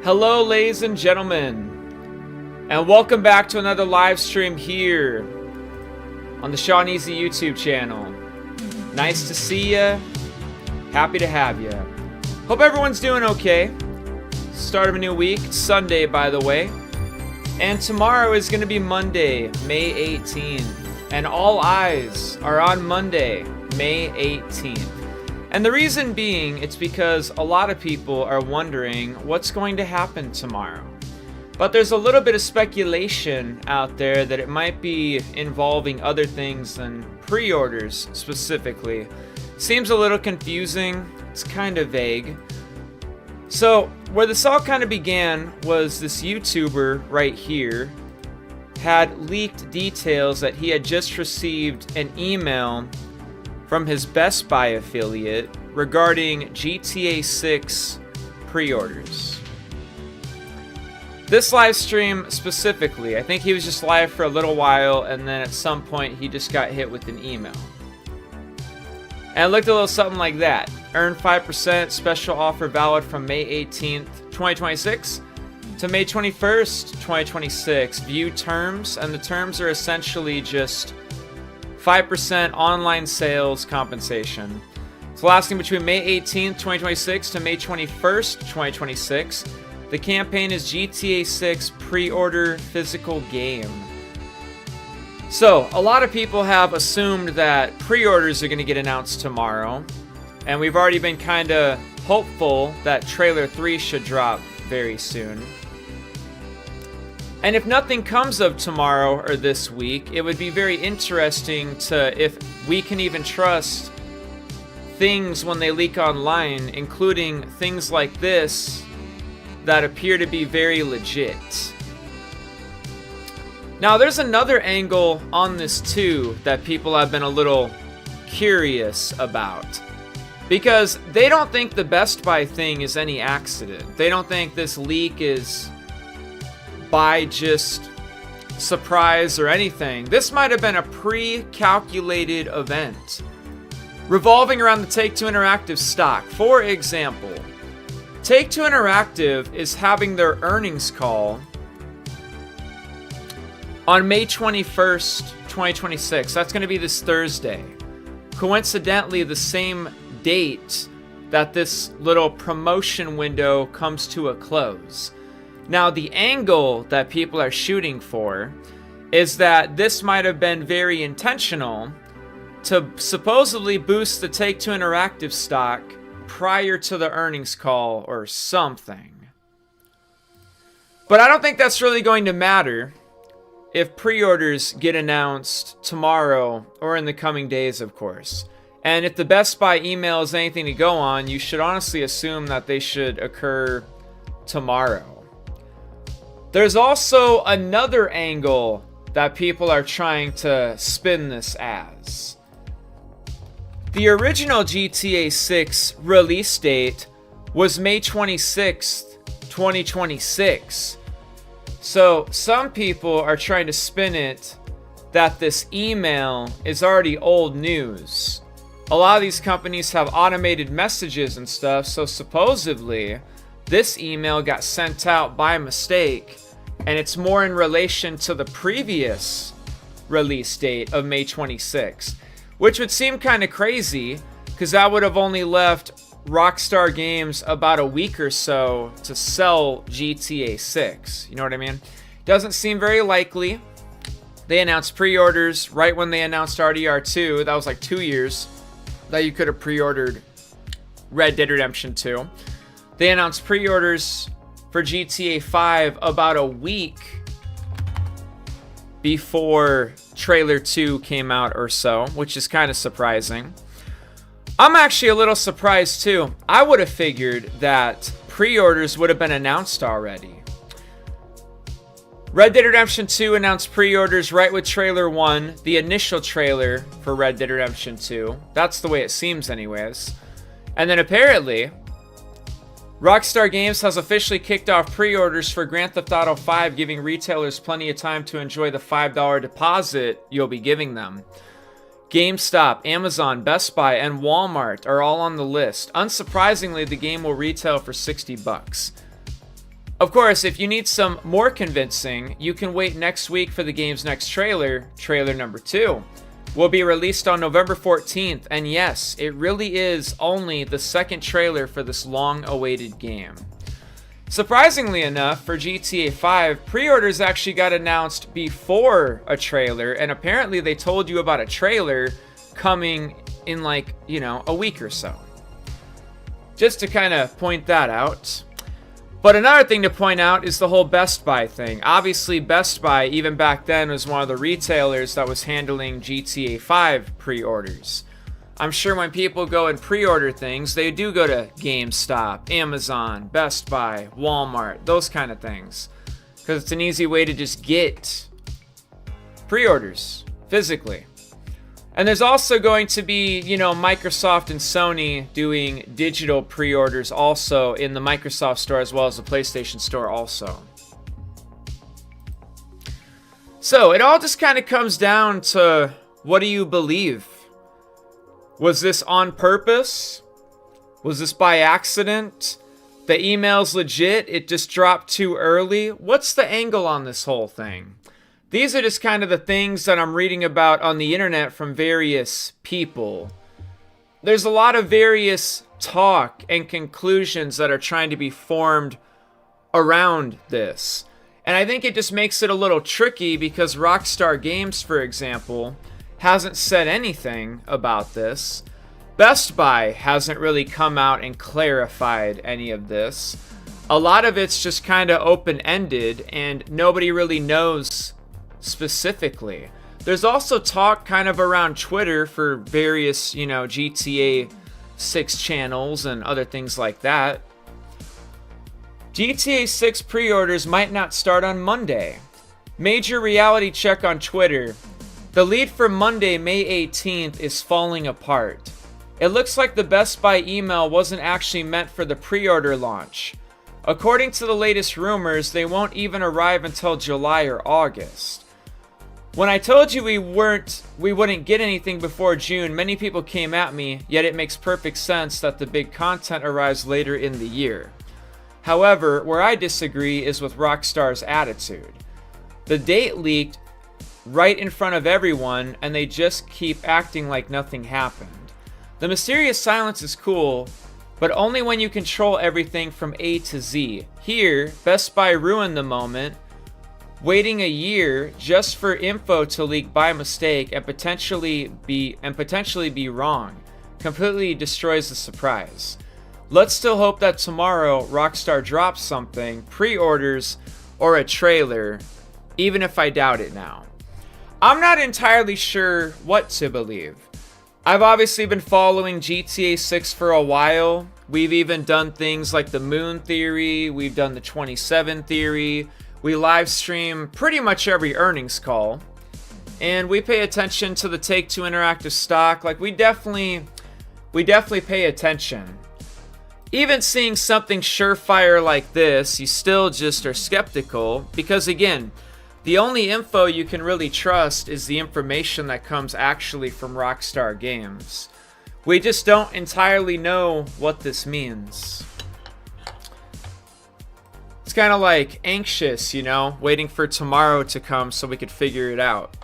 Hello, ladies and gentlemen, and welcome back to another live stream here on the Sean Easy YouTube channel. Nice to see ya. Happy to have ya. Hope everyone's doing okay. Start of a new week. Sunday, by the way. And tomorrow is going to be Monday, May 18th. And all eyes are on Monday, May 18th. And the reason being, it's because a lot of people are wondering what's going to happen tomorrow. But there's a little bit of speculation out there that it might be involving other things than pre-orders specifically. Seems a little confusing. It's kind of vague. So where this all kind of began was this YouTuber right here had leaked details that he had just received an email from his Best Buy affiliate regarding GTA 6 pre-orders. This live stream specifically, I think he was just live for a little while and then at some point he just got hit with an email. And it looked a little something like that. Earn 5% special offer valid from May 18th, 2026 to May 21st, 2026. View terms, and the terms are essentially just 5% online sales compensation. It's lasting between May 18th, 2026 to May 21st, 2026. The campaign is GTA 6 pre-order physical game. So, a lot of people have assumed that pre-orders are going to get announced tomorrow. And we've already been kind of hopeful that Trailer 3 should drop very soon. And if nothing comes of tomorrow or this week, it would be very interesting to, if we can even trust things when they leak online, including things like this that appear to be very legit. Now, there's another angle on this too that people have been a little curious about. Because they don't think the Best Buy thing is any accident. They don't think this leak is by just surprise or anything. This might have been a pre-calculated event revolving around the Take-Two Interactive stock. For example, Take-Two Interactive is having their earnings call on May 21st, 2026. That's going to be this Thursday. Coincidentally, the same date that this little promotion window comes to a close. Now, the angle that people are shooting for is that this might have been very intentional to supposedly boost the Take-Two Interactive stock prior to the earnings call or something. But I don't think that's really going to matter if pre-orders get announced tomorrow or in the coming days, of course. And if the Best Buy email is anything to go on, you should honestly assume that they should occur tomorrow. There's also another angle that people are trying to spin this as. The original GTA 6 release date was May 26th, 2026. So some people are trying to spin it that this email is already old news. A lot of these companies have automated messages and stuff, so supposedly this email got sent out by mistake, and it's more in relation to the previous release date of May 26th, which would seem kind of crazy because that would have only left Rockstar Games about a week or so to sell GTA 6. You know what I mean? Doesn't seem very likely. They announced pre-orders right when they announced RDR2. That was like 2 years that you could have pre-ordered Red Dead Redemption 2. They announced pre-orders for GTA 5 about a week before Trailer 2 came out or so, which is kind of surprising. I'm actually a little surprised too. I would have figured that pre-orders would have been announced already. Red Dead Redemption 2 announced pre-orders right with Trailer 1, the initial trailer for Red Dead Redemption 2. That's the way it seems anyways. And then apparently, Rockstar Games has officially kicked off pre-orders for Grand Theft Auto 5, giving retailers plenty of time to enjoy the $5 deposit you'll be giving them. GameStop, Amazon, Best Buy, and Walmart are all on the list. Unsurprisingly, the game will retail for $60. Of course, if you need some more convincing, you can wait next week for the game's next trailer, trailer number 2. Will be released on November 14th, and yes, it really is only the second trailer for this long-awaited game. Surprisingly enough, for GTA 5, pre-orders actually got announced before a trailer, and apparently they told you about a trailer coming in a week or so. Just to kind of point that out. But another thing to point out is the whole Best Buy thing. Obviously, Best Buy, even back then, was one of the retailers that was handling GTA 5 pre-orders. I'm sure when people go and pre-order things, they do go to GameStop, Amazon, Best Buy, Walmart, those kind of things. Because it's an easy way to just get pre-orders physically. And there's also going to be, Microsoft and Sony doing digital pre-orders also in the Microsoft Store as well as the PlayStation Store also. So it all just kind of comes down to, what do you believe? Was this on purpose? Was this by accident? The email's legit, it just dropped too early? What's the angle on this whole thing? These are just kind of the things that I'm reading about on the internet from various people. There's a lot of various talk and conclusions that are trying to be formed around this. And I think it just makes it a little tricky because Rockstar Games, for example, hasn't said anything about this. Best Buy hasn't really come out and clarified any of this. A lot of it's just kind of open-ended and nobody really knows specifically. There's also talk kind of around Twitter for various, GTA 6 channels and other things like that. GTA 6 pre-orders might not start on Monday. Major reality check on Twitter. The lead for Monday, May 18th is falling apart. It looks like the Best Buy email wasn't actually meant for the pre-order launch. According to the latest rumors, they won't even arrive until July or August. When I told you we wouldn't get anything before June, many people came at me, yet it makes perfect sense that the big content arrives later in the year. However, where I disagree is with Rockstar's attitude. The date leaked right in front of everyone, and they just keep acting like nothing happened. The mysterious silence is cool, but only when you control everything from A to Z. Here, Best Buy ruined the moment, waiting a year just for info to leak by mistake and potentially be wrong. Completely destroys the surprise. Let's still hope that tomorrow Rockstar drops something, pre-orders, or a trailer, even if I doubt it now. I'm not entirely sure what to believe. I've obviously been following GTA 6 for a while. We've even done things like the Moon Theory, we've done the 27 Theory, we live stream pretty much every earnings call, and we pay attention to the Take-Two Interactive stock. We definitely pay attention. Even seeing something surefire like this, you still just are skeptical, because again, the only info you can really trust is the information that comes actually from Rockstar Games. We just don't entirely know what this means. It's kind of like anxious, waiting for tomorrow to come so we could figure it out.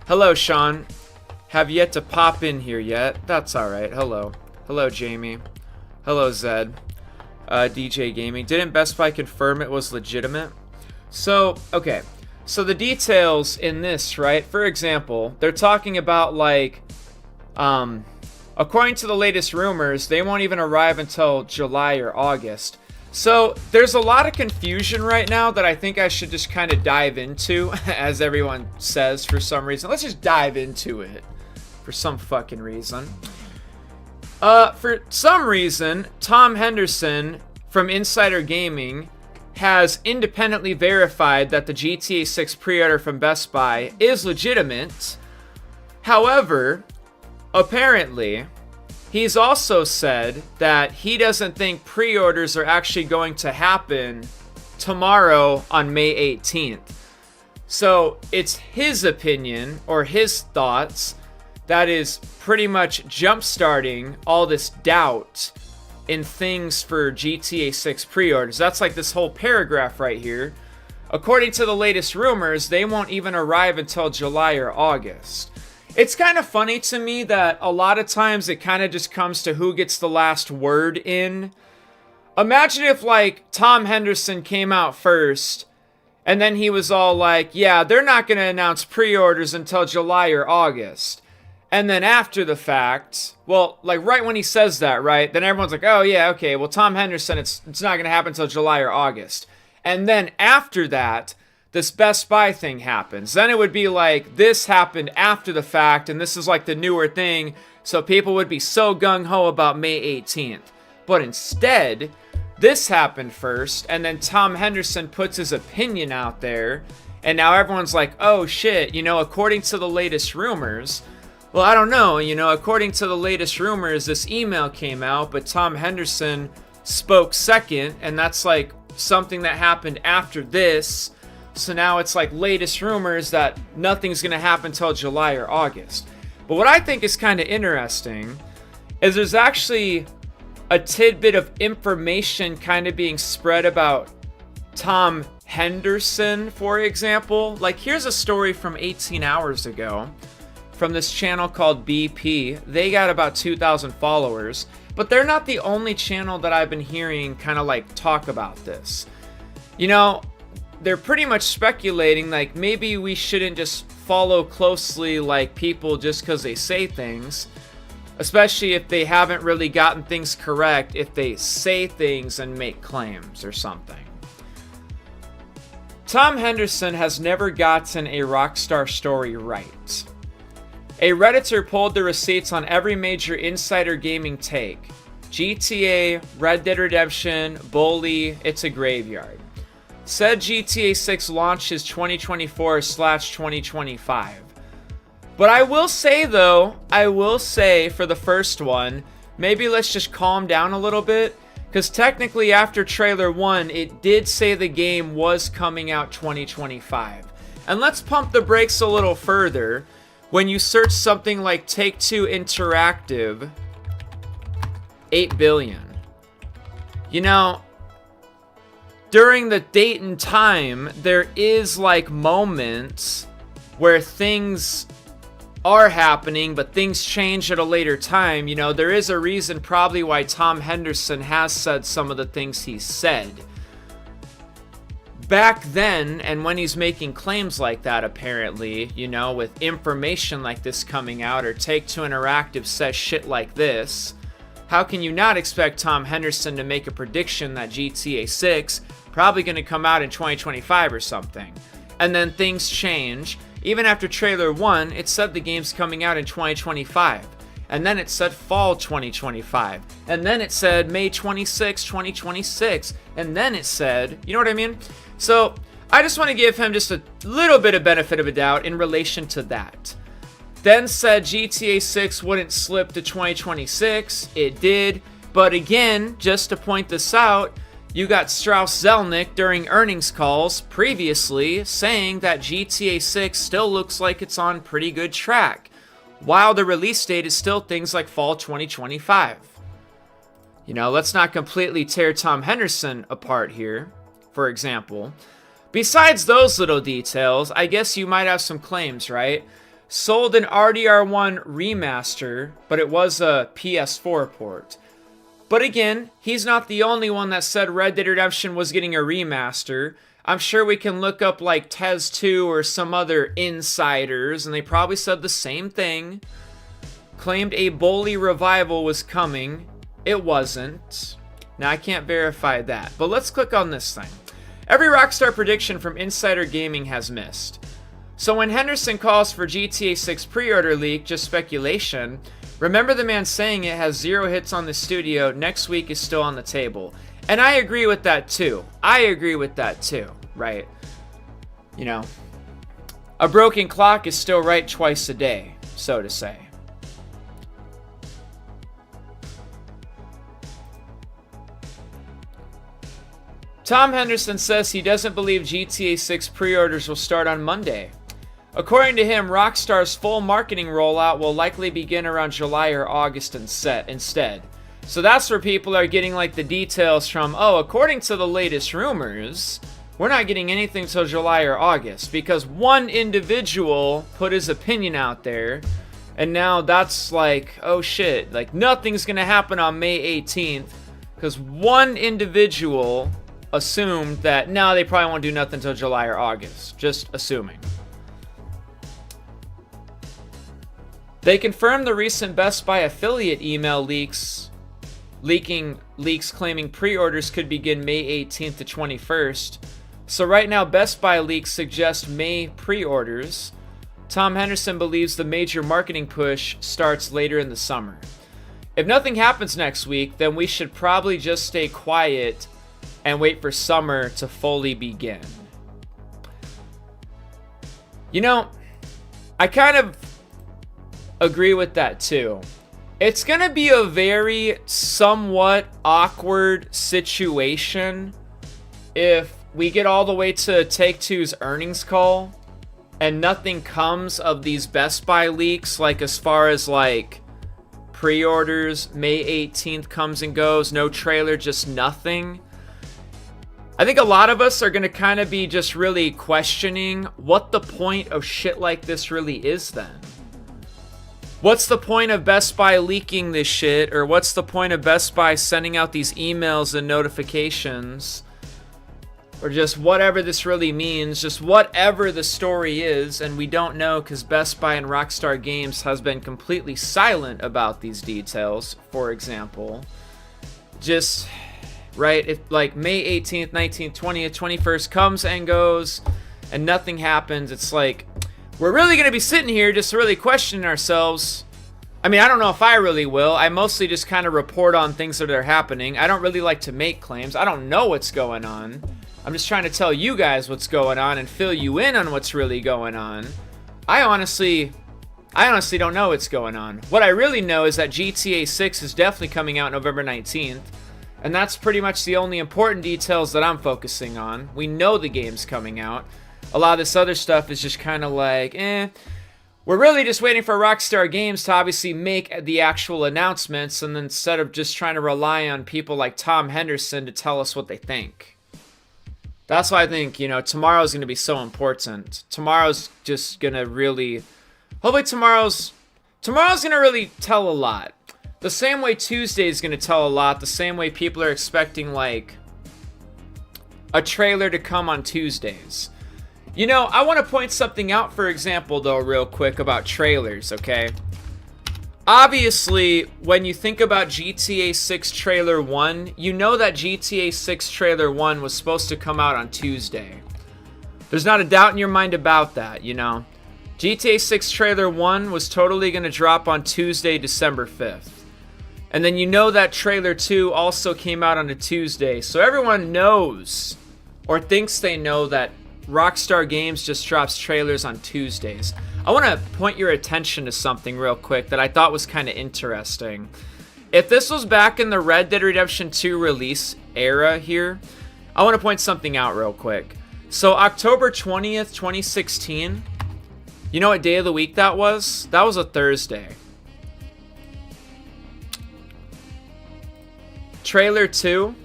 Hello, Sean. Have yet to pop in here yet. That's alright. Hello. Hello, Jamie. Hello, Zed. DJ Gaming. Didn't Best Buy confirm it was legitimate? So, okay. So the details in this, right? For example, they're talking about according to the latest rumors, they won't even arrive until July or August. So there's a lot of confusion right now that I think I should just kind of dive into, as everyone says for some reason. Let's just dive into it for some fucking reason. For some reason, Tom Henderson from Insider Gaming has independently verified that the GTA 6 pre-order from Best Buy is legitimate. However, apparently, he's also said that he doesn't think pre-orders are actually going to happen tomorrow on May 18th. So it's his opinion or his thoughts that is pretty much jump-starting all this doubt in things for GTA 6 pre-orders. That's like this whole paragraph right here. According to the latest rumors, they won't even arrive until July or August. It's kind of funny to me that a lot of times it kind of just comes to who gets the last word in. Imagine if like Tom Henderson came out first and then he was all like, yeah, they're not going to announce pre-orders until July or August. And then after the fact, well, like right when he says that, right, then everyone's like, oh yeah, okay, well Tom Henderson, it's not going to happen until July or August. And then after that, this Best Buy thing happens. Then it would be like, this happened after the fact, and this is like the newer thing, so people would be so gung-ho about May 18th. But instead, this happened first, and then Tom Henderson puts his opinion out there, and now everyone's like, oh shit, according to the latest rumors, well, I don't know, according to the latest rumors, this email came out, but Tom Henderson spoke second, and that's like something that happened after this. So now it's like latest rumors that nothing's going to happen till July or August. But what I think is kind of interesting is there's actually a tidbit of information kind of being spread about Tom Henderson, for example. Like here's a story from 18 hours ago from this channel called BP. They got about 2,000 followers. But they're not the only channel that I've been hearing kind of like talk about this. They're pretty much speculating like maybe we shouldn't just follow closely like people just because they say things. Especially if they haven't really gotten things correct, if they say things and make claims or something. Tom Henderson has never gotten a Rockstar story right. A Redditor pulled the receipts on every major insider gaming take. GTA, Red Dead Redemption, Bully, it's a graveyard. Said GTA 6 launch is 2024/2025. But I will say though, for the first one, maybe let's just calm down a little bit. Because technically after trailer 1, it did say the game was coming out 2025. And let's pump the brakes a little further. When you search something like Take-Two Interactive, 8 billion. During the date and time, there is like moments where things are happening, but things change at a later time. There is a reason probably why Tom Henderson has said some of the things he said. Back then, and when he's making claims like that, apparently, with information like this coming out, or Take-Two Interactive says shit like this, how can you not expect Tom Henderson to make a prediction that GTA 6 probably going to come out in 2025 or something? And then things change. Even after trailer 1, it said the game's coming out in 2025. And then it said fall 2025. And then it said May 26, 2026. And then it said, you know what I mean? So I just want to give him just a little bit of benefit of a doubt in relation to that. Then said GTA 6 wouldn't slip to 2026. It did. But again, just to point this out, you got Strauss Zelnick during earnings calls previously saying that GTA 6 still looks like it's on pretty good track, while the release date is still things like fall 2025. Let's not completely tear Tom Henderson apart here, for example. Besides those little details, I guess you might have some claims, right? Sold an RDR1 remaster, but it was a PS4 port. But again, he's not the only one that said Red Dead Redemption was getting a remaster. I'm sure we can look up like Tez2 or some other insiders, and they probably said the same thing. Claimed a Bully revival was coming. It wasn't. Now, I can't verify that, but let's click on this thing. Every Rockstar prediction from Insider Gaming has missed. So when Henderson calls for GTA 6 pre-order leak, just speculation, remember the man saying it has 0 hits on the studio, next week is still on the table. And I agree with that too. Right? A broken clock is still right twice a day, so to say. Tom Henderson says he doesn't believe GTA 6 pre-orders will start on Monday. According to him, Rockstar's full marketing rollout will likely begin around July or August instead. So that's where people are getting like the details from. Oh, according to the latest rumors, we're not getting anything till July or August because one individual put his opinion out there, and now that's like, oh shit, like nothing's gonna happen on May 18th because one individual assumed that no, they probably won't do nothing until July or August. Just assuming. They confirmed the recent Best Buy affiliate email leaking leaks claiming pre-orders could begin May 18th to 21st. So right now, Best Buy leaks suggest May pre-orders. Tom Henderson believes the major marketing push starts later in the summer. If nothing happens next week, then we should probably just stay quiet and wait for summer to fully begin. You know, I kind of agree with that too. It's gonna be a very somewhat awkward situation if we get all the way to Take-Two's earnings call and nothing comes of these Best Buy leaks, like as far as like pre-orders, May 18th comes and goes, no trailer, just nothing. I think a lot of us are going to kind of be just really questioning what the point of shit like this really is then. What's the point of Best Buy leaking this shit? Or what's the point of Best Buy sending out these emails and notifications? Or just whatever this really means, just whatever the story is, and we don't know because Best Buy and Rockstar Games has been completely silent about these details, for example. Just, right, if like May 18th, 19th, 20th, 21st comes and goes, and nothing happens, it's like, we're really going to be sitting here just really questioning ourselves. I mean, I don't know if I really will. I mostly just kind of report on things that are happening. I don't really like to make claims. I don't know what's going on. I'm just trying to tell you guys what's going on and fill you in on what's really going on. I honestly don't know what's going on. What I really know is that GTA 6 is definitely coming out November 19th. And that's pretty much the only important details that I'm focusing on. We know the game's coming out. A lot of this other stuff is just kind of like, we're really just waiting for Rockstar Games to obviously make the actual announcements, and then instead of just trying to rely on people like Tom Henderson to tell us what they think. That's why I think, tomorrow's going to be so important. Tomorrow's just going to really, hopefully tomorrow's going to really tell a lot. The same way Tuesday is going to tell a lot, the same way people are expecting like a trailer to come on Tuesdays. I want to point something out, for example, though, real quick about trailers, okay? Obviously, when you think about GTA 6 Trailer 1, you know that GTA 6 Trailer 1 was supposed to come out on Tuesday. There's not a doubt in your mind about that, GTA 6 Trailer 1 was totally going to drop on Tuesday, December 5th. And then that Trailer 2 also came out on a Tuesday. So everyone knows, or thinks they know, that Rockstar Games just drops trailers on Tuesdays. I want to point your attention to something real quick that I thought was kind of interesting. If this was back in the Red Dead Redemption 2 release era here, I want to point something out real quick. So October 20th, 2016, you know what day of the week that was? That was a Thursday. Trailer 2.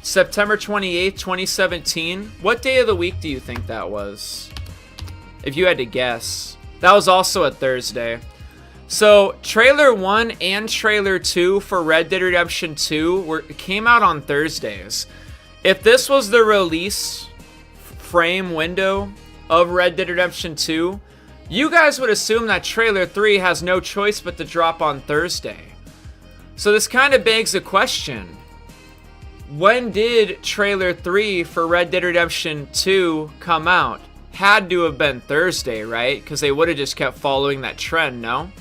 September 28th, 2017. What day of the week do you think that was? If you had to guess. That was also a Thursday. So, Trailer 1 and Trailer 2 for Red Dead Redemption 2 came out on Thursdays. If this was the release frame window of Red Dead Redemption 2, you guys would assume that Trailer 3 has no choice but to drop on Thursday. So this kind of begs a question. When did Trailer 3 for Red Dead Redemption 2 come out? Had to have been Thursday, right? Because they would have just kept following that trend, no?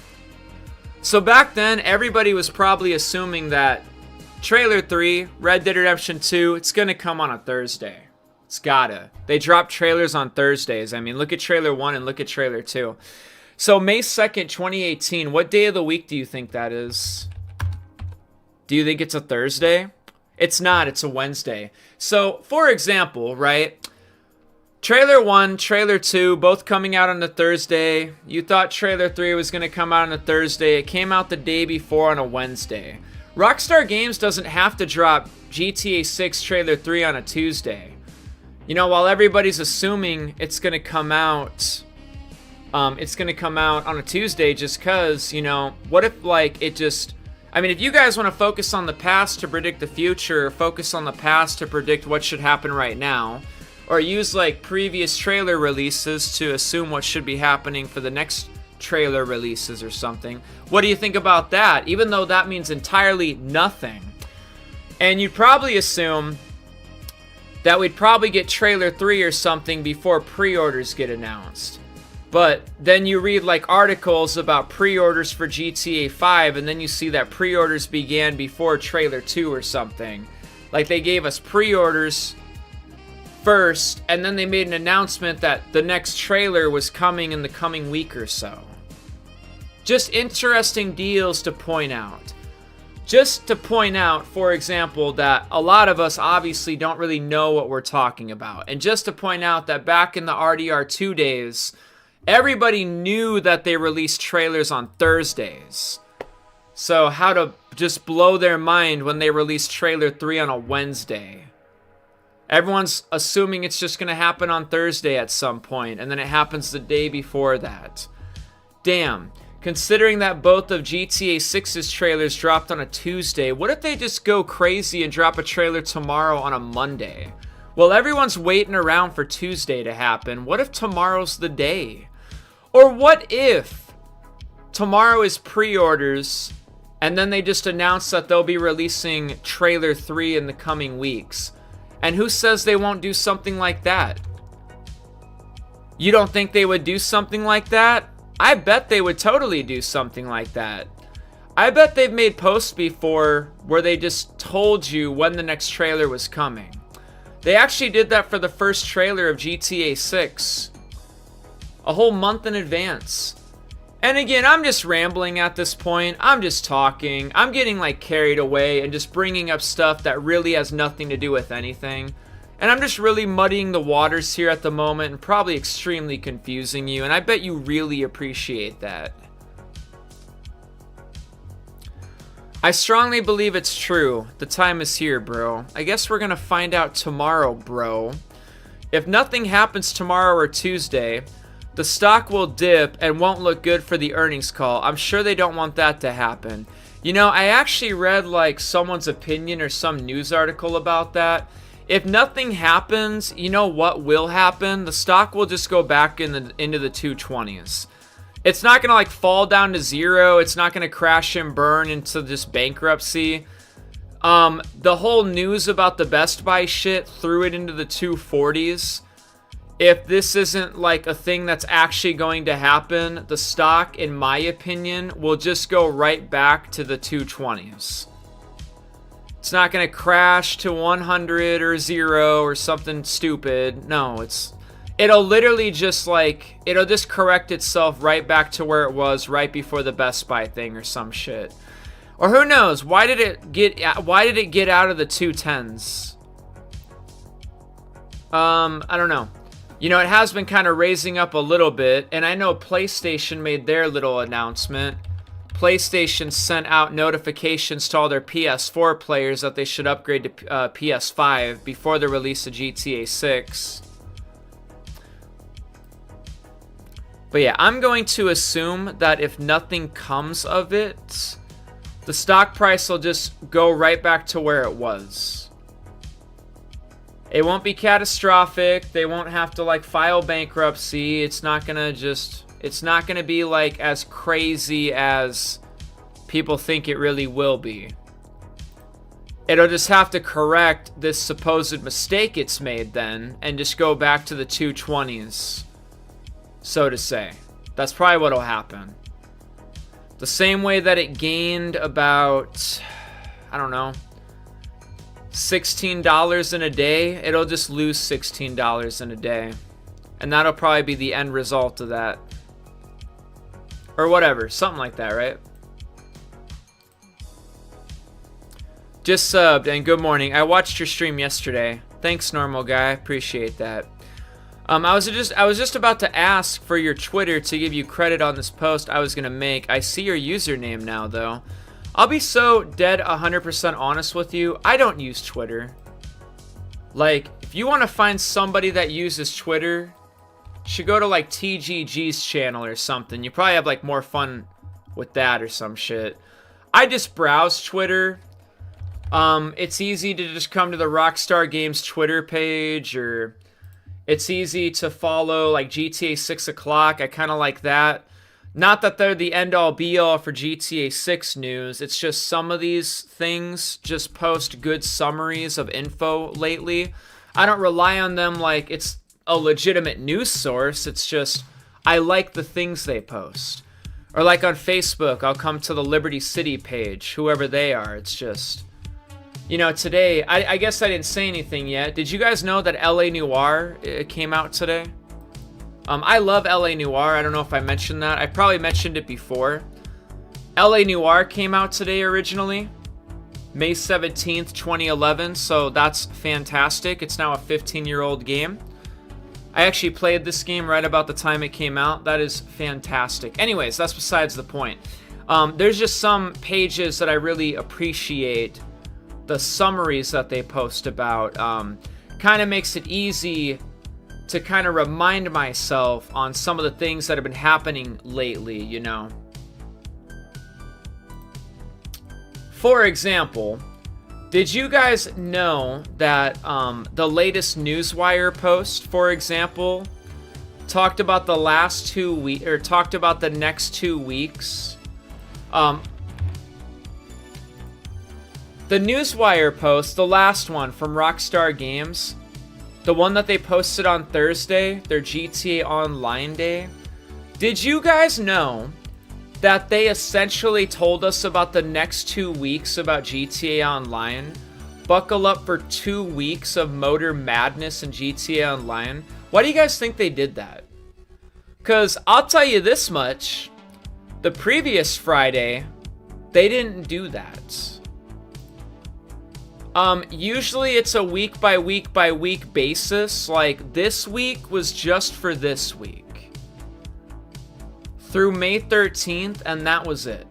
So back then, everybody was probably assuming that Trailer 3, Red Dead Redemption 2, it's going to come on a Thursday. It's gotta. They drop trailers on Thursdays. I mean, look at Trailer 1 and look at Trailer 2. So May 2nd, 2018, what day of the week do you think that is? Do you think it's a Thursday? It's not, it's a Wednesday. So, for example, right? Trailer 1, Trailer 2, both coming out on a Thursday. You thought Trailer 3 was going to come out on a Thursday. It came out the day before on a Wednesday. Rockstar Games doesn't have to drop GTA 6 Trailer 3 on a Tuesday. You know, while everybody's assuming it's going to come out on a Tuesday just because, you know, what if, like, it just... I mean, if you guys want to focus on the past to predict the future, focus on the past to predict what should happen right now, or use, like, previous trailer releases to assume what should be happening for the next trailer releases or something, what do you think about that? Even though that means entirely nothing. And you'd probably assume that we'd probably get Trailer 3 or something before pre-orders get announced. But then you read like articles about pre-orders for GTA 5 and then you see that pre-orders began before Trailer 2 or something. Like they gave us pre-orders first and then they made an announcement that the next trailer was coming in the coming week or so. Just interesting deals to point out. Just to point out, for example, that a lot of us obviously don't really know what we're talking about. And just to point out that back in the RDR2 days, everybody knew that they released trailers on Thursdays. So how to just blow their mind when they released Trailer 3 on a Wednesday. Everyone's assuming it's just going to happen on Thursday at some point, and then it happens the day before that. Damn. Considering that both of GTA 6's trailers dropped on a Tuesday, what if they just go crazy and drop a trailer tomorrow on a Monday? Well, everyone's waiting around for Tuesday to happen. What if tomorrow's the day? Or what if tomorrow is pre-orders and then they just announce that they'll be releasing Trailer 3 in the coming weeks? And who says they won't do something like that? You don't think they would do something like that? I bet they would totally do something like that. I bet they've made posts before where they just told you when the next trailer was coming. They actually did that for the first trailer of GTA 6. A whole month in advance. And again, I'm just rambling at this point. I'm just talking. I'm getting like carried away and just bringing up stuff that really has nothing to do with anything. And I'm just really muddying the waters here at the moment and probably extremely confusing you. And I bet you really appreciate that. I strongly believe it's true. The time is here, bro. I guess we're gonna find out tomorrow, bro. If nothing happens tomorrow or Tuesday, the stock will dip and won't look good for the earnings call. I'm sure they don't want that to happen. You know, I actually read like someone's opinion or some news article about that. If nothing happens, you know what will happen? The stock will just go back into the 220s. It's not going to like fall down to zero. It's not going to crash and burn into just bankruptcy. The whole news about the Best Buy shit threw it into the 240s. If this isn't like a thing that's actually going to happen, the stock, in my opinion, will just go right back to the 220s. It's not going to crash to 100 or 0 or something stupid. No, it'll literally just like, it'll just correct itself right back to where it was right before the Best Buy thing or some shit. Or who knows, why did it get out of the 210s? I don't know. You know, it has been kind of raising up a little bit, and I know PlayStation made their little announcement. PlayStation sent out notifications to all their PS4 players that they should upgrade to PS5 before the release of GTA 6. But yeah, I'm going to assume that if nothing comes of it, the stock price will just go right back to where it was. It won't be catastrophic. They won't have to like file bankruptcy. It's not going to be like as crazy as people think it really will be. It'll just have to correct this supposed mistake it's made then and just go back to the 220s, so to say. That's probably what'll happen. The same way that it gained about, I don't know, $16 in a day, it'll just lose $16 in a day. And that'll probably be the end result of that. Or whatever, something like that, right? Just subbed, and good morning. I watched your stream yesterday. Thanks, normal guy. Appreciate that. I was just about to ask for your Twitter to give you credit on this post I was gonna make. I see your username now, though. I'll be so dead 100% honest with you. I don't use Twitter. Like, if you want to find somebody that uses Twitter, you should go to like TGG's channel or something. You probably have like more fun with that or some shit. I just browse Twitter. It's easy to just come to the Rockstar Games Twitter page, or it's easy to follow like GTA 6 o'clock. I kind of like that. Not that they're the end-all be-all for GTA 6 news. It's just some of these things just post good summaries of info lately. I don't rely on them like it's a legitimate news source. It's just I like the things they post. Or like on Facebook, I'll come to the Liberty City page, whoever they are. It's just, you know, today, I guess I didn't say anything yet. Did you guys know that LA Noire came out today? I love LA Noire. I don't know if I mentioned that. I probably mentioned it before. LA Noire came out today originally. May 17th, 2011. So that's fantastic. It's now a 15-year-old game. I actually played this game right about the time it came out. That is fantastic. Anyways, that's besides the point. There's just some pages that I really appreciate the summaries that they post about. Kind of makes it easy to kind of remind myself on some of the things that have been happening lately, you know. For example, did you guys know that the latest Newswire post, for example, talked about the last 2 weeks, or talked about the next 2 weeks? The Newswire post, the last one from Rockstar Games, the one that they posted on Thursday, their GTA Online day. Did you guys know that they essentially told us about the next 2 weeks about GTA Online? Buckle up for 2 weeks of motor madness in GTA Online. Why do you guys think they did that? Because I'll tell you this much. The previous Friday, they didn't do that. Usually it's a week by week basis. Like this week was just for this week. Through May 13th, and that was it.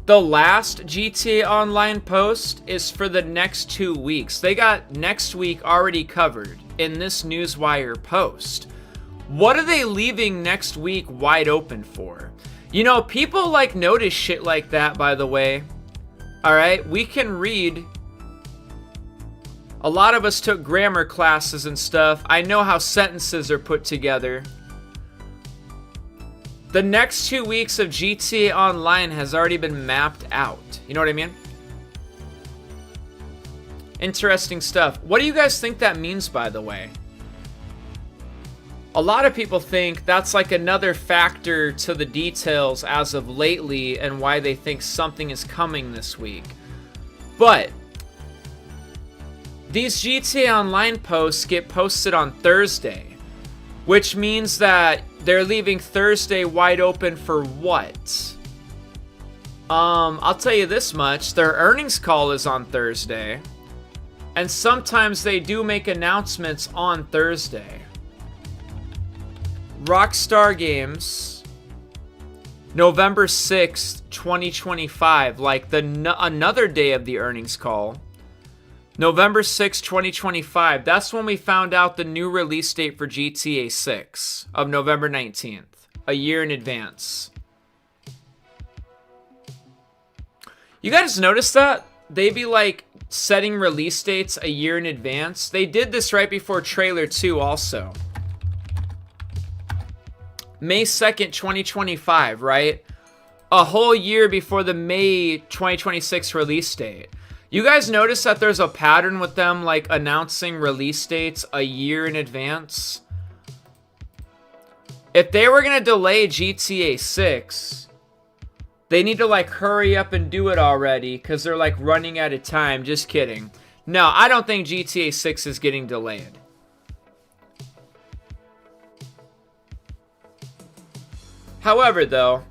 The last GTA Online post is for the next 2 weeks. They got next week already covered in this Newswire post. What are they leaving next week wide open for? You know, people like notice shit like that, by the way. Alright, we can read. A lot of us took grammar classes and stuff. I know how sentences are put together. The next 2 weeks of GTA Online has already been mapped out. You know what I mean? Interesting stuff. What do you guys think that means, by the way? A lot of people think that's like another factor to the details as of lately and why they think something is coming this week. But these GTA Online posts get posted on Thursday, which means that they're leaving Thursday wide open for what? I'll tell you this much. Their earnings call is on Thursday. And sometimes they do make announcements on Thursday. Rockstar Games, November 6th, 2025, like another day of the earnings call. November 6th, 2025, that's when we found out the new release date for GTA 6 of November 19th, a year in advance. You guys notice that? They be like setting release dates a year in advance. They did this right before Trailer 2 also. May 2nd, 2025, right? A whole year before the May 2026 release date. You guys notice that there's a pattern with them like announcing release dates a year in advance? If they were going to delay GTA 6, they need to like hurry up and do it already because they're like running out of time. Just kidding. No, I don't think GTA 6 is getting delayed. However, though,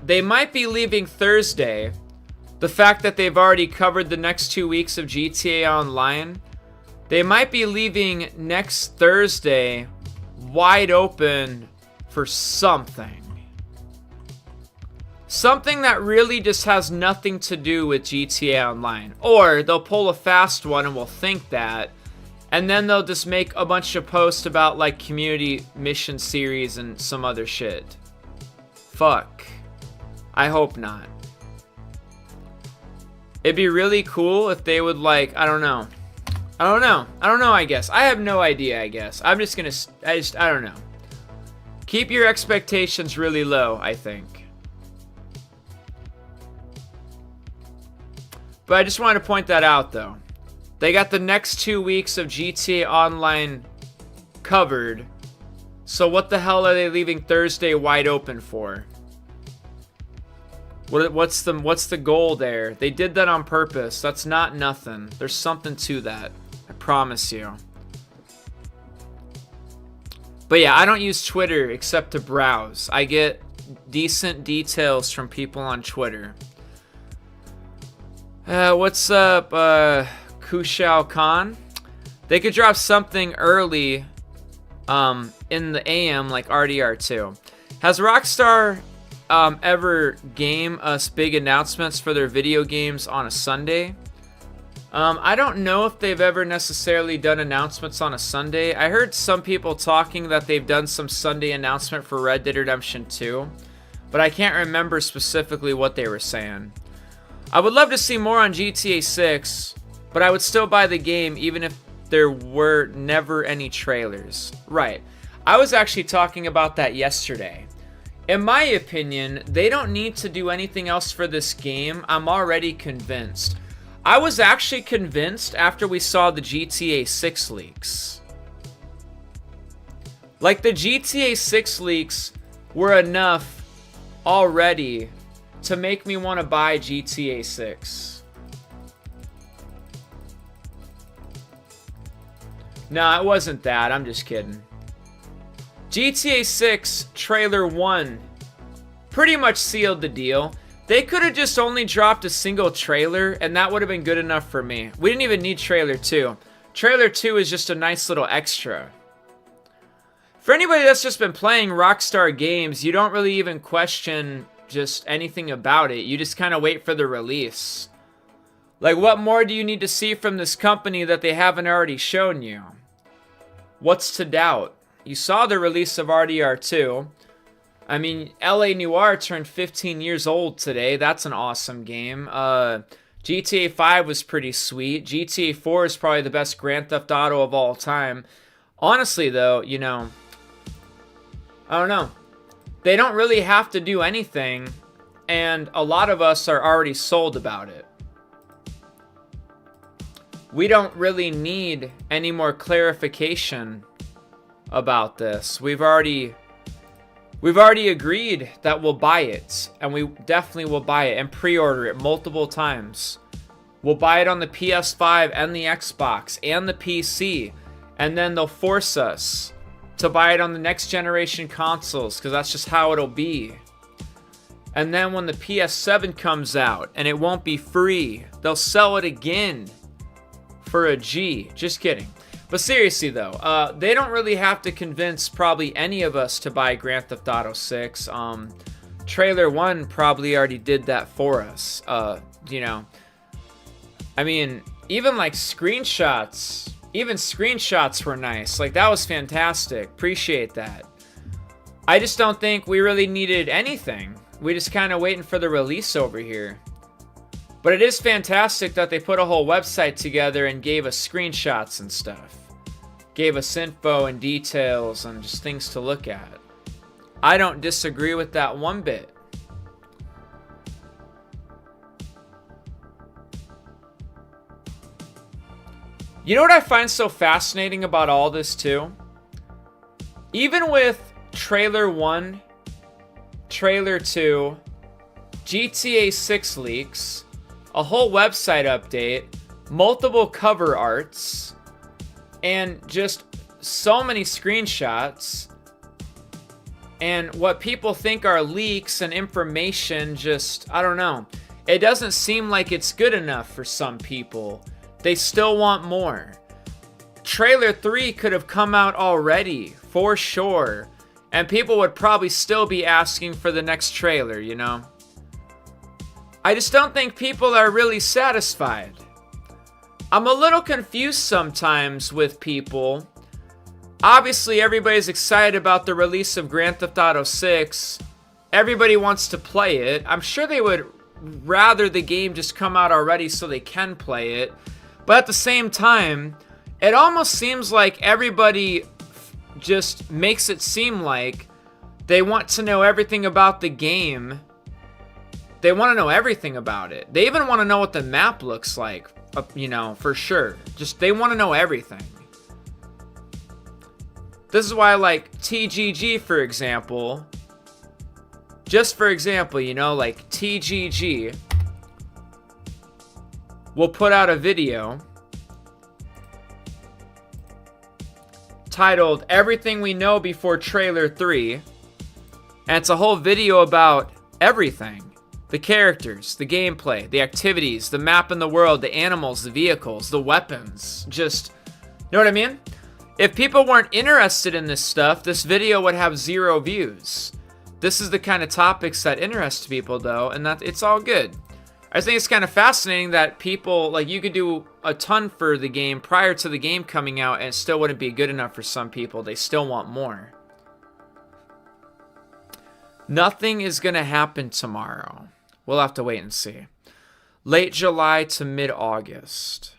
they might be leaving Thursday. The fact that they've already covered the next 2 weeks of GTA Online They might be leaving next Thursday wide open for something. Something that really just has nothing to do with GTA Online. Or they'll pull a fast one and we'll think that. And then they'll just make a bunch of posts about like community mission series and some other shit. Fuck. I hope not. It'd be really cool if they would like, I don't know, I guess. I have no idea, I guess. I don't know. Keep your expectations really low, I think. But I just wanted to point that out, though. They got the next 2 weeks of GTA Online covered. So what the hell are they leaving Thursday wide open for? What's the goal there? They did that on purpose. That's not nothing. There's something to that. I promise you. But yeah, I don't use Twitter except to browse. I get decent details from people on Twitter. What's up, Kushal Khan? They could drop something early in the AM like RDR2. Has Rockstar ever game us big announcements for their video games on a Sunday? I don't know if they've ever necessarily done announcements on a Sunday. I heard some people talking that they've done some Sunday announcement for Red Dead Redemption 2, but I can't remember specifically what they were saying. I would love to see more on GTA 6, but I would still buy the game even if there were never any trailers. Right. I was actually talking about that yesterday. In my opinion, they don't need to do anything else for this game. I'm already convinced. I was actually convinced after we saw the GTA 6 leaks. Like, the GTA 6 leaks were enough already to make me want to buy GTA 6. Nah, it wasn't that. I'm just kidding. GTA 6 Trailer 1 pretty much sealed the deal. They could have just only dropped a single trailer, and that would have been good enough for me. We didn't even need Trailer 2. Trailer 2 is just a nice little extra. For anybody that's just been playing Rockstar games, you don't really even question just anything about it. You just kind of wait for the release. Like, what more do you need to see from this company that they haven't already shown you? What's to doubt? You saw the release of RDR2. I mean, LA Noire turned 15 years old today. That's an awesome game. GTA 5 was pretty sweet. GTA 4 is probably the best Grand Theft Auto of all time. Honestly, though, you know, I don't know. They don't really have to do anything, and a lot of us are already sold about it. We don't really need any more clarification about this. We've already agreed that we'll buy it, and we definitely will buy it and pre-order it multiple times. We'll buy it on the PS5 and the Xbox and the PC, and then they'll force us to buy it on the next generation consoles, because that's just how it'll be. And then when the PS7 comes out, and it won't be free, they'll sell it again for a G. Just kidding. But seriously though, they don't really have to convince probably any of us to buy Grand Theft Auto 6. Trailer 1 probably already did that for us. You know, I mean, even like screenshots, even screenshots were nice. Like, that was fantastic. Appreciate that. I just don't think we really needed anything. We just kind of waiting for the release over here. But it is fantastic that they put a whole website together and gave us screenshots and stuff. Gave us info and details and just things to look at. I don't disagree with that one bit. You know what I find so fascinating about all this too? Even with Trailer 1, Trailer 2, GTA 6 leaks, a whole website update, multiple cover arts, and just so many screenshots, and what people think are leaks and information, just, I don't know. It doesn't seem like it's good enough for some people. They still want more. Trailer 3 could have come out already, for sure. And people would probably still be asking for the next trailer, you know? I just don't think people are really satisfied. I'm a little confused sometimes with people. Obviously, everybody's excited about the release of Grand Theft Auto 6. Everybody wants to play it. I'm sure they would rather the game just come out already so they can play it. But at the same time, it almost seems like everybody just makes it seem like they want to know everything about the game. They want to know everything about it. They even want to know what the map looks like, you know, for sure. Just, they want to know everything. This is why, like, TGG, for example, just for example, you know, like, TGG will put out a video titled Everything We Know Before Trailer 3, and it's a whole video about everything. The characters, the gameplay, the activities, the map in the world, the animals, the vehicles, the weapons. Just, you know what I mean? If people weren't interested in this stuff, this video would have 0 views. This is the kind of topics that interest people, though, and that it's all good. I think it's kind of fascinating that people, like, you could do a ton for the game prior to the game coming out, and it still wouldn't be good enough for some people. They still want more. Nothing is going to happen tomorrow. We'll have to wait and see. Late July to mid-August.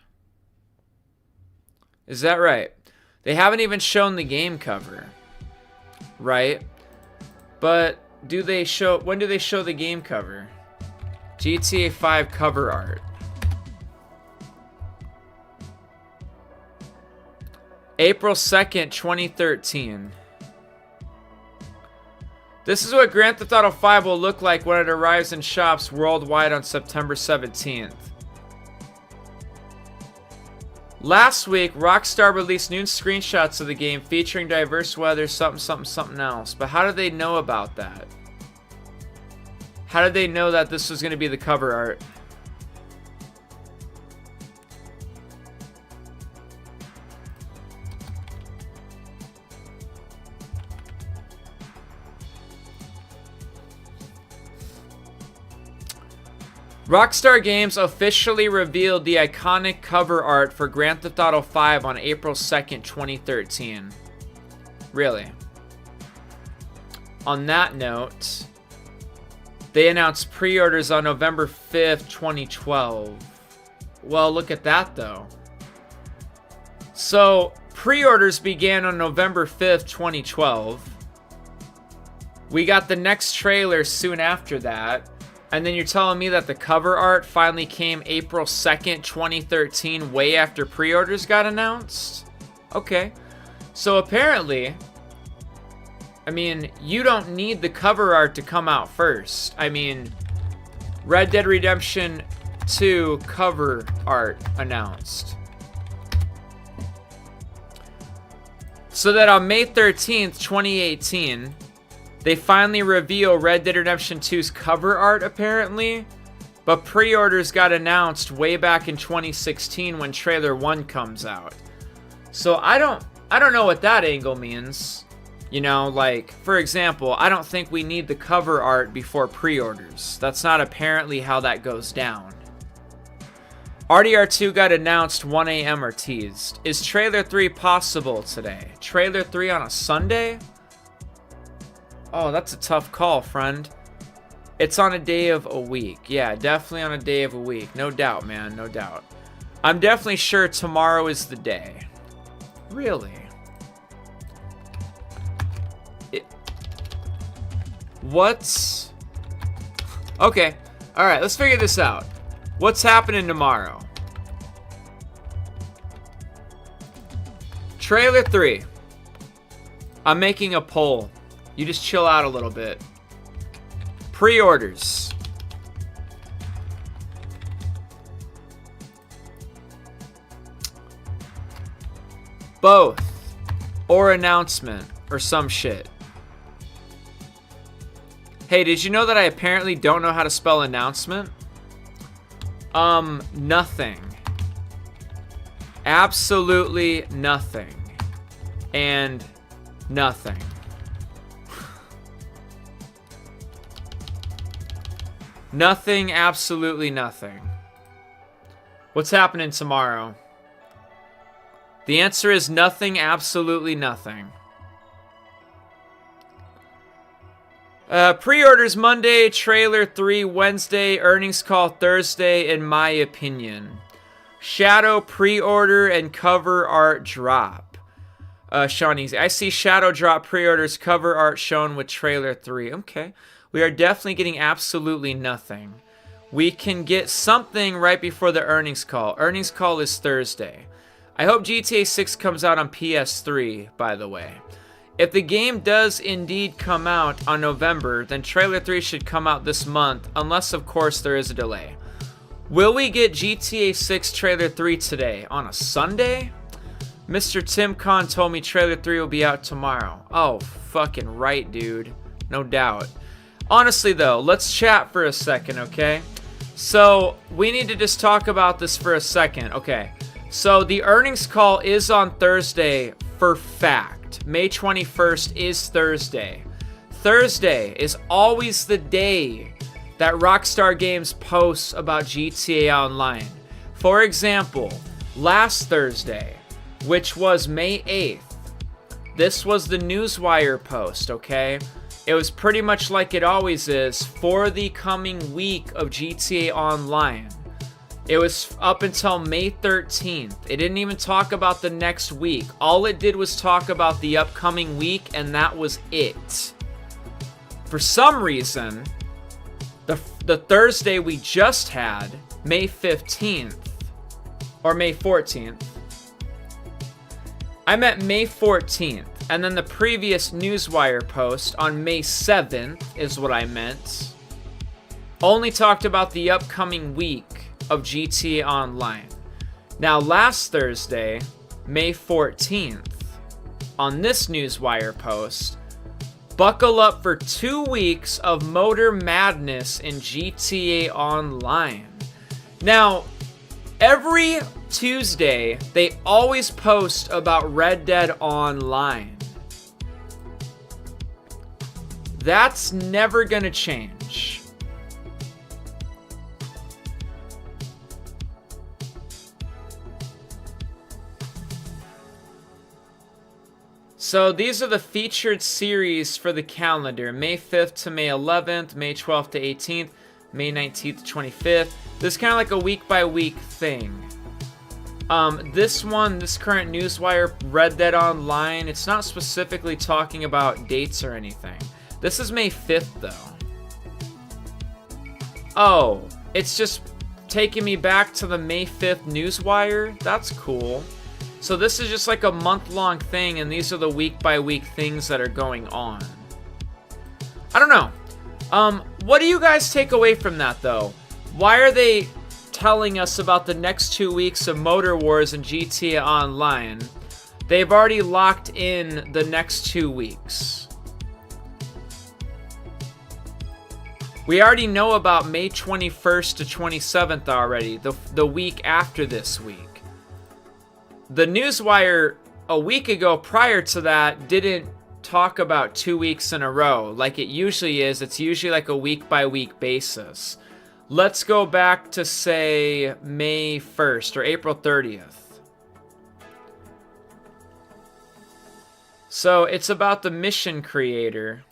Is that right? They haven't even shown the game cover. Right? But do they show... When do they show the game cover? GTA 5 cover art. April 2nd, 2013. This is what Grand Theft Auto 5 will look like when it arrives in shops worldwide on September 17th. Last week, Rockstar released new screenshots of the game featuring diverse weather, something else. But how did they know about that? How did they know that this was going to be the cover art? Rockstar Games officially revealed the iconic cover art for Grand Theft Auto 5 on April 2nd, 2013. Really? On that note, they announced pre-orders on November 5th, 2012. Well, look at that, though. So, pre-orders began on November 5th, 2012. We got the next trailer soon after that. And then you're telling me that the cover art finally came April 2nd, 2013, way after pre-orders got announced? Okay. So apparently, I mean, you don't need the cover art to come out first. I mean, Red Dead Redemption 2 cover art announced. So that on May 13th, 2018... they finally reveal Red Dead Redemption 2's cover art, apparently. But pre-orders got announced way back in 2016 when Trailer 1 comes out. So I don't know what that angle means. You know, like, for example, I don't think we need the cover art before pre-orders. That's not apparently how that goes down. RDR2 got announced 1 a.m. or teased. Is Trailer 3 possible today? Trailer 3 on a Sunday? Oh, that's a tough call, friend. It's on a day of a week. Yeah, definitely on a day of a week. No doubt, man. No doubt. I'm definitely sure tomorrow is the day. Really? What's... Okay. Alright, let's figure this out. What's happening tomorrow? Trailer 3. I'm making a poll. You just chill out a little bit. Pre-orders. Both. Or announcement. Or some shit. Hey, did you know that I apparently don't know how to spell announcement? Nothing. Absolutely nothing. And nothing. Nothing, absolutely nothing. What's happening tomorrow? The answer is nothing, absolutely nothing. Pre-orders Monday, trailer 3 Wednesday, earnings call Thursday, in my opinion. Shadow pre-order and cover art drop. Sean Easy. I see Shadow drop pre-orders, cover art shown with trailer 3. Okay. We are definitely getting absolutely nothing. We can get something right before the earnings call. Earnings call is Thursday. I hope GTA 6 comes out on PS3, by the way. If the game does indeed come out on November, then trailer 3 should come out this month, unless of course there is a delay. Will we get GTA 6 trailer 3 today, on a Sunday? Mr. Tim Khan told me trailer 3 will be out tomorrow. Oh, fucking right, dude. No doubt. Honestly, though, let's chat for a second, okay? So, we need to just talk about this for a second. Okay, so the earnings call is on Thursday for fact. May 21st is Thursday. Thursday is always the day that Rockstar Games posts about GTA Online. For example, last Thursday, which was May 8th, this was the Newswire post, okay? It was pretty much like it always is for the coming week of GTA Online. It was up until May 13th. It didn't even talk about the next week. All it did was talk about the upcoming week, and that was it. For some reason, the Thursday we just had, May 15th, or May 14th, I meant May 14th. And then the previous Newswire post on May 7th is what I meant. Only talked about the upcoming week of GTA Online. Now last Thursday, May 14th, on this Newswire post, buckle up for 2 weeks of motor madness in GTA Online. Now, every Tuesday, they always post about Red Dead Online. That's never gonna change. So these are the featured series for the calendar. May 5th to May 11th, May 12th to 18th, May 19th to 25th. This is kind of like a week-by-week thing. This one, this current Newswire Red Dead Online, it's not specifically talking about dates or anything. This is May 5th, though. Oh, it's just taking me back to the May 5th Newswire? That's cool. So this is just like a month-long thing, and these are the week-by-week things that are going on. I don't know. What do you guys take away from that, though? Why are they telling us about the next 2 weeks of Motor Wars and GTA Online? They've already locked in the next 2 weeks. We already know about May 21st to 27th already, the week after this week. The Newswire a week ago prior to that didn't talk about 2 weeks in a row like it usually is. It's usually like a week-by-week basis. Let's go back to, say, May 1st or April 30th. So it's about the mission creator.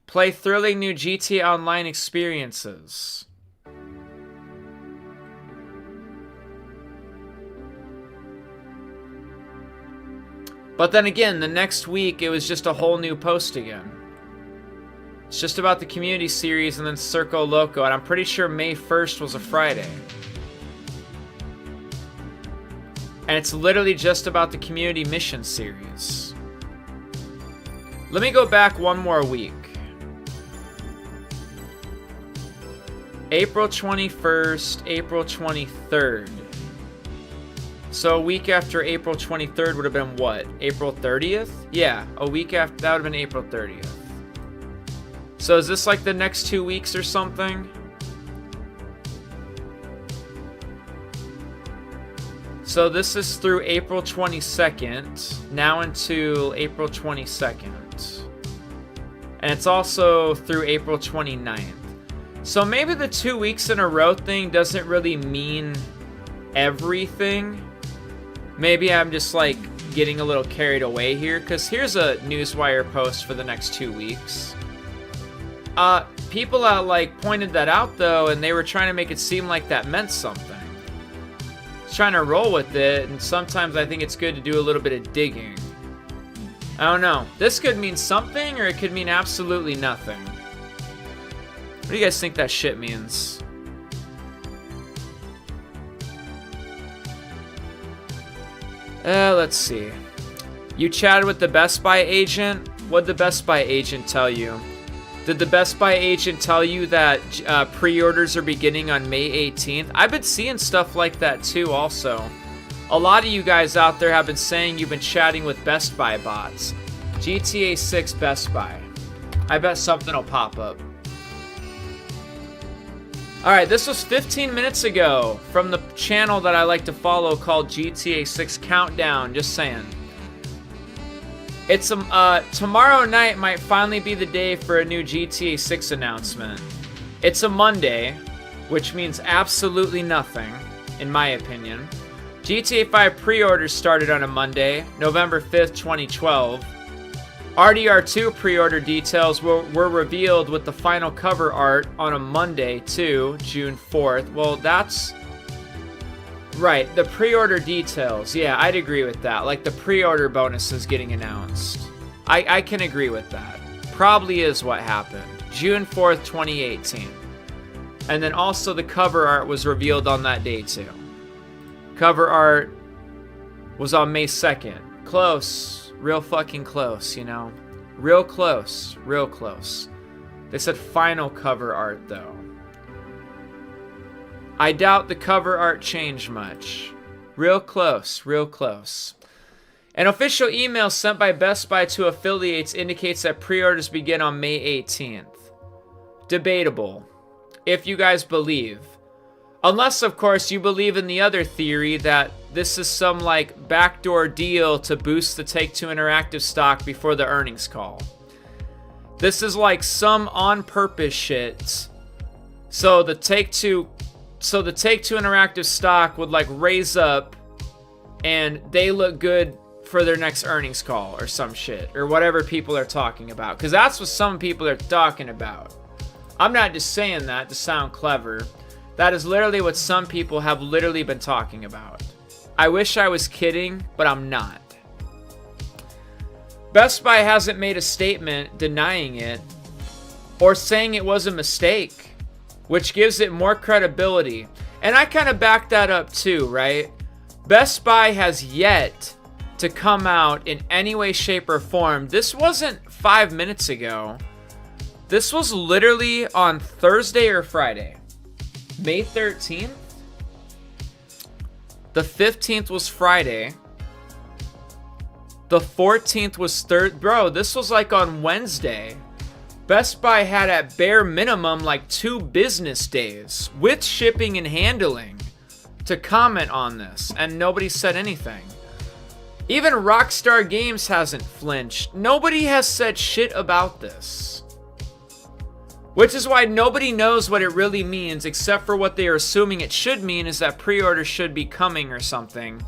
Play thrilling new GTA Online experiences. But then again, the next week it was just a whole new post again. It's just about the community series and then Circo Loco, and I'm pretty sure May 1st was a Friday. And it's literally just about the community mission series. Let me go back one more week. April 21st, April 23rd. So a week after April 23rd would have been what? April 30th? Yeah, a week after that would have been April 30th. So is this like the next 2 weeks or something? So this is through April 22nd, now until April 22nd. And it's also through April 29th. So maybe the 2 weeks in a row thing doesn't really mean everything. Maybe I'm just like getting a little carried away here, because here's a Newswire post for the next 2 weeks. People like pointed that out though, and they were trying to make it seem like that meant something. Trying to roll with it, and sometimes I think it's good to do a little bit of digging. I don't know. This could mean something, or it could mean absolutely nothing. What do you guys think that shit means? Let's see. You chatted with the Best Buy agent? What'd the Best Buy agent tell you? Did the Best Buy agent tell you that pre-orders are beginning on May 18th? I've been seeing stuff like that too also. A lot of you guys out there have been saying you've been chatting with Best Buy bots. GTA 6 Best Buy. I bet something will pop up. Alright, this was 15 minutes ago from the channel that I like to follow called GTA 6 Countdown, just saying. It's tomorrow night might finally be the day for a new GTA 6 announcement. It's a Monday, which means absolutely nothing, in my opinion. GTA 5 pre-orders started on a Monday, November 5th, 2012. RDR2 pre-order details were revealed with the final cover art on a Monday, too, June 4th. Well, that's... right, the pre-order details. Yeah, I'd agree with that. Like, the pre-order bonuses getting announced. I can agree with that. Probably is what happened. June 4th, 2018. And then also the cover art was revealed on that day, too. Cover art was on May 2nd. Close. Real fucking close, you know? Real close. Real close. They said final cover art, though. I doubt the cover art changed much. Real close, real close. An official email sent by Best Buy to affiliates indicates that pre-orders begin on May 18th. Debatable, if you guys believe. Unless, of course, you believe in the other theory that this is some, like, backdoor deal to boost the Take-Two Interactive stock before the earnings call. This is like some on-purpose shit. So the Take-Two Interactive stock would like raise up and they look good for their next earnings call or some shit or whatever people are talking about, because that's what some people are talking about. I'm not just saying that to sound clever. That is literally what some people have literally been talking about. I wish I was kidding, but I'm not. Best Buy hasn't made a statement denying it or saying it was a mistake, which gives it more credibility. And I kind of back that up too, right? Best Buy has yet to come out in any way, shape, or form. This wasn't 5 minutes ago. This was literally on Thursday or Friday. May 13th? The 15th was Friday. The 14th was Bro, this was like on Wednesday. Best Buy had at bare minimum like 2 business days with shipping and handling to comment on this, and nobody said anything. Even Rockstar Games hasn't flinched. Nobody has said shit about this. Which is why nobody knows what it really means, except for what they are assuming it should mean is that pre-orders should be coming or something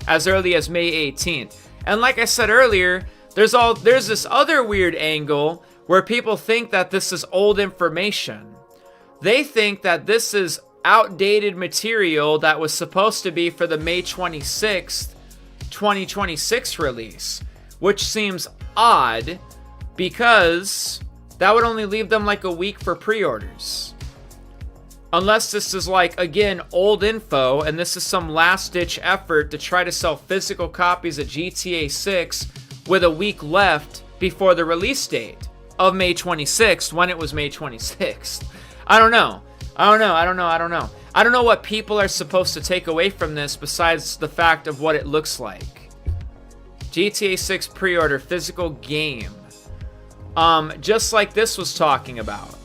as early as May 18th. And like I said earlier, there's this other weird angle where people think that this is old information. They think that this is outdated material that was supposed to be for the May 26th, 2026 release, which seems odd because that would only leave them like a week for pre-orders. Unless this is like, again, old info and this is some last-ditch effort to try to sell physical copies of GTA 6 with a week left before the release date of May 26th, when it was May 26th. I don't know. I don't know what people are supposed to take away from this besides the fact of what it looks like. GTA 6 pre-order physical game. Just like this was talking about.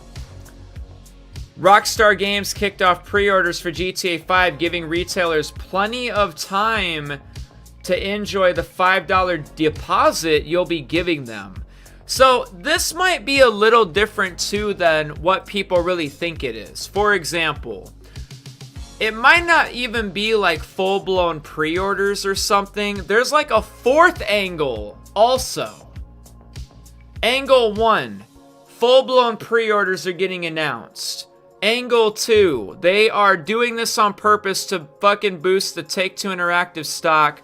Rockstar Games kicked off pre-orders for GTA 5, giving retailers plenty of time to enjoy the $5 deposit you'll be giving them. So this might be a little different too than what people really think it is. For example, it might not even be like full-blown pre-orders or something. There's like a fourth angle also. Angle 1, full-blown pre-orders are getting announced. Angle 2, they are doing this on purpose to fucking boost the Take-Two Interactive stock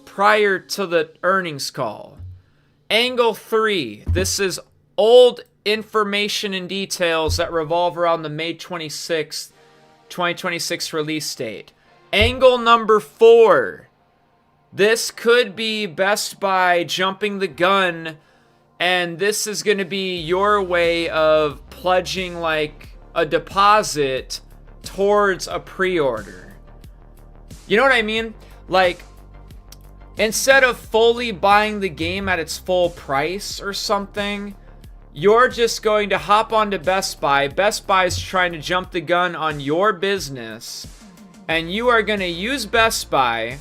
prior to the earnings call. Angle 3, this is old information and details that revolve around the May 26th, 2026 release date. Angle number 4, this could be Best Buy jumping the gun, and this is going to be your way of pledging like a deposit towards a pre-order. You know what I mean? Like, instead of fully buying the game at its full price or something, you're just going to hop onto Best Buy. Best Buy's trying to jump the gun on your business, and you are going to use Best Buy,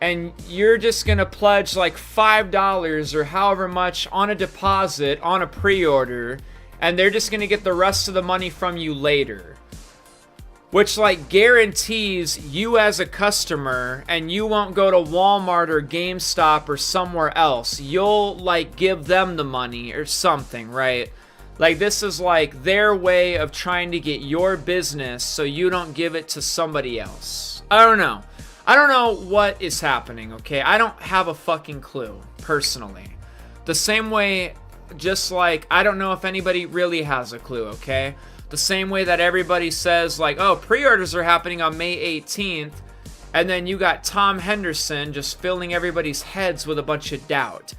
and you're just going to pledge like $5 or however much on a deposit on a pre-order, and they're just going to get the rest of the money from you later. Which like guarantees you as a customer, and you won't go to Walmart or GameStop or somewhere else. You'll like give them the money or something, right? Like this is like their way of trying to get your business so you don't give it to somebody else. I don't know. I don't know what is happening, okay? I don't have a fucking clue, personally. The same way, just like, I don't know if anybody really has a clue, okay? The same way that everybody says, like, oh, pre-orders are happening on May 18th, and then you got Tom Henderson just filling everybody's heads with a bunch of doubt.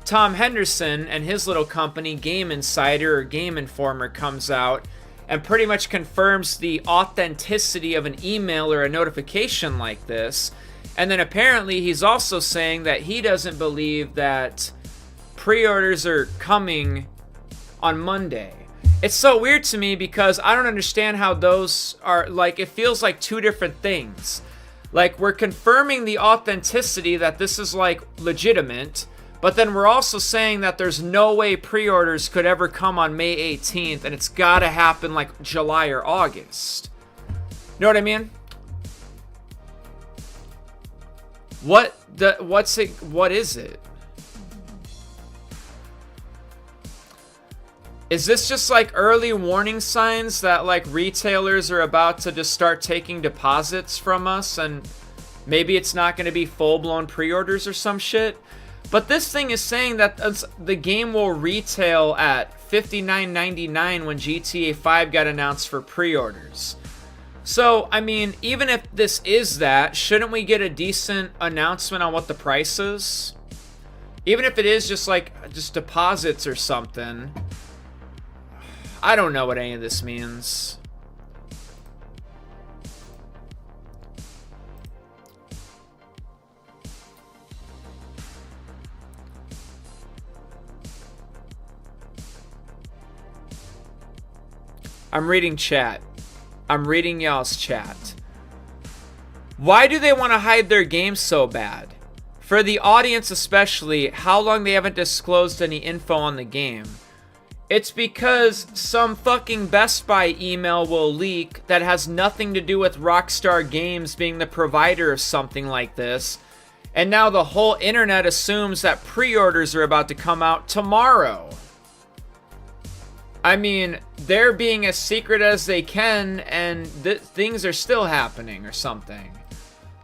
Tom Henderson and his little company, Game Insider or Game Informer, comes out and pretty much confirms the authenticity of an email or a notification like this. And then apparently he's also saying that he doesn't believe that pre-orders are coming on Monday. It's so weird to me because I don't understand how those are, like, it feels like two different things. Like, we're confirming the authenticity that this is, like, legitimate, but then we're also saying that there's no way pre-orders could ever come on May 18th, and it's gotta happen, like, July or August. You know what I mean? What is it? Is this just like early warning signs that like retailers are about to just start taking deposits from us, and maybe it's not going to be full-blown pre-orders or some shit? But this thing is saying that the game will retail at $59.99 when GTA 5 got announced for pre-orders. So, I mean, even if this is that, shouldn't we get a decent announcement on what the price is? Even if it is just like just deposits or something. I don't know what any of this means. I'm reading chat. I'm reading y'all's chat. Why do they want to hide their game so bad? For the audience especially, how long they haven't disclosed any info on the game. It's because some fucking Best Buy email will leak that has nothing to do with Rockstar Games being the provider of something like this. And now the whole internet assumes that pre-orders are about to come out tomorrow. I mean, they're being as secret as they can, and things are still happening or something.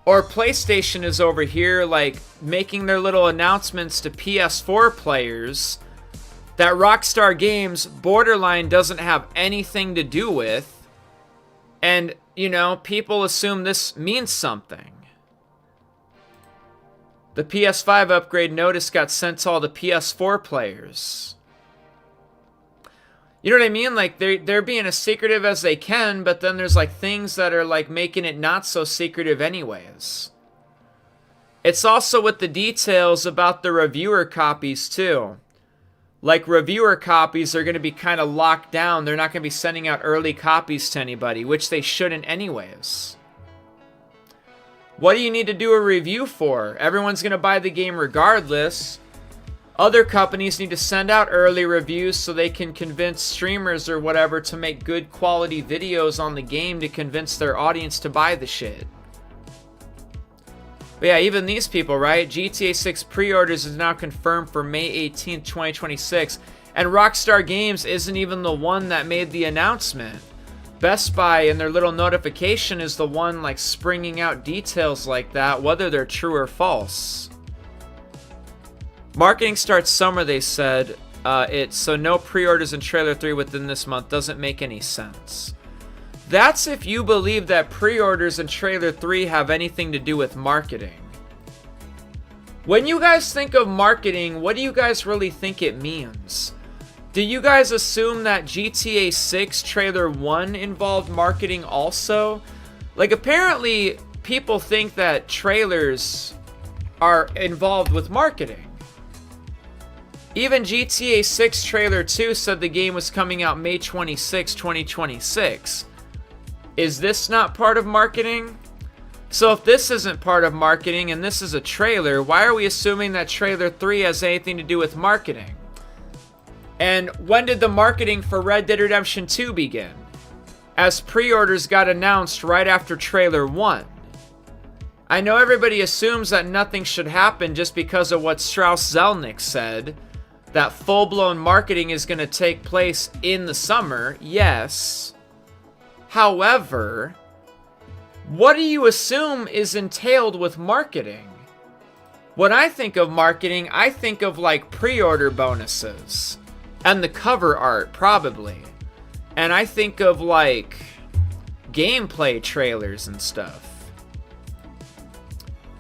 Or PlayStation is over here, like, making their little announcements to PS4 players that Rockstar Games borderline doesn't have anything to do with. And, you know, people assume this means something. The PS5 upgrade notice got sent to all the PS4 players. You know what I mean? Like, they're being as secretive as they can, but then there's, like, things that are, like, making it not so secretive anyways. It's also with the details about the reviewer copies, too. like reviewer copies are going to be kind of locked down. They're not going to be sending out early copies to anybody, which they shouldn't anyways. What do you need to do a review for? Everyone's going to buy the game regardless. Other companies need to send out early reviews so they can convince streamers or whatever to make good quality videos on the game to convince their audience to buy the shit. But yeah, even these people, right? GTA 6 pre-orders is now confirmed for May 18th, 2026. And Rockstar Games isn't even the one that made the announcement. Best Buy in their little notification is the one like springing out details like that, whether they're true or false. Marketing starts summer, they said. So no pre-orders in Trailer 3 within this month doesn't make any sense. That's if you believe that pre-orders in Trailer 3 have anything to do with marketing. When you guys think of marketing, what do you guys really think it means? Do you guys assume that GTA 6 Trailer 1 involved marketing also? Like, apparently, people think that trailers are involved with marketing. Even GTA 6 Trailer 2 said the game was coming out May 26, 2026. Is this not part of marketing? So if this isn't part of marketing and this is a trailer, why are we assuming that Trailer 3 has anything to do with marketing? And when did the marketing for Red Dead Redemption 2 begin? As pre-orders got announced right after Trailer 1. I know everybody assumes that nothing should happen just because of what Strauss Zelnick said, that full-blown marketing is going to take place in the summer, yes. However, what do you assume is entailed with marketing? When I think of marketing, I think of like pre-order bonuses and the cover art, probably. And I think of like gameplay trailers and stuff.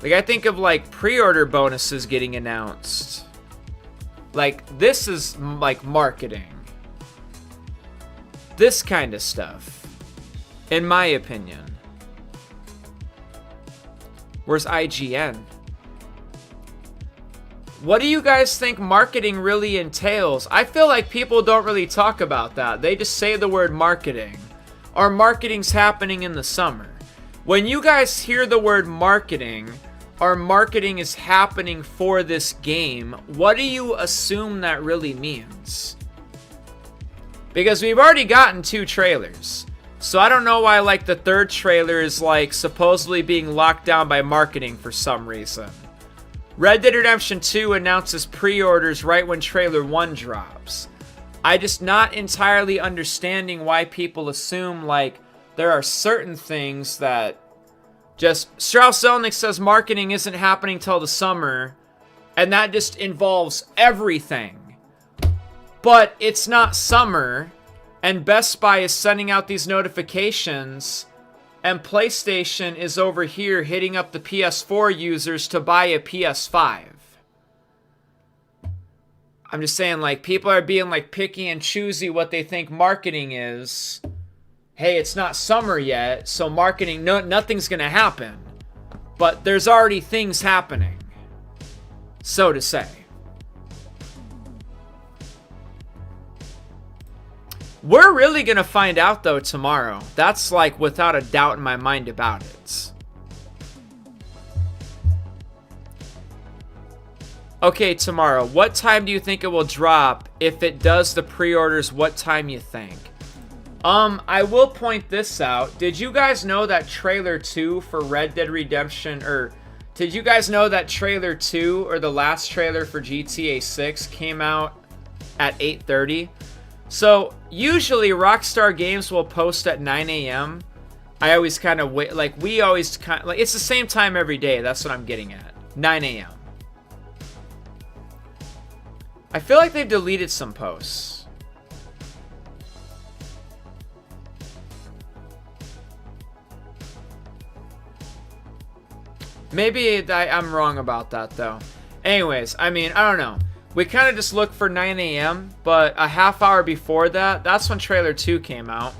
Like I think of like pre-order bonuses getting announced. Like this is like marketing. This kind of stuff, in my opinion. Where's IGN? What do you guys think marketing really entails? I feel like people don't really talk about that. They just say the word marketing. Or marketing's happening in the summer. When you guys hear the word marketing, or marketing is happening for this game, what do you assume that really means? Because we've already gotten 2 trailers. So I don't know why like the 3rd trailer is like supposedly being locked down by marketing for some reason. Red Dead Redemption 2 announces pre-orders right when Trailer 1 drops. I just not entirely understanding why people assume like there are certain things that just Strauss Zelnick says marketing isn't happening till the summer, and that just involves everything. But it's not summer, and Best Buy is sending out these notifications, and PlayStation is over here hitting up the PS4 users to buy a PS5. I'm just saying, like, people are being, like, picky and choosy what they think marketing is. Hey, it's not summer yet, so marketing, nothing's gonna happen. But there's already things happening, so to say. We're really gonna find out though tomorrow. That's like without a doubt in my mind about it. Okay, tomorrow. What time do you think it will drop? If it does the pre-orders, what time you think? I will point this out. Did you guys know that Trailer 2 for Red Dead Redemption, or did you guys know that Trailer 2, or the last trailer for GTA 6 came out at 8:30? So, usually Rockstar Games will post at 9 a.m. I always kind of wait, like, we always kind of, like, it's the same time every day. That's what I'm getting at. 9 a.m. I feel like they've deleted some posts. Maybe I'm wrong about that, though. Anyways, I mean, I don't know. We kind of just look for 9 a.m., but a half hour before that, that's when Trailer 2 came out.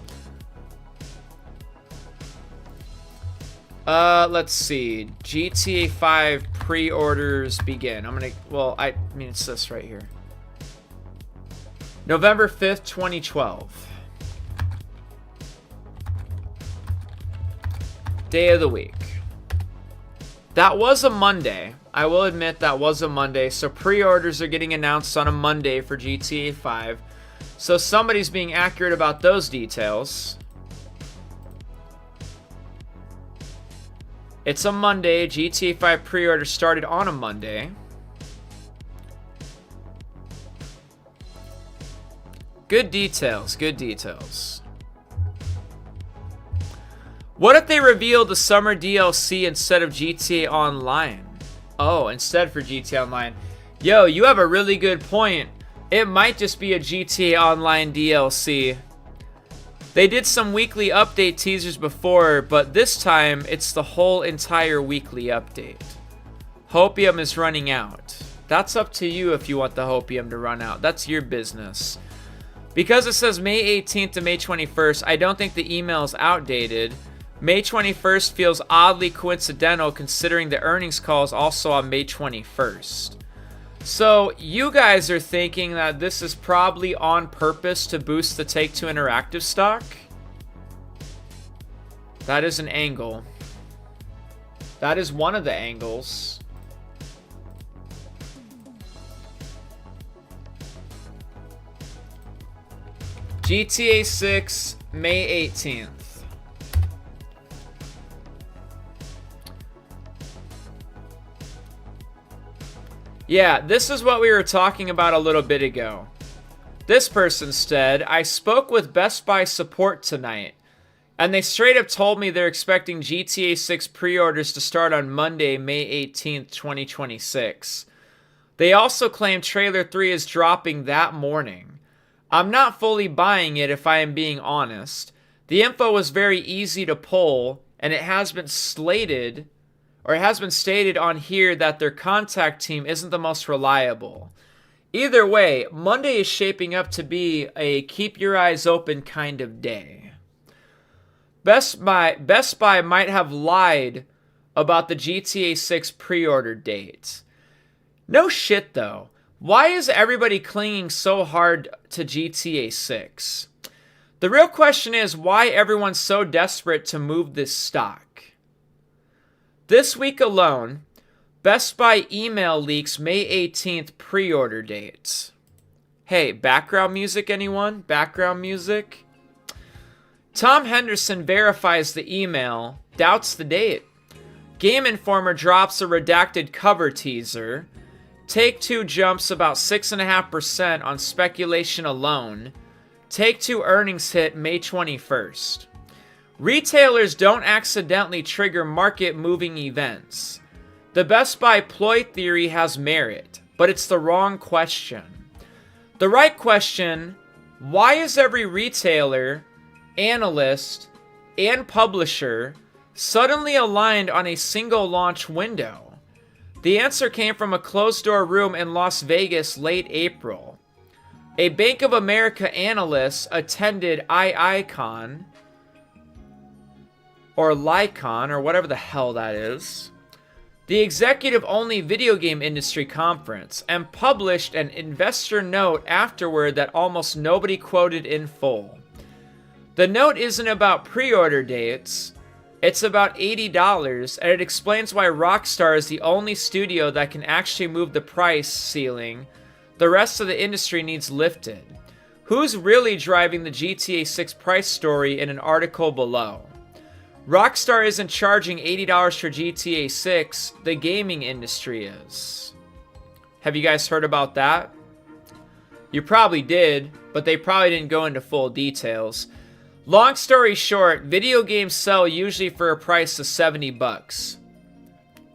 Let's see. GTA 5 pre-orders begin. I mean, it's this right here. November 5th, 2012. Day of the week. That was a Monday. I will admit that was a Monday. So pre-orders are getting announced on a Monday for GTA 5. So somebody's being accurate about those details. It's a Monday. GTA 5 pre-order started on a Monday. Good details, good details. What if they revealed the summer DLC instead of GTA Online? Oh, instead for GTA Online. Yo, you have a really good point. It might just be a GTA Online DLC. They did some weekly update teasers before, but this time it's the whole entire weekly update. Hopium is running out. That's up to you if you want the Hopium to run out. That's your business. Because it says May 18th to May 21st, I don't think the email is outdated. May 21st feels oddly coincidental considering the earnings call is also on May 21st. So you guys are thinking that this is probably on purpose to boost the Take-Two Interactive stock? That is an angle. That is one of the angles. GTA 6, May 18th. Yeah, this is what we were talking about a little bit ago. This person said, I spoke with Best Buy support tonight, and they straight up told me they're expecting GTA 6 pre-orders to start on Monday, May 18th, 2026. They also claim Trailer 3 is dropping that morning. I'm not fully buying it if I am being honest. The info was very easy to pull, and it has been stated on here that their contact team isn't the most reliable. Either way, Monday is shaping up to be a keep your eyes open kind of day. Best Buy might have lied about the GTA 6 pre-order date. No shit though. Why is everybody clinging so hard to GTA 6? The real question is why everyone's so desperate to move this stock. This week alone, Best Buy email leaks May 18th pre-order dates. Hey, background music anyone? Background music? Tom Henderson verifies the email, doubts the date. Game Informer drops a redacted cover teaser. Take-Two jumps about 6.5% on speculation alone. Take-Two earnings hit May 21st. Retailers don't accidentally trigger market-moving events. The Best Buy ploy theory has merit, but it's the wrong question. The right question, why is every retailer, analyst, and publisher suddenly aligned on a single launch window? The answer came from a closed-door room in Las Vegas late April. A Bank of America analyst attended IICon, or Lycon, or whatever the hell that is, the executive-only video game industry conference, and published an investor note afterward that almost nobody quoted in full. The note isn't about pre-order dates. It's about $80, and it explains why Rockstar is the only studio that can actually move the price ceiling. The rest of the industry needs lifted. Who's really driving the GTA 6 price story in an article below? Rockstar isn't charging $80 for GTA 6, the gaming industry is. Have you guys heard about that? You probably did, but they probably didn't go into full details. Long story short, video games sell usually for a price of $70.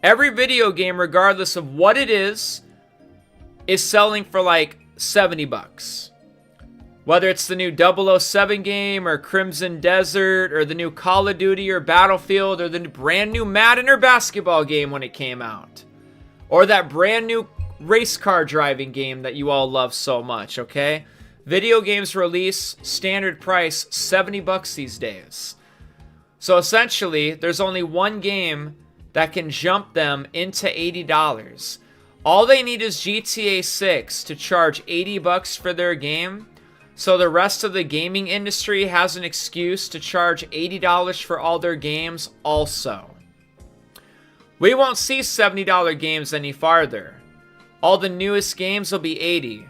Every video game, regardless of what it is selling for like $70. Whether it's the new 007 game or Crimson Desert or the new Call of Duty or Battlefield or the brand new Madden or basketball game when it came out. Or that brand new race car driving game that you all love so much, okay? Video games release, standard price, $70 these days. So essentially, there's only one game that can jump them into $80. All they need is GTA 6 to charge $80 for their game. so the rest of the gaming industry has an excuse to charge $80 for all their games also. We won't see $70 games any farther. All the newest games will be $80.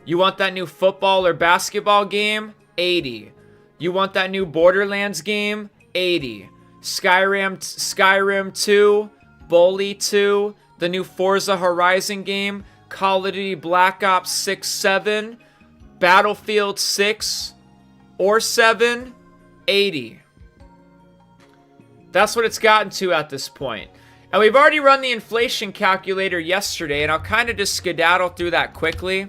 You want that new football or basketball game? $80. You want that new Borderlands game? $80. Skyrim 2, Bully 2, the new Forza Horizon game, Call of Duty Black Ops 6, 7, Battlefield 6 or 7, $80. That's what it's gotten to at this point. And we've already run the inflation calculator yesterday, and I'll kind of just skedaddle through that quickly.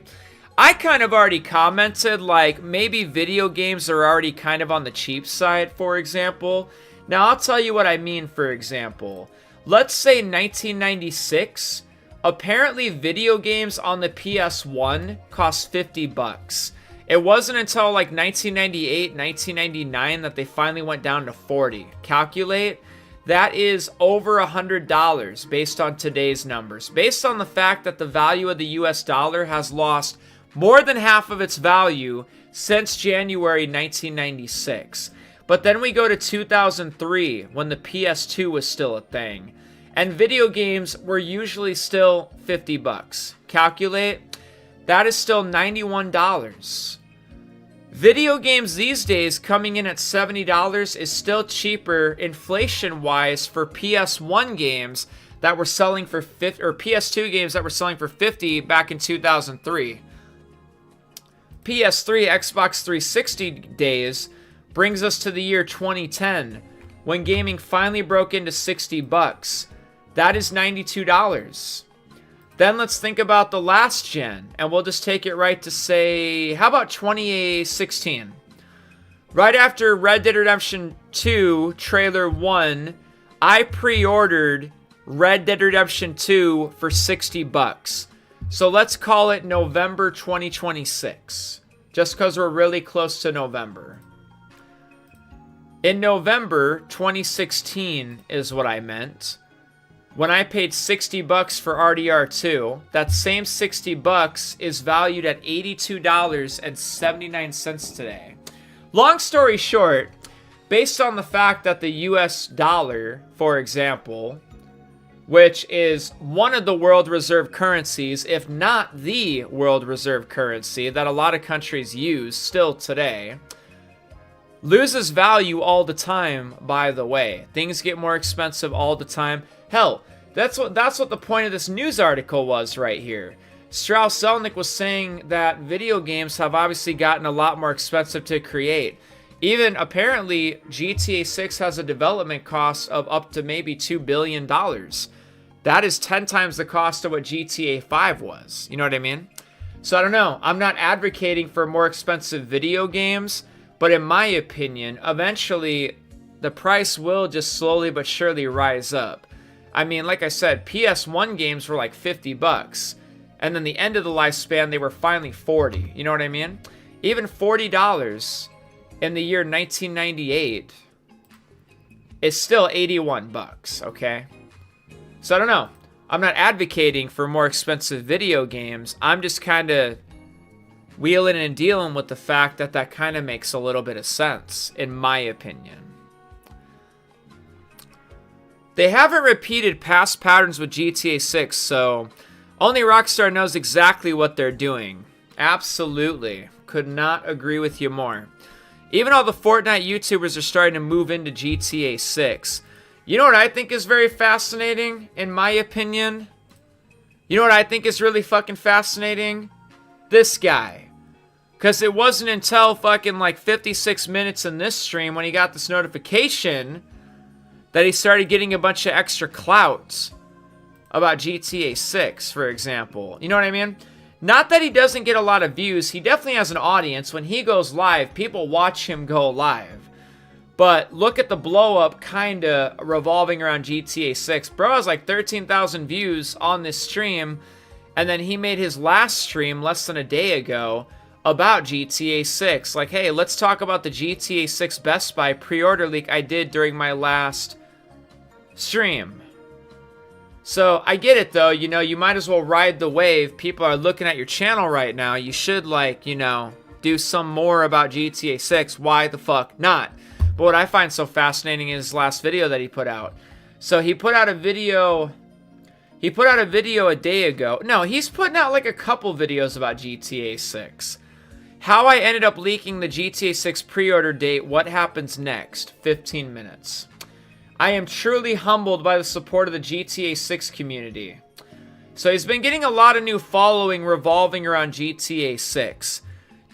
I kind of already commented, like, maybe video games are already kind of on the cheap side, for example. Now, I'll tell you what I mean, for example. Let's say 1996. Apparently, video games on the PS1 cost $50. It wasn't until like 1998, 1999 that they finally went down to $40. Calculate. That is over $100 based on today's numbers. Based on the fact that the value of the US dollar has lost more than half of its value since January 1996. But then we go to 2003 when the PS2 was still a thing. And video games were usually still $50. Calculate. That is still $91. Video games these days coming in at $70 is still cheaper inflation-wise for PS1 games that were selling for 50, or PS2 games that were selling for $50 back in 2003. PS3, Xbox 360 days brings us to the year 2010 when gaming finally broke into $60. That is $92. Then let's think about the last gen, and we'll just take it right to say, how about 2016? Right after Red Dead Redemption 2 Trailer 1, I pre-ordered Red Dead Redemption 2 for $60. So let's call it November 2026, just because we're really close to November. In November 2016 is what I meant. When I paid $60 for RDR2, that same $60 is valued at $82.79 today. Long story short, based on the fact that the US dollar, for example, which is one of the world reserve currencies, if not the world reserve currency that a lot of countries use still today, loses value all the time, by the way. Things get more expensive all the time. Hell, that's what the point of this news article was right here. Strauss Zelnick was saying that video games have obviously gotten a lot more expensive to create. Even apparently GTA 6 has a development cost of up to maybe $2 billion. That is 10 times the cost of what GTA 5 was. You know what I mean? So I don't know. I'm not advocating for more expensive video games, but in my opinion, eventually the price will just slowly but surely rise up. I mean, like I said, PS1 games were like $50. And then the end of the lifespan, they were finally $40. You know what I mean? Even $40 in the year 1998 is still $81, okay? So I don't know. I'm not advocating for more expensive video games. I'm just kind of wheeling and dealing with the fact that that kind of makes a little bit of sense, in my opinion. They haven't repeated past patterns with GTA 6, so only Rockstar knows exactly what they're doing. Absolutely. Could not agree with you more. Even all the Fortnite YouTubers are starting to move into GTA 6. You know what I think is very fascinating, in my opinion? You know what I think is really fucking fascinating? This guy. Because it wasn't until fucking like 56 minutes in this stream when he got this notification that he started getting a bunch of extra clout about GTA 6, for example. You know what I mean? Not that he doesn't get a lot of views. He definitely has an audience. When he goes live, people watch him go live. But look at the blow up kind of revolving around GTA 6. Bro has like 13,000 views on this stream. And then he made his last stream less than a day ago about GTA 6. Like, hey, let's talk about the GTA 6 Best Buy pre-order leak I did during my last stream. So I get it though, you know, you might as well ride the wave. People are looking at your channel right now. You should, like, you know, do some more about GTA 6. Why the fuck not? But what I find so fascinating is his last video that he put out. So he put out a video a day ago. No, he's putting out like a couple videos about GTA 6. How I ended up leaking the GTA 6 pre-order date, what happens next, 15 minutes. I am truly humbled by the support of the GTA 6 community. So he's been getting a lot of new following revolving around GTA 6.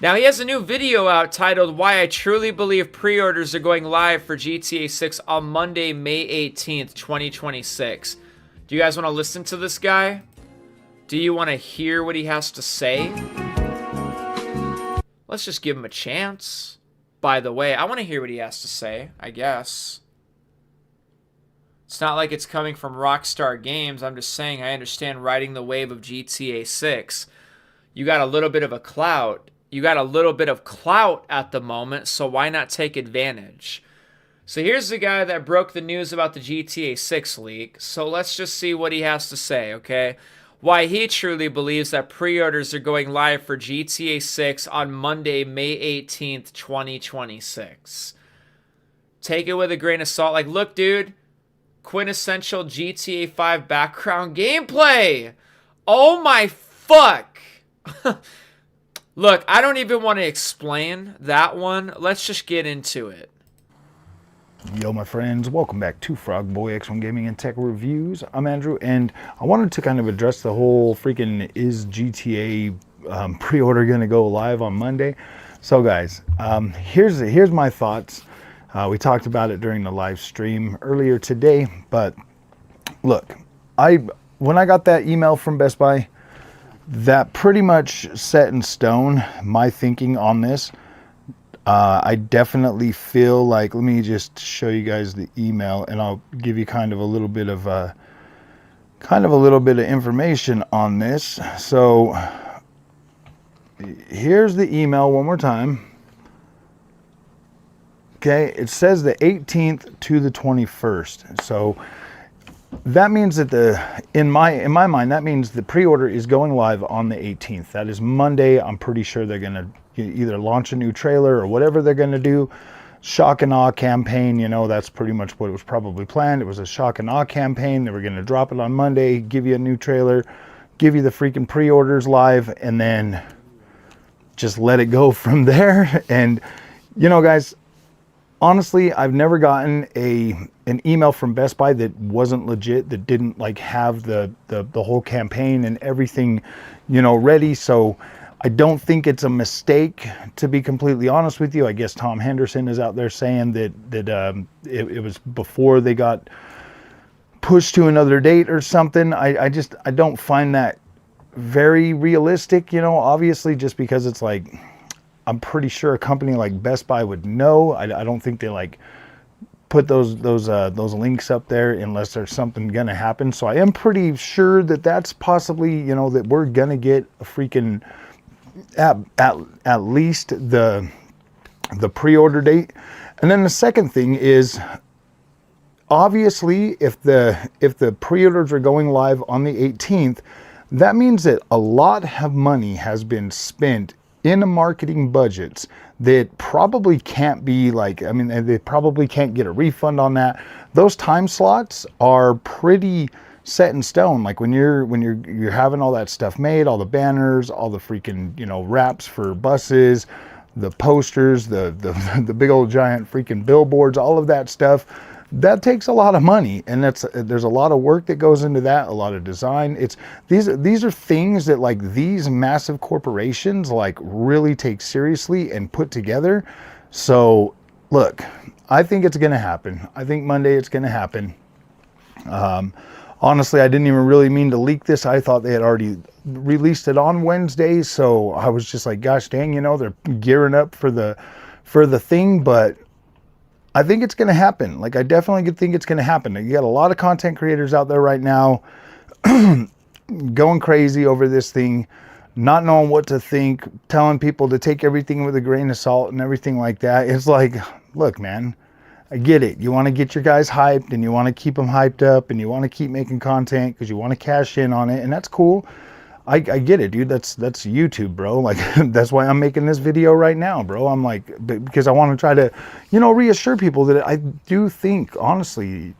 Now he has a new video out titled Why I Truly Believe Pre-Orders Are Going Live for GTA 6 on Monday, May 18th, 2026. Do you guys want to listen to this guy? Do you want to hear what he has to say? Let's just give him a chance. By the way, I want to hear what he has to say, I guess. It's not like it's coming from Rockstar Games. I'm just saying I understand riding the wave of GTA 6. You got a little bit of a clout. You got a little bit of clout at the moment, so why not take advantage? So here's the guy that broke the news about the GTA 6 leak. So let's just see what he has to say, okay? Why he truly believes that pre-orders are going live for GTA 6 on Monday, May 18th, 2026. Take it with a grain of salt. Like, look, dude, quintessential GTA 5 background gameplay. Oh my fuck. Look, I don't even want to explain that one. Let's just get into it. Yo, my friends, welcome back to Frog Boy X1 Gaming and Tech Reviews. I'm Andrew, and I wanted to kind of address the whole freaking is GTA pre-order going to go live on Monday. So, guys, here's my thoughts. We talked about it during the live stream earlier today, but look, when I got that email from Best Buy, that pretty much set in stone my thinking on this. I definitely feel like, let me just show you guys the email, and I'll give you kind of a little bit of information on this. So here's the email one more time. Okay, it says the 18th to the 21st. So that means that in my mind, that means the pre-order is going live on the 18th. That is Monday. I'm pretty sure they're gonna either launch a new trailer or whatever they're gonna do. Shock and awe campaign, you know, that's pretty much what was probably planned. It was a shock and awe campaign. They were gonna drop it on Monday, give you a new trailer, give you the freaking pre-orders live, and then just let it go from there. And you know, guys, honestly, I've never gotten an email from Best Buy that wasn't legit, that didn't like have the whole campaign and everything, you know, ready. So I don't think it's a mistake, to be completely honest with you. I guess Tom Henderson is out there saying that it was before they got pushed to another date or something. I don't find that very realistic, you know, obviously, just because it's like, I'm pretty sure a company like Best Buy would know. I don't think they like put those links up there unless there's something gonna happen. So I am pretty sure that that's possibly, you know, that we're gonna get a freaking at least the pre-order date. And then the second thing is, obviously, if the pre-orders are going live on the 18th, that means that a lot of money has been spent in marketing budgets that probably can't be like, I mean, they probably can't get a refund on that. Those time slots are pretty set in stone. Like when you're having all that stuff made, all the banners, all the freaking, you know, wraps for buses, the posters, the big old giant freaking billboards, all of that stuff, that takes a lot of money, and there's a lot of work that goes into that, a lot of design. These are things that like these massive corporations like really take seriously and put together. So look, I think it's gonna happen. I think Monday it's gonna happen. Honestly, I didn't even really mean to leak this. I thought they had already released it on Wednesday, so I was just like, gosh dang, you know, they're gearing up for the thing. But I think it's going to happen. Like, I definitely think it's going to happen. You got a lot of content creators out there right now going crazy over this thing, not knowing what to think, telling people to take everything with a grain of salt and everything like that. It's like, look, man, I get it. You want to get your guys hyped, and you want to keep them hyped up, and you want to keep making content because you want to cash in on it, and that's cool. I get it, dude. That's YouTube, bro. Like that's why I'm making this video right now, bro. I'm like, because I want to try to, reassure people that I do think, honestly,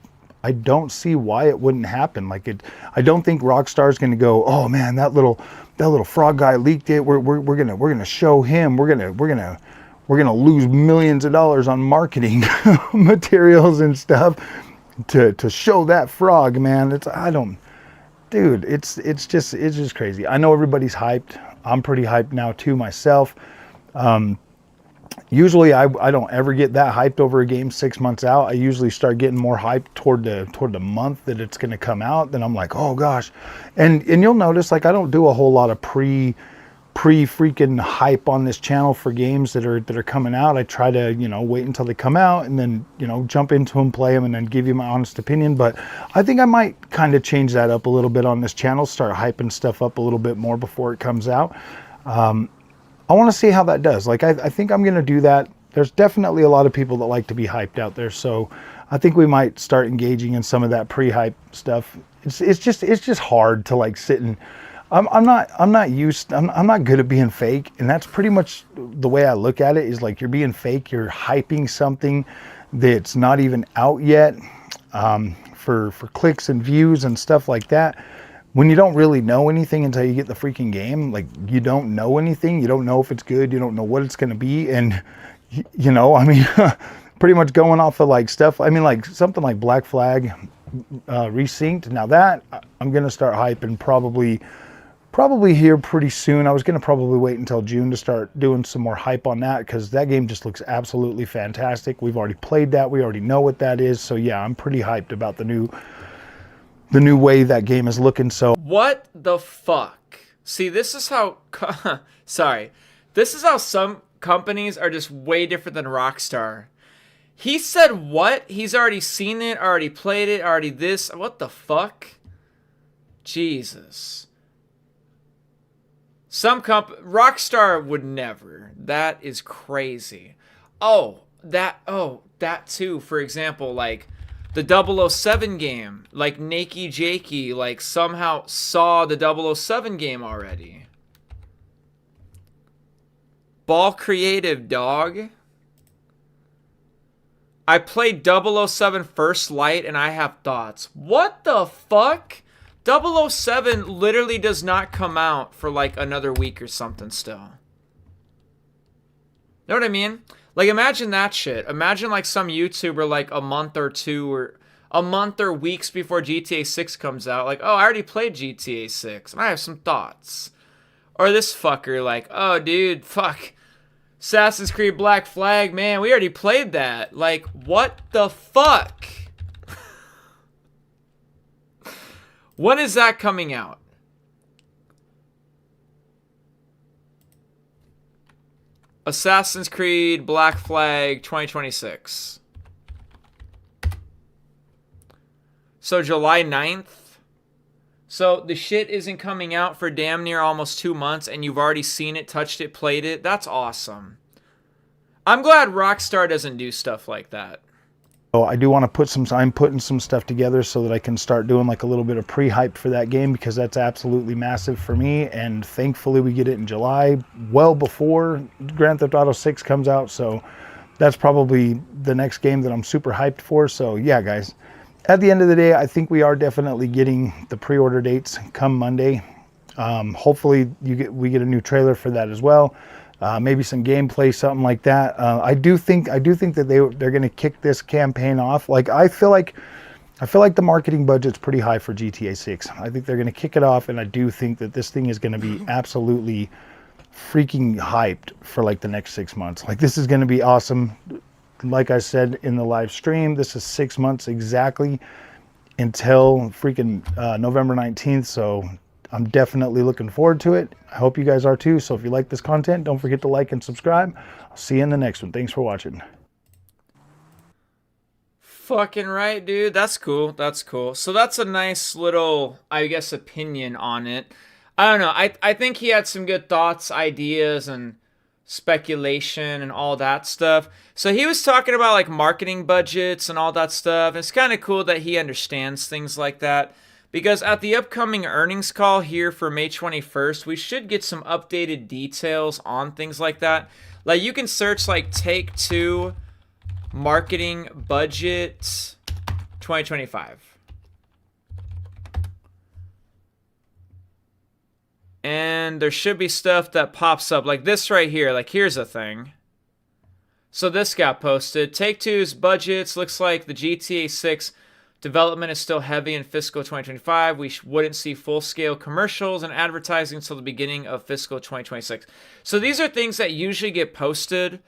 I don't see why it wouldn't happen. Like I don't think Rockstar's going to go, oh man, that little frog guy leaked it. We're gonna show him. We're gonna lose millions of dollars on marketing materials and stuff to show that frog, man. Dude, it's just crazy. I know everybody's hyped. I'm pretty hyped now too myself. Usually I don't ever get that hyped over a game 6 months out. I usually start getting more hyped toward the month that it's going to come out. Then I'm like, oh gosh. And you'll notice, like, I don't do a whole lot of pre freaking hype on this channel for games that are coming out. I try to, wait until they come out and then, jump into them, play them, and then give you my honest opinion. But I think I might kind of change that up a little bit on this channel, start hyping stuff up a little bit more before it comes out. I want to see how that does. Like, I think I'm going to do that. There's definitely a lot of people that like to be hyped out there. So I think we might start engaging in some of that pre-hype stuff. It's just hard to like sit and I'm not good at being fake, and that's pretty much the way I look at it. Is like, you're being fake, you're hyping something that's not even out yet, for clicks and views and stuff like that. When you don't really know anything until you get the freaking game, like, you don't know anything, you don't know if it's good, you don't know what it's going to be, and pretty much going off of like stuff. Like something like Black Flag Resynced. Now that I'm going to start hyping probably here pretty soon. I was going to probably wait until June to start doing some more hype on that, because that game just looks absolutely fantastic. We've already played that. We already know what that is. So yeah, I'm pretty hyped about the new way that game is looking. So what the fuck? See, this is how sorry. This is how some companies are just way different than Rockstar. He said what? He's already seen it, already played it, already this. What the fuck? Jesus. Rockstar would never. That is crazy. That too. For example, like the 007 game, like Nakey Jakey, like somehow saw the 007 game already. Ball Creative, dog. I played 007 First Light and I have thoughts. What the fuck? 007 literally does not come out for like another week or something still. Know what I mean? Like, imagine that shit. Imagine like some YouTuber like a month or weeks before GTA 6 comes out. Like, oh, I already played GTA 6 and I have some thoughts. Or this fucker like, oh dude, fuck. Assassin's Creed Black Flag, man, we already played that. Like, what the fuck? When is that coming out? Assassin's Creed Black Flag 2026. So July 9th. So the shit isn't coming out for damn near almost 2 months and you've already seen it, touched it, played it. That's awesome. I'm glad Rockstar doesn't do stuff like that. I do want to I'm putting some stuff together so that I can start doing like a little bit of pre-hype for that game, because that's absolutely massive for me. And thankfully we get it in July, well before Grand Theft Auto 6 comes out. So that's probably the next game that I'm super hyped for. So yeah, guys, at the end of the day, I think we are definitely getting the pre-order dates come Monday. Hopefully we get a new trailer for that as well. Maybe some gameplay, something like that. I do think that they're going to kick this campaign off. Like, I feel like the marketing budget's pretty high for GTA 6. I think they're going to kick it off, and I do think that this thing is going to be absolutely freaking hyped for like the next 6 months. Like, this is going to be awesome. Like I said in the live stream, this is 6 months exactly until freaking November 19th. So I'm definitely looking forward to it. I hope you guys are too. So if you like this content, don't forget to like and subscribe. I'll see you in the next one. Thanks for watching. Fucking right, dude. That's cool. That's cool. So that's a nice little, I guess, opinion on it. I don't know. I think he had some good thoughts, ideas, and speculation and all that stuff. So he was talking about like marketing budgets and all that stuff. It's kind of cool that he understands things like that, Because at the upcoming earnings call here for May 21st, we should get some updated details on things like that. Like you can search like Take-Two marketing budget 2025. And there should be stuff that pops up like this right here. Like here's a thing. So this got posted. Take-Two's budgets looks like the GTA 6 development is still heavy in fiscal 2025. We wouldn't see full-scale commercials and advertising until the beginning of fiscal 2026. So these are things that usually get posted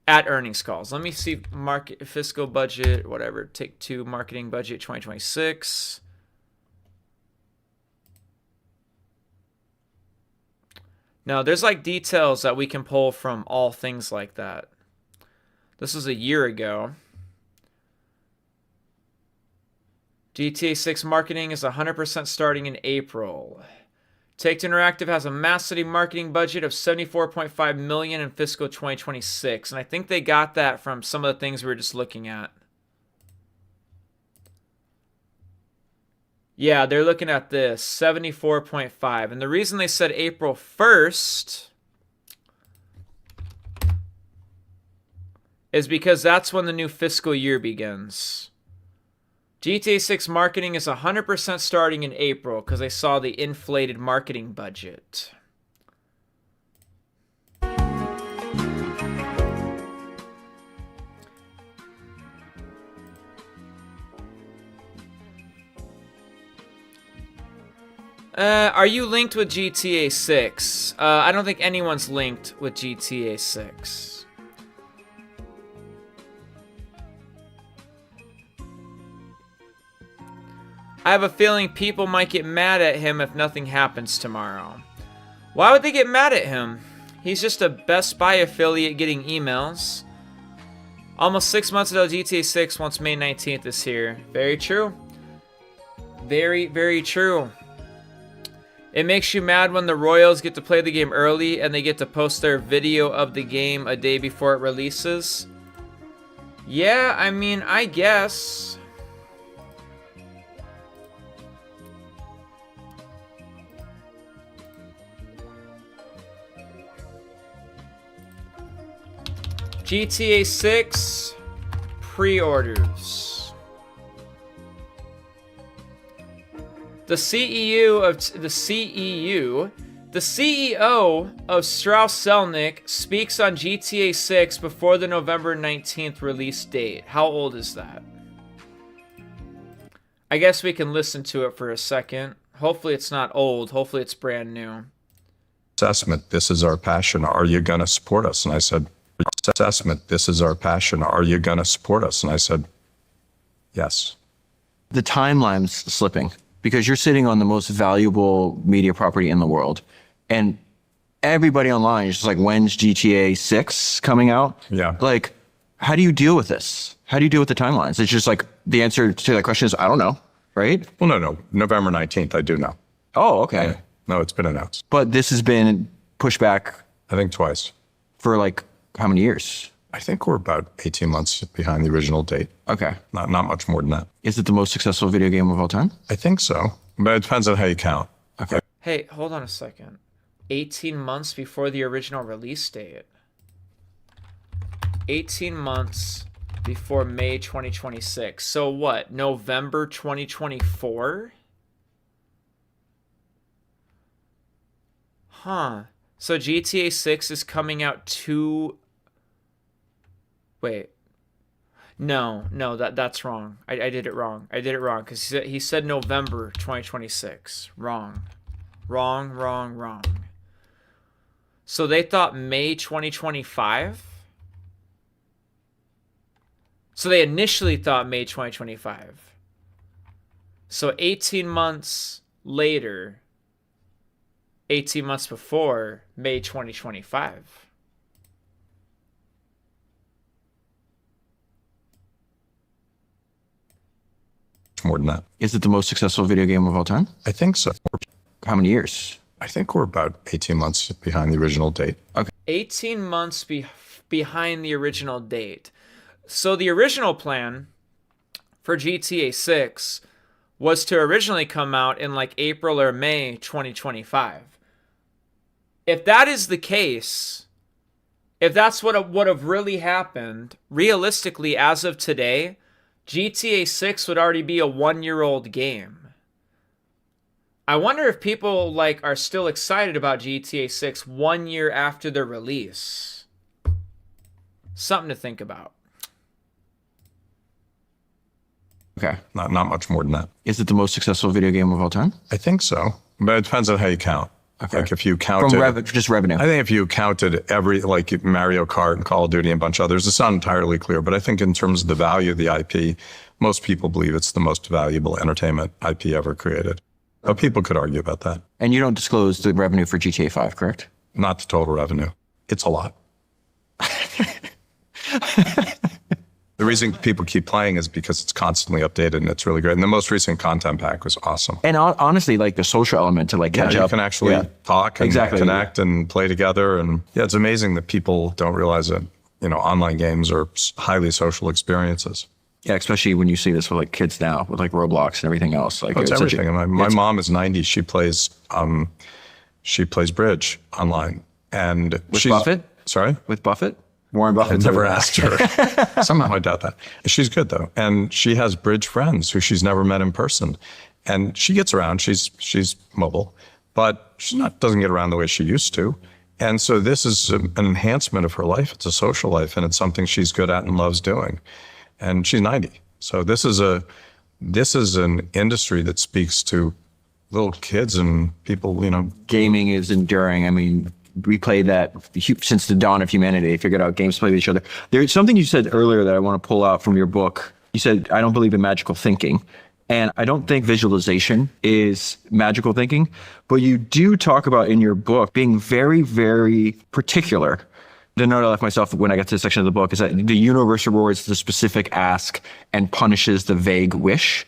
at earnings calls. Let me see market fiscal budget, whatever. Take-Two marketing budget 2026. Now, there's like details that we can pull from all things like that. This was a year ago. GTA 6 marketing is 100% starting in April. Take-Two Interactive has a massive marketing budget of $74.5 million in fiscal 2026. And I think they got that from some of the things we were just looking at. Yeah, they're looking at this, 74.5. And the reason they said April 1st is because that's when the new fiscal year begins. GTA 6 marketing is 100% starting in April because they saw the inflated marketing budget. Are you linked with GTA 6? I don't think anyone's linked with GTA 6. I have a feeling people might get mad at him if nothing happens tomorrow. Why would they get mad at him? He's just a Best Buy affiliate getting emails. Almost 6 months ago, GTA 6 once May 19th is here. Very true. Very, very true. It makes you mad when the Royals get to play the game early and they get to post their video of the game a day before it releases. Yeah, I mean, I guess. GTA 6 pre-orders. The CEO of Strauss Zelnick speaks on GTA 6 before the November 19th release date. How old is that? I guess we can listen to it for a second. Hopefully it's not old. Hopefully it's brand new. Assessment, this is our passion. Are you going to support us? And I said, assessment, this is our passion. Are you going to support us? And I said, yes. The timeline's slipping because you're sitting on the most valuable media property in the world. And everybody online is just like, when's GTA 6 coming out? Yeah. Like, how do you deal with this? How do you deal with the timelines? It's just like, the answer to that question is, I don't know, right? Well, no. November 19th, I do know. Oh, okay. Yeah. No, it's been announced. But this has been pushed back I think twice. for like, how many years? I think we're about 18 months behind the original date. Okay. Not much more than that. Is it the most successful video game of all time? I think so. But it depends on how you count. Okay. Hey, hold on a second. 18 months before the original release date. 18 months before May 2026. So what? November 2024? Huh. So GTA 6 is coming out Wait. No, that's wrong. I did it wrong. I did it wrong because he said November 2026. Wrong. So they thought May 2025? So they initially thought May 2025. So 18 months later, 18 months before May 2025. More than that. Is it the most successful video game of all time? I think so. How many years? I think we're about 18 months behind the original date. Okay. 18 months behind the original date. So the original plan for GTA 6 was to originally come out in like April or May 2025. If that is the case, if that's what would have really happened, realistically, as of today, GTA 6 would already be a 1-year-old game. I wonder if people like are still excited about GTA 6 1 year after the release. Something to think about. Okay. Not much more than that. Is it the most successful video game of all time? I think so, but it depends on how you count. Okay. Like if you counted, From just revenue. I think if you counted every, like Mario Kart and Call of Duty and a bunch of others, it's not entirely clear. But I think in terms of the value of the IP, most people believe it's the most valuable entertainment IP ever created. But people could argue about that. And you don't disclose the revenue for GTA 5, correct? Not the total revenue. It's a lot. The reason people keep playing is because it's constantly updated and it's really great. And the most recent content pack was awesome. And honestly, like the social element to like catch You up. can actually talk and Exactly. connect and play together. And yeah, it's amazing that people don't realize that, online games are highly social experiences. Yeah, especially when you see this with like kids now with like Roblox and everything else. Like It's such a- everything. And my mom is 90. She plays bridge online. And With Buffett? Sorry? with Buffett. Warren Buffett. Never asked her. Somehow I doubt that. She's good though. And she has bridge friends who she's never met in person. And she gets around. She's mobile, but doesn't get around the way she used to. And so this is an enhancement of her life. It's a social life and it's something she's good at and loves doing. And she's 90. So this is an industry that speaks to little kids and people, Gaming is enduring. I mean, we played that since the dawn of humanity. They figured out games to play with each other. There's something you said earlier that I want to pull out from your book. You said, I don't believe in magical thinking. And I don't think visualization is magical thinking, but you do talk about in your book being very, very particular. The note I left myself when I got to this section of the book is that the universe rewards the specific ask and punishes the vague wish.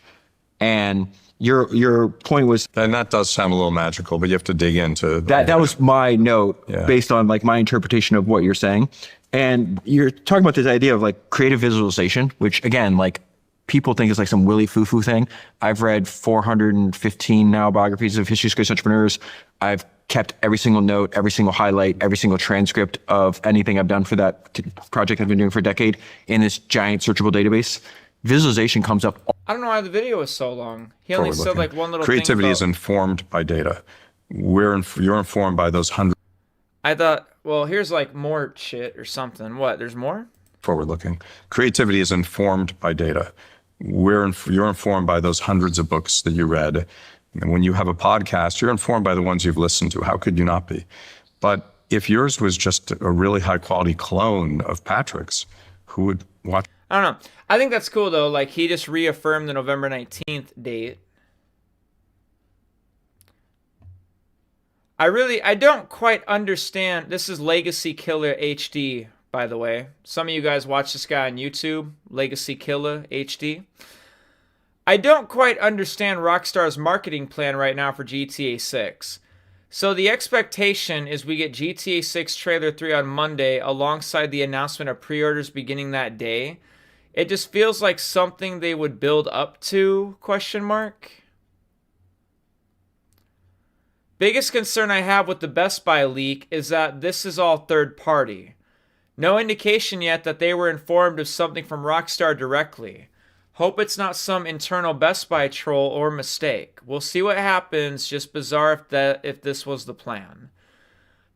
And your point was and that does sound a little magical, but you have to dig into that was my note based on like my interpretation of what you're saying. And you're talking about this idea of like creative visualization, which again, like people think is like some willy foo-foo thing. I've read 415 now biographies of history of entrepreneurs. I've kept every single note, every single highlight, every single transcript of anything I've done for that project I've been doing for a decade in this giant searchable database. Visualization comes up. I don't know why the video was so long. He only said like one little Creativity thing is informed by data. You're informed by those hundreds. I thought, well, here's like more shit or something. What? There's more? Forward-looking. Creativity is informed by data. You're informed by those hundreds of books that you read. And when you have a podcast, you're informed by the ones you've listened to. How could you not be? But if yours was just a really high-quality clone of Patrick's, who would watch? I don't know. I think that's cool though. Like he just reaffirmed the November 19th date. I don't quite understand. This is Legacy Killer HD, by the way. Some of you guys watch this guy on YouTube, Legacy Killer HD. I don't quite understand Rockstar's marketing plan right now for GTA 6. So the expectation is we get GTA 6 Trailer 3 on Monday alongside the announcement of pre-orders beginning that day. It just feels like something they would build up to, ? Biggest concern I have with the Best Buy leak is that this is all third party. No indication yet that they were informed of something from Rockstar directly. Hope it's not some internal Best Buy troll or mistake. We'll see what happens, just bizarre if this was the plan.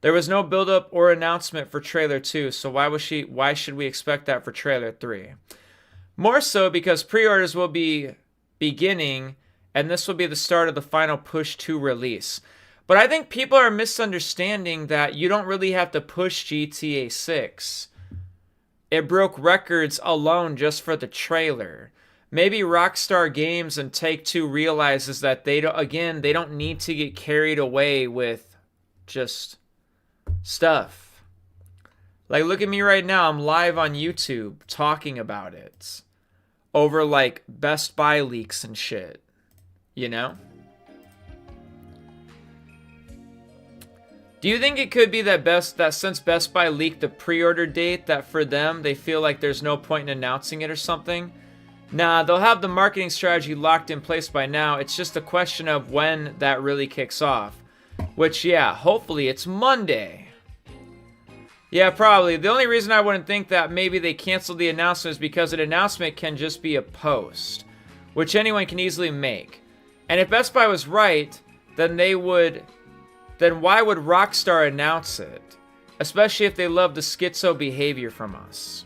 There was no build-up or announcement for Trailer 2, so why should we expect that for Trailer 3? More so because pre-orders will be beginning, and this will be the start of the final push to release. But I think people are misunderstanding that you don't really have to push GTA 6. It broke records alone just for the trailer. Maybe Rockstar Games and Take-Two realizes that they don't need to get carried away with just stuff. Like, look at me right now. I'm live on YouTube talking about it over like Best Buy leaks and shit, you know? Do you think it could be that since Best Buy leaked the pre-order date, that for them they feel like there's no point in announcing it or something? Nah, they'll have the marketing strategy locked in place by now. It's just a question of when that really kicks off. Which, yeah, hopefully it's Monday. Yeah, probably. The only reason I wouldn't think that maybe they canceled the announcement is because an announcement can just be a post, which anyone can easily make. And if Best Buy was right, then why would Rockstar announce it? Especially if they love the schizo behavior from us.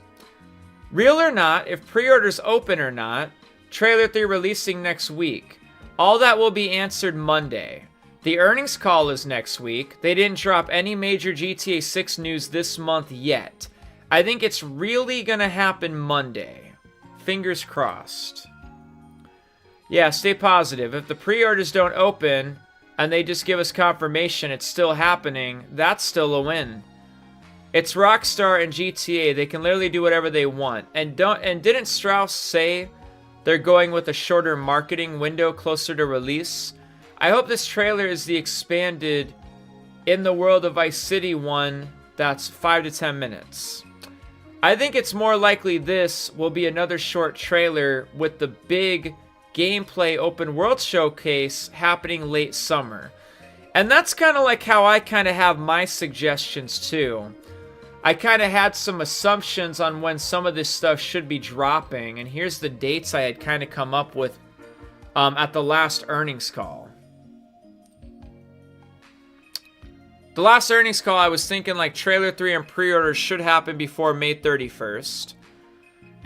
Real or not, if pre-orders open or not, Trailer 3 releasing next week. All that will be answered Monday. The earnings call is next week. They didn't drop any major GTA 6 news this month yet. I think it's really gonna happen Monday. Fingers crossed. Yeah, stay positive. If the pre-orders don't open and they just give us confirmation it's still happening, that's still a win. It's Rockstar and GTA. They can literally do whatever they want. And didn't Strauss say they're going with a shorter marketing window closer to release? I hope this trailer is the expanded In the World of Vice City one that's 5 to 10 minutes. I think it's more likely this will be another short trailer with the big gameplay open world showcase happening late summer. And that's kind of like how I kind of have my suggestions too. I kind of had some assumptions on when some of this stuff should be dropping, and here's the dates I had kind of come up with at the last earnings call. The last earnings call, I was thinking like Trailer 3 and pre-orders should happen before May 31st.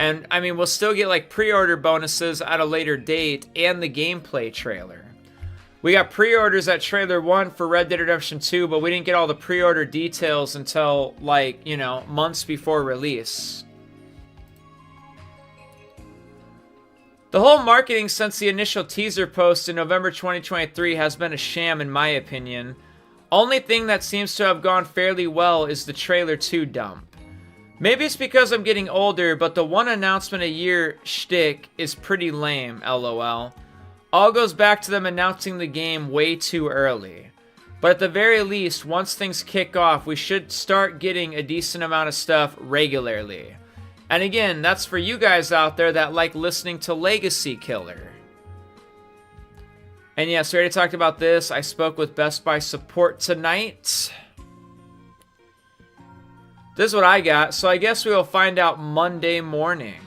And, I mean, we'll still get like pre-order bonuses at a later date and the gameplay trailer. We got pre-orders at Trailer 1 for Red Dead Redemption 2, but we didn't get all the pre-order details until, like, you know, months before release. The whole marketing since the initial teaser post in November 2023 has been a sham in my opinion. Only thing that seems to have gone fairly well is the Trailer 2 dump. Maybe it's because I'm getting older, but the one announcement a year shtick is pretty lame, lol. All goes back to them announcing the game way too early. But at the very least, once things kick off, we should start getting a decent amount of stuff regularly. And again, that's for you guys out there that like listening to Legacy Killer. And yes, we already talked about this. I spoke with Best Buy support tonight. This is what I got, so I guess we will find out Monday morning.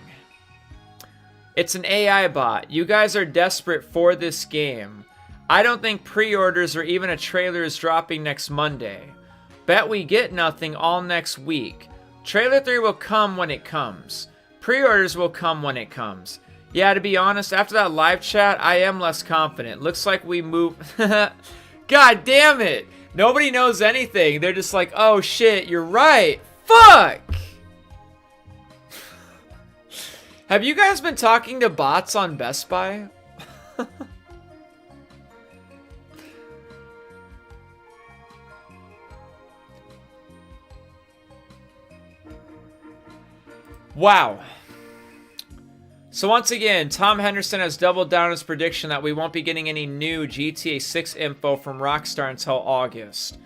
It's an AI bot. You guys are desperate for this game. I don't think pre-orders or even a trailer is dropping next Monday. Bet we get nothing all next week. Trailer 3 will come when it comes. Pre-orders will come when it comes. Yeah, to be honest, after that live chat, I am less confident. Looks like we move... God damn it! Nobody knows anything. They're just like, oh shit, you're right. Fuck! Have you guys been talking to bots on Best Buy? Wow. So once again, Tom Henderson has doubled down his prediction that we won't be getting any new GTA 6 info from Rockstar until August.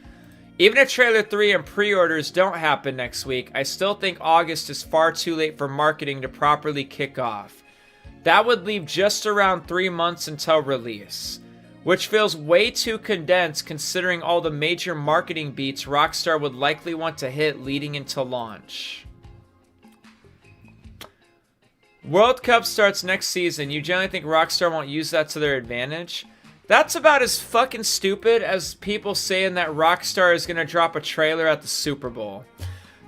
Even if Trailer 3 and pre-orders don't happen next week, I still think August is far too late for marketing to properly kick off. That would leave just around 3 months until release, which feels way too condensed considering all the major marketing beats Rockstar would likely want to hit leading into launch. World Cup starts next season. You generally think Rockstar won't use that to their advantage? That's about as fucking stupid as people saying that Rockstar is going to drop a trailer at the Super Bowl.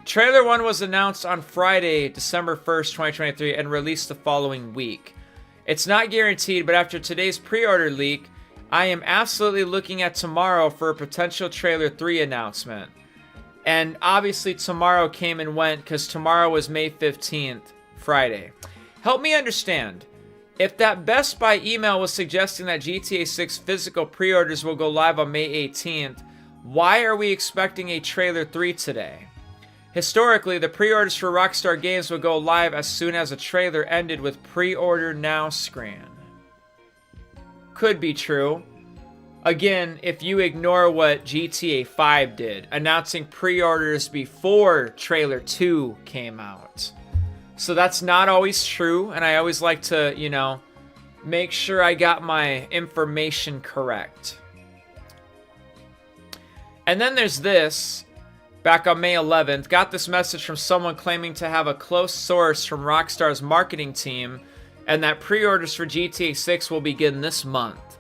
Trailer 1 was announced on Friday, December 1st, 2023, and released the following week. It's not guaranteed, but after today's pre-order leak, I am absolutely looking at tomorrow for a potential Trailer 3 announcement. And obviously tomorrow came and went because tomorrow was May 15th, Friday. Help me understand. If that Best Buy email was suggesting that GTA 6 physical pre-orders will go live on May 18th, why are we expecting a Trailer 3 today? Historically, the pre-orders for Rockstar games would go live as soon as a trailer ended with pre-order now screen. Could be true. Again, if you ignore what GTA 5 did, announcing pre-orders before Trailer 2 came out. So that's not always true, and I always like to, you know, make sure I got my information correct. And then there's this. Back on May 11th, got this message from someone claiming to have a close source from Rockstar's marketing team and that pre-orders for GTA 6 will begin this month.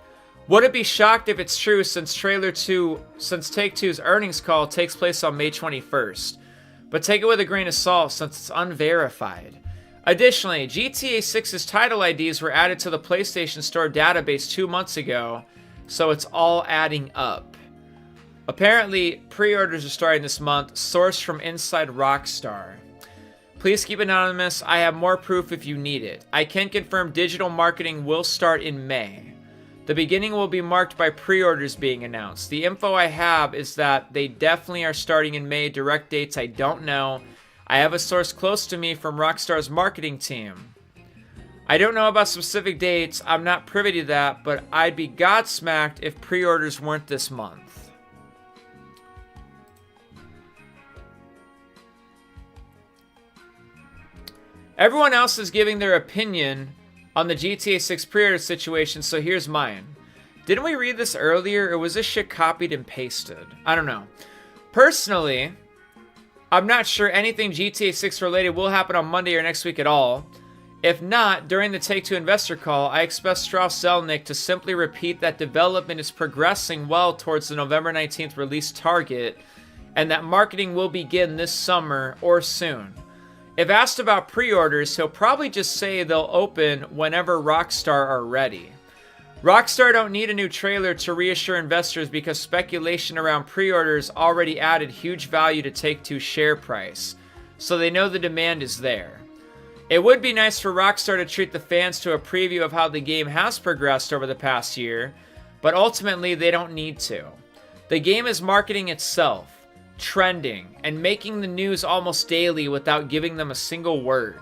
Wouldn't be shocked if it's true since Take-Two's earnings call takes place on May 21st. But take it with a grain of salt since it's unverified. Additionally, GTA 6's title IDs were added to the PlayStation Store database 2 months ago, so it's all adding up. Apparently, pre-orders are starting this month, sourced from inside Rockstar. Please keep anonymous, I have more proof if you need it. I can confirm digital marketing will start in May. The beginning will be marked by pre-orders being announced. The info I have is that they definitely are starting in May. Direct dates I don't know. I have a source close to me from Rockstar's marketing team. I don't know about specific dates. I'm not privy to that, but I'd be godsmacked if pre-orders weren't this month. Everyone else is giving their opinion on the GTA 6 pre-order situation, so here's mine. Didn't we read this earlier, or was this shit copied and pasted? I don't know. Personally, I'm not sure anything GTA 6 related will happen on Monday or next week at all. If not, during the Take-Two investor call, I expect Strauss Zelnick to simply repeat that development is progressing well towards the November 19th release target, and that marketing will begin this summer or soon. If asked about pre-orders, he'll probably just say they'll open whenever Rockstar are ready. Rockstar don't need a new trailer to reassure investors because speculation around pre-orders already added huge value to Take-Two's share price, so they know the demand is there. It would be nice for Rockstar to treat the fans to a preview of how the game has progressed over the past year, but ultimately they don't need to. The game is marketing itself, trending, and making the news almost daily without giving them a single word.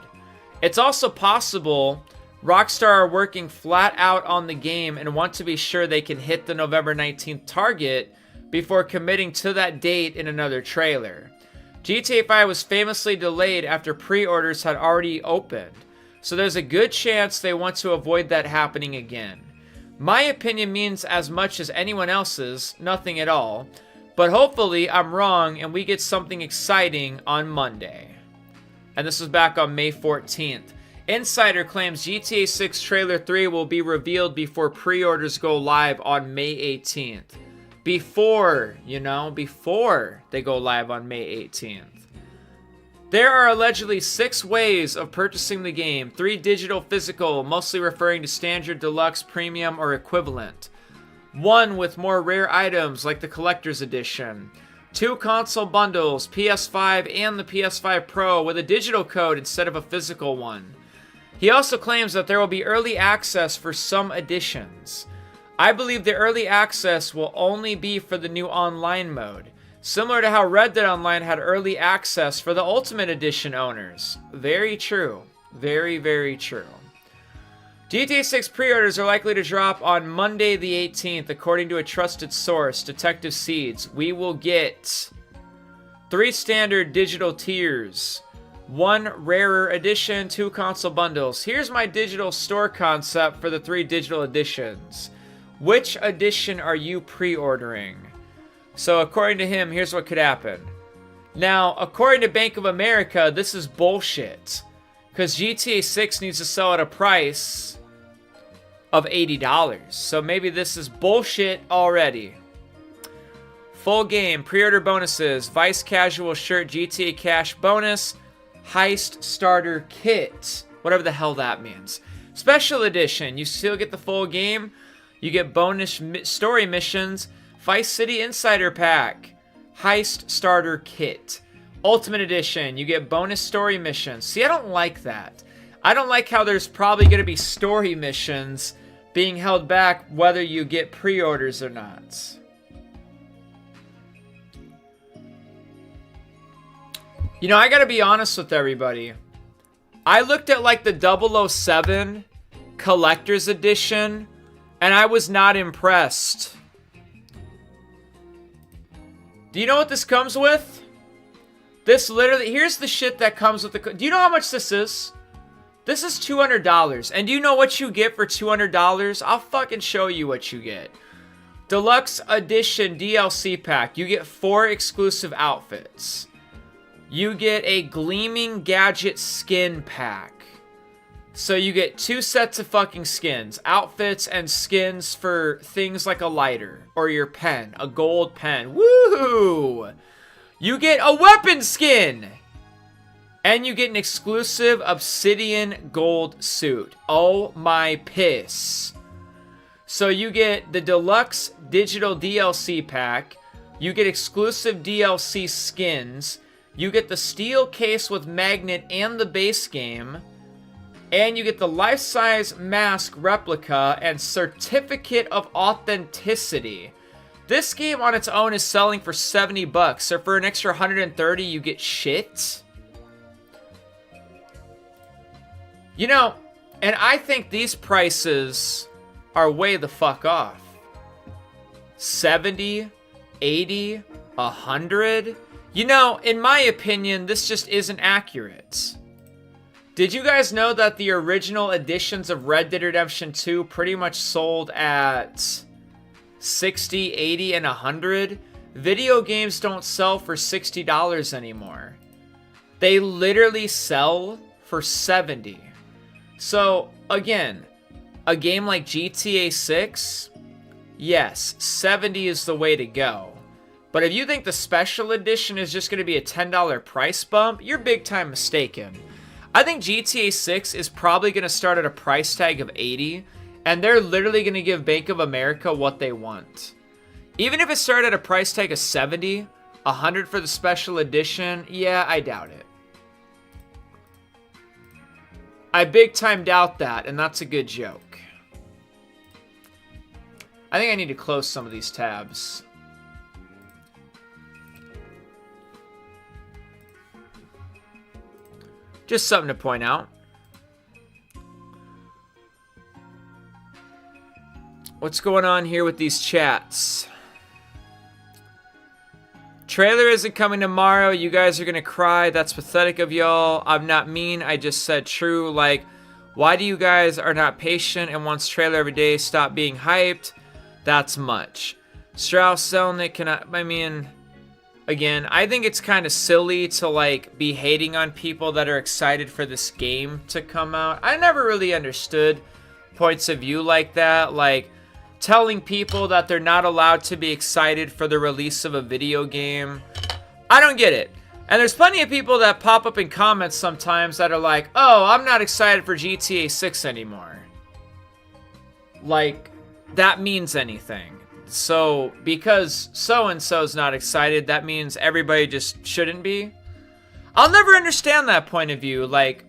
It's also possible Rockstar are working flat out on the game and want to be sure they can hit the November 19th target before committing to that date in another trailer. GTA 5 was famously delayed after pre-orders had already opened, so there's a good chance they want to avoid that happening again. My opinion means as much as anyone else's, nothing at all. But hopefully I'm wrong and we get something exciting on Monday. And this was back on May 14th. Insider claims GTA 6 Trailer 3 will be revealed before pre-orders go live on May 18th. Before they go live on May 18th. There are allegedly 6 ways of purchasing the game. 3 digital physical, mostly referring to standard, deluxe, premium, or equivalent. 1 with more rare items like the collector's edition. 2 console bundles, PS5 and the PS5 Pro with a digital code instead of a physical one. He also claims that there will be early access for some editions. I believe the early access will only be for the new online mode, similar to how Red Dead Online had early access for the Ultimate Edition owners. Very true. Very, very true. GTA 6 pre-orders are likely to drop on Monday the 18th, according to a trusted source, Detective Seeds. We will get 3 standard digital tiers, 1 rarer edition, 2 console bundles. Here's my digital store concept for the 3 digital editions. Which edition are you pre-ordering? So according to him, here's what could happen. Now, according to Bank of America, this is bullshit, because GTA 6 needs to sell at a price of $80. So maybe this is bullshit already. Full game, pre-order bonuses, Vice Casual shirt, GTA Cash bonus, Heist Starter Kit, whatever the hell that means. Special edition, you still get the full game, you get bonus story missions, Vice City Insider Pack, Heist Starter Kit. Ultimate Edition, you get bonus story missions. See, I don't like that. I don't like how there's probably going to be story missions being held back whether you get pre-orders or not. You know, I gotta be honest with everybody. I looked at like the 007 Collector's Edition, and I was not impressed. Do you know what this comes with? This literally, here's the shit that comes with the, do you know how much this is? This is $200. And do you know what you get for $200? I'll fucking show you what you get. Deluxe Edition DLC pack. You get 4 exclusive outfits. You get a Gleaming Gadget skin pack. So you get 2 sets of fucking skins. Outfits and skins for things like a lighter. Or your pen. A gold pen. Woohoo! You get a weapon skin! And you get an exclusive Obsidian gold suit. Oh my piss. So you get the deluxe digital DLC pack. You get exclusive DLC skins. You get the steel case with magnet and the base game. And you get the life-size mask replica and certificate of authenticity. This game on its own is selling for $70. So for an extra $130, you get shit. You know, and I think these prices are way the fuck off. 70, 80, 100. You know, in my opinion, this just isn't accurate. Did you guys know that the original editions of Red Dead Redemption 2 pretty much sold at 60, 80, and 100? Video games don't sell for $60 anymore. They literally sell for 70. So, again, a game like GTA 6, yes, 70 is the way to go. But if you think the special edition is just going to be a $10 price bump, you're big time mistaken. I think GTA 6 is probably going to start at a price tag of 80, and they're literally going to give Bank of America what they want. Even if it started at a price tag of 70, 100 for the special edition, yeah, I doubt it. I big time doubt that, and that's a good joke. I think I need to close some of these tabs. Just something to point out. What's going on here with these chats? Trailer isn't coming tomorrow. You guys are gonna cry. That's pathetic of y'all. I'm not mean. I just said true. Like, why do you guys are not patient and wants trailer every day? Stop being hyped. That's much. Strauss Selnick, I mean, again, I think it's kind of silly to like be hating on people that are excited for this game to come out. I never really understood points of view like that. Like, telling people that they're not allowed to be excited for the release of a video game. I don't get it. And there's plenty of people that pop up in comments sometimes that are like, oh, I'm not excited for GTA 6 anymore. Like, that means anything. So, because so-and-so's not excited, that means everybody just shouldn't be? I'll never understand that point of view. Like,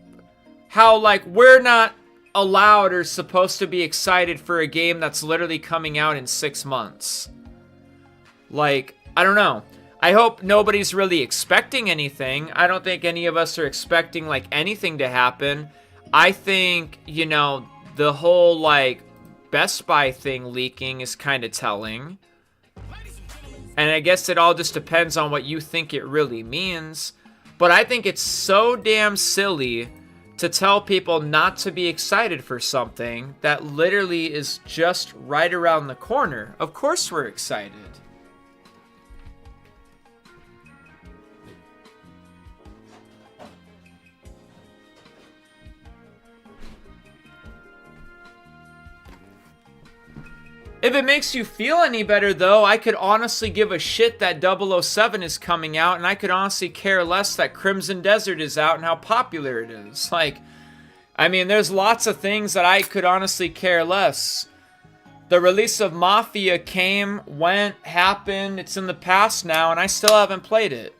how, like, we're not allowed or supposed to be excited for a game that's literally coming out in 6 months. Like, I don't know. I hope nobody's really expecting anything. I don't think any of us are expecting like anything to happen. I think, you know, the whole like Best Buy thing leaking is kind of telling. And I guess it all just depends on what you think it really means. But I think it's so damn silly to tell people not to be excited for something that literally is just right around the corner. Of course we're excited. If it makes you feel any better, though, I could honestly give a shit that 007 is coming out, and I could honestly care less that Crimson Desert is out and how popular it is. Like, I mean, there's lots of things that I could honestly care less. The release of Mafia came, went, happened, it's in the past now, and I still haven't played it.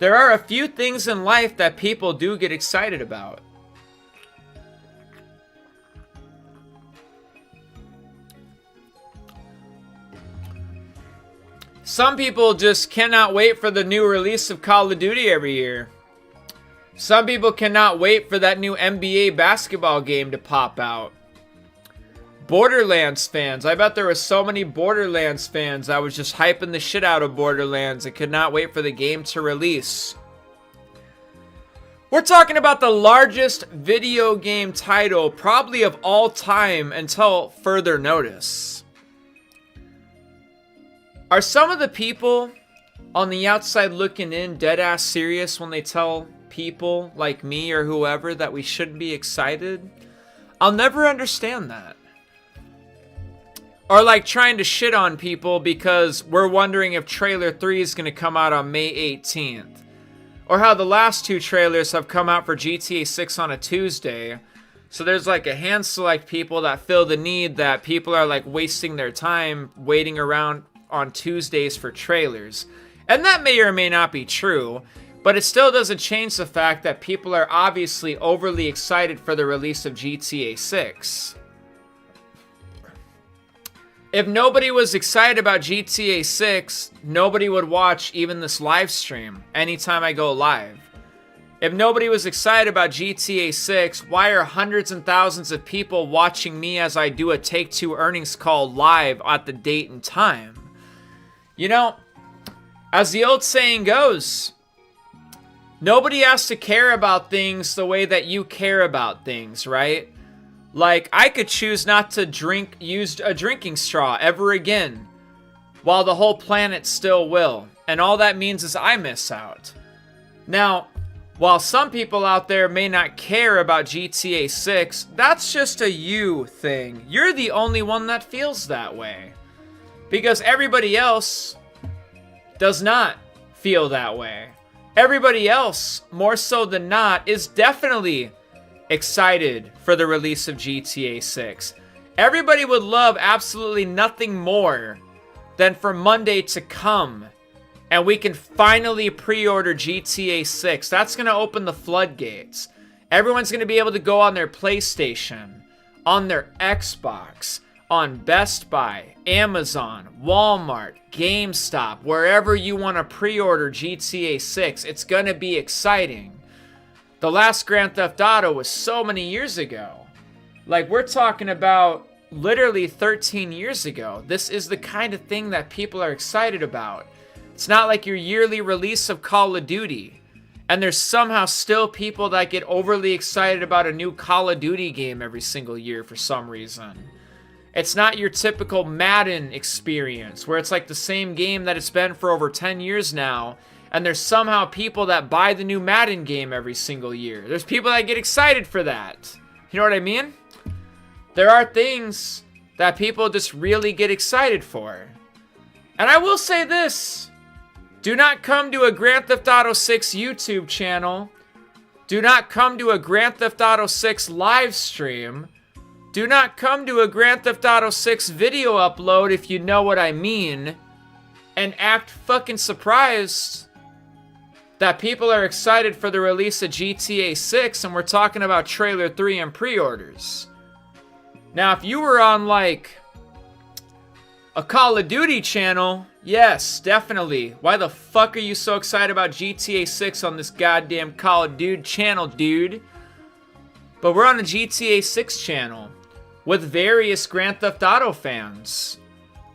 There are a few things in life that people do get excited about. Some people just cannot wait for the new release of Call of Duty every year. Some people cannot wait for that new NBA basketball game to pop out. Borderlands fans. I bet there were so many Borderlands fans that was just hyping the shit out of Borderlands and could not wait for the game to release. We're talking about the largest video game title probably of all time until further notice. Are some of the people on the outside looking in dead-ass serious when they tell people like me or whoever that we shouldn't be excited? I'll never understand that. Or like trying to shit on people because we're wondering if trailer 3 is going to come out on May 18th. Or how the last 2 trailers have come out for GTA 6 on a Tuesday. So there's like a hand select people that feel the need that people are like wasting their time waiting around on Tuesdays for trailers. And that may or may not be true, but it still doesn't change the fact that people are obviously overly excited for the release of GTA 6. If nobody was excited about GTA 6, nobody would watch even this live stream anytime I go live. If nobody was excited about GTA 6, why are hundreds and thousands of people watching me as I do a Take-Two earnings call live at the date and time? You know, as the old saying goes, nobody has to care about things the way that you care about things, right? Like, I could choose not to use a drinking straw ever again, while the whole planet still will. And all that means is I miss out. Now, while some people out there may not care about GTA 6, that's just a you thing. You're the only one that feels that way. Because everybody else does not feel that way. Everybody else, more so than not, is definitely excited for the release of GTA 6. Everybody would love absolutely nothing more than for Monday to come and we can finally pre-order GTA 6. That's going to open the floodgates. Everyone's going to be able to go on their PlayStation, on their Xbox, on Best Buy, Amazon, Walmart, GameStop, wherever you want to pre-order GTA 6. It's going to be exciting. The last Grand Theft Auto was so many years ago. Like, we're talking about literally 13 years ago. This is the kind of thing that people are excited about. It's not like your yearly release of Call of Duty. And there's somehow still people that get overly excited about a new Call of Duty game every single year for some reason. It's not your typical Madden experience where it's like the same game that it's been for over 10 years now. And there's somehow people that buy the new Madden game every single year. There's people that get excited for that. You know what I mean? There are things that people just really get excited for. And I will say this. Do not come to a Grand Theft Auto 6 YouTube channel. Do not come to a Grand Theft Auto 6 live stream. Do not come to a Grand Theft Auto 6 video upload, if you know what I mean, and act fucking surprised that people are excited for the release of GTA 6 and we're talking about Trailer 3 and pre-orders. Now, if you were on, like, a Call of Duty channel, yes, definitely. Why the fuck are you so excited about GTA 6 on this goddamn Call of Duty channel, dude? But we're on a GTA 6 channel with various Grand Theft Auto fans.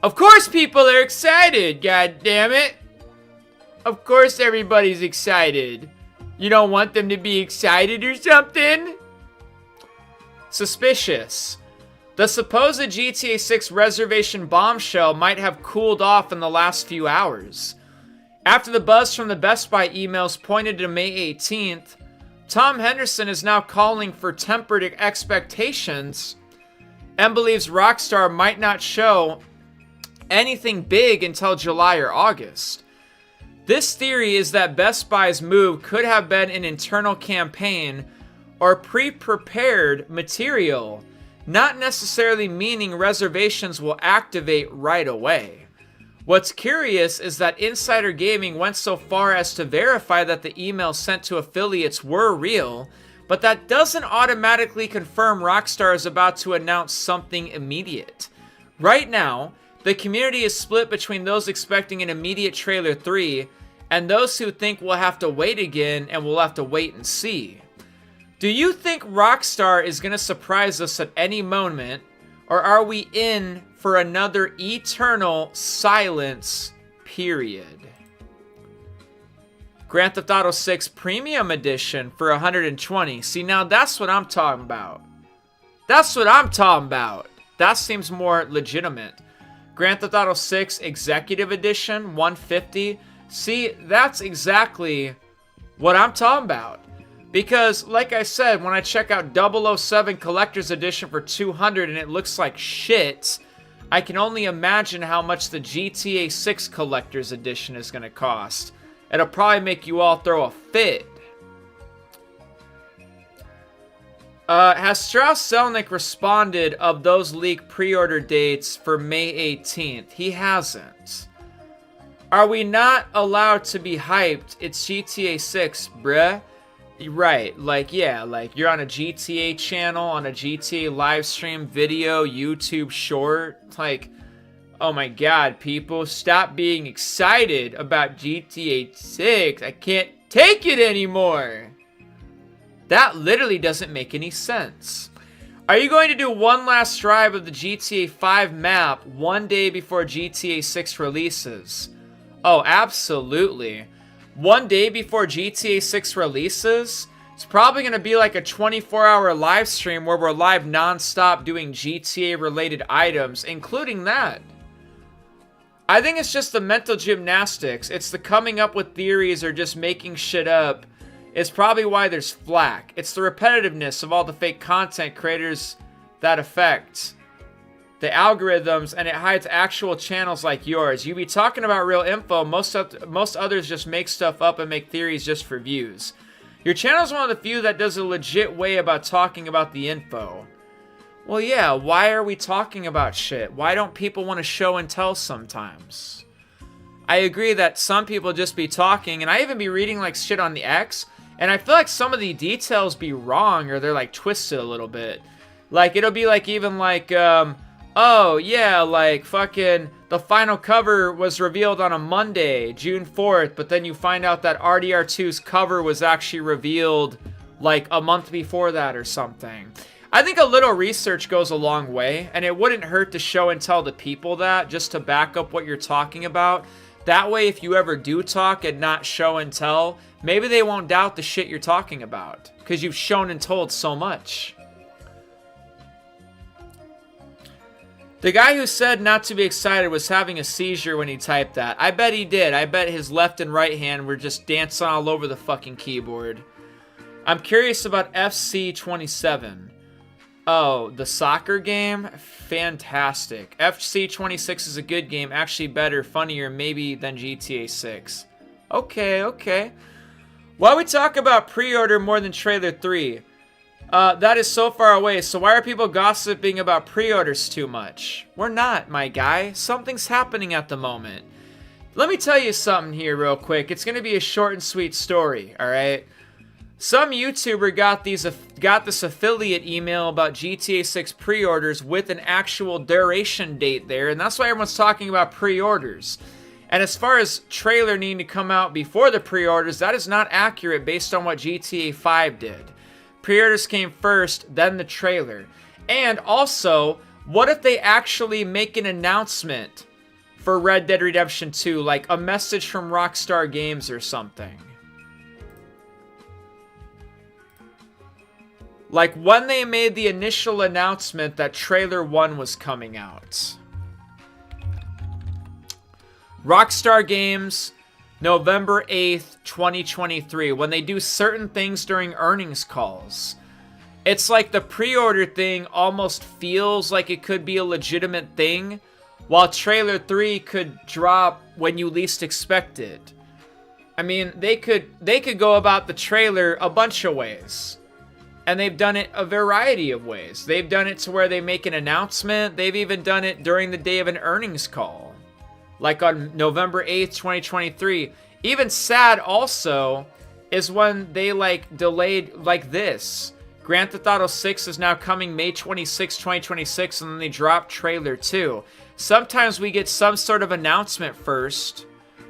Of course people are excited, god damn it. Of course everybody's excited. You don't want them to be excited or something? Suspicious. The supposed GTA 6 reservation bombshell might have cooled off in the last few hours. After the buzz from the Best Buy emails pointed to May 18th, Tom Henderson is now calling for tempered expectations and believes Rockstar might not show anything big until July or August. This theory is that Best Buy's move could have been an internal campaign or pre-prepared material, not necessarily meaning reservations will activate right away. What's curious is that Insider Gaming went so far as to verify that the emails sent to affiliates were real, but that doesn't automatically confirm Rockstar is about to announce something immediate. Right now, the community is split between those expecting an immediate Trailer 3 and those who think we'll have to wait again and we'll have to wait and see. Do you think Rockstar is going to surprise us at any moment, or are we in for another eternal silence period? Grand Theft Auto 6 Premium Edition for $120. See, now that's what I'm talking about. That's what I'm talking about. That seems more legitimate. Grand Theft Auto 6 Executive Edition, $150. See, that's exactly what I'm talking about. Because, like I said, when I check out 007 Collector's Edition for $200 and it looks like shit, I can only imagine how much the GTA 6 Collector's Edition is going to cost. It'll probably make you all throw a fit. Has Strauss-Zelnick responded of those leaked pre-order dates for May 18th? He hasn't. Are we not allowed to be hyped? It's GTA 6, bruh. Right, like, yeah, like, you're on a GTA channel, on a GTA live stream video, YouTube short. Like, oh my god, people, stop being excited about GTA 6. I can't take it anymore. That literally doesn't make any sense. Are you going to do one last drive of the GTA 5 map one day before GTA 6 releases? Oh, absolutely. One day before GTA 6 releases, it's probably going to be like a 24-hour live stream where we're live non-stop doing GTA-related items, including that. I think it's just the mental gymnastics. It's the coming up with theories or just making shit up. It's probably why there's flack. It's the repetitiveness of all the fake content creators that affect the algorithms, and it hides actual channels like yours. You be talking about real info. Most others just make stuff up and make theories just for views. Your channel's one of the few that does a legit way about talking about the info. Well, yeah, why are we talking about shit? Why don't people want to show and tell sometimes? I agree that some people just be talking, and I even be reading like shit on the X, and I feel like some of the details be wrong, or they're like twisted a little bit. Like, it'll be like even like, oh, yeah, like, fucking, the final cover was revealed on a Monday, June 4th, but then you find out that RDR2's cover was actually revealed, like, a month before that or something. I think a little research goes a long way, and it wouldn't hurt to show and tell the people that, just to back up what you're talking about. That way, if you ever do talk and not show and tell, maybe they won't doubt the shit you're talking about, because you've shown and told so much. The guy who said not to be excited was having a seizure when he typed that. I bet he did. I bet his left and right hand were just dancing all over the fucking keyboard. I'm curious about FC27. Oh, the soccer game? Fantastic. FC26 is a good game. Actually better, funnier, maybe than GTA 6. Okay. Why we talk about pre-order more than trailer 3? That is so far away, so why are people gossiping about pre-orders too much? We're not, my guy. Something's happening at the moment. Let me tell you something here real quick. It's going to be a short and sweet story, alright? Some YouTuber got this affiliate email about GTA 6 pre-orders with an actual duration date there, and that's why everyone's talking about pre-orders. And as far as trailer needing to come out before the pre-orders, that is not accurate based on what GTA 5 did. Pre-orders came first, then the trailer. And also, what if they actually make an announcement for Red Dead Redemption 2, like a message from Rockstar Games or something? Like when they made the initial announcement that trailer 1 was coming out. Rockstar Games, November 8th, 2023, when they do certain things during earnings calls. It's like the pre-order thing almost feels like it could be a legitimate thing, while trailer 3 could drop when you least expect it. I mean, they could go about the trailer a bunch of ways. And they've done it a variety of ways. They've done it to where they make an announcement. They've even done it during the day of an earnings call. Like on November 8th, 2023. Even sad also is when they like delayed like this. Grand Theft Auto 6 is now coming May 26, 2026, and then they drop trailer 2. Sometimes we get some sort of announcement first.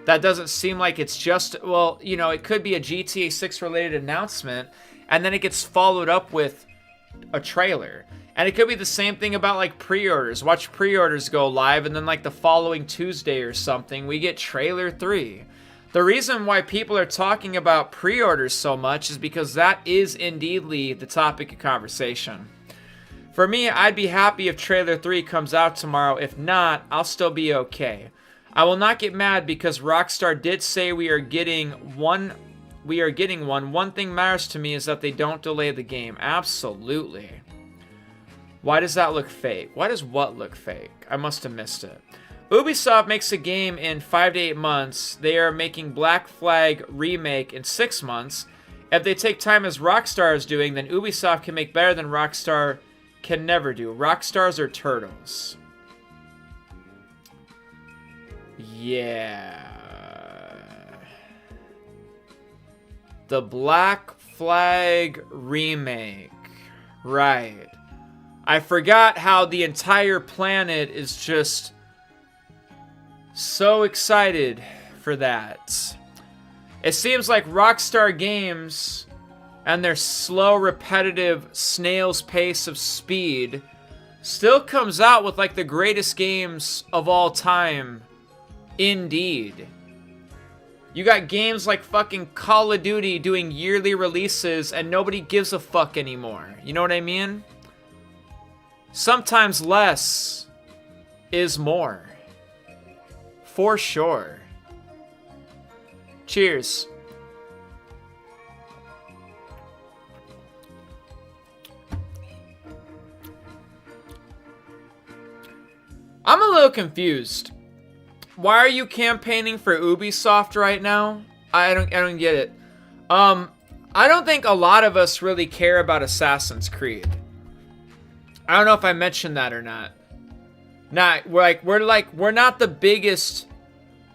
That doesn't seem like it's just, well, you know, it could be a GTA 6 related announcement. And then it gets followed up with a trailer. And it could be the same thing about like pre-orders. Watch pre-orders go live and then like the following Tuesday or something, we get trailer 3. The reason why people are talking about pre-orders so much is because that is indeedly the topic of conversation. For me, I'd be happy if Trailer 3 comes out tomorrow. If not, I'll still be okay. I will not get mad because Rockstar did say we are getting one. One thing matters to me is that they don't delay the game. Absolutely. Why does that look fake? Why does what look fake? I must have missed it. Ubisoft makes a game in 5 to 8 months. They are making Black Flag Remake in 6 months. If they take time as Rockstar is doing, then Ubisoft can make better than Rockstar can never do. Rockstars are turtles. Yeah. The Black Flag Remake. Right. I forgot how the entire planet is just so excited for that. It seems like Rockstar Games and their slow, repetitive snail's pace of speed still comes out with like the greatest games of all time. Indeed. You got games like fucking Call of Duty doing yearly releases and nobody gives a fuck anymore. You know what I mean? Sometimes less is more. For sure. Cheers. I'm a little confused. Why are you campaigning for Ubisoft right now? I don't get it. I don't think a lot of us really care about Assassin's Creed. I don't know if I mentioned that or not. We're not the biggest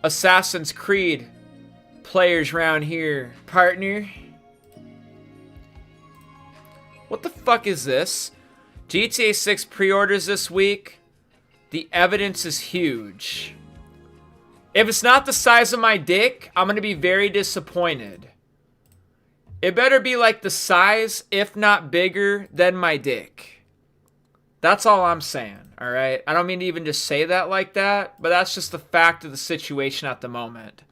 Assassin's Creed players around here, partner. What the fuck is this? GTA 6 pre-orders this week. The evidence is huge. If it's not the size of my dick, I'm gonna be very disappointed. It better be like the size, if not bigger, than my dick. That's all I'm saying, alright? I don't mean to even just say that like that, but that's just the fact of the situation at the moment.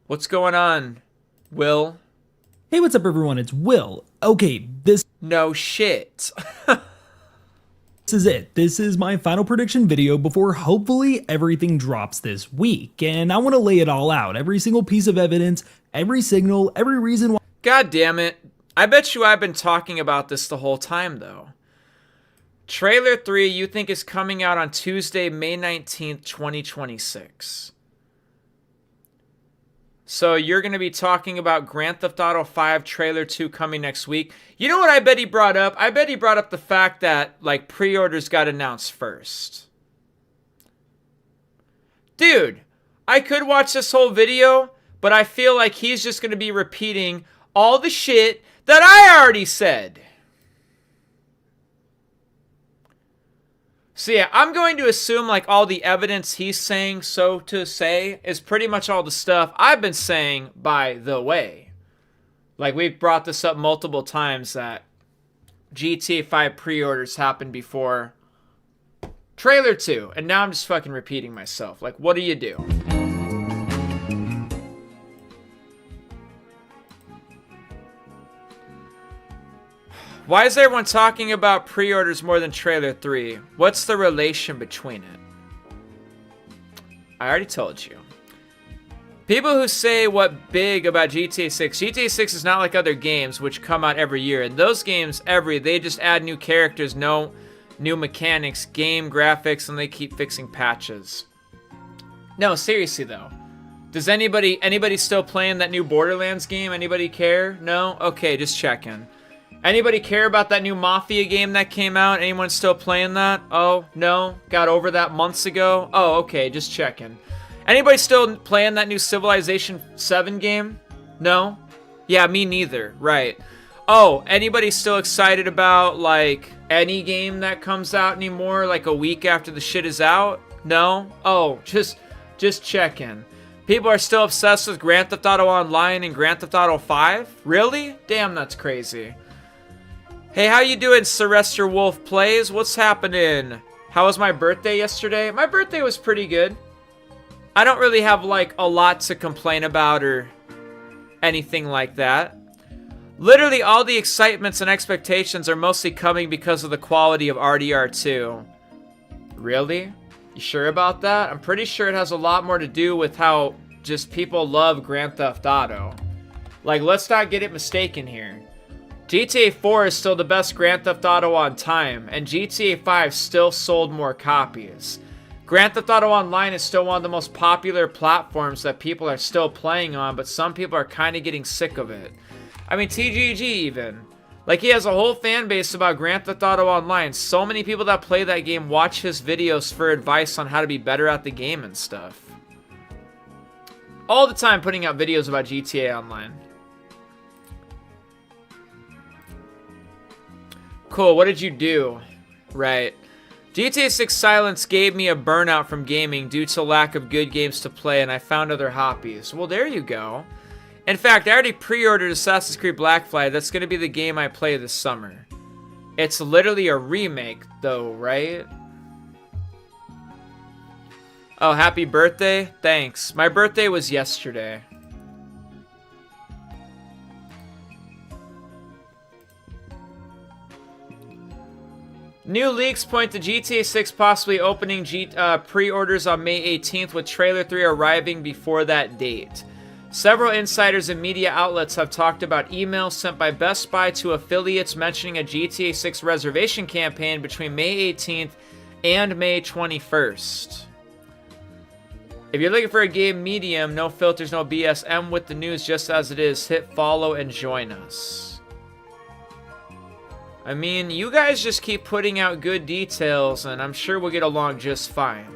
What's going on, Will? Hey, what's up everyone? It's Will. Okay, this No shit. is it. This is my final prediction video before hopefully everything drops this week. And I want to lay it all out. Every single piece of evidence, every signal, every reason why. God damn it. I bet you I've been talking about this the whole time, though. Trailer 3 you think is coming out on Tuesday, May 19th, 2026. So you're going to be talking about Grand Theft Auto 5 Trailer 2 coming next week. You know what I bet he brought up? I bet he brought up the fact that, like, pre-orders got announced first. Dude, I could watch this whole video, but I feel like he's just going to be repeating all the shit that I already said. So yeah, I'm going to assume like all the evidence he's saying, so to say, is pretty much all the stuff I've been saying by the way. Like we've brought this up multiple times that GTA 5 pre-orders happened before Trailer 2. And now I'm just fucking repeating myself. Like, what do you do? Why is everyone talking about pre-orders more than Trailer 3? What's the relation between it? I already told you. People who say what big about GTA 6. GTA 6 is not like other games which come out every year. In those games, they just add new characters, no new mechanics, game graphics, and they keep fixing patches. No, seriously though. Does anybody still playing that new Borderlands game? Anybody care? No? Okay, just checking. Anybody care about that new Mafia game that came out? Anyone still playing that? Oh, no? Got over that months ago? Oh, okay, just checking. Anybody still playing that new Civilization 7 game? No? Yeah, me neither. Right. Oh, anybody still excited about, like, any game that comes out anymore, like a week after the shit is out? No? Oh, just checking. People are still obsessed with Grand Theft Auto Online and Grand Theft Auto 5? Really? Damn, that's crazy. Hey, how you doing, Sylvester Wolf Plays? What's happening? How was my birthday yesterday? My birthday was pretty good. I don't really have like a lot to complain about or anything like that. Literally all the excitements and expectations are mostly coming because of the quality of RDR2. Really? You sure about that? I'm pretty sure it has a lot more to do with how just people love Grand Theft Auto. Like, let's not get it mistaken here. GTA 4 is still the best Grand Theft Auto on time, and GTA 5 still sold more copies. Grand Theft Auto Online is still one of the most popular platforms that people are still playing on, but some people are kind of getting sick of it. I mean, TGG even. Like, he has a whole fan base about Grand Theft Auto Online. So many people that play that game watch his videos for advice on how to be better at the game and stuff. All the time putting out videos about GTA Online. Cool, what did you do? Right. GTA 6 Silence gave me a burnout from gaming due to lack of good games to play, and I found other hobbies. Well, there you go. In fact, I already pre-ordered Assassin's Creed Black Flag. That's going to be the game I play this summer. It's literally a remake, though, right? Oh, happy birthday? Thanks. My birthday was yesterday. New leaks point to GTA 6 possibly opening pre-orders on May 18th, with Trailer 3 arriving before that date. Several insiders and media outlets have talked about emails sent by Best Buy to affiliates mentioning a GTA 6 reservation campaign between May 18th and May 21st. If you're looking for a game medium, no filters, no BS, M with the news just as it is, hit follow and join us. I mean, you guys just keep putting out good details, and I'm sure we'll get along just fine.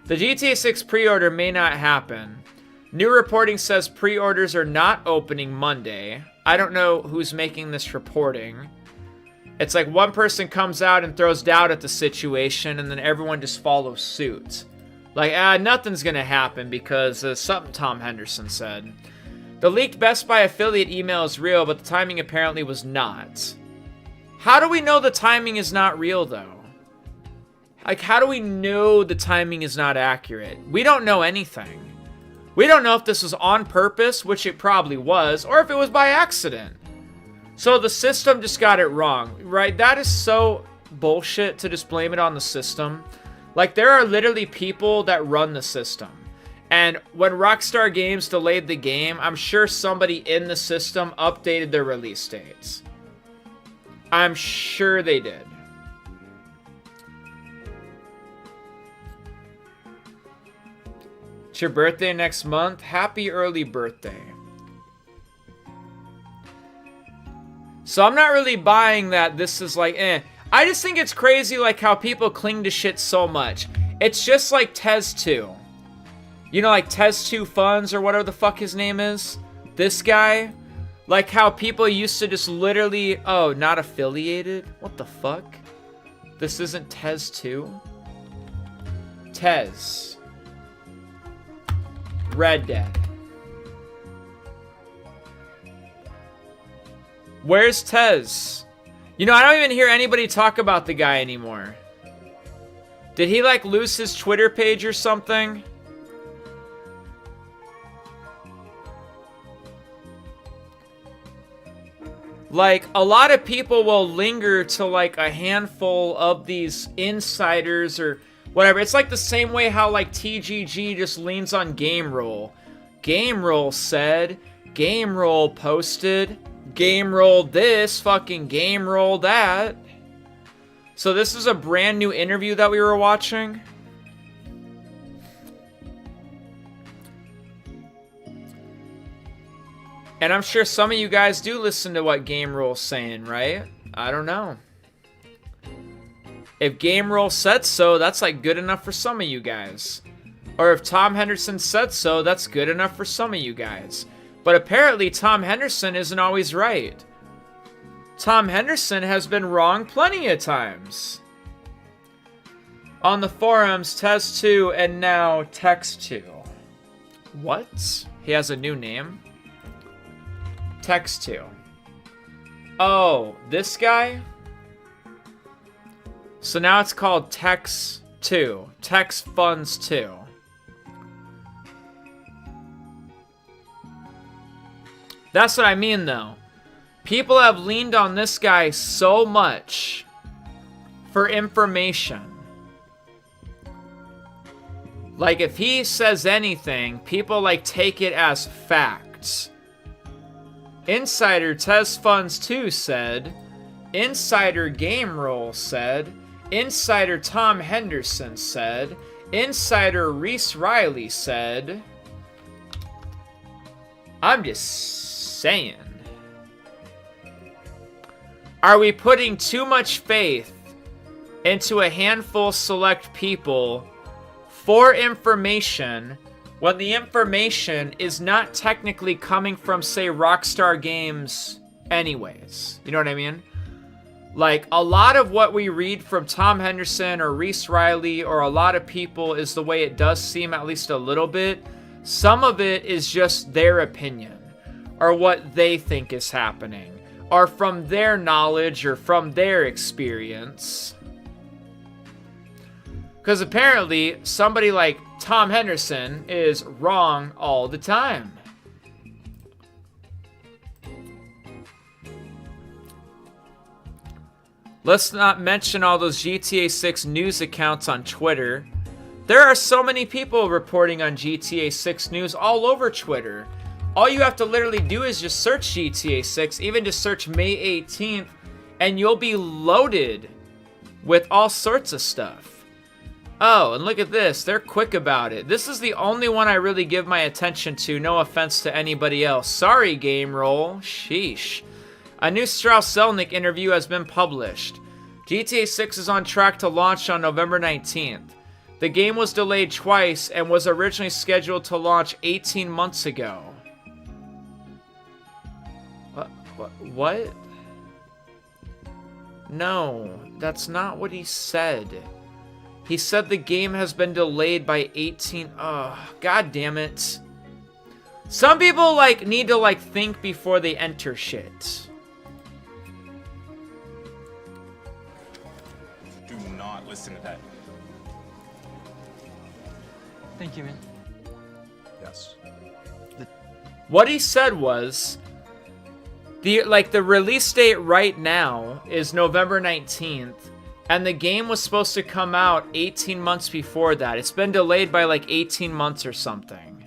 The GTA 6 pre-order may not happen. New reporting says pre-orders are not opening Monday. I don't know who's making this reporting. It's like one person comes out and throws doubt at the situation, and then everyone just follows suit. Like, nothing's gonna happen because something Tom Henderson said. The leaked Best Buy affiliate email is real, but the timing apparently was not. How do we know the timing is not real, though? Like, how do we know the timing is not accurate? We don't know anything. We don't know if this was on purpose, which it probably was, or if it was by accident. So the system just got it wrong, right? That is so bullshit to just blame it on the system. Like, there are literally people that run the system. And when Rockstar Games delayed the game, I'm sure somebody in the system updated their release dates. I'm sure they did. It's your birthday next month. Happy early birthday. So I'm not really buying that this is like, I just think it's crazy like how people cling to shit so much. It's just like Tez 2. You know, like Tez 2 Funds or whatever the fuck his name is? This guy? Like how people used to just literally, oh, not affiliated? What the fuck? This isn't Tez 2? Tez. Red Dead. Where's Tez? You know, I don't even hear anybody talk about the guy anymore. Did he like lose his Twitter page or something? Like, a lot of people will linger to like a handful of these insiders or whatever. It's like the same way how like TGG just leans on Game Roll. Game Roll said, Game Roll posted, Game Roll this, fucking Game Roll that. So this is a brand new interview that we were watching. And I'm sure some of you guys do listen to what Game Roll's saying, right? I don't know. If Game Roll said so, that's like good enough for some of you guys. Or if Tom Henderson said so, that's good enough for some of you guys. But apparently Tom Henderson isn't always right. Tom Henderson has been wrong plenty of times. On the forums, Tez2 and now Tex2. What? He has a new name? Tex2. Oh, this guy? So now it's called Tex2. Tex Funds 2. That's what I mean, though. People have leaned on this guy so much for information. Like, if he says anything, people, like, take it as facts. Insider Tez Funds 2 said, Insider Game Roll said, Insider Tom Henderson said, Insider Reese Riley said. I'm just saying. Are we putting too much faith into a handful of select people for information when the information is not technically coming from, say, Rockstar Games anyways? You know what I mean? Like, a lot of what we read from Tom Henderson or Reese Riley or a lot of people is the way it does seem, at least a little bit. Some of it is just their opinion or what they think is happening or from their knowledge or from their experience. Because apparently somebody like Tom Henderson is wrong all the time. Let's not mention all those GTA 6 news accounts on Twitter. There are so many people reporting on GTA 6 news all over Twitter. All you have to literally do is just search GTA 6, even just search May 18th, and you'll be loaded with all sorts of stuff. Oh, and look at this. They're quick about it. This is the only one I really give my attention to. No offense to anybody else. Sorry, Game Roll. Sheesh. A new Strauss Zelnick interview has been published. GTA 6 is on track to launch on November 19th. The game was delayed twice and was originally scheduled to launch 18 months ago. What? No, that's not what he said. He said the game has been delayed by 18... Oh, god damn it. Some people, like, need to, like, think before they enter shit. Do not listen to that. Thank you, man. Yes. What he said was... The release date right now is November 19th. And the game was supposed to come out 18 months before that. It's been delayed by like 18 months or something.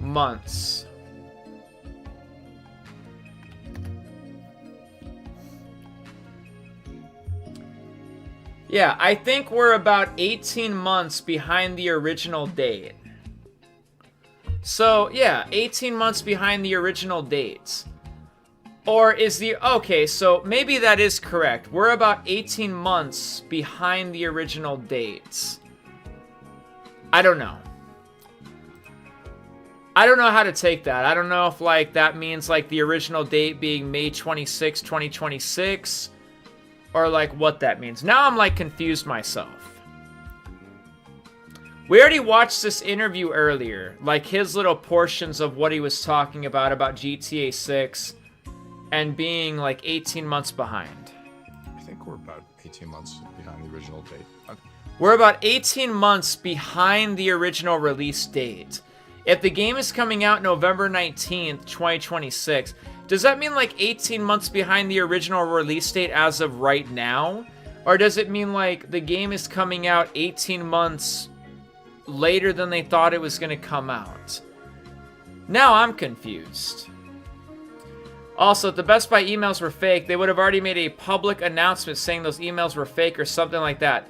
Months. Yeah, I think we're about 18 months behind the original date. So, yeah, 18 months behind the original date. Or is the... Okay, so maybe that is correct. We're about 18 months behind the original dates. I don't know. I don't know how to take that. I don't know if, like, that means, like, the original date being May 26, 2026... or like what that means. Now I'm like confused myself. We already watched this interview earlier, like his little portions of what he was talking about GTA 6 and being like 18 months behind. I think we're about 18 months behind the original date. We're about 18 months behind the original release date. If the game is coming out November 19th, 2026, does that mean like 18 months behind the original release date as of right now? Or does it mean like the game is coming out 18 months later than they thought it was going to come out? Now I'm confused. Also, if the Best Buy emails were fake, they would have already made a public announcement saying those emails were fake or something like that.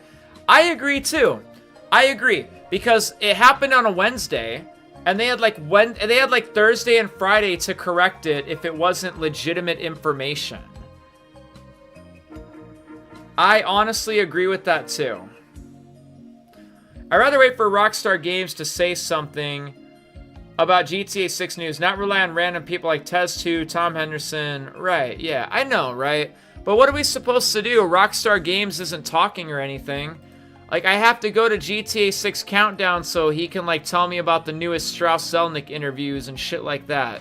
I agree too. I agree. Because it happened on a Wednesday. And they had like Thursday and Friday to correct it if it wasn't legitimate information. I honestly agree with that too. I'd rather wait for Rockstar Games to say something about GTA 6 news, not rely on random people like Tez2, Tom Henderson. Right, yeah, I know, right? But what are we supposed to do? Rockstar Games isn't talking or anything. Like, I have to go to GTA 6 Countdown so he can, like, tell me about the newest Strauss Zelnick interviews and shit like that.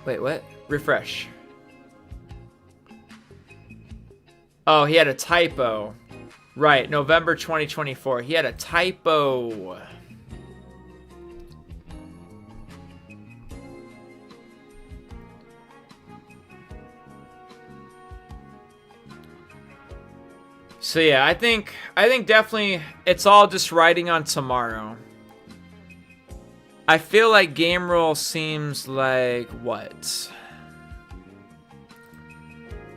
Wait, what? Refresh. Oh, he had a typo. Right, November 2024. He had a typo. So yeah, I think definitely it's all just riding on tomorrow. I feel like Game Roll seems like what?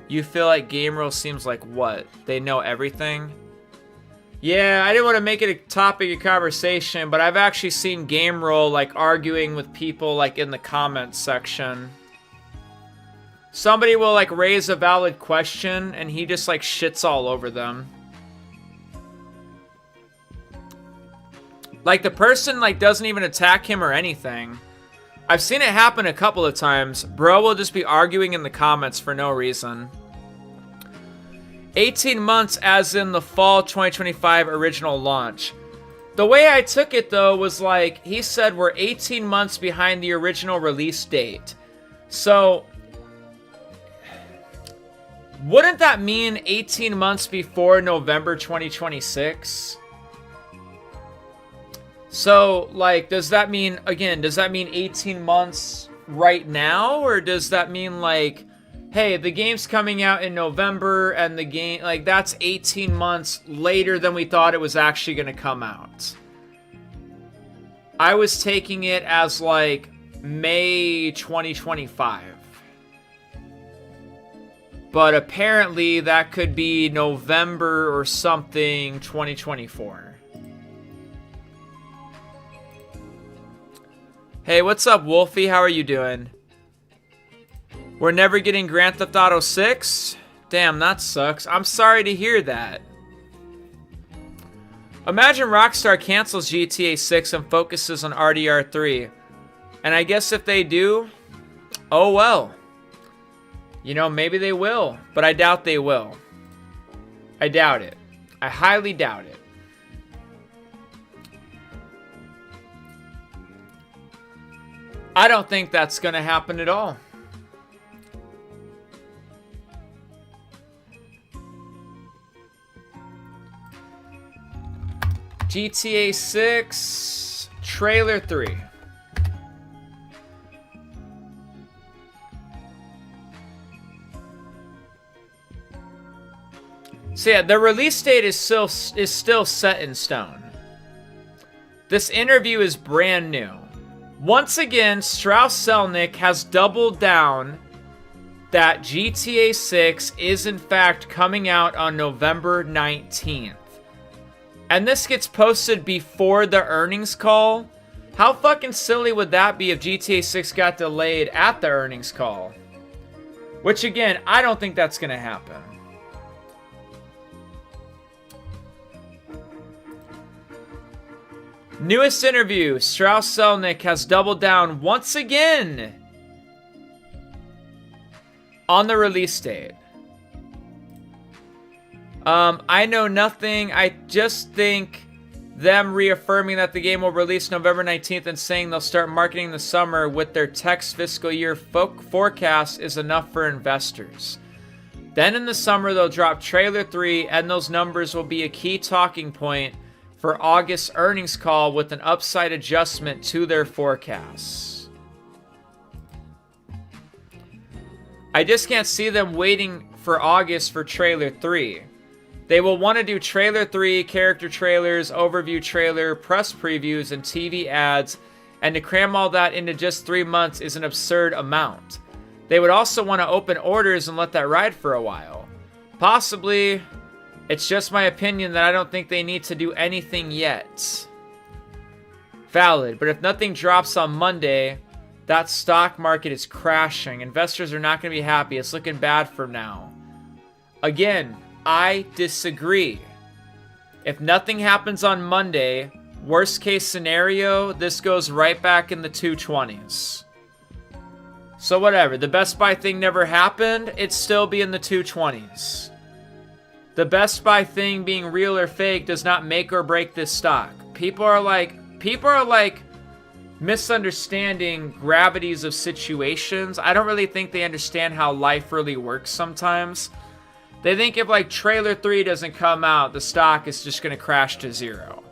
You feel like Game Roll seems like what? They know everything? Yeah, I didn't want to make it a topic of conversation, but I've actually seen Game Roll like arguing with people like in the comments section. Somebody will like raise a valid question and he just like shits all over them. Like the person like doesn't even attack him or anything. I've seen it happen a couple of times. Bro will just be arguing in the comments for no reason. 18 months as in the fall 2025 original launch. The way I took it though was like he said we're 18 months behind the original release date. So wouldn't that mean 18 months before November 2026? So, like, does that mean, again, does that mean 18 months right now? Or does that mean, like, hey, the game's coming out in November and the game, like, that's 18 months later than we thought it was actually going to come out? I was taking it as, like, May 2025. But apparently that could be November or something 2024. Hey, what's up, Wolfie? How are you doing? We're never getting Grand Theft Auto 6? Damn, that sucks. I'm sorry to hear that. Imagine Rockstar cancels GTA 6 and focuses on RDR 3. And I guess if they do, oh well. You know, maybe they will, but I doubt they will. I doubt it. I highly doubt it. I don't think that's going to happen at all. GTA 6 Trailer 3. So yeah, the release date is still set in stone. This interview is brand new. Once again, Strauss Zelnick has doubled down that GTA 6 is in fact coming out on November 19th. And this gets posted before the earnings call. How fucking silly would that be if GTA 6 got delayed at the earnings call? Which again, I don't think that's gonna happen. Newest interview, Strauss Zelnick has doubled down once again on the release date. I know nothing. I just think them reaffirming that the game will release November 19th and saying they'll start marketing the summer with their text fiscal year forecast is enough for investors. Then in the summer, they'll drop Trailer 3, and those numbers will be a key talking point for August's earnings call with an upside adjustment to their forecasts. I just can't see them waiting for August for Trailer 3. They will want to do Trailer 3, character trailers, overview trailer, press previews, and TV ads, and to cram all that into just 3 months is an absurd amount. They would also want to open orders and let that ride for a while. Possibly. It's just my opinion that I don't think they need to do anything yet. Valid, but if nothing drops on Monday, that stock market is crashing. Investors are not going to be happy. It's looking bad for now. Again, I disagree. If nothing happens on Monday, worst case scenario, this goes right back in the 220s. So whatever, the Best Buy thing never happened, it'd still be in the 220s. The Best Buy thing being real or fake does not make or break this stock. People are like, misunderstanding gravities of situations. I don't really think they understand how life really works sometimes. They think if like trailer 3 doesn't come out, the stock is just going to crash to zero.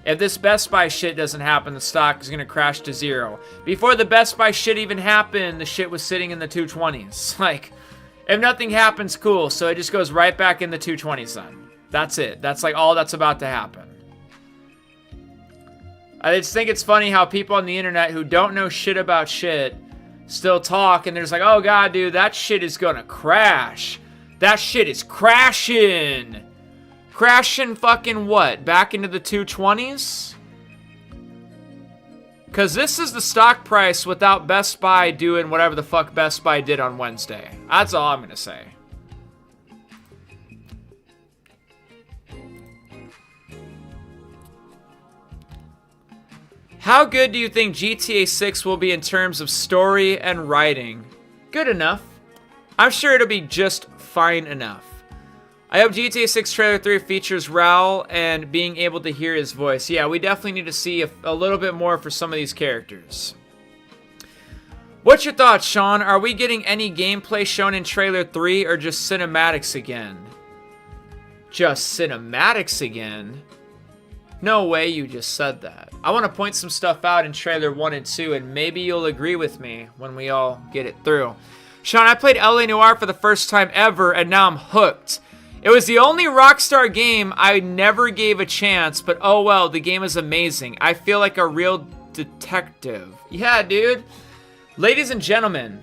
If this Best Buy shit doesn't happen, the stock is going to crash to zero. Before the Best Buy shit even happened, the shit was sitting in the 220s. Like, if nothing happens, cool. So it just goes right back in the 220s then. That's it. That's like all that's about to happen. I just think it's funny how people on the internet who don't know shit about shit still talk, and they're just like, oh god, dude, that shit is gonna crash. That shit is crashing. Crashing fucking what? Back into the 220s? Because this is the stock price without Best Buy doing whatever the fuck Best Buy did on Wednesday. That's all I'm gonna say. How good do you think GTA 6 will be in terms of story and writing? Good enough. I'm sure it'll be just fine enough. I hope GTA 6 Trailer 3 features Raul and being able to hear his voice. Yeah, we definitely need to see a little bit more for some of these characters. What's your thoughts, Sean? Are we getting any gameplay shown in Trailer 3 or just cinematics again? Just cinematics again? No way you just said that. I want to point some stuff out in Trailer 1 and 2, and maybe you'll agree with me when we all get it through. Sean, I played LA Noire for the first time ever, and now I'm hooked. It was the only Rockstar game I never gave a chance, but oh well, the game is amazing. I feel like a real detective. Yeah, dude. Ladies and gentlemen,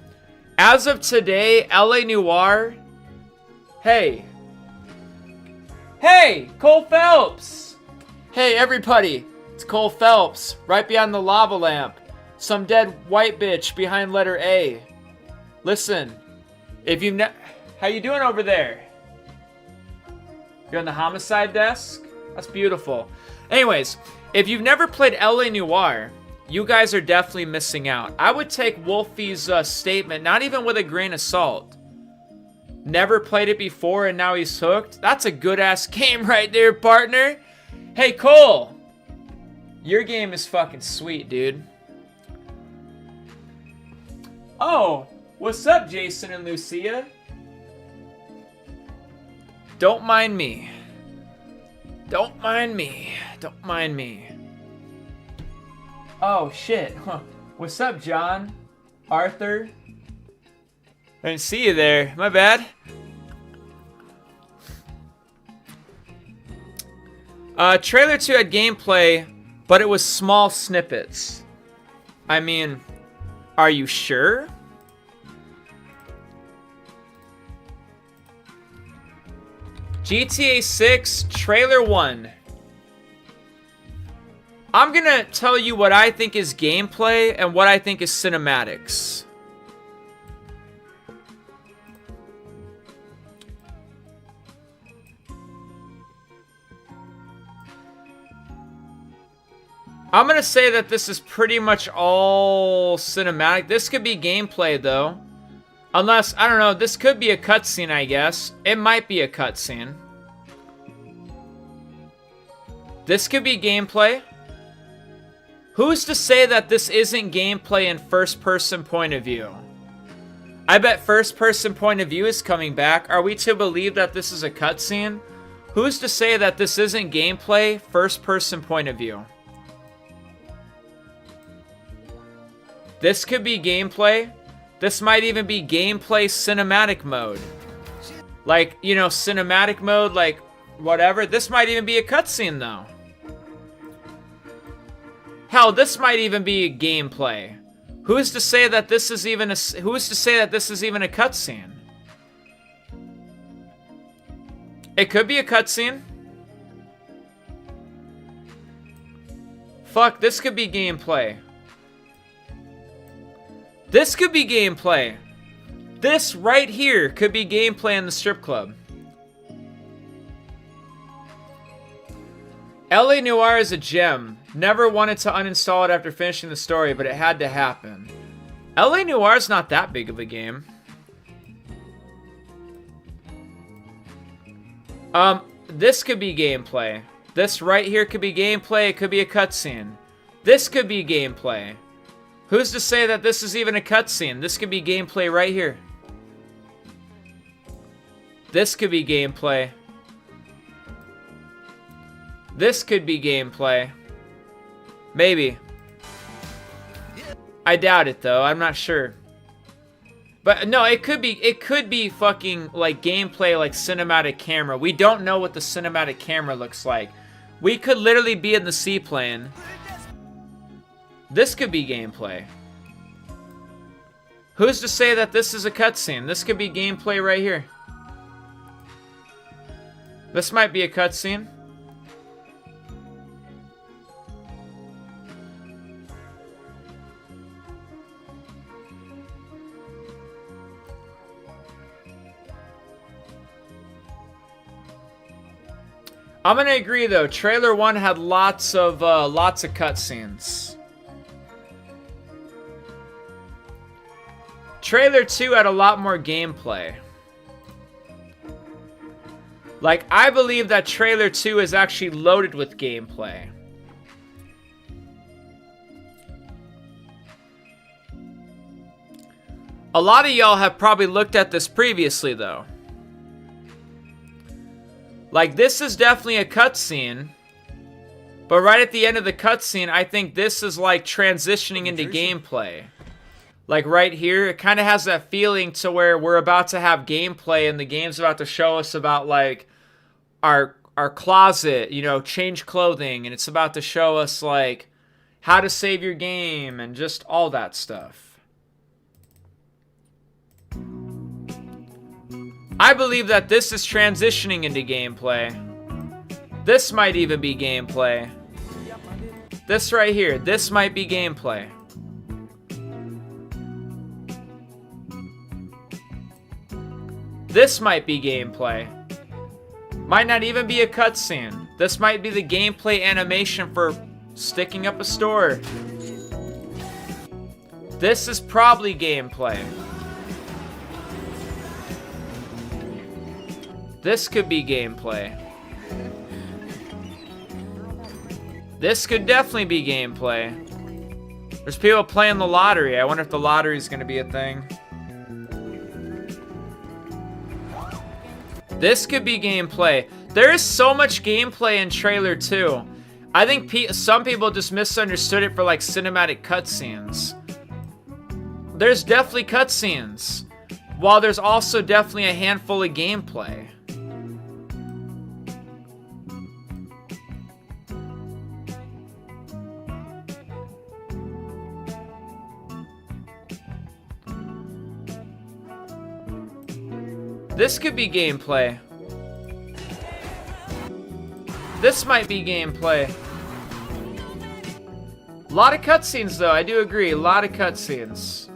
as of today, LA Noire... Hey, Cole Phelps! Hey, everybody, it's Cole Phelps, right behind the lava lamp. Some dead white bitch behind letter A. Listen, if you've how you doing over there? You're on the homicide desk? That's beautiful. Anyways, if you've never played LA Noire, you guys are definitely missing out. I would take Wolfie's statement, not even with a grain of salt. Never played it before and now he's hooked? That's a good-ass game right there, partner. Hey, Cole! Your game is fucking sweet, dude. Oh, what's up, Jason and Lucia? Don't mind me. Don't mind me. Don't mind me. Oh, shit. Huh. What's up, John? Arthur? I didn't see you there. My bad. Trailer 2 had gameplay, but it was small snippets. I mean, are you sure? GTA 6 Trailer 1. I'm gonna tell you what I think is gameplay and what I think is cinematics. I'm gonna say that this is pretty much all cinematic. This could be gameplay though. Unless, I don't know, this could be a cutscene, I guess. It might be a cutscene. This could be gameplay. Who's to say that this isn't gameplay in first-person point of view? I bet first-person point of view is coming back. Are we to believe that this is a cutscene? Who's to say that this isn't gameplay, first-person point of view? This could be gameplay. This might even be gameplay cinematic mode. Like, you know, cinematic mode, like, whatever. This might even be a cutscene, though. Hell, this might even be gameplay. Who's to say that this is even a cutscene? It could be a cutscene. Fuck, this could be gameplay. This could be gameplay. This right here could be gameplay in the strip club. LA Noire is a gem. Never wanted to uninstall it after finishing the story, but it had to happen. LA Noire is not that big of a game. This could be gameplay. This right here could be gameplay. It could be a cutscene. This could be gameplay. Who's to say that this is even a cutscene? This could be gameplay right here. This could be gameplay. This could be gameplay. Maybe. I doubt it though. I'm not sure. But no, it could be fucking like gameplay, like cinematic camera. We don't know what the cinematic camera looks like. We could literally be in the seaplane. This could be gameplay. Who's to say that this is a cutscene? This could be gameplay right here. This might be a cutscene. I'm gonna agree though. Trailer 1 had lots of cutscenes. Trailer 2 had a lot more gameplay. Like, I believe that Trailer 2 is actually loaded with gameplay. A lot of y'all have probably looked at this previously though. Like, this is definitely a cutscene. But right at the end of the cutscene, I think this is like transitioning into gameplay. Like right here, it kind of has that feeling to where we're about to have gameplay and the game's about to show us about like our closet, you know, change clothing, and it's about to show us like how to save your game and just all that stuff. I believe that this is transitioning into gameplay. This might even be gameplay. This right here, this might be gameplay. This might be gameplay. Might not even be a cutscene. This might be the gameplay animation for sticking up a store. This is probably gameplay. This could be gameplay. This could definitely be gameplay. There's people playing the lottery. I wonder if the lottery is going to be a thing. This could be gameplay. There is so much gameplay in Trailer 2. I think some people just misunderstood it for like cinematic cutscenes. There's definitely cutscenes, while there's also definitely a handful of gameplay. This could be gameplay. This might be gameplay. A lot of cutscenes though, I do agree. A lot of cutscenes.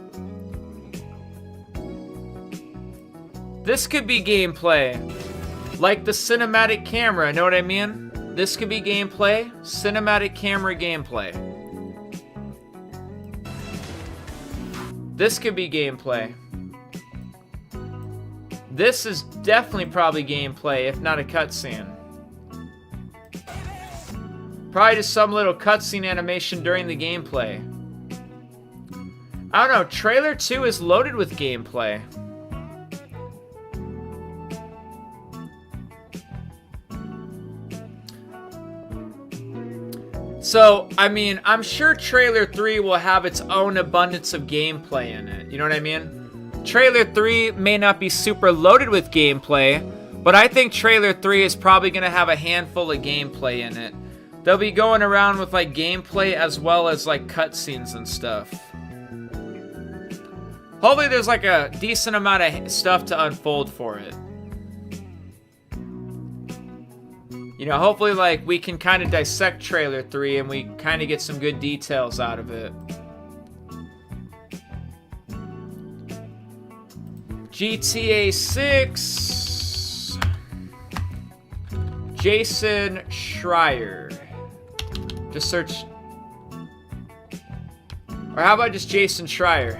This could be gameplay. Like the cinematic camera, know what I mean? This could be gameplay. Cinematic camera gameplay. This could be gameplay. This is definitely probably gameplay, if not a cutscene. Probably just some little cutscene animation during the gameplay. I don't know, Trailer 2 is loaded with gameplay. So, I mean, I'm sure Trailer 3 will have its own abundance of gameplay in it. You know what I mean? Trailer 3 may not be super loaded with gameplay, but I think Trailer 3 is probably going to have a handful of gameplay in it. They'll be going around with like gameplay as well as like cutscenes and stuff. Hopefully there's like a decent amount of stuff to unfold for it. You know, hopefully like we can kind of dissect Trailer 3 and we kind of get some good details out of it. GTA 6. Jason Schreier. Just search. Or how about just Jason Schreier?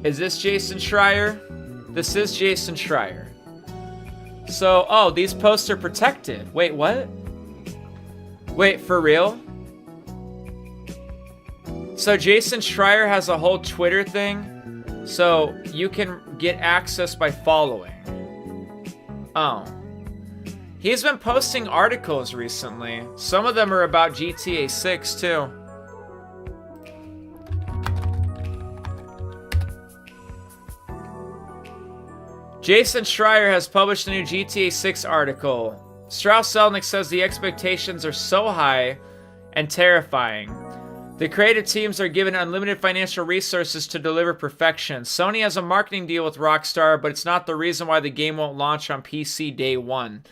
Is this Jason Schreier? This is Jason Schreier. So, oh, these posts are protected. Wait, what? Wait, for real? So Jason Schreier has a whole Twitter thing, so you can get access by following. Oh. He's been posting articles recently. Some of them are about GTA 6 too. Jason Schreier has published a new GTA 6 article. Strauss Zelnick says the expectations are so high and terrifying. The creative teams are given unlimited financial resources to deliver perfection. Sony has a marketing deal with Rockstar, but it's not the reason why the game won't launch on PC day one.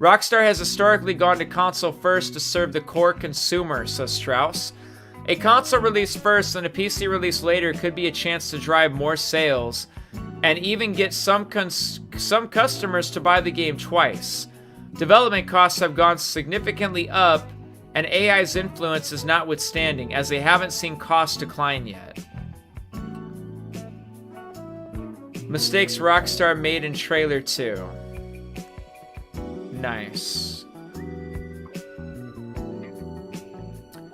Rockstar has historically gone to console first to serve the core consumer, says Strauss. A console release first and a PC release later could be a chance to drive more sales and even get some customers to buy the game twice. Development costs have gone significantly up, and AI's influence is notwithstanding, as they haven't seen costs decline yet. Mistakes Rockstar made in trailer 2. Nice.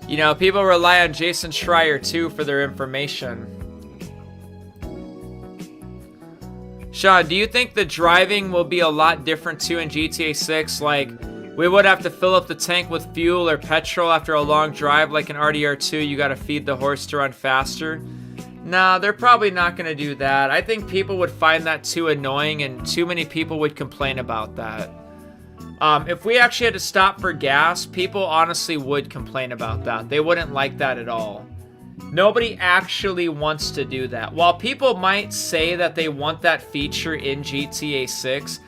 You know, people rely on Jason Schreier too for their information. Sean, do you think the driving will be a lot different too in GTA 6? Like, we would have to fill up the tank with fuel or petrol after a long drive like in RDR2, you gotta feed the horse to run faster? Nah, they're probably not gonna do that. I think people would find that too annoying and too many people would complain about that. If we actually had to stop for gas, people honestly would complain about that. They wouldn't like that at all. Nobody actually wants to do that. While people might say that they want that feature in GTA 6,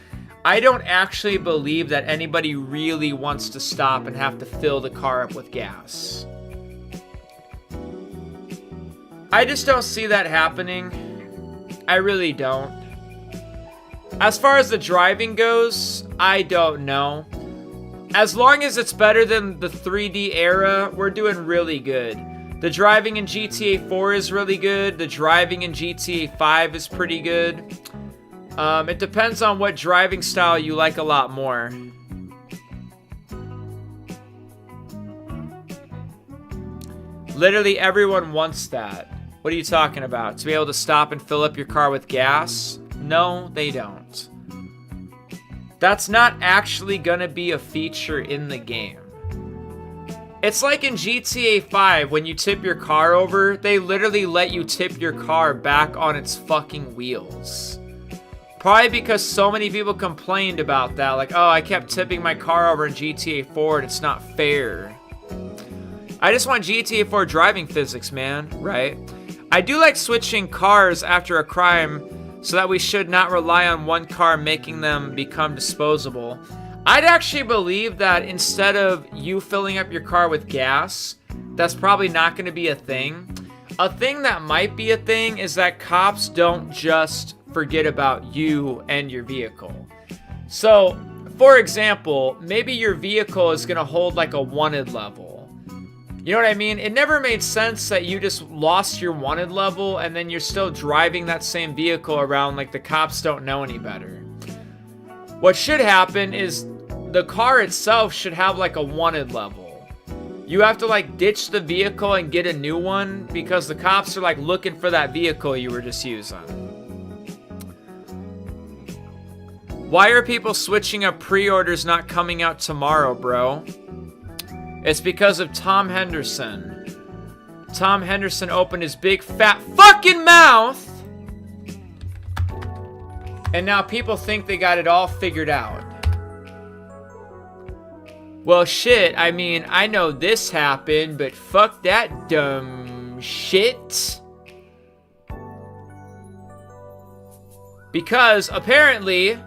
I don't actually believe that anybody really wants to stop and have to fill the car up with gas. I just don't see that happening. I really don't. As far as the driving goes, I don't know. As long as it's better than the 3D era, we're doing really good. The driving in GTA 4 is really good. The driving in GTA 5 is pretty good. It depends on what driving style you like a lot more. Literally everyone wants that. What are you talking about? To be able to stop and fill up your car with gas? No, they don't. That's not actually gonna be a feature in the game. It's like in GTA 5, when you tip your car over, they literally let you tip your car back on its fucking wheels. Probably because so many people complained about that, like, oh, I kept tipping my car over in GTA 4 and it's not fair. I just want GTA 4 driving physics, man, right? I do like switching cars after a crime so that we should not rely on one car making them become disposable. I'd actually believe that instead of you filling up your car with gas, that's probably not going to be a thing. A thing that might be a thing is that cops don't just forget about you and your vehicle. So, for example, maybe your vehicle is going to hold like a wanted level. You know what I mean? It never made sense that you just lost your wanted level and then you're still driving that same vehicle around like the cops don't know any better. What should happen is the car itself should have like a wanted level. You have to like ditch the vehicle and get a new one because the cops are like looking for that vehicle you were just using. Why are people switching up pre-orders not coming out tomorrow, bro? It's because of Tom Henderson. Tom Henderson opened his big fat fucking mouth and now people think they got it all figured out. Well, shit, I mean, I know this happened, but fuck that dumb shit. Because, apparently,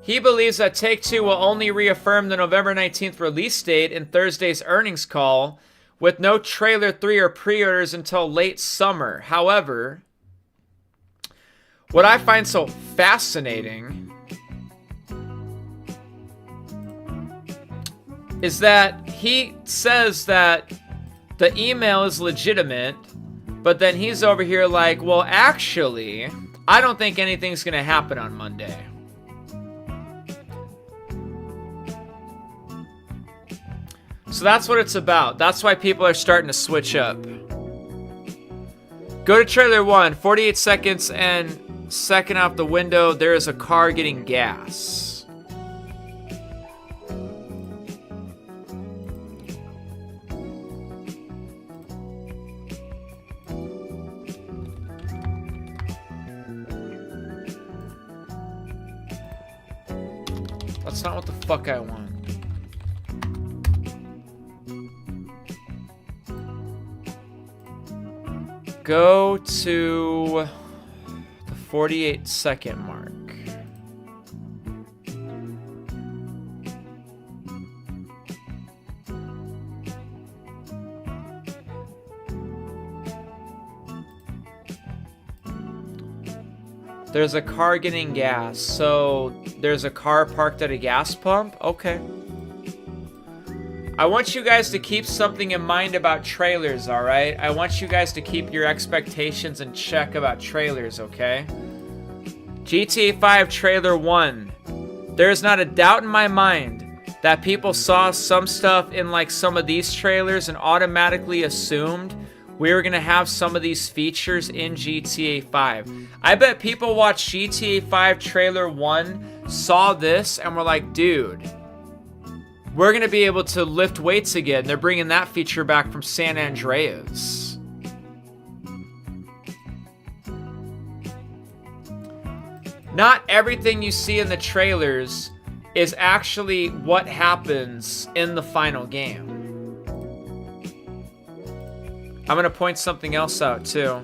he believes that Take-Two will only reaffirm the November 19th release date in Thursday's earnings call, with no trailer 3 or pre-orders until late summer. However, what I find so fascinating is that he says that the email is legitimate, but then he's over here like, well, actually, I don't think anything's gonna happen on Monday. So that's what it's about. That's why people are starting to switch up. Go to trailer 1, 48 seconds, and second out the window, there is a car getting gas. That's not what the fuck I want. Go to the 48-second mark. There's a car getting gas, so there's a car parked at a gas pump? Okay. I want you guys to keep something in mind about trailers, alright? I want you guys to keep your expectations in check about trailers, okay? GTA 5 Trailer 1. There's not a doubt in my mind that people saw some stuff in like some of these trailers and automatically assumed we were going to have some of these features in GTA 5. I bet people watched GTA 5 Trailer 1, saw this, and were like, dude, we're going to be able to lift weights again. They're bringing that feature back from San Andreas. Not everything you see in the trailers is actually what happens in the final game. I'm going to point something else out, too.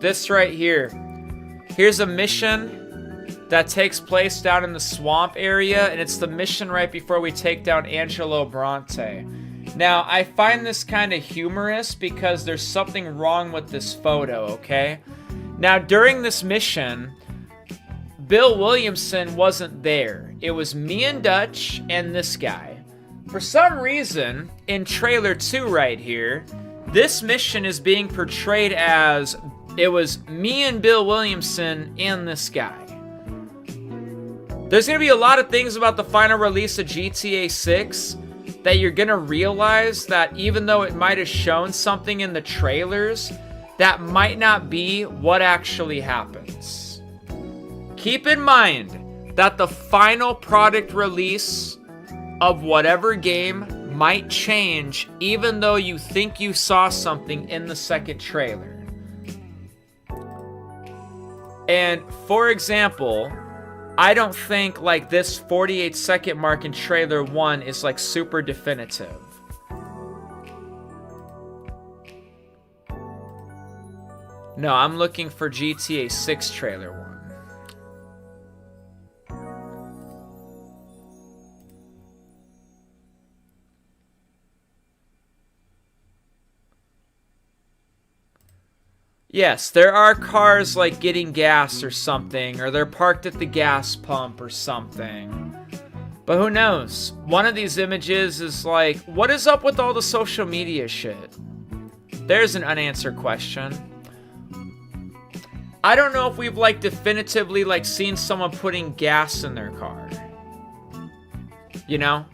This right here. Here's a mission that takes place down in the swamp area, and it's the mission right before we take down Angelo Bronte. Now, I find this kind of humorous because there's something wrong with this photo, okay? Now, during this mission, Bill Williamson wasn't there. It was me and Dutch and this guy. For some reason, in trailer 2 right here, this mission is being portrayed as it was me and Bill Williamson and this guy. There's going to be a lot of things about the final release of GTA 6 that you're going to realize that even though it might have shown something in the trailers, that might not be what actually happens. Keep in mind that the final product release of whatever game might change even though you think you saw something in the second trailer. And for example, I don't think like this 48-second mark in trailer 1 is like super definitive. No, I'm looking for GTA 6 trailer 1. Yes, there are cars like getting gas or something, or they're parked at the gas pump or something. But who knows? One of these images is like, what is up with all the social media shit? There's an unanswered question. I don't know if we've like definitively like seen someone putting gas in their car. You know?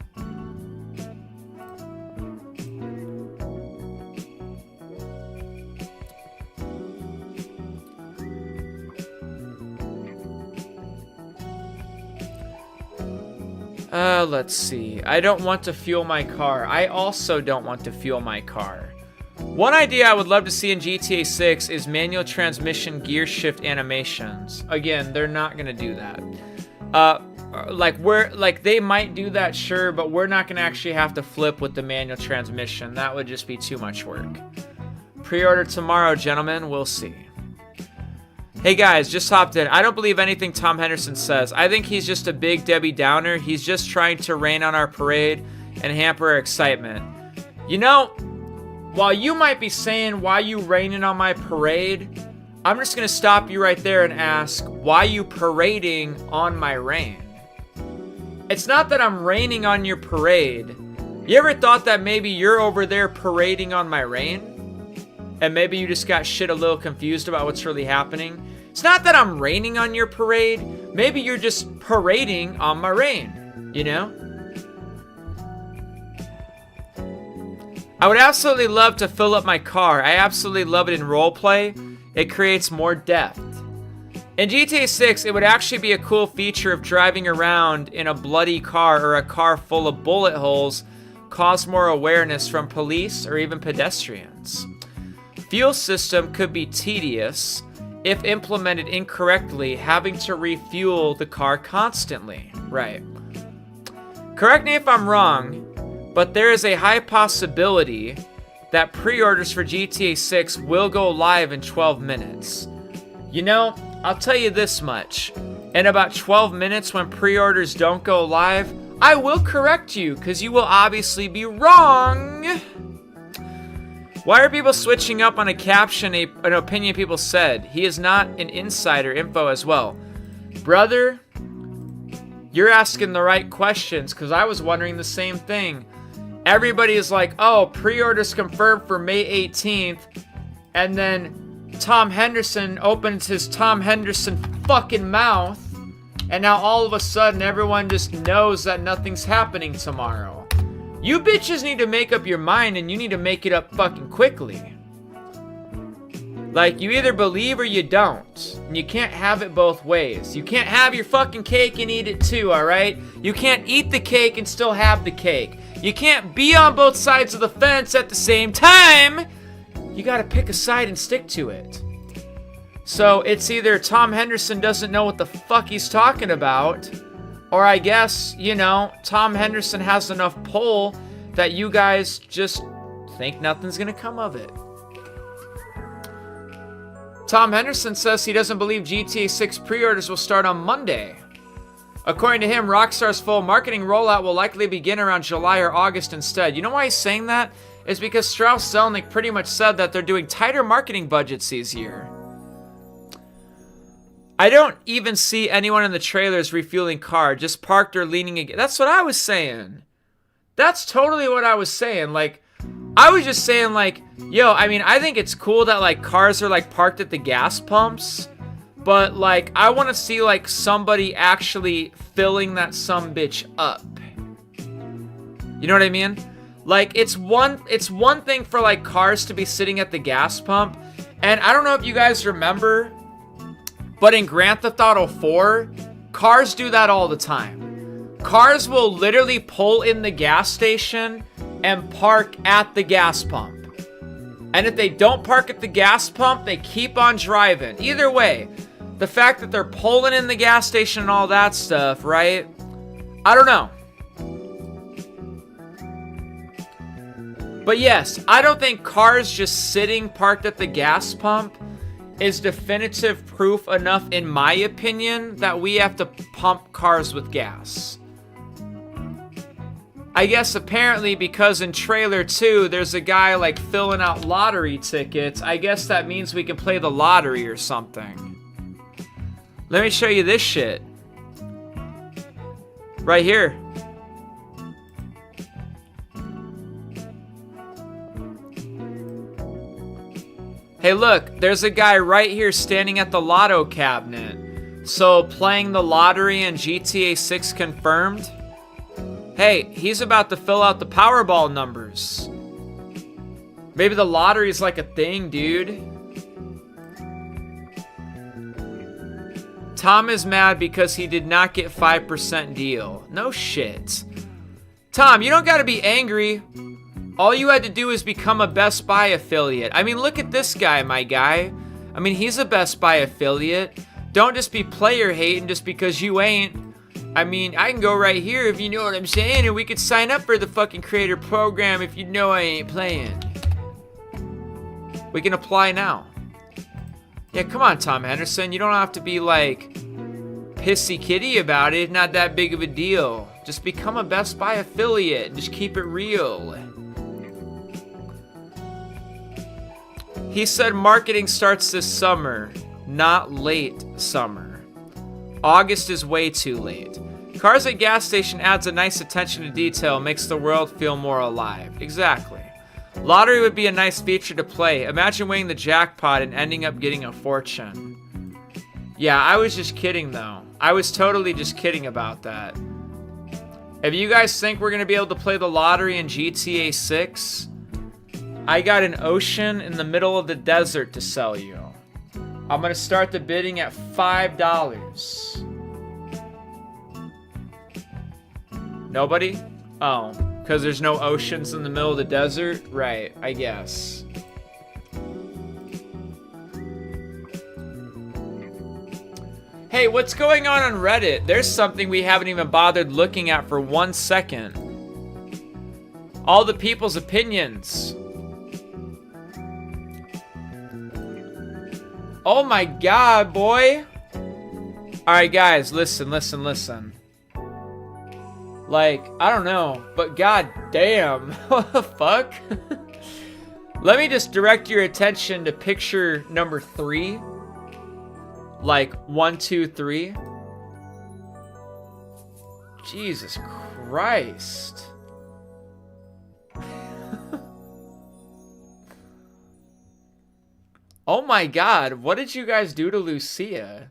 Let's see. I don't want to fuel my car. I also don't want to fuel my car. One idea I would love to see in GTA 6 is manual transmission gear shift animations. Again, they're not gonna do that. They might do that, sure, but we're not gonna actually have to flip with the manual transmission. That would just be too much work. Pre-order tomorrow, gentlemen. We'll see. Hey guys, just hopped in. I don't believe anything Tom Henderson says. I think he's just a big Debbie Downer. He's just trying to rain on our parade and hamper our excitement. You know, while you might be saying, why you raining on my parade? I'm just going to stop you right there and ask, why you parading on my rain? It's not that I'm raining on your parade. You ever thought that maybe you're over there parading on my rain? and maybe you just got shit a little confused about what's really happening. It's not that I'm raining on your parade. Maybe you're just parading on my rain, you know? I would absolutely love to fill up my car. I absolutely love it in roleplay. It creates more depth. In GTA 6, it would actually be a cool feature of driving around in a bloody car or a car full of bullet holes cause more awareness from police or even pedestrians. Fuel system could be tedious if implemented incorrectly, having to refuel the car constantly. Right. Correct me if I'm wrong, but there is a high possibility that pre-orders for GTA 6 will go live in 12 minutes. You know, I'll tell you this much. In about 12 minutes when pre-orders don't go live, I will correct you, because you will obviously be wrong. Why are people switching up on a caption, an opinion people said? He is not an insider info as well. Brother, you're asking the right questions, because I was wondering the same thing. Everybody is like, oh, pre-orders confirmed for May 18th, and then Tom Henderson opens his Tom Henderson fucking mouth, and now all of a sudden everyone just knows that nothing's happening tomorrow. You bitches need to make up your mind, and you need to make it up fucking quickly. Like, you either believe or you don't. And you can't have it both ways. You can't have your fucking cake and eat it too, alright? You can't eat the cake and still have the cake. You can't be on both sides of the fence at the same time. You gotta pick a side and stick to it. So it's either Tom Henderson doesn't know what the fuck he's talking about, or I guess, you know, Tom Henderson has enough pull that you guys just think nothing's gonna come of it. Tom Henderson says he doesn't believe GTA 6 pre-orders will start on Monday. According to him, Rockstar's full marketing rollout will likely begin around July or August instead. You know why he's saying that? It's because Strauss Zelnick pretty much said that they're doing tighter marketing budgets this year. I don't even see anyone in the trailers refueling car, just parked or leaning against. That's what I was saying. That's totally what I was saying. Like, I was just saying, like, yo, I mean, I think it's cool that, like, cars are, like, parked at the gas pumps. But, like, I want to see, like, somebody actually filling that sumbitch up. You know what I mean? Like, it's one thing for, like, cars to be sitting at the gas pump. And I don't know if you guys remember, but in Grand Theft Auto 4, cars do that all the time. Cars will literally pull in the gas station and park at the gas pump. And if they don't park at the gas pump, they keep on driving. Either way, the fact that they're pulling in the gas station and all that stuff, right? I don't know. But yes, I don't think cars just sitting parked at the gas pump is definitive proof enough, in my opinion, that we have to pump cars with gas. I guess apparently because in trailer 2, there's a guy like filling out lottery tickets. I guess that means we can play the lottery or something. Let me show you this shit. Right here. Hey look, there's a guy right here standing at the lotto cabinet. So playing the lottery in GTA 6 confirmed? Hey, he's about to fill out the Powerball numbers. Maybe the lottery is like a thing, dude. Tom is mad because he did not get 5% deal. No shit. Tom, you don't gotta be angry. All you had to do is become a Best Buy affiliate. I mean, look at this guy, my guy. I mean, he's a Best Buy affiliate. Don't just be player hating just because you ain't. I mean, I can go right here if you know what I'm saying, and we could sign up for the fucking creator program if you know I ain't playing. We can apply now. Yeah, come on, Tom Henderson. You don't have to be like pissy kitty about it. It's not that big of a deal. Just become a Best Buy affiliate and just keep it real. He said marketing starts this summer, not late summer. August is way too late. Cars at gas station adds a nice attention to detail, makes the world feel more alive. Exactly. Lottery would be a nice feature to play. Imagine winning the jackpot and ending up getting a fortune. Yeah, I was just kidding though. I was totally just kidding about that. If you guys think we're gonna be able to play the lottery in GTA 6, I got an ocean in the middle of the desert to sell you. I'm gonna start the bidding at $5. Nobody? Oh, because there's no oceans in the middle of the desert? Right, I guess. Hey, what's going on Reddit? There's something we haven't even bothered looking at for 1 second. All the people's opinions. Oh my god, boy. Alright, guys, listen. Like, I don't know, but god damn. What the fuck? Let me just direct your attention to picture number 3. Like, 1, 2, 3. Jesus Christ. Oh my god, what did you guys do to Lucia?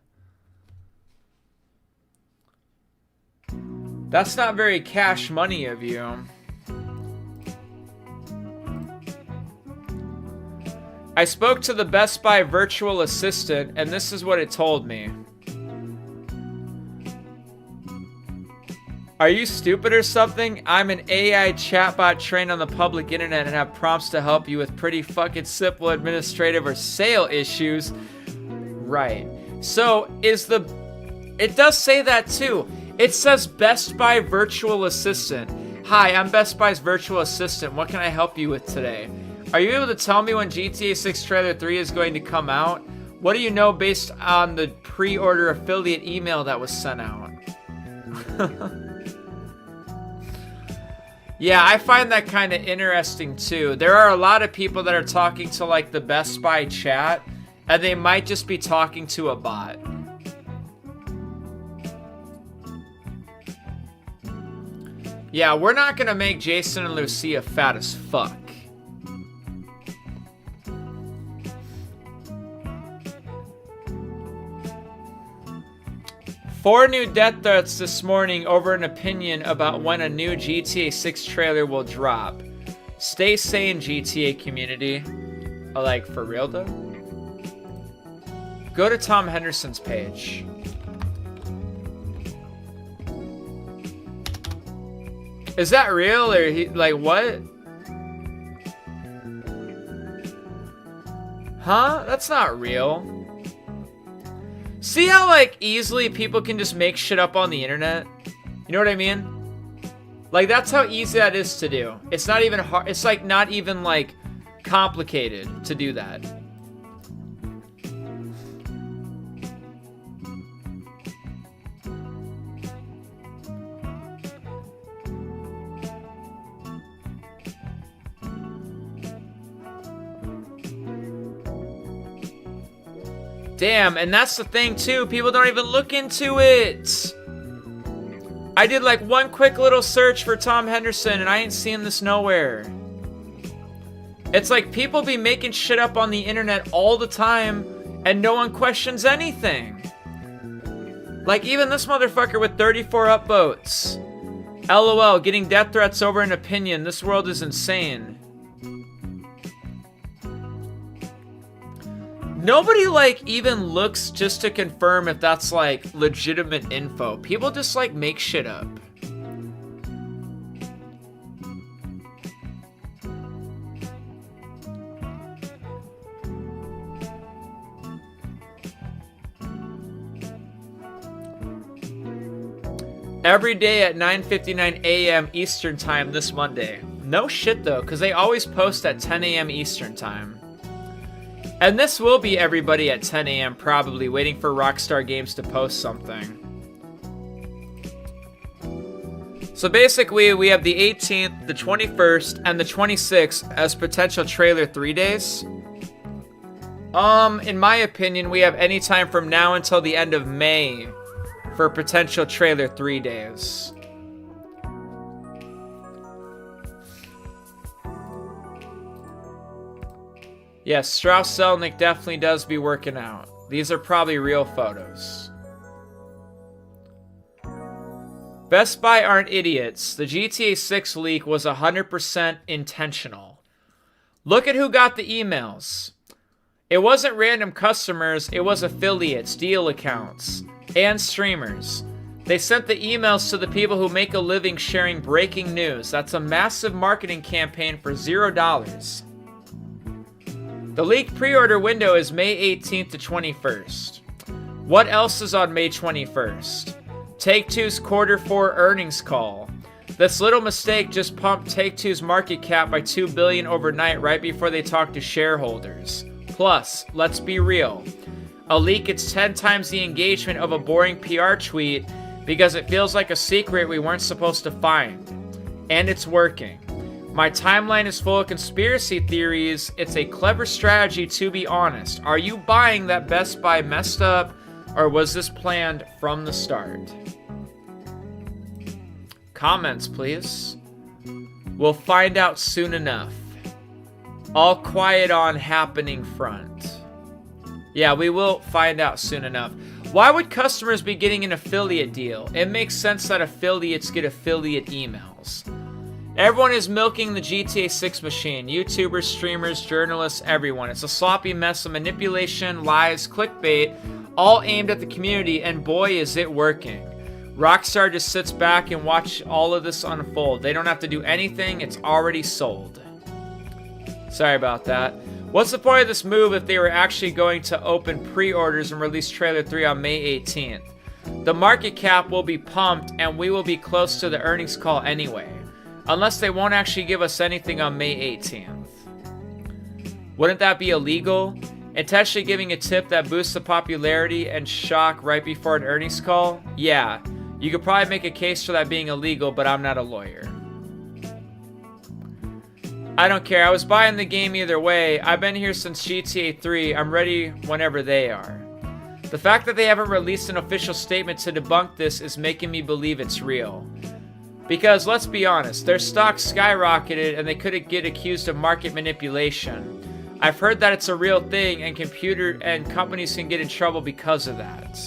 That's not very cash money of you. I spoke to the Best Buy virtual assistant, and this is what it told me. Are you stupid or something? I'm an AI chatbot trained on the public internet and have prompts to help you with pretty fucking simple administrative or sale issues. Right. So, it does say that too. It says Best Buy virtual assistant. Hi, I'm Best Buy's virtual assistant. What can I help you with today? Are you able to tell me when GTA 6 Trailer 3 is going to come out? What do you know based on the pre-order affiliate email that was sent out? Yeah, I find that kind of interesting too. There are a lot of people that are talking to like the Best Buy chat, and they might just be talking to a bot. Yeah, we're not gonna make Jason and Lucia fat as fuck. Four new death threats this morning over an opinion about when a new GTA 6 trailer will drop. Stay sane, GTA community. Like, for real though? Go to Tom Henderson's page. Is that real or like what? Huh? That's not real. See how like easily people can just make shit up on the internet? You know what I mean? Like that's how easy that is to do. It's not even hard. It's like not even like complicated to do that. Damn, and that's the thing too, people don't even look into it. I did like one quick little search for Tom Henderson and I ain't seeing this nowhere. It's like people be making shit up on the internet all the time and no one questions anything. Like even this motherfucker with 34 upvotes. LOL, getting death threats over an opinion. This world is insane. Nobody like even looks just to confirm if that's like legitimate info. People just like make shit up. Every day at 9:59 a.m. Eastern time this Monday. No shit though, because they always post at 10 a.m. Eastern time. And this will be everybody at 10 a.m. probably waiting for Rockstar Games to post something. So basically we have the 18th, the 21st, and the 26th as potential trailer 3 days. In my opinion, we have any time from now until the end of May for potential trailer 3 days. Yes, Strauss Zelnick definitely does be working out. These are probably real photos. Best Buy aren't idiots. The GTA 6 leak was 100% intentional. Look at who got the emails. It wasn't random customers, it was affiliates, deal accounts, and streamers. They sent the emails to the people who make a living sharing breaking news. That's a massive marketing campaign for $0. The leaked pre-order window is May 18th to 21st. What else is on May 21st? Take-Two's Q4 earnings call. This little mistake just pumped Take-Two's market cap by $2 billion overnight right before they talked to shareholders. Plus, let's be real. A leak gets 10 times the engagement of a boring PR tweet because it feels like a secret we weren't supposed to find. And it's working. My timeline is full of conspiracy theories. It's a clever strategy, to be honest. Are you buying that Best Buy messed up, or was this planned from the start? Comments, please. We'll find out soon enough. All quiet on happening front. Yeah, we will find out soon enough. Why would customers be getting an affiliate deal? It makes sense that affiliates get affiliate emails. Everyone is milking the GTA 6 machine. YouTubers, streamers, journalists, everyone. It's a sloppy mess of manipulation, lies, clickbait, all aimed at the community, and boy is it working. Rockstar just sits back and watch all of this unfold. They don't have to do anything, it's already sold. Sorry about that. What's the point of this move if they were actually going to open pre-orders and release Trailer 3 on May 18th? The market cap will be pumped and we will be close to the earnings call anyway. Unless they won't actually give us anything on May 18th. Wouldn't that be illegal? Intentionally giving a tip that boosts the popularity and shock right before an earnings call? Yeah, you could probably make a case for that being illegal, but I'm not a lawyer. I don't care, I was buying the game either way. I've been here since GTA 3, I'm ready whenever they are. The fact that they haven't released an official statement to debunk this is making me believe it's real. Because, let's be honest, their stock skyrocketed and they couldn't get accused of market manipulation. I've heard that it's a real thing and companies can get in trouble because of that.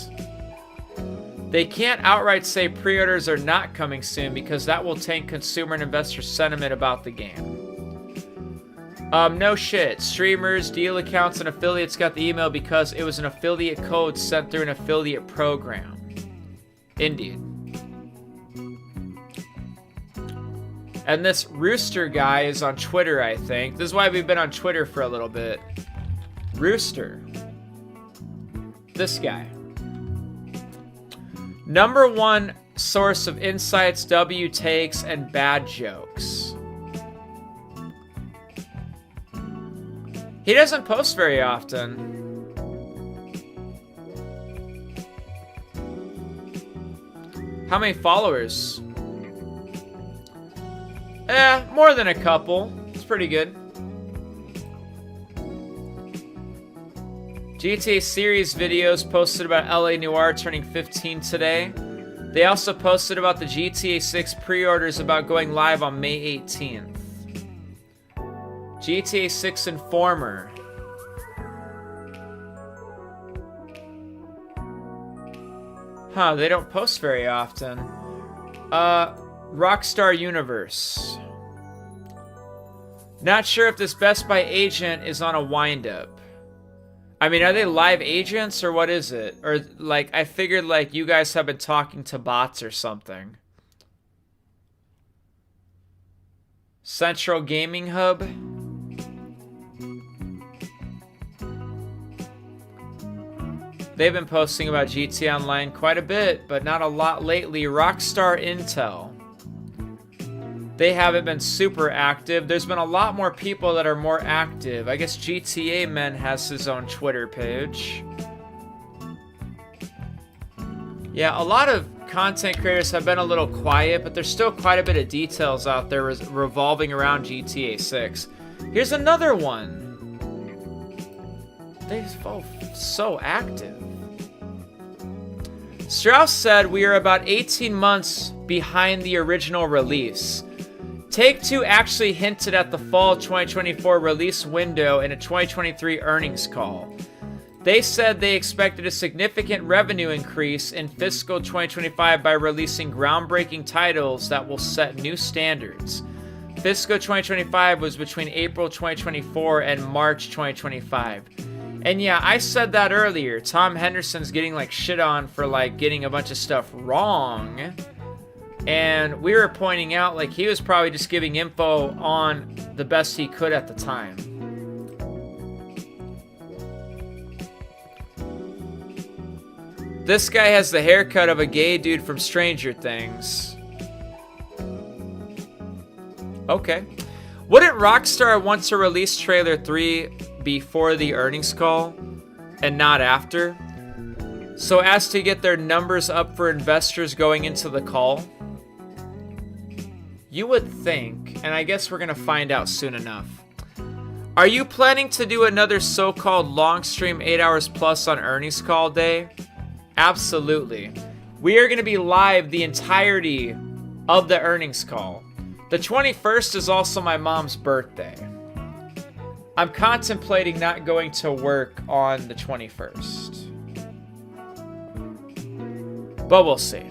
They can't outright say pre-orders are not coming soon because that will tank consumer and investor sentiment about the game. No shit. Streamers, deal accounts, and affiliates got the email because it was an affiliate code sent through an affiliate program. Indeed. And this Rooster guy is on Twitter, I think. This is why we've been on Twitter for a little bit. Rooster. This guy. #1 source of insights, W takes, and bad jokes. He doesn't post very often. How many followers? More than a couple. It's pretty good. GTA series videos posted about LA Noire turning 15 today. They also posted about the GTA 6 pre-orders about going live on May 18th. GTA 6 Informer. Huh, they don't post very often. Rockstar Universe. Not sure if this Best Buy agent is on a wind-up. I mean, are they live agents or what is it? Or, like, I figured, like, you guys have been talking to bots or something. Central Gaming Hub. They've been posting about GTA Online quite a bit, but not a lot lately. Rockstar Intel. They haven't been super active. There's been a lot more people that are more active. I guess GTA Men has his own Twitter page. Yeah, a lot of content creators have been a little quiet, but there's still quite a bit of details out there revolving around GTA 6. Here's another one. They're so active. Strauss said we are about 18 months behind the original release. Take-Two actually hinted at the fall 2024 release window in a 2023 earnings call. They said they expected a significant revenue increase in fiscal 2025 by releasing groundbreaking titles that will set new standards. Fiscal 2025 was between April 2024 and March 2025. And yeah, I said that earlier. Tom Henderson's getting like shit on for like getting a bunch of stuff wrong. And we were pointing out like he was probably just giving info on the best he could at the time. This guy has the haircut of a gay dude from Stranger Things. Okay. Wouldn't Rockstar want to release trailer 3 before the earnings call and not after, so as to get their numbers up for investors going into the call? You would think, and I guess we're gonna find out soon enough. Are you planning to do another so-called long stream 8 hours plus on earnings call day? Absolutely. We are gonna be live the entirety of the earnings call. The 21st is also my mom's birthday. I'm contemplating not going to work on the 21st. But we'll see.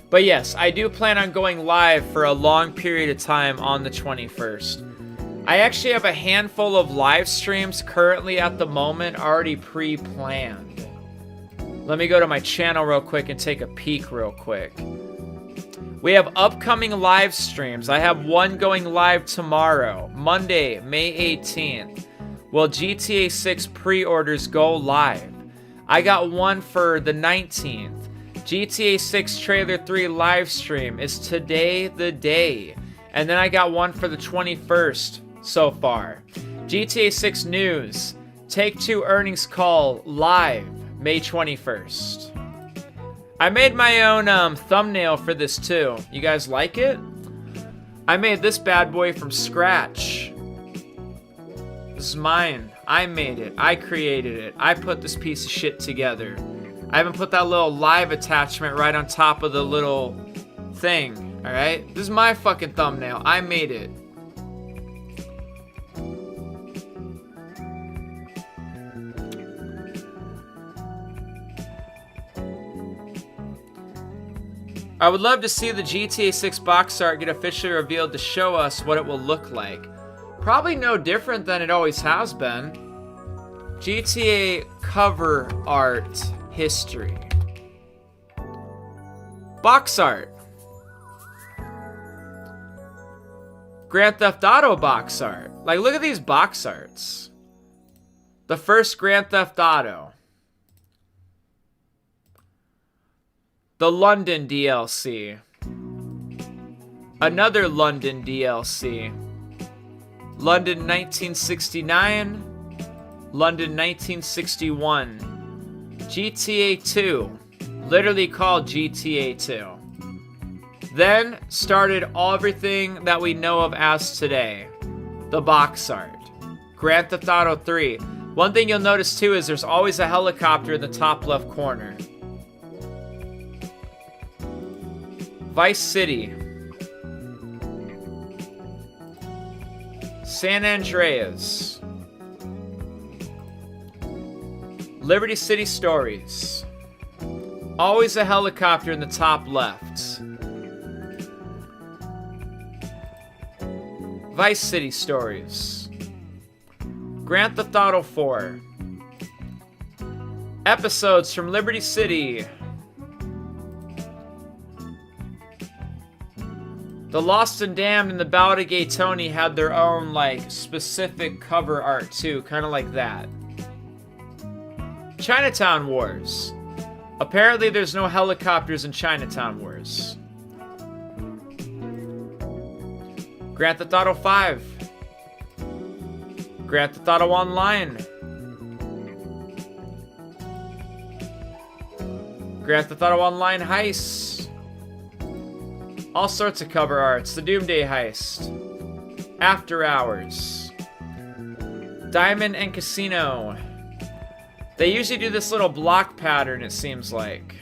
But yes, I do plan on going live for a long period of time on the 21st. I actually have a handful of live streams currently at the moment already pre-planned. Let me go to my channel real quick and take a peek real quick. We have upcoming live streams. I have one going live tomorrow, Monday, May 18th. Will GTA 6 pre-orders go live? I got one for the 19th. GTA 6 Trailer 3 live stream is today the day. And then I got one for the 21st so far. GTA 6 news, Take-Two earnings call live May 21st. I made my own thumbnail for this too. You guys like it? I made this bad boy from scratch. This is mine. I made it. I created it. I put this piece of shit together. I even put that little live attachment right on top of the little thing. Alright? This is my fucking thumbnail. I made it. I would love to see the GTA 6 box art get officially revealed to show us what it will look like. Probably no different than it always has been. GTA cover art history. Box art. Grand Theft Auto box art. Like, look at these box arts. The first Grand Theft Auto. The London DLC. Another London DLC. London 1969. London 1961. GTA 2. Literally called GTA 2. Then started everything that we know of as today. The box art. Grand Theft Auto 3. One thing you'll notice too is there's always a helicopter in the top left corner. Vice City. San Andreas. Liberty City Stories. Always a helicopter in the top left. Vice City Stories. Grand Theft Auto 4. Episodes from Liberty City. The Lost and Damned and the Ballad of Gay Tony had their own, like, specific cover art, too. Kind of like that. Chinatown Wars. Apparently there's no helicopters in Chinatown Wars. Grand Theft Auto 5. Grand Theft Auto Online. Grand Theft Auto Online Heist. All sorts of cover arts. The Doomsday Heist. After Hours. Diamond and Casino. They usually do this little block pattern, it seems like.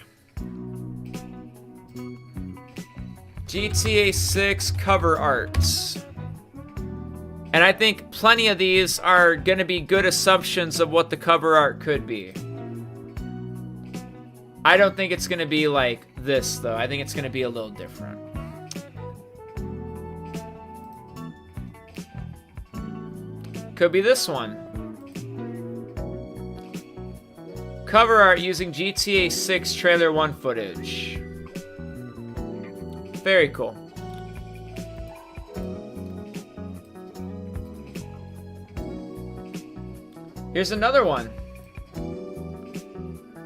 GTA 6 cover arts. And I think plenty of these are going to be good assumptions of what the cover art could be. I don't think it's going to be like this, though. I think it's going to be a little different. Could be this one. Cover art using GTA 6 Trailer 1 footage. Very cool. Here's another one.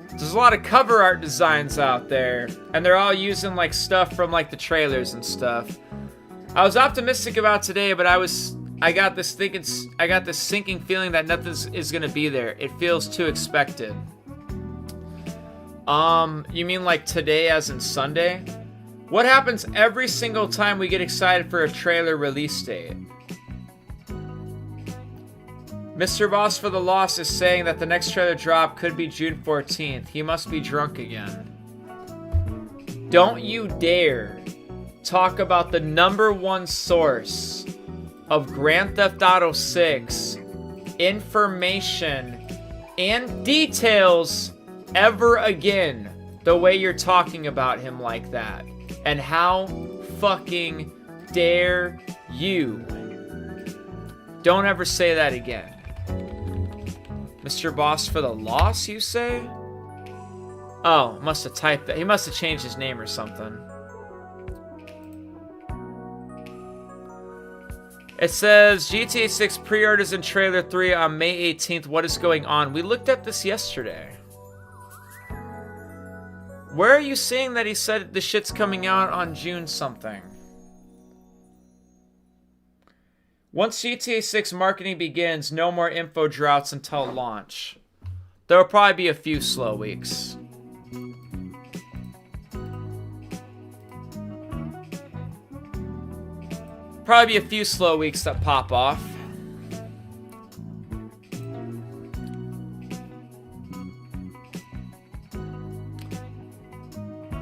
There's a lot of cover art designs out there, and they're all using like stuff from like the trailers and stuff. I was optimistic about today, but I got this sinking feeling that nothing is gonna be there. It feels too expected. You mean like today as in Sunday? What happens every single time we get excited for a trailer release date? Mr. Boss for the Loss is saying that the next trailer drop could be June 14th. He must be drunk again. Don't you dare talk about the #1 source of Grand Theft Auto 6 information and details ever again the way you're talking about him like that. And how fucking dare you? Don't ever say that again. Mr. Boss for the Loss, you say? Oh, must have typed that. He must have changed his name or something. It says GTA 6 pre-orders and trailer 3 on May 18th. What is going on? We looked at this yesterday. Where are you seeing that he said the shit's coming out on June something? Once GTA 6 marketing begins, no more info droughts until launch. There will probably be a few slow weeks. Probably be a few slow weeks that pop off.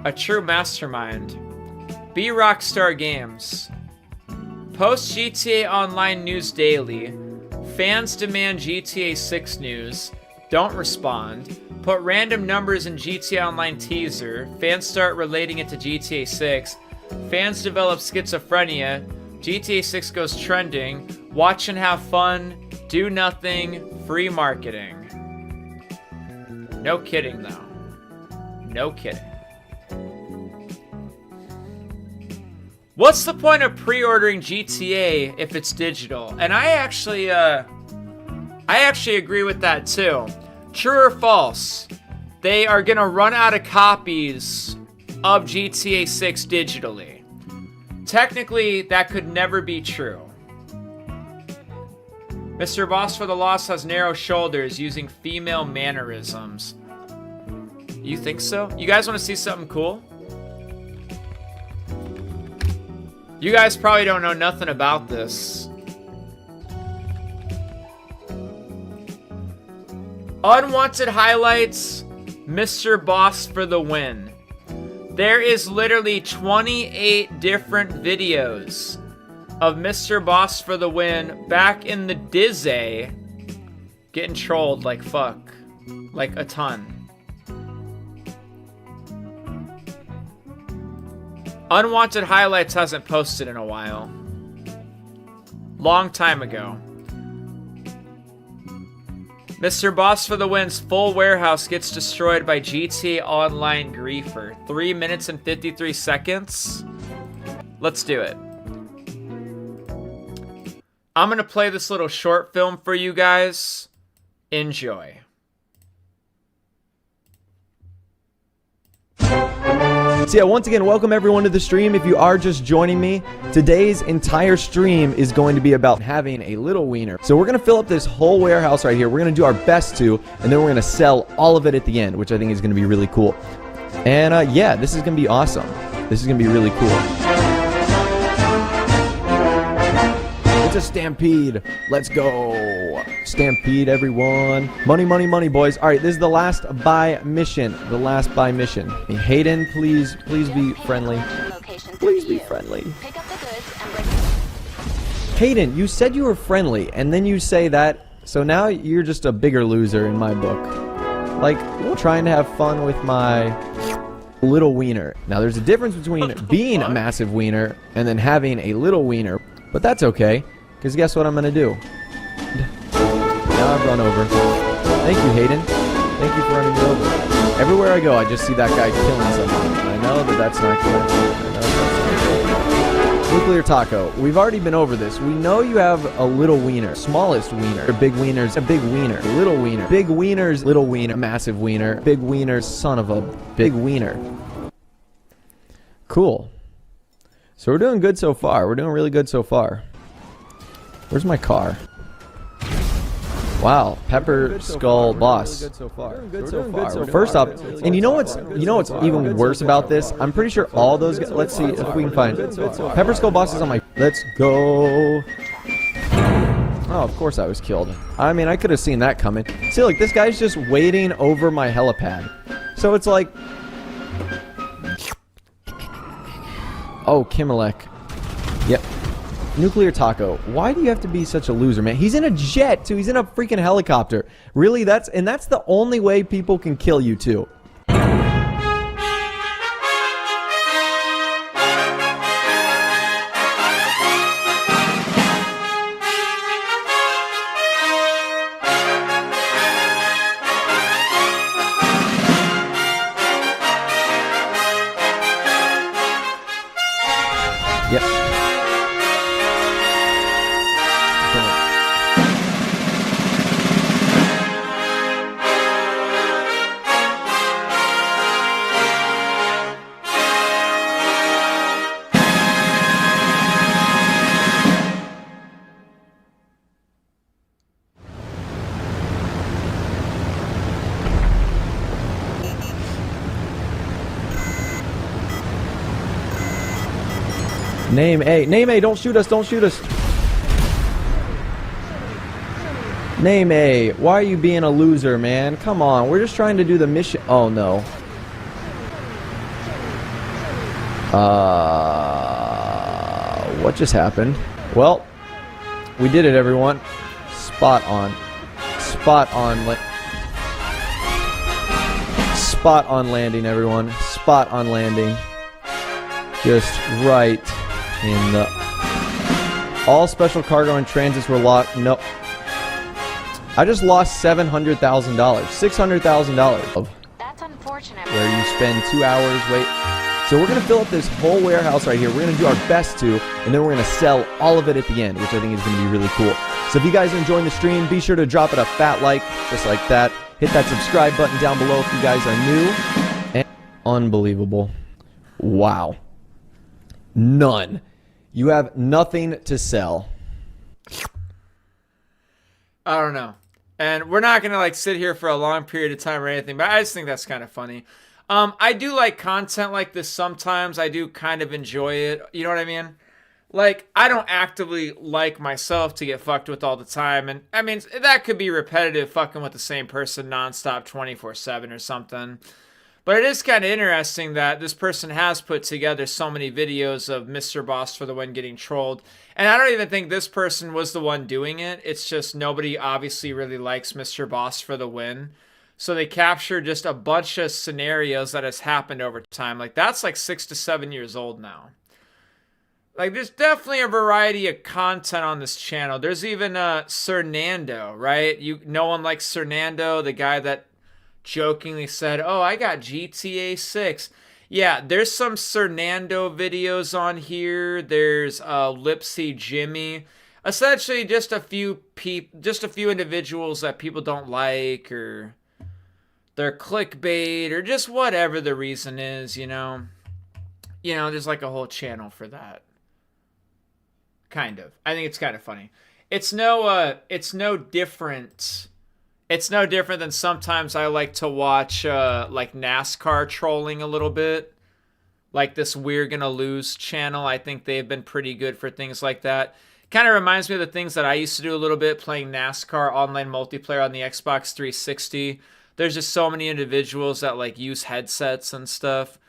A true mastermind. Be Rockstar Games. Post GTA Online news daily. Fans demand GTA 6 news. Don't respond. Put random numbers in GTA Online teaser. Fans start relating it to GTA 6. Fans develop schizophrenia. GTA 6 goes trending. Watch and have fun. Do nothing. Free marketing. No kidding, though. No kidding. What's the point of pre-ordering GTA if it's digital? And I actually agree with that too. True or false? They are gonna run out of copies of GTA 6 digitally. Technically, that could never be true. Mr. Boss for the Loss has narrow shoulders using female mannerisms. You think so? You guys want to see something cool? You guys probably don't know nothing about this. Unwanted highlights, Mr. Boss for the win. There is literally 28 different videos of Mr. Boss for the win back in the Dizzy getting trolled like fuck. Like a ton. Unwanted Highlights hasn't posted in a while. Long time ago. Mr. Boss for the Win's full warehouse gets destroyed by GTA Online griefer. 3 minutes and 53 seconds. Let's do it. I'm gonna play this little short film for you guys. Enjoy. So yeah, once again, welcome everyone to the stream. If you are just joining me, today's entire stream is going to be about having a little wiener. So we're going to fill up this whole warehouse right here. We're going to do our best to, and then we're going to sell all of it at the end, which I think is going to be really cool. And yeah, this is going to be awesome. This is going to be really cool. It's a stampede. Let's go. Stampede, everyone. Money, money, money, boys. All right, this is the last buy mission. The last buy mission. Hayden, please be friendly. Please be friendly. Pick up the goods and bring Hayden, you said you were friendly, and then you say that, so now you're just a bigger loser in my book. Like, trying to have fun with my little wiener. Now, there's a difference between being a massive wiener and then having a little wiener, but that's okay, because guess what I'm going to do? Now I've run over. Thank you, Hayden. Thank you for running me over. Everywhere I go, I just see that guy killing someone, and I know that that's not good. Nuclear Taco, we've already been over this. We know you have a little wiener, smallest wiener, big wieners, a big wiener, little wiener, big wieners, little wiener, massive wiener, big wieners, son of a big wiener. Cool. So we're doing good so far. We're doing really good so far. Where's my car? Wow, Pepper Skull Boss. Good so far. First off, and you know what's even worse about this? I'm pretty sure all those guys, let's see if we can find Pepper Skull Boss is on my. Let's go. Oh, of course I was killed. I mean, I could have seen that coming. See, look, this guy's just waiting over my helipad. So it's like, oh, Kimelek. Yep. Nuclear Taco, why do you have to be such a loser, man? He's in a jet, too. He's in a freaking helicopter. Really? That's the only way people can kill you, too. Yep. Name A, don't shoot us, don't shoot us. Name A, why are you being a loser, man? Come on, we're just trying to do the mission. Oh, no. What just happened? Well, we did it, everyone. Spot on. Spot on landing, everyone. Spot on landing. Just right in the... All special cargo and transits were locked. No. I just lost $700,000. $600,000. That's unfortunate. Where you spend 2 hours wait. So we're going to fill up this whole warehouse right here. We're going to do our best to, and then we're going to sell all of it at the end, which I think is going to be really cool. So if you guys are enjoying the stream, be sure to drop it a fat like, just like that. Hit that subscribe button down below if you guys are new. And unbelievable. Wow. None. You have nothing to sell. I don't know. And we're not going to like sit here for a long period of time or anything, but I just think that's kind of funny. I do like content like this sometimes. I do kind of enjoy it. You know what I mean? Like, I don't actively like myself to get fucked with all the time. And I mean, that could be repetitive, fucking with the same person nonstop 24/7 or something. But it is kind of interesting that this person has put together so many videos of Mr. Boss for the Win getting trolled. And I don't even think this person was the one doing it. It's just nobody obviously really likes Mr. Boss for the Win. So they capture just a bunch of scenarios that has happened over time. Like, that's like 6 to 7 years old now. Like, there's definitely a variety of content on this channel. There's even Sir Nando, right? No one likes Sir Nando, the guy that jokingly said, oh, I got GTA 6. Yeah, there's some Sir Nando videos on here. There's Lipsy Jimmy. Essentially, just a few individuals that people don't like, or they're clickbait, or just whatever the reason is, you know. You know, there's like a whole channel for that. Kind of. I think it's kind of funny. It's no different. It's no different than sometimes I like to watch like NASCAR trolling a little bit. Like this We're Gonna Lose channel. I think they've been pretty good for things like that. Kind of reminds me of the things that I used to do a little bit, playing NASCAR online multiplayer on the Xbox 360. There's just so many individuals that like use headsets and stuff.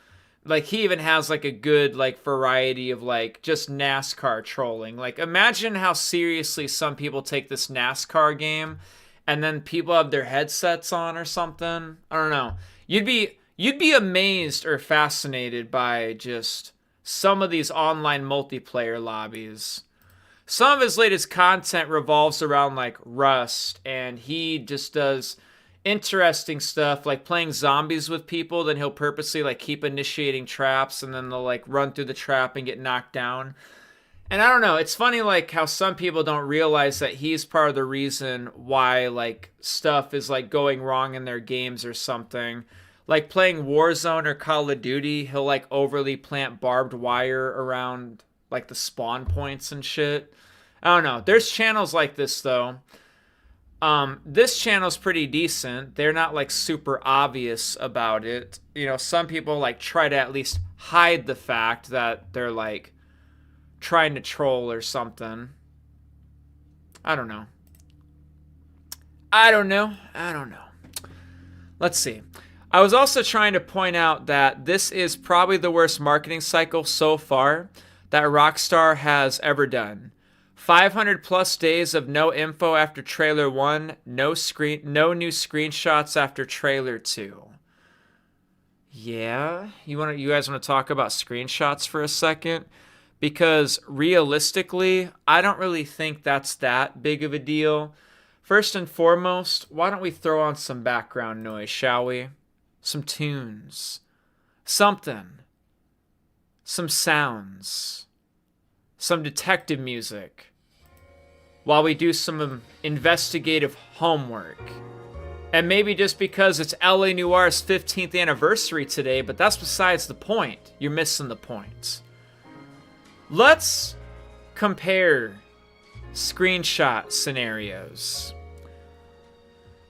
like he even has like a good like variety of like just NASCAR trolling. Like imagine how seriously some people take this NASCAR game, and then people have their headsets on or something. I don't know. You'd be amazed or fascinated by just some of these online multiplayer lobbies. Some of his latest content revolves around like Rust, and he just does interesting stuff like playing zombies with people. Then he'll purposely like keep initiating traps, and then they'll like run through the trap and get knocked down. And I don't know, it's funny like how some people don't realize that he's part of the reason why like stuff is like going wrong in their games or something. Like playing Warzone or Call of Duty, he'll like overly plant barbed wire around like the spawn points and shit. I don't know. There's channels like this though. This channel's pretty decent. They're not like super obvious about it. You know, some people like try to at least hide the fact that they're like trying to troll or something. I don't know. Let's see. I was also trying to point out that this is probably the worst marketing cycle so far that Rockstar has ever done. 500 plus days of no info after trailer 1, no new screenshots after trailer 2. Yeah, you guys want to talk about screenshots for a second? Because realistically, I don't really think that's that big of a deal. First and foremost, why don't we throw on some background noise, shall we? Some tunes. Something. Some sounds. Some detective music. While we do some investigative homework. And maybe just because it's LA Noir's 15th anniversary today, but that's besides the point. You're missing the point. Let's compare screenshot scenarios.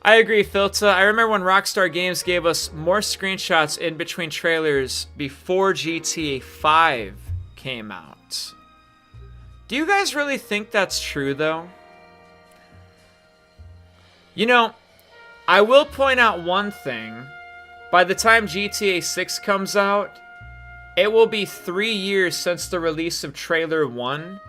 I agree, Filta. I remember when Rockstar Games gave us more screenshots in between trailers before GTA 5 came out. Do you guys really think that's true, though? You know, I will point out one thing. By the time GTA 6 comes out, it will be 3 years since the release of Trailer 1,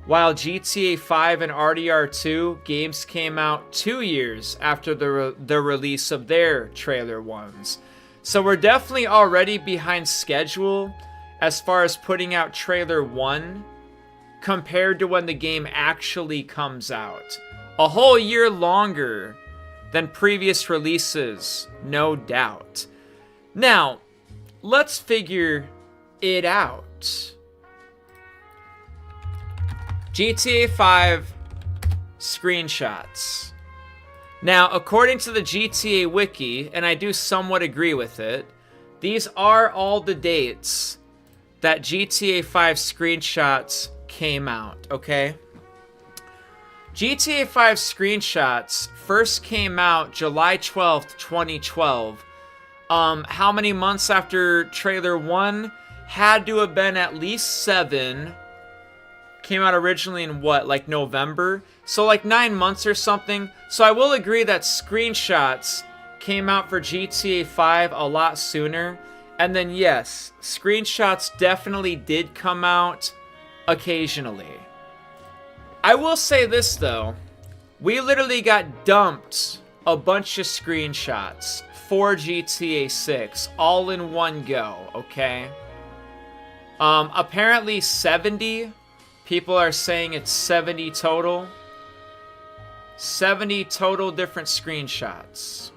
while GTA 5 and RDR2 games came out 2 years after the release of their Trailer 1s. So we're definitely already behind schedule as far as putting out Trailer 1 compared to when the game actually comes out. A whole year longer than previous releases, no doubt. Now, let's figure it out. GTA 5 screenshots. Now, according to the GTA Wiki, and I do somewhat agree with it, these are all the dates that GTA 5 screenshots came out, okay? GTA 5 screenshots first came out July 12th, 2012. How many months after Trailer 1? Had to have been at least 7. Came out originally in what, like November? So like 9 months or something. So I will agree that screenshots came out for GTA 5 a lot sooner. And then yes, screenshots definitely did come out occasionally. I will say this though. We literally got dumped a bunch of screenshots for GTA 6 all in one go, okay? Apparently 70. People are saying it's 70 total. 70 total different screenshots.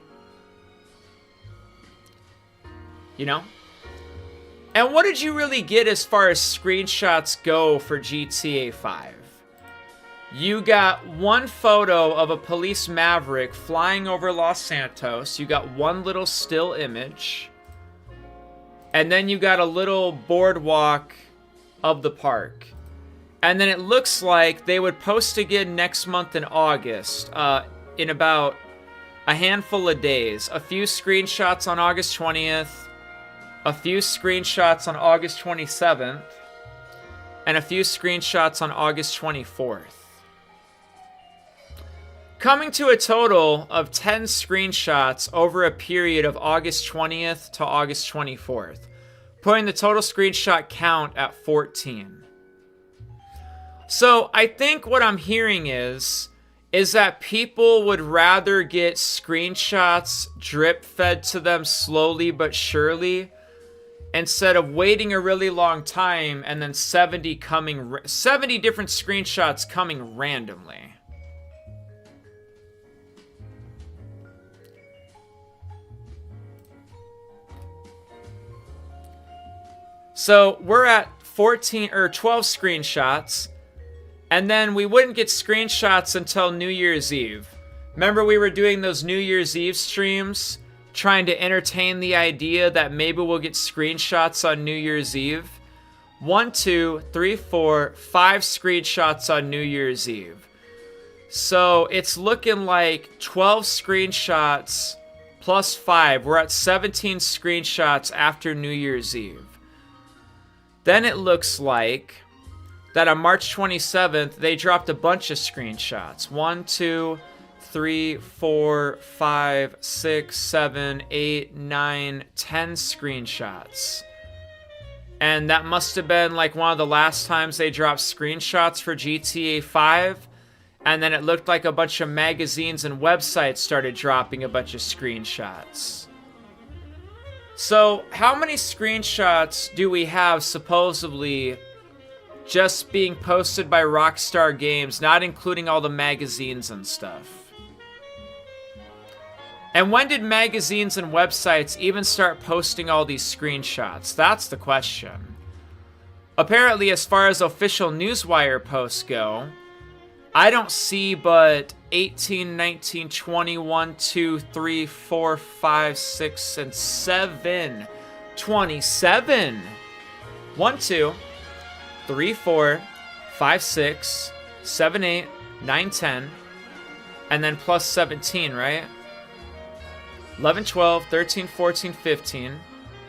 You know? And what did you really get as far as screenshots go for GTA 5? You got one photo of a police maverick flying over Los Santos. You got one little still image. And then you got a little boardwalk of the park. And then it looks like they would post again next month in August, in about a handful of days. A few screenshots on August 20th, a few screenshots on August 27th, and a few screenshots on August 24th. Coming to a total of 10 screenshots over a period of August 20th to August 24th. putting the total screenshot count at 14. So I think what I'm hearing is that people would rather get screenshots drip fed to them slowly but surely instead of waiting a really long time and then 70 different screenshots coming randomly. So we're at 14 or 12 screenshots, and then we wouldn't get screenshots until New Year's Eve. Remember we were doing those New Year's Eve streams, trying to entertain the idea that maybe we'll get screenshots on New Year's Eve? 1, 2, 3, 4, 5 screenshots on New Year's Eve. So it's looking like 12 screenshots plus 5. We're at 17 screenshots after New Year's Eve. Then it looks like that on March 27th, they dropped a bunch of screenshots. 1, 2, 3, 4, 5, 6, 7, 8, 9, 10 screenshots. And that must have been like one of the last times they dropped screenshots for GTA 5. And then it looked like a bunch of magazines and websites started dropping a bunch of screenshots. So, how many screenshots do we have supposedly just being posted by Rockstar Games, not including all the magazines and stuff? And when did magazines and websites even start posting all these screenshots? That's the question. Apparently, as far as official Newswire posts go, I don't see but 18, 19, 20, 1, 2, 3, 4, 5, 6, and 7. 27. 1, 2, 3, 4, 5, 6, 7, 8, 9, 10. And then plus 17, right? 11, 12, 13, 14, 15,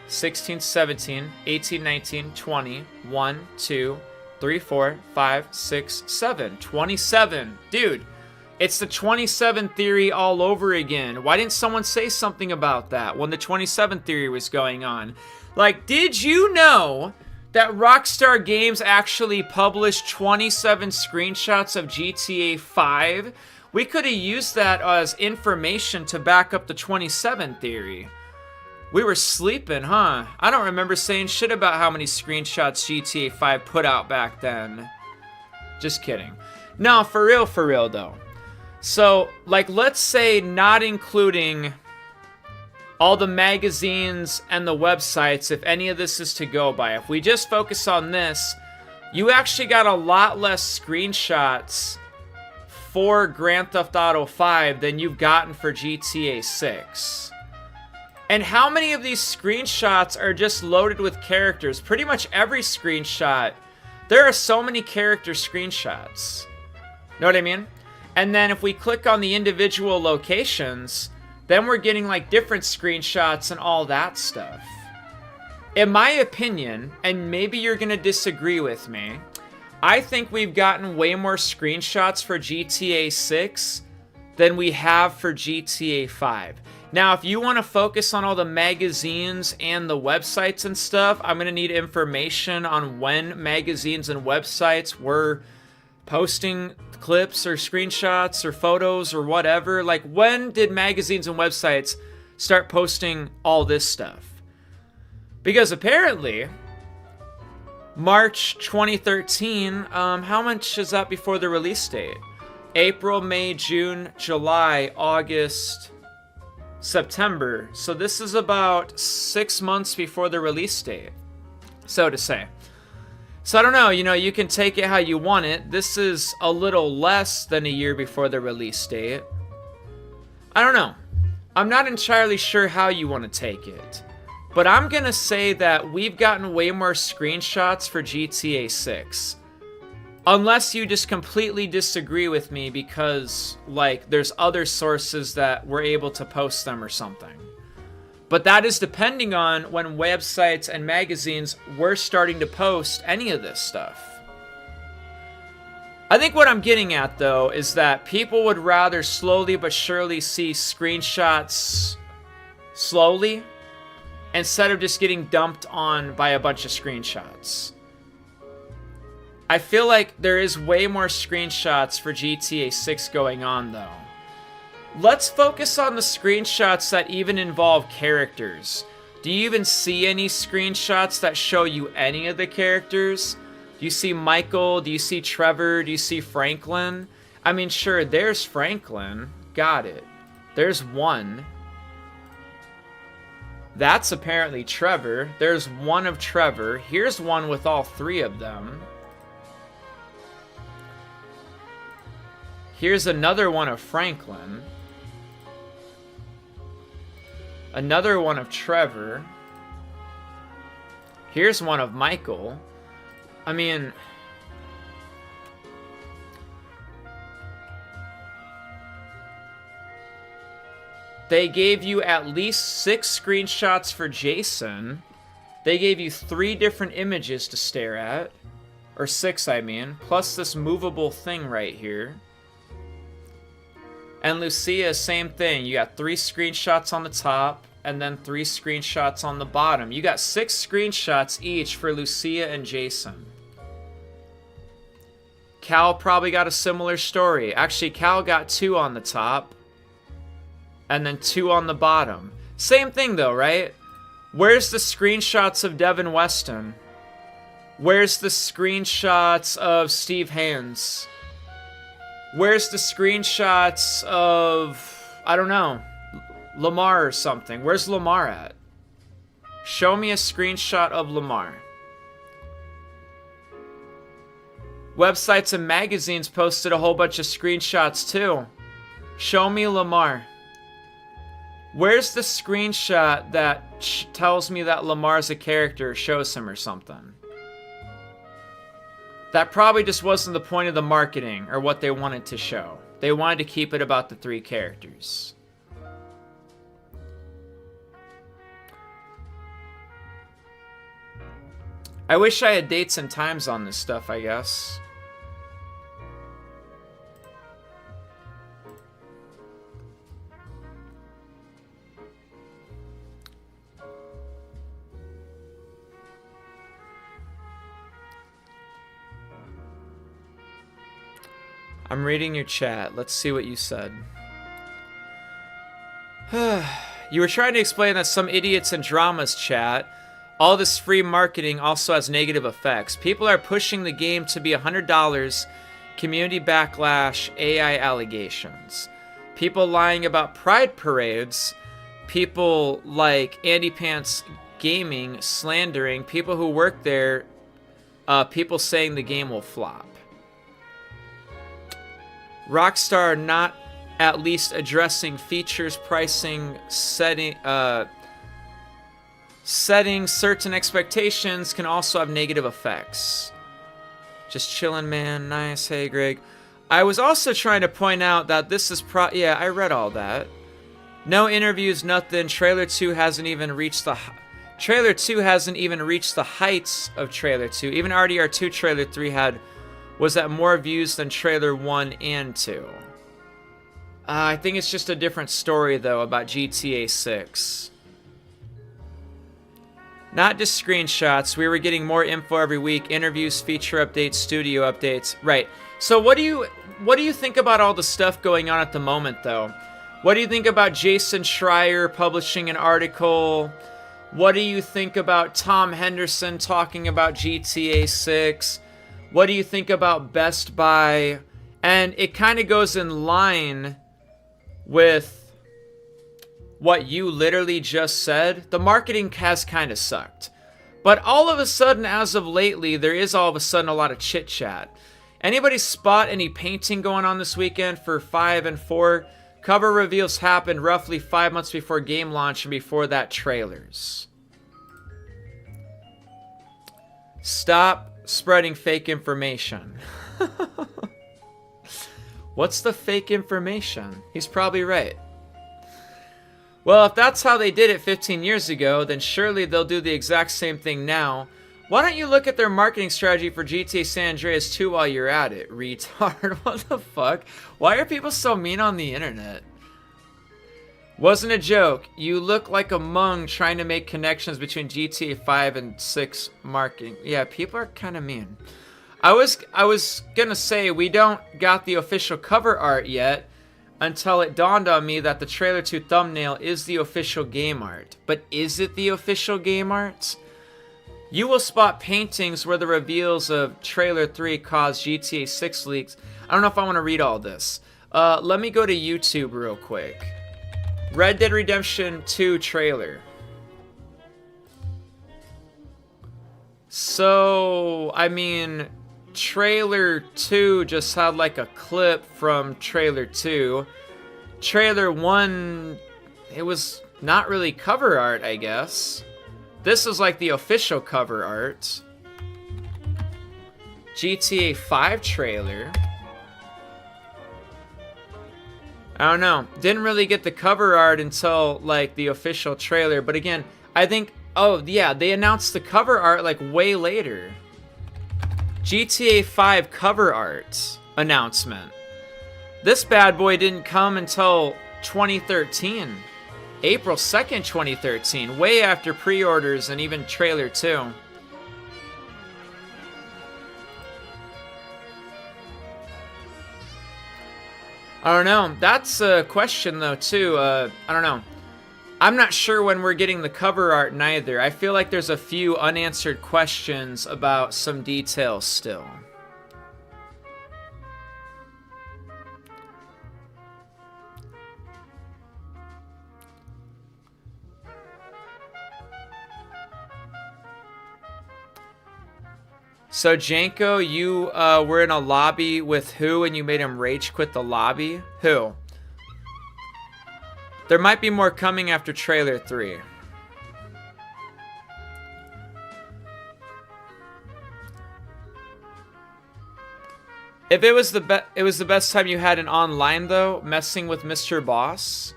16, 17, 18, 19, 20, 1, 2, 3, 4, 5, 6, 7. 27. Dude, it's the 27 theory all over again. Why didn't someone say something about that when the 27 theory was going on? Like, did you know that Rockstar Games actually published 27 screenshots of GTA 5? We could have used that as information to back up the 27 theory. We were sleeping, huh? I don't remember saying shit about how many screenshots GTA 5 put out back then. Just kidding. No, for real though. So, like, let's say not including all the magazines and the websites, if any of this is to go by. If we just focus on this, you actually got a lot less screenshots for Grand Theft Auto 5 than you've gotten for GTA 6. And how many of these screenshots are just loaded with characters? Pretty much every screenshot. There are so many character screenshots. Know what I mean? And then if we click on the individual locations, then we're getting like different screenshots and all that stuff. In my opinion, and maybe you're gonna disagree with me, I think we've gotten way more screenshots for GTA 6 than we have for GTA 5. Now, if you want to focus on all the magazines and the websites and stuff, I'm going to need information on when magazines and websites were posting clips or screenshots or photos or whatever. Like, when did magazines and websites start posting all this stuff? Because apparently, March 2013, how much is that before the release date? April, May, June, July, August, September. So this is about 6 months before the release date, so to say. So I don't know, you can take it how you want it. This is a little less than a year before the release date. I don't know. I'm not entirely sure how you want to take it. But I'm gonna say that we've gotten way more screenshots for GTA 6. Unless you just completely disagree with me because, like, there's other sources that were able to post them or something. But that is depending on when websites and magazines were starting to post any of this stuff. I think what I'm getting at, though, is that people would rather slowly but surely see screenshots slowly instead of just getting dumped on by a bunch of screenshots. I feel like there is way more screenshots for GTA 6 going on, though. Let's focus on the screenshots that even involve characters. Do you even see any screenshots that show you any of the characters? Do you see Michael? Do you see Trevor? Do you see Franklin? I mean, sure, there's Franklin. Got it. There's one. That's apparently Trevor. There's one of Trevor. Here's one with all three of them. Here's another one of Franklin. Another one of Trevor. Here's one of Michael. I mean, they gave you at least 6 screenshots for Jason. They gave you 3 different images to stare at. Or 6, I mean. Plus this movable thing right here. And Lucia, same thing. You got 3 screenshots on the top, and then 3 screenshots on the bottom. You got 6 screenshots each for Lucia and Jason. Cal probably got a similar story. Actually, Cal got 2 on the top, and then 2 on the bottom. Same thing though, right? Where's the screenshots of Devin Weston? Where's the screenshots of Steve Haynes? Where's the screenshots of, I don't know, Lamar or something? Where's Lamar at? Show me a screenshot of Lamar. Websites and magazines posted a whole bunch of screenshots too. Show me Lamar. Where's the screenshot that tells me that Lamar's a character, shows him or something? That probably just wasn't the point of the marketing or what they wanted to show. They wanted to keep it about the 3 characters. I wish I had dates and times on this stuff, I guess. I'm reading your chat. Let's see what you said. You were trying to explain that some idiots in dramas chat, all this free marketing also has negative effects. People are pushing the game to be $100, community backlash, AI allegations. People lying about pride parades, people like Andy Pants Gaming slandering, people who work there, people saying the game will flop. Rockstar not at least addressing features, pricing, setting certain expectations can also have negative effects. Just chilling, man. Nice. Hey, Greg. I was also trying to point out that this is yeah, I read all that. No interviews, nothing. Trailer 2 hasn't even reached the heights of Trailer 2. Even RDR2 Trailer 3 was at more views than Trailer 1 and 2. I think it's just a different story, though, about GTA 6. Not just screenshots. We were getting more info every week. Interviews, feature updates, studio updates. Right. So what do you think about all the stuff going on at the moment, though? What do you think about Jason Schreier publishing an article? What do you think about Tom Henderson talking about GTA 6? What do you think about Best Buy? And it kind of goes in line with what you literally just said. The marketing has kind of sucked. But all of a sudden, as of lately, there is all of a sudden a lot of chit chat. Anybody spot any painting going on this weekend for 5 and 4? Cover reveals happened roughly 5 months before game launch and before that trailers. Stop spreading fake information. What's the fake information? He's probably right. Well, if that's how they did it 15 years ago, then surely they'll do the exact same thing now. Why don't you look at their marketing strategy for GTA San Andreas 2 while you're at it, retard? What the fuck? Why are people so mean on the internet? Wasn't a joke. You look like a mung trying to make connections between GTA 5 and 6 marketing. Yeah, people are kind of mean. I was gonna say we don't got the official cover art yet until it dawned on me that the trailer 2 thumbnail is the official game art. But is it the official game art? You will spot paintings where the reveals of trailer 3 caused GTA 6 leaks. I don't know if I want to read all this. Let me go to YouTube real quick. Red Dead Redemption 2 trailer. So, I mean, trailer 2 just had like a clip from trailer 2. Trailer 1, it was not really cover art, I guess. This is like the official cover art. GTA 5 trailer. I don't know. Didn't really get the cover art until like the official trailer. But again, I think, oh yeah, they announced the cover art like way later. GTA 5 cover art announcement. This bad boy didn't come until 2013. April 2nd, 2013. Way after pre-orders and even trailer 2. I don't know. That's a question, though, too. I don't know. I'm not sure when we're getting the cover art, neither. I feel like there's a few unanswered questions about some details still. So, Janko, you were in a lobby with who and you made him rage quit the lobby? Who? There might be more coming after trailer 3. If it was the best time you had in online though, messing with Mr. Boss.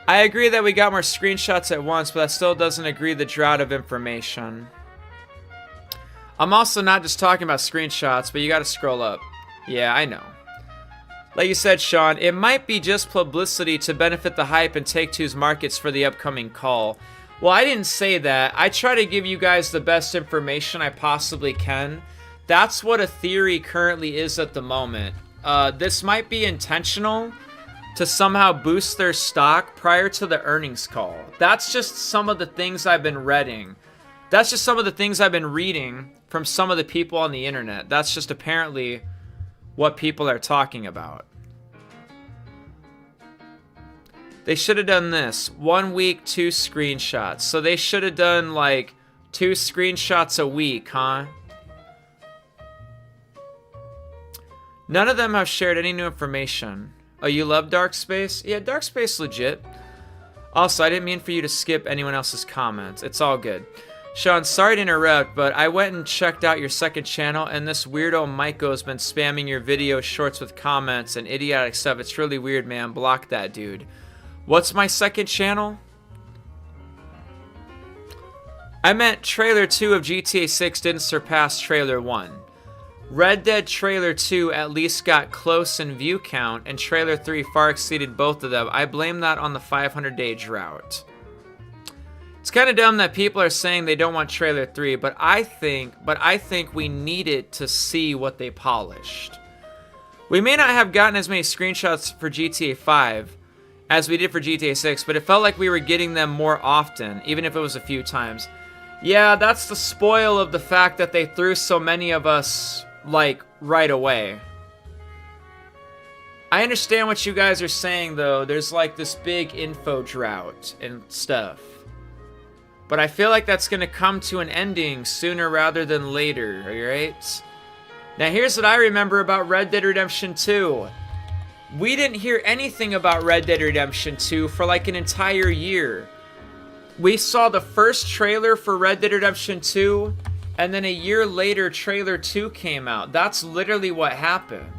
I agree that we got more screenshots at once, but that still doesn't agree the drought of information. I'm also not just talking about screenshots, but you gotta scroll up. Yeah, I know. Like you said, Sean, it might be just publicity to benefit the hype and Take-Two's markets for the upcoming call. Well, I didn't say that. I try to give you guys the best information I possibly can. That's what a theory currently is at the moment. This might be intentional to somehow boost their stock prior to the earnings call. That's just some of the things I've been reading. That's just some of the things I've been reading from some of the people on the internet. That's just apparently what people are talking about. They should have done this. 1 week, 2 screenshots. So they should have done like 2 screenshots a week, huh? None of them have shared any new information. Oh, you love Dark Space? Yeah, Dark Space legit. Also, I didn't mean for you to skip anyone else's comments. It's all good. Sean, sorry to interrupt, but I went and checked out your second channel, and this weirdo Maiko's been spamming your video shorts with comments and idiotic stuff. It's really weird, man. Block that dude. What's my second channel? I meant trailer 2 of GTA 6 didn't surpass trailer 1. Red Dead trailer 2 at least got close in view count, and trailer 3 far exceeded both of them. I blame that on the 500-day drought. It's kind of dumb that people are saying they don't want trailer 3, but I think we needed to see what they polished. We may not have gotten as many screenshots for GTA 5 as we did for GTA 6, but it felt like we were getting them more often, even if it was a few times. Yeah, that's the spoil of the fact that they threw so many of us, like, right away. I understand what you guys are saying, though. There's, like, this big info drought and stuff. But I feel like that's going to come to an ending sooner rather than later, alright? Now here's what I remember about Red Dead Redemption 2. We didn't hear anything about Red Dead Redemption 2 for like an entire year. We saw the first trailer for Red Dead Redemption 2, and then a year later trailer 2 came out. That's literally what happened.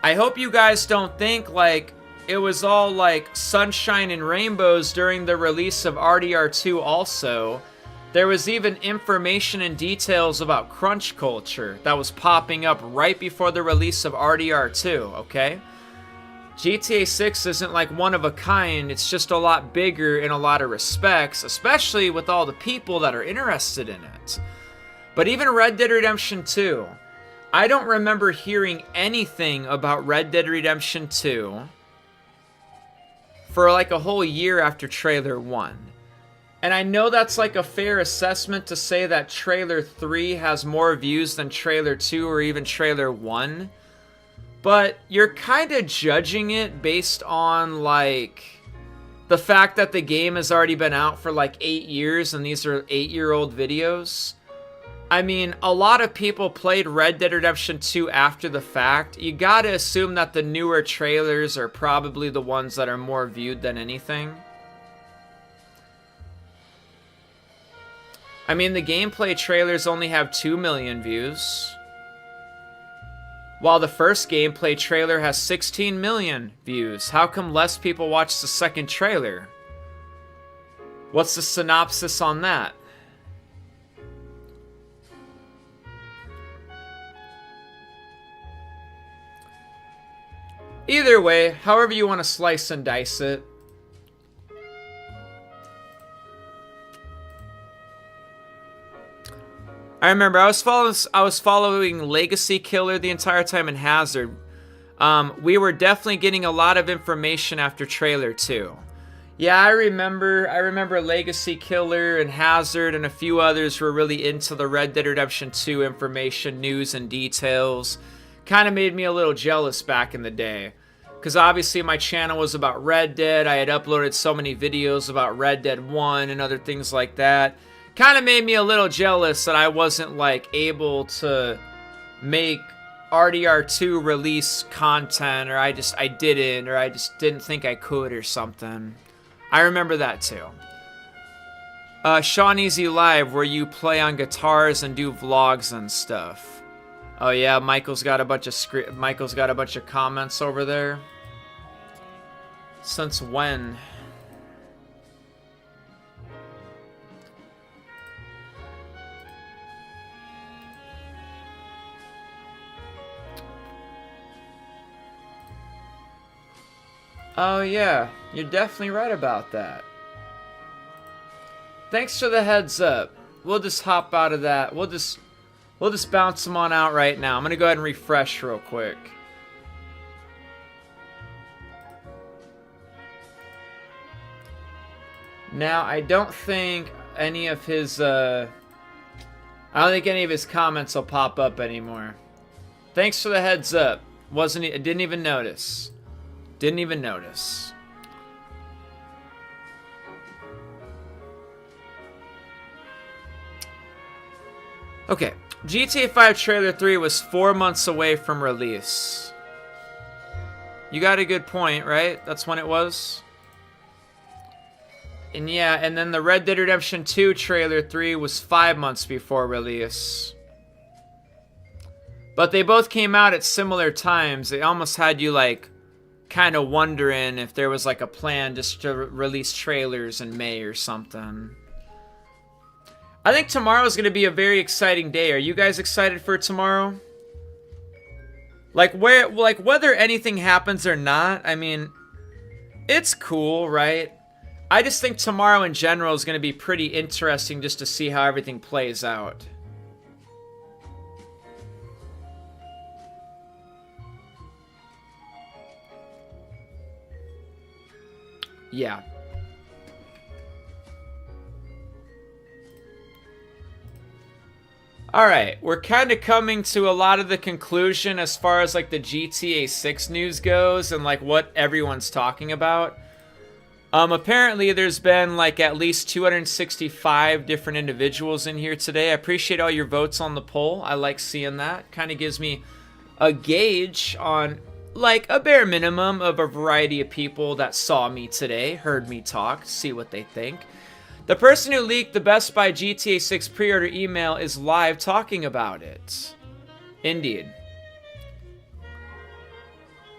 I hope you guys don't think like it was all like sunshine and rainbows during the release of RDR2 also. There was even information and details about crunch culture that was popping up right before the release of RDR2, okay? GTA 6 isn't like one of a kind, it's just a lot bigger in a lot of respects, especially with all the people that are interested in it. But even Red Dead Redemption 2, I don't remember hearing anything about Red Dead Redemption 2 for like a whole year after trailer 1. And I know that's like a fair assessment to say that trailer 3 has more views than trailer 2 or even trailer 1. But you're kind of judging it based on like the fact that the game has already been out for like 8 years and these are 8-year-old videos. I mean, a lot of people played Red Dead Redemption 2 after the fact. You gotta assume that the newer trailers are probably the ones that are more viewed than anything. I mean, the gameplay trailers only have 2 million views, while the first gameplay trailer has 16 million views. How come less people watch the second trailer? What's the synopsis on that? Either way, however you want to slice and dice it. I remember I was following Legacy Killer the entire time in Hazard. We were definitely getting a lot of information after trailer 2. Yeah, I remember Legacy Killer and Hazard and a few others were really into the Red Dead Redemption 2 information, news, and details. Kind of made me a little jealous back in the day. Because obviously my channel was about Red Dead. I had uploaded so many videos about Red Dead 1 and other things like that. Kind of made me a little jealous that I wasn't like able to make RDR2 release content, or I didn't, or I just didn't think I could or something. I remember that too. Sean Easy Live, where you play on guitars and do vlogs and stuff. Oh yeah, Michael's got a bunch of comments over there. Since when? Oh yeah, you're definitely right about that. Thanks for the heads up. We'll just hop out of that. We'll just bounce them on out right now. I'm gonna go ahead and refresh real quick. Now I don't think any of his comments will pop up anymore. Thanks for the heads up. Didn't even notice. Didn't even notice. Okay, GTA 5 Trailer 3 was 4 months away from release. You got a good point, right? That's when it was? And yeah, and then the Red Dead Redemption 2 Trailer 3 was 5 months before release. But they both came out at similar times. They almost had you like kind of wondering if there was like a plan just to release trailers in May or something. I think tomorrow's going to be a very exciting day. Are you guys excited for tomorrow? Like whether anything happens or not, I mean, it's cool, right? I just think tomorrow in general is going to be pretty interesting just to see how everything plays out. Yeah. Alright, we're kind of coming to a lot of the conclusion as far as like the GTA 6 news goes and like what everyone's talking about. Apparently there's been like at least 265 different individuals in here today. I appreciate all your votes on the poll. I like seeing that. Kind of gives me a gauge on like a bare minimum of a variety of people that saw me today, heard me talk, see what they think. The person who leaked the Best Buy GTA 6 pre-order email is live talking about it. Indeed.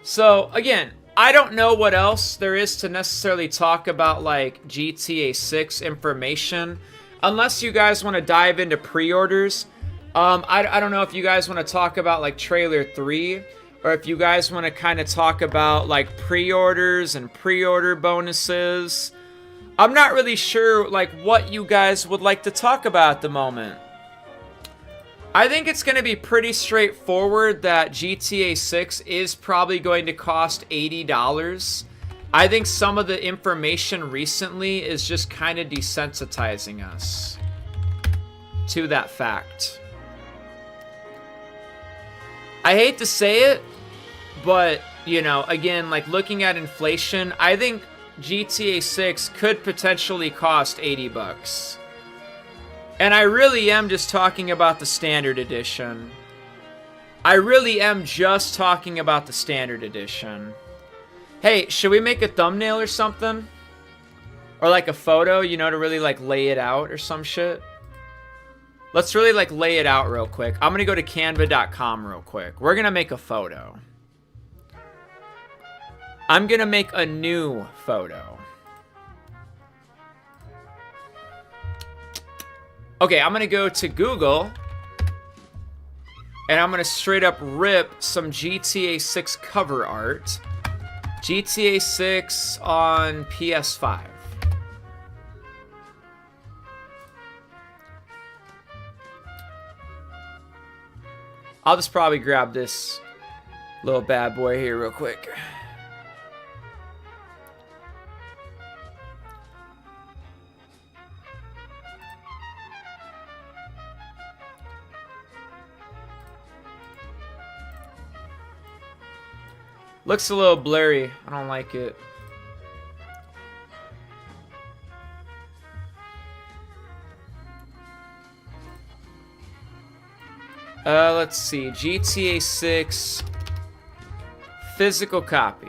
So, again, I don't know what else there is to necessarily talk about, like, GTA 6 information. Unless you guys want to dive into pre-orders. I don't know if you guys want to talk about, like, Trailer 3. or if you guys want to kind of talk about like pre-orders and pre-order bonuses. I'm not really sure like what you guys would like to talk about at the moment. I think it's going to be pretty straightforward that GTA 6 is probably going to cost $80. I think some of the information recently is just kind of desensitizing us to that fact. I hate to say it, but, you know, again, like looking at inflation, I think GTA 6 could potentially cost $80. And I really am just talking about the standard edition. I really am just talking about the standard edition. Hey, should we make a thumbnail or something? Or like a photo, you know, to really like lay it out or some shit? Let's really like lay it out real quick. I'm gonna go to canva.com real quick. We're gonna make a photo. I'm gonna make a new photo. Okay, I'm gonna go to Google and I'm gonna straight up rip some GTA 6 cover art. GTA 6 on PS5. I'll just probably grab this little bad boy here real quick. Looks a little blurry. I don't like it. Let's see. GTA 6 physical copy.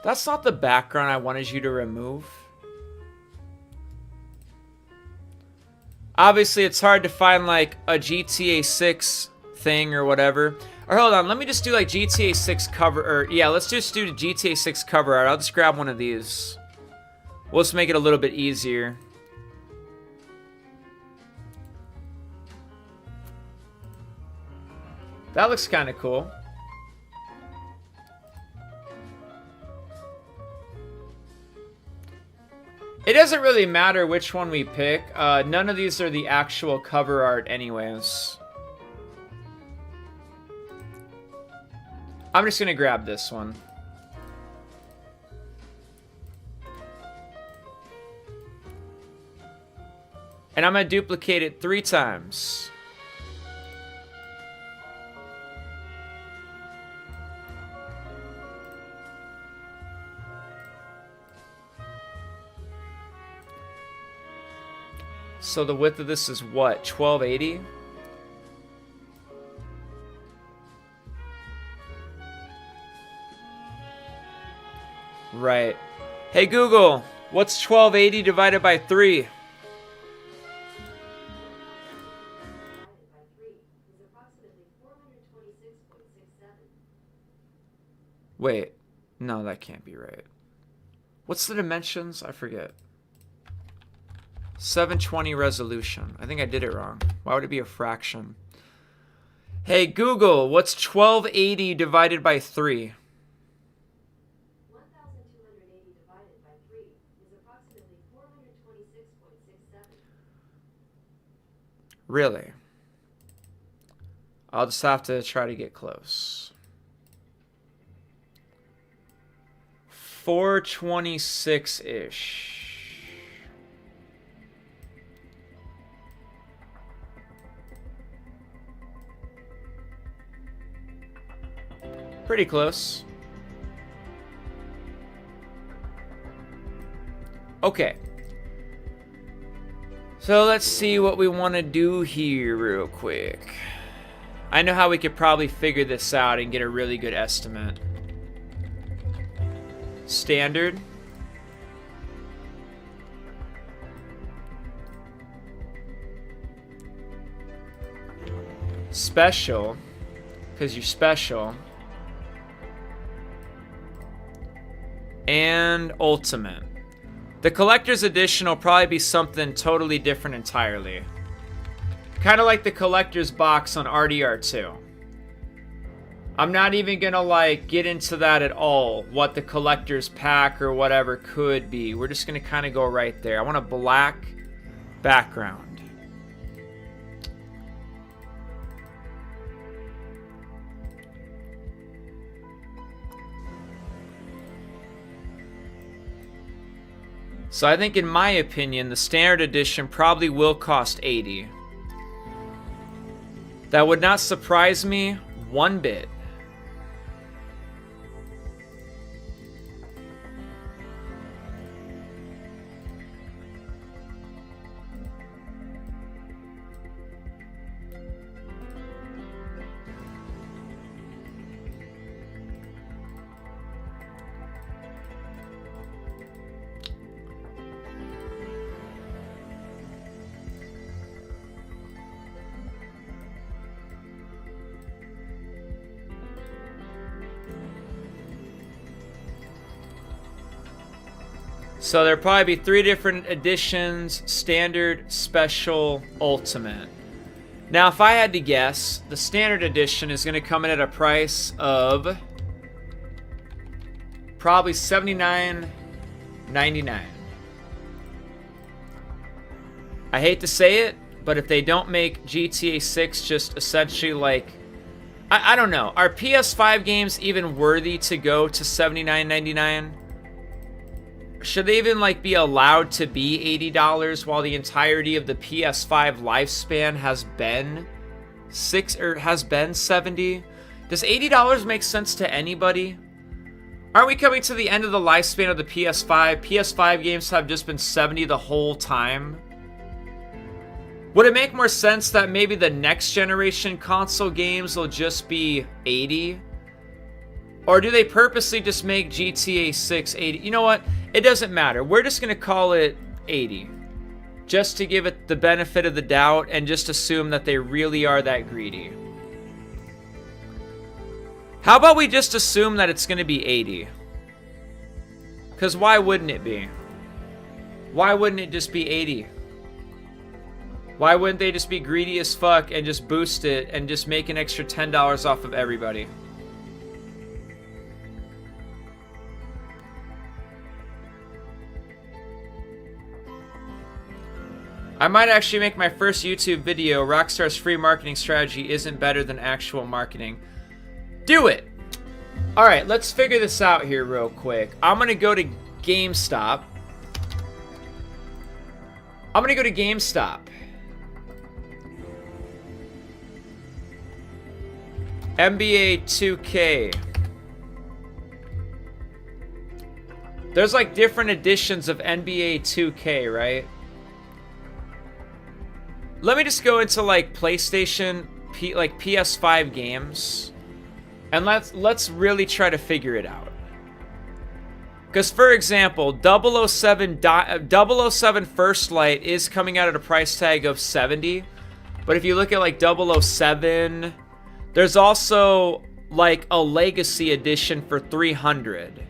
That's not the background I wanted you to remove. Obviously, it's hard to find like a GTA 6 thing or whatever. Or hold on, let me just do like GTA 6 cover, or yeah, let's just do the GTA 6 cover art. I'll just grab one of these. We'll just make it a little bit easier. That looks kind of cool. It doesn't really matter which one we pick. None of these are the actual cover art anyways. I'm just gonna grab this one. And I'm gonna duplicate it 3 times. So the width of this is what? 1280? Right. Hey Google, what's 1280 divided by 3? Wait. No, that can't be right. What's the dimensions? I forget. 720 resolution. I think I did it wrong. Why would it be a fraction? Hey Google, what's 1280 divided by 3? 1280 divided by 3 is approximately 426.67. Really? I'll just have to try to get close. 426-ish. Pretty close. Okay. So let's see what we want to do here real quick. I know how we could probably figure this out and get a really good estimate. Standard. special, because you're special, and ultimate. The collector's edition will probably be something totally different entirely. Kind of like the collector's box on RDR2. I'm not even gonna like get into that at all, what the collector's pack or whatever could be. We're just gonna kind of go right there. I want a black background. So I think, in my opinion, the standard edition probably will cost $80. That would not surprise me one bit. So there'll probably be 3 different editions: standard, special, ultimate. Now, if I had to guess, the standard edition is going to come in at a price of probably $79.99. I hate to say it, but if they don't make GTA 6 just essentially like, I don't know, are PS5 games even worthy to go to $79.99? Should they even like be allowed to be $80 while the entirety of the PS5 lifespan has been $70? Does $80 make sense to anybody? Aren't we coming to the end of the lifespan of the PS5? PS5 games have just been $70 the whole time. Would it make more sense that maybe the next generation console games will just be $80? Or do they purposely just make GTA 6 $80? You know what? It doesn't matter. We're just going to call it $80. Just to give it the benefit of the doubt and just assume that they really are that greedy. How about we just assume that it's going to be $80? Because why wouldn't it be? Why wouldn't it just be $80? Why wouldn't they just be greedy as fuck and just boost it and just make an extra $10 off of everybody? I might actually make my first YouTube video. Rockstar's free marketing strategy isn't better than actual marketing. Do it! Alright, let's figure this out here real quick. I'm gonna go to GameStop. NBA 2K. There's like different editions of NBA 2K, right? Let me just go into like PlayStation, like PS5 games, and let's really try to figure it out. Because for example, 007 First Light is coming out at a price tag of $70, but if you look at like 007, there's also like a Legacy Edition for $300.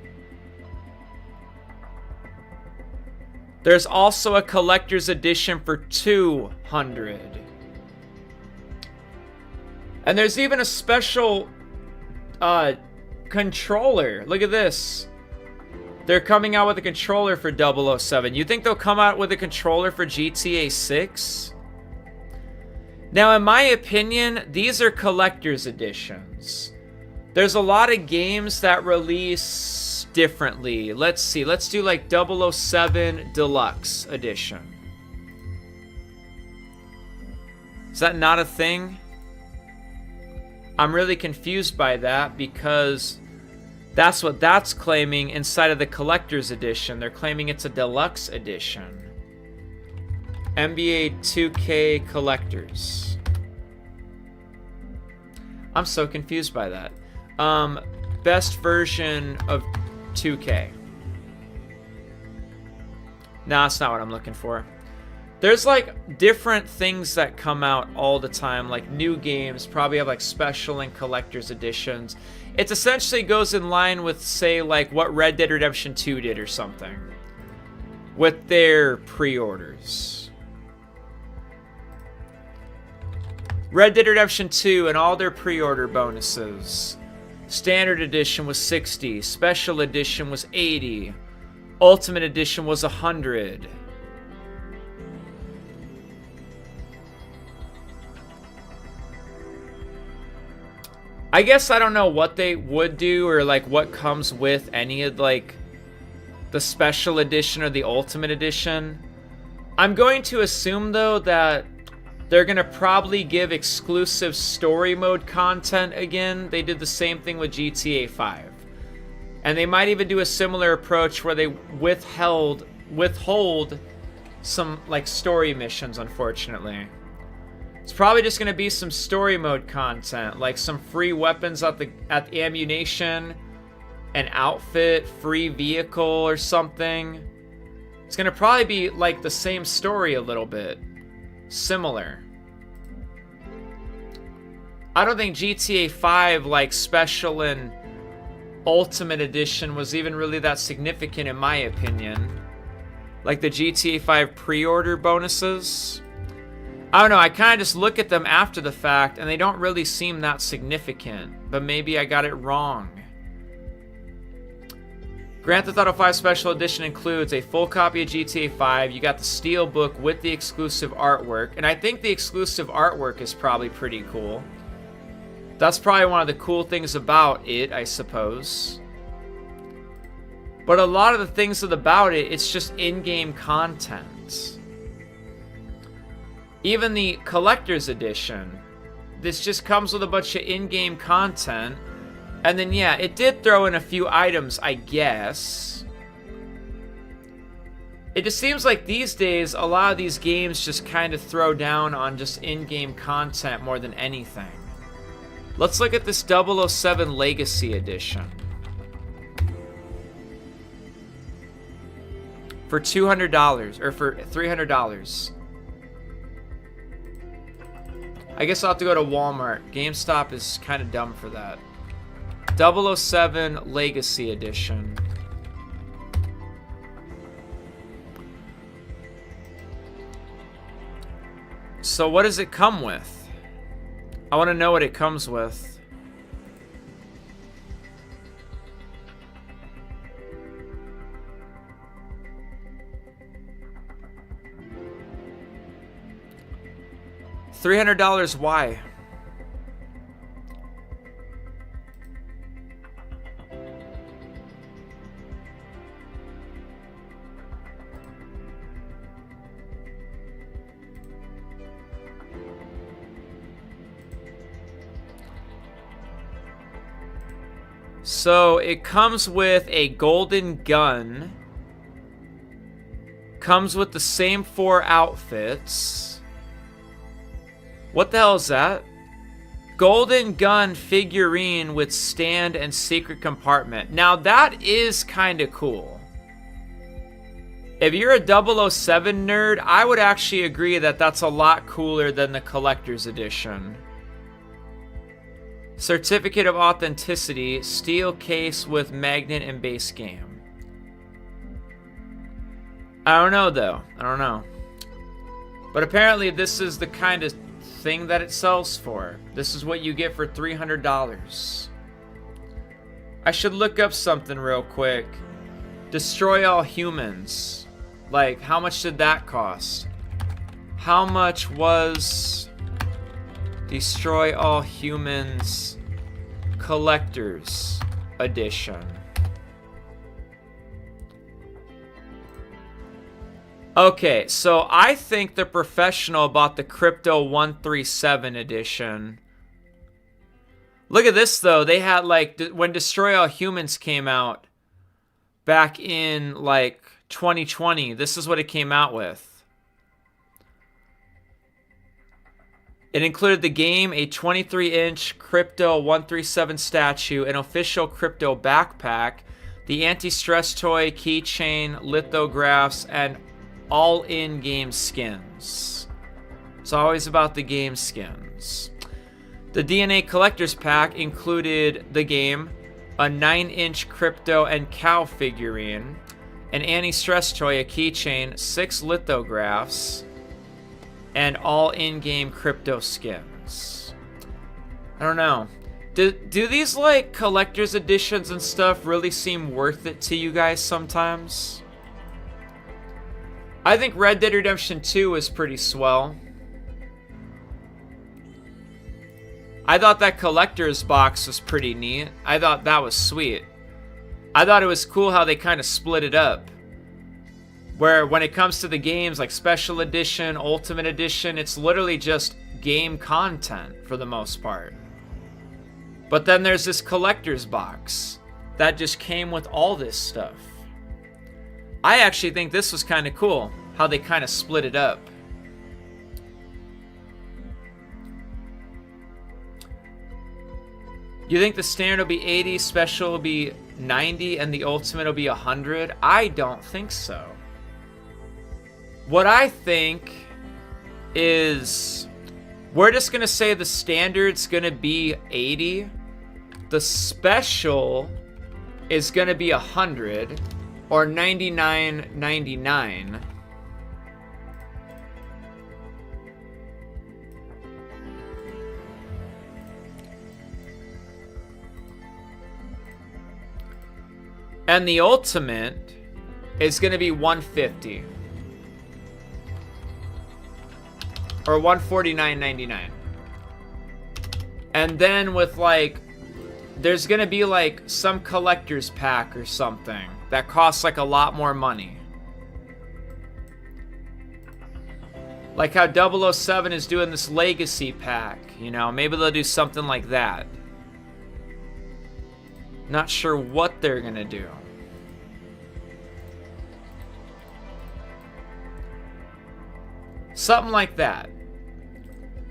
There's also a collector's edition for $200. And there's even a special controller. Look at this. They're coming out with a controller for 007. You think they'll come out with a controller for GTA 6? Now, in my opinion, these are collector's editions. There's a lot of games that release differently. Let's see. Let's do like 007 Deluxe Edition. Is that not a thing? I'm really confused by that because that's what that's claiming inside of the collector's edition. They're claiming it's a deluxe edition. NBA 2K Collectors. I'm so confused by that. Best version of 2K. No, that's not what I'm looking for. There's like different things that come out all the time, like new games probably have like special and collector's editions. It essentially goes in line with, say, like what Red Dead Redemption 2 did or something with their pre-orders. Red Dead Redemption 2 and all their pre-order bonuses. Standard edition was 60, special edition was 80, ultimate edition was 100. I guess I don't know what they would do or like what comes with any of like the special edition or the ultimate edition. I'm going to assume though that they're going to probably give exclusive story mode content again. They did the same thing with GTA 5. And they might even do a similar approach where they withhold some like story missions, unfortunately. It's probably just going to be some story mode content, like some free weapons at the ammunition, an outfit, free vehicle or something. It's going to probably be like the same story a little bit. Similar. I don't think GTA 5 like special and ultimate edition was even really that significant in my opinion. Like the GTA 5 pre-order bonuses. I don't know, I kind of just look at them after the fact and they don't really seem that significant. But maybe I got it wrong. Grand Theft Auto 5 Special Edition includes a full copy of GTA 5. You got the Steelbook with the exclusive artwork. And I think the exclusive artwork is probably pretty cool. That's probably one of the cool things about it, I suppose. But a lot of the things about it, it's just in-game content. Even the collector's edition, this just comes with a bunch of in-game content. And then, yeah, it did throw in a few items, I guess. It just seems like these days, a lot of these games just kind of throw down on just in-game content more than anything. Let's look at this 007 Legacy Edition. For $200, or for $300. I guess I'll have to go to Walmart. GameStop is kind of dumb for that. 007 Legacy Edition. So what does it come with? I want to know what it comes with. $300, why? So it comes with a golden gun. Comes with the same 4 outfits. What the hell is that? Golden gun figurine with stand and secret compartment. Now that is kind of cool. If you're a 007 nerd, I would actually agree that that's a lot cooler than the collector's edition. Certificate of Authenticity, steel case with magnet and base game. I don't know though. I don't know. But apparently this is the kind of thing that it sells for. This is what you get for $300. I should look up something real quick. Destroy All Humans. Like, how much did that cost? How much was Destroy All Humans Collector's Edition? Okay, so I think the Professional bought the Crypto 137 edition. Look at this though. They had like when Destroy All Humans came out back in like 2020. This is what it came out with. It included the game, a 23-inch Crypto 137 statue, an official Crypto backpack, the anti-stress toy, keychain, lithographs, and all in-game skins. It's always about the game skins. The DNA Collector's Pack included the game, a 9-inch Crypto and Cow figurine, an Anti-Stress toy, a keychain, 6 lithographs, and all in-game crypto skins. I don't know. Do these like collector's editions and stuff really seem worth it to you guys sometimes? I think Red Dead Redemption 2 is pretty swell. I thought that collector's box was pretty neat. I thought that was sweet. I thought it was cool how they kind of split it up. Where when it comes to the games like Special Edition, Ultimate Edition, it's literally just game content for the most part. But then there's this collector's box that just came with all this stuff. I actually think this was kind of cool, how they kind of split it up. You think the standard will be 80, special will be 90, and the ultimate will be 100? I don't think so. What I think is we're just going to say the standard's going to be 80. The special is going to be 100 or 99.99. And the ultimate is going to be 150 or 149.99. And then with like there's going to be like some collector's pack or something that costs like a lot more money. Like how 007 is doing this legacy pack, you know, maybe they'll do something like that. Not sure what they're going to do. Something like that.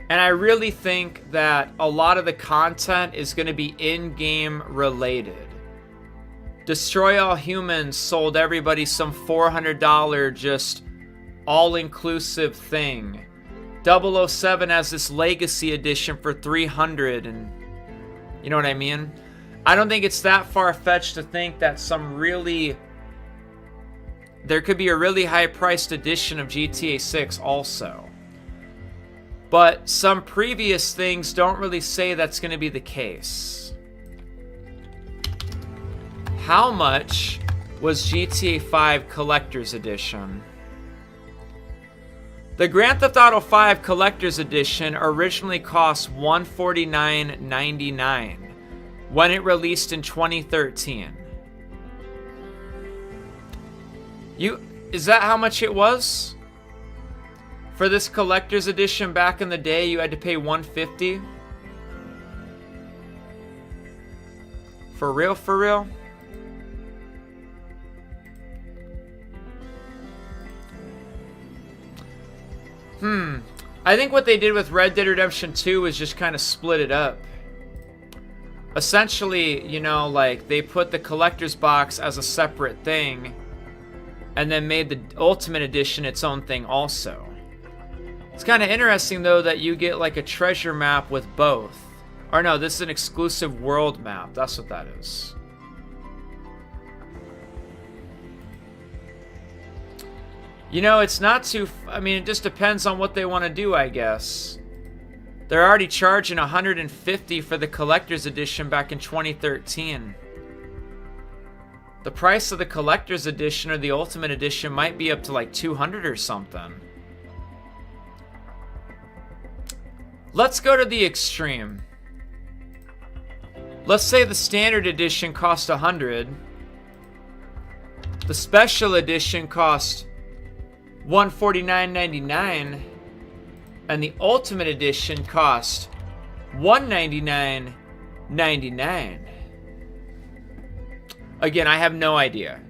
And I really think that a lot of the content is going to be in-game related. Destroy All Humans sold everybody some $400 just all-inclusive thing. 007 has this Legacy Edition for $300, and you know what I mean? I don't think it's that far-fetched to think that there could be a really high-priced edition of GTA 6 also. But some previous things don't really say that's going to be the case. How much was GTA 5 Collector's Edition? The Grand Theft Auto 5 Collector's Edition originally cost $149.99 when it released in 2013. Is that how much it was? For this collector's edition back in the day, you had to pay $150? For real, for real? I think what they did with Red Dead Redemption 2 is just kind of split it up. Essentially, you know, like they put the collector's box as a separate thing and then made the Ultimate Edition its own thing also. It's kind of interesting though that you get like a treasure map with both. Or no, this is an exclusive world map. That's what that is. You know, it's not too... I mean, it just depends on what they want to do, I guess. They're already charging $150 for the Collector's Edition back in 2013. The price of the Collector's Edition or the Ultimate Edition might be up to like $200 or something. Let's go to the extreme. Let's say the Standard Edition cost $100. The Special Edition cost $149.99, and the Ultimate Edition cost $199.99. Again, I have no idea.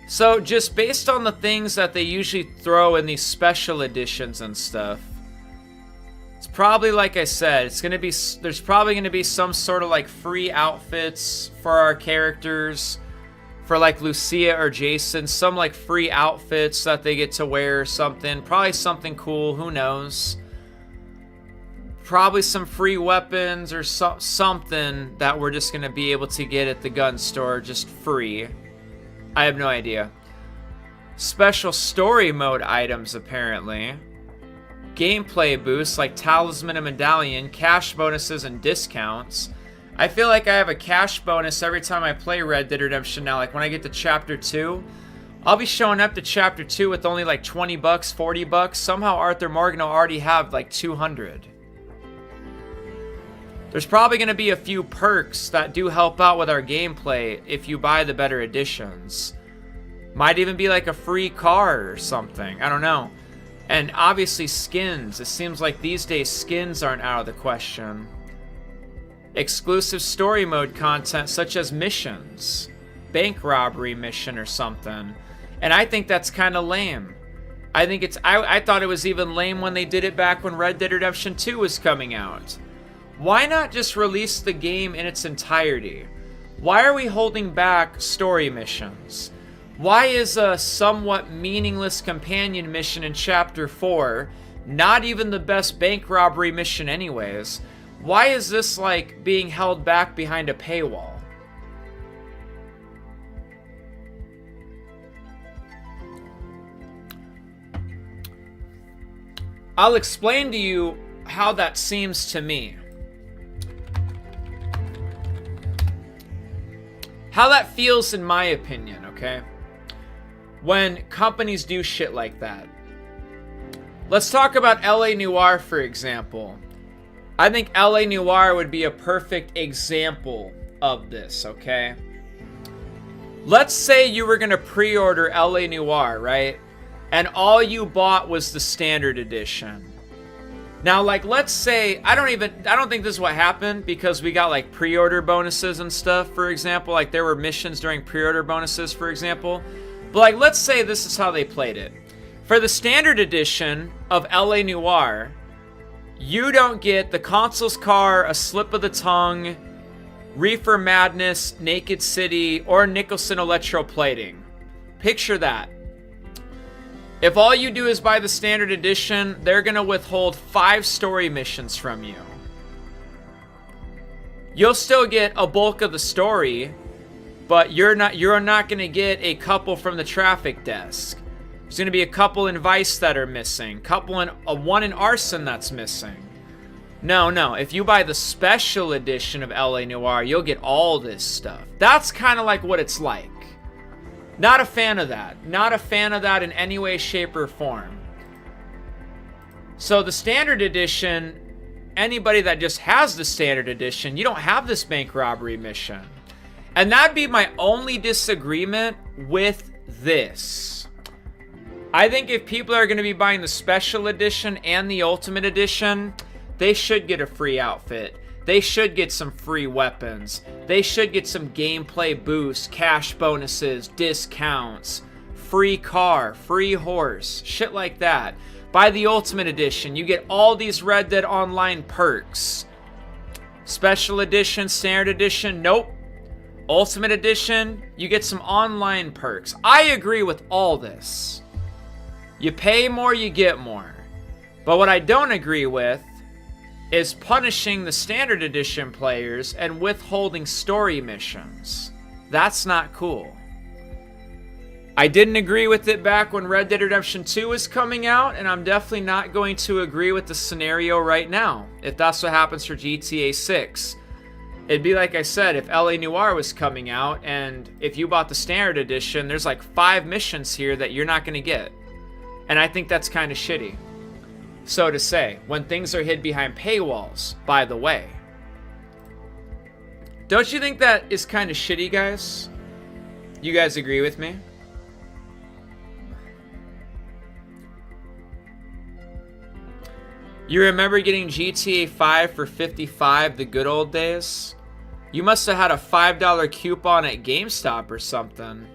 So just based on the things that they usually throw in these special editions and stuff, it's probably, like I said, it's gonna be, there's probably gonna be some sort of like free outfits for our characters, for like Lucia or Jason, some like free outfits that they get to wear or something. Probably something cool, who knows? Probably some free weapons or something that we're just gonna be able to get at the gun store just free. I have no idea. Special story mode items, apparently. Gameplay boosts like Talisman and Medallion, cash bonuses and discounts. I feel like I have a cash bonus every time I play Red Dead Redemption now. Like when I get to Chapter 2, I'll be showing up to Chapter 2 with only like 20 bucks, 40 bucks. Somehow Arthur Morgan will already have like 200. There's probably going to be a few perks that do help out with our gameplay if you buy the better editions. Might even be like a free car or something. I don't know. And obviously skins. It seems like these days skins aren't out of the question. Exclusive story mode content such as missions. Bank robbery mission or something. And I think that's kind of lame. I think it's... I thought it was even lame when they did it back when Red Dead Redemption 2 was coming out. Why not just release the game in its entirety? Why are we holding back story missions? Why is a somewhat meaningless companion mission in Chapter 4 not even the best bank robbery mission anyways? Why is this like being held back behind a paywall? I'll explain to you how that seems to me. How that feels in my opinion, okay? When companies do shit like that. Let's talk about LA Noire, for example. I think LA Noire would be a perfect example of this, okay? Let's say you were gonna pre-order LA Noire, right? And all you bought was the standard edition. Now, like, let's say, I don't think this is what happened because we got like pre-order bonuses and stuff, for example. Like there were missions during pre-order bonuses, for example. But like, let's say this is how they played it. For the standard edition of LA Noire, you don't get the Consul's Car, A Slip of the Tongue, Reefer Madness, Naked City, or Nicholson Electroplating. Picture that. If all you do is buy the standard edition, they're gonna withhold 5 story missions from you. You'll still get a bulk of the story, but you're not gonna get a couple from the traffic desk. There's gonna be a couple in Vice that are missing, one in Arson that's missing. No, if you buy the special edition of LA Noire, you'll get all this stuff. That's kind of like what it's like. Not a fan of that. Not a fan of that in any way, shape, or form. So the standard edition, anybody that just has the standard edition, you don't have this bank robbery mission. And that'd be my only disagreement with this. I think if people are going to be buying the special edition and the ultimate edition, they should get a free outfit. They should get some free weapons. They should get some gameplay boosts, cash bonuses, discounts, free car, free horse, shit like that. Buy the Ultimate Edition, you get all these Red Dead Online perks. Special Edition, Standard Edition, nope. Ultimate Edition, you get some online perks. I agree with all this. You pay more, you get more. But what I don't agree with is punishing the standard edition players and withholding story missions. That's not cool. I didn't agree with it back when Red Dead Redemption 2 was coming out, and I'm definitely not going to agree with the scenario right now, if that's what happens for GTA 6. It'd be like I said, if LA Noire was coming out, and if you bought the standard edition, there's like 5 missions here that you're not going to get. And I think that's kind of shitty. So to say, when things are hid behind paywalls, by the way. Don't you think that is kind of shitty, guys? You guys agree with me? You remember getting GTA 5 for $55 the good old days? You must have had a $5 coupon at GameStop or something.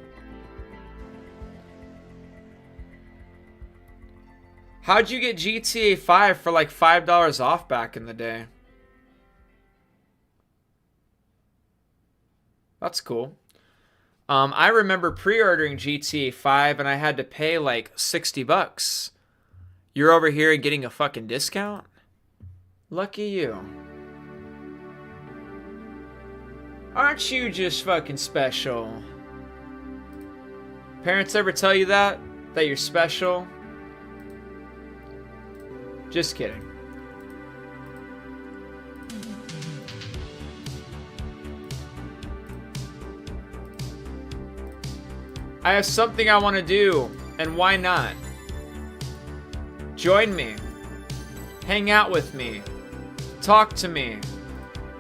How'd you get GTA 5 for like $5 off back in the day? That's cool. I remember pre-ordering GTA 5 and I had to pay like $60. You're over here getting a fucking discount? Lucky you. Aren't you just fucking special? Parents ever tell you that? That you're special? Just kidding. I have something I want to do, and why not? Join me. Hang out with me. Talk to me.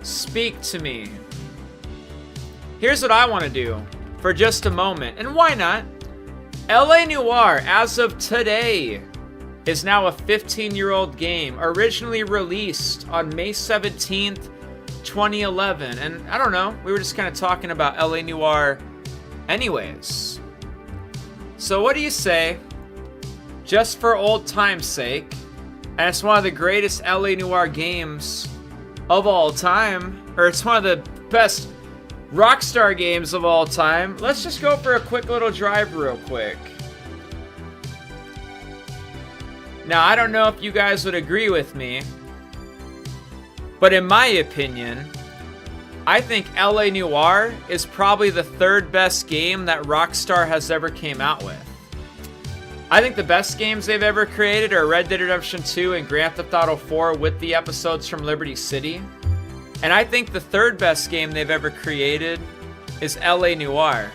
Speak to me. Here's what I want to do for just a moment, and why not? LA Noire, as of today, is now a 15-year-old game, originally released on May 17th, 2011. And I don't know, we were just kind of talking about LA Noire anyways. So what do you say, just for old time's sake, and it's one of the greatest LA Noire games of all time, or it's one of the best Rockstar games of all time, let's just go for a quick little drive real quick. Now, I don't know if you guys would agree with me, but in my opinion, I think LA Noire is probably the third best game that Rockstar has ever came out with. I think the best games they've ever created are Red Dead Redemption 2 and Grand Theft Auto 4 with the episodes from Liberty City. And I think the third best game they've ever created is LA Noire.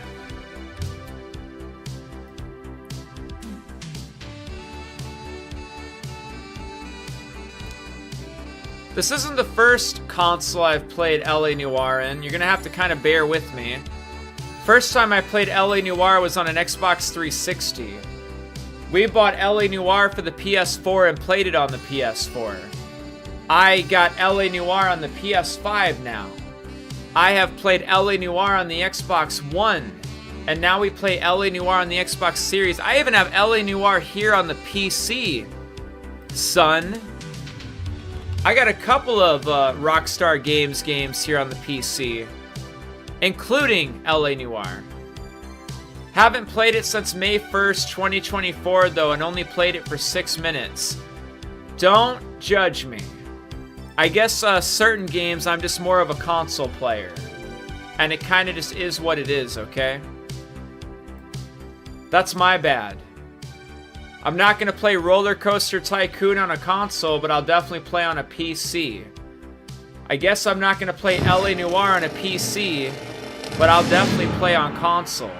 This isn't the first console I've played LA Noire in. You're gonna have to kind of bear with me. First time I played LA Noire was on an Xbox 360. We bought LA Noire for the PS4 and played it on the PS4. I got LA Noire on the PS5 now. I have played LA Noire on the Xbox One, and now we play LA Noire on the Xbox Series. I even have LA Noire here on the PC, son. I got a couple of Rockstar games here on the PC, including LA Noire. Haven't played it since May 1st, 2024 though, and only played it for 6 minutes. Don't judge me. I guess certain games I'm just more of a console player, and it kind of just is what it is, okay? That's my bad. I'm not going to play Roller Coaster Tycoon on a console, but I'll definitely play on a PC. I guess I'm not going to play LA Noire on a PC, but I'll definitely play on console.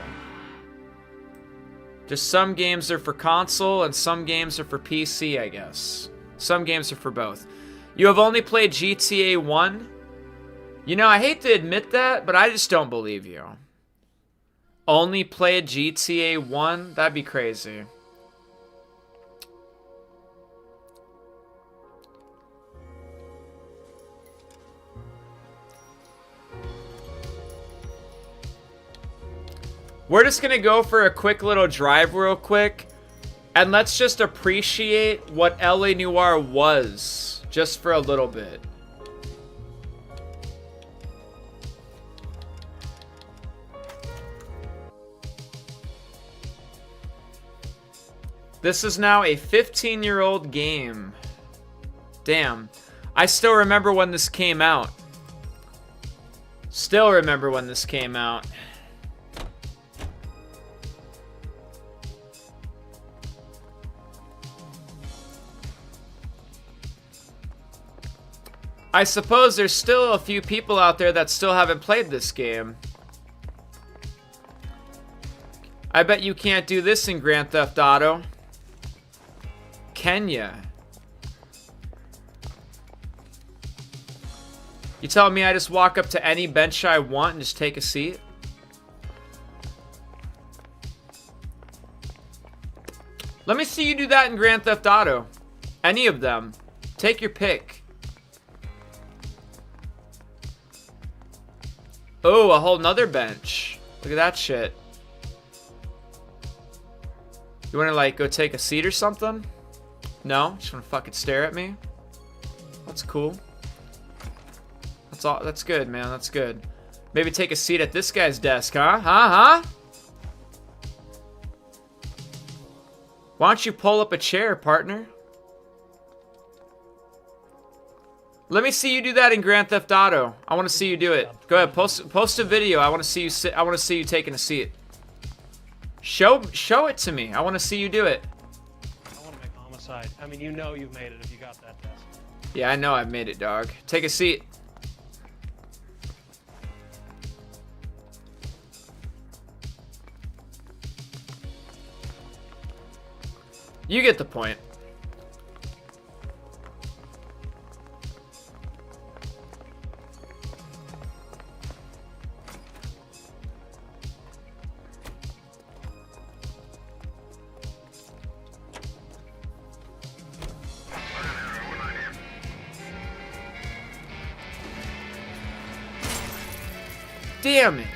Just some games are for console and some games are for PC, I guess. Some games are for both. You have only played GTA 1? You know, I hate to admit that, but I just don't believe you. Only played GTA 1? That'd be crazy. We're just gonna go for a quick little drive real quick, and let's just appreciate what LA Noire was, just for a little bit. This is now a 15-year-old game. Damn. I still remember when this came out. Still remember when this came out. I suppose there's still a few people out there that still haven't played this game. I bet you can't do this in Grand Theft Auto. Can ya? You telling me I just walk up to any bench I want and just take a seat? Let me see you do that in Grand Theft Auto. Any of them. Take your pick. Oh, a whole nother bench. Look at that shit. You wanna like go take a seat or something? No? Just wanna fucking stare at me? That's cool. That's all. That's good, man. That's good. Maybe take a seat at this guy's desk, huh? Huh? Why don't you pull up a chair, partner? Let me see you do that in Grand Theft Auto. I want to see you do it. Go ahead, post a video. I want to see you sit. I want to see you taking a seat. Show it to me. I want to see you do it. I want to make homicide. I mean, you know you've made it if you got that desk. Yeah, I know I've made it, dog. Take a seat. You get the point. Damn it.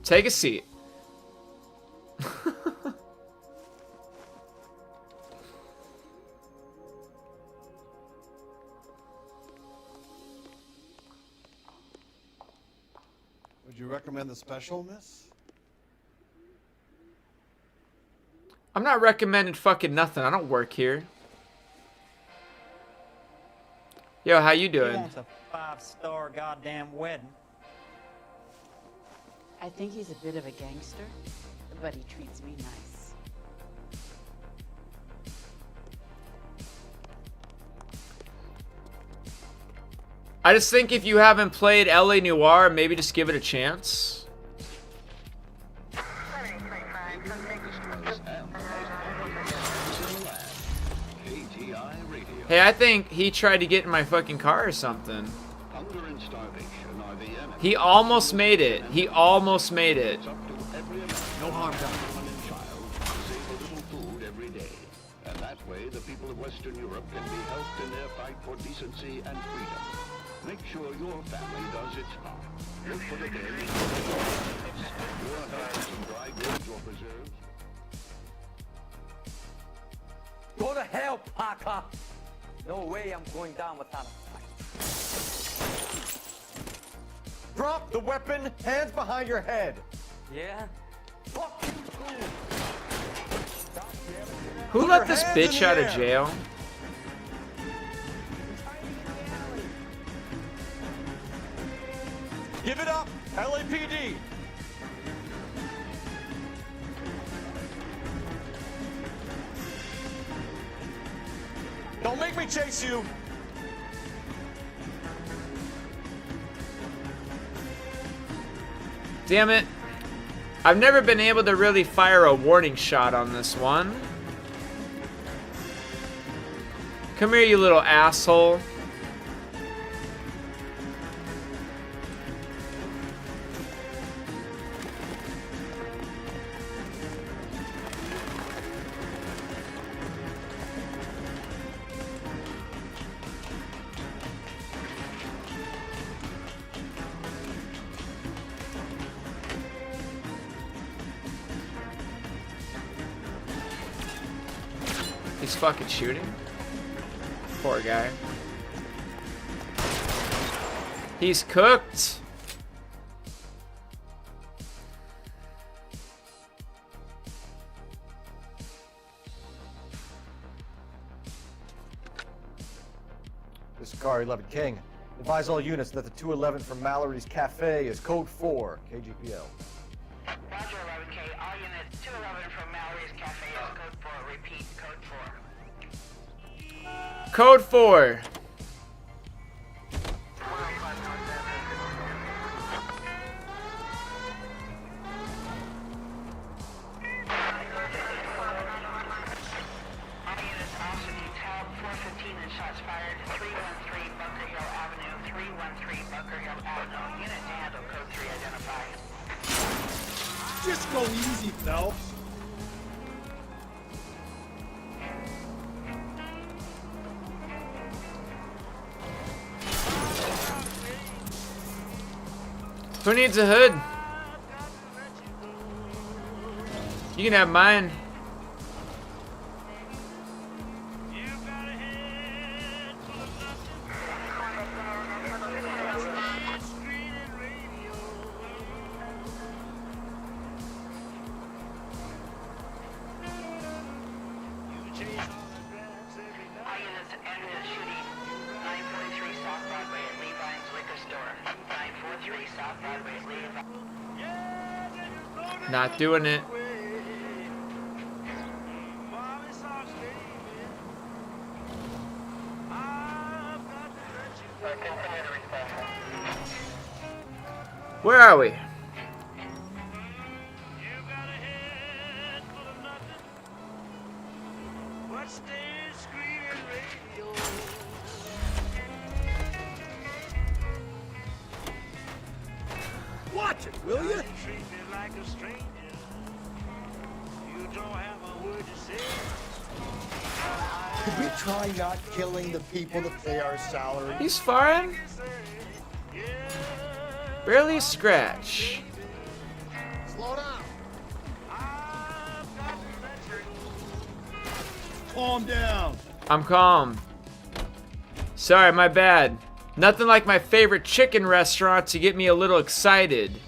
Take a seat. Would you recommend the special, miss? I'm not recommending fucking nothing. I don't work here. Yo, how you He doing? wants a 5-star goddamn wedding. I think he's a bit of a gangster, but he treats me nice. I just think if you haven't played LA Noire, maybe just give it a chance. Hey, I think he tried to get in my fucking car or something. He almost made it. He almost made it. No harm done. Save a little food every day. And that way, the people of Western Europe can be helped in their fight for decency and freedom. Make sure your family does its part. Look for the day. Your herbs and dry goods or preserves. Go to hell, Parker! No way I'm going down without a fight. Drop the weapon, hands behind your head. Yeah? Fuck you, too! Who let this bitch out of jail? Give it up, LAPD. Don't make me chase you. Damn it. I've never been able to really fire a warning shot on this one. Come here, you little asshole. He's fucking shooting. Poor guy. He's cooked. This is Car 11 King. Advise all units that the 211 from Mallory's Cafe is code 4, KGPL. Roger, 11K. All units, 211 from Mallory's Cafe is code 4. Repeat, code 4. Code 4. All units, Austin Hotel, 415 and shots fired. 313 Bunker Hill Avenue. 313 Bunker Hill Avenue. Unit to handle code 3 identified. Just go easy, Phelps. Who needs a hood? You can have mine. All units ended shooting 943 South Broadway at Levi's Liquor Store. 943 South Broadway at Levi's. Not doing it. Where are we? Watch it, will you? Could we try not killing the people that pay our salary? He's fine. Barely a scratch. Slow down. Calm down. I'm calm. Sorry, my bad. Nothing like my favorite chicken restaurant to get me a little excited.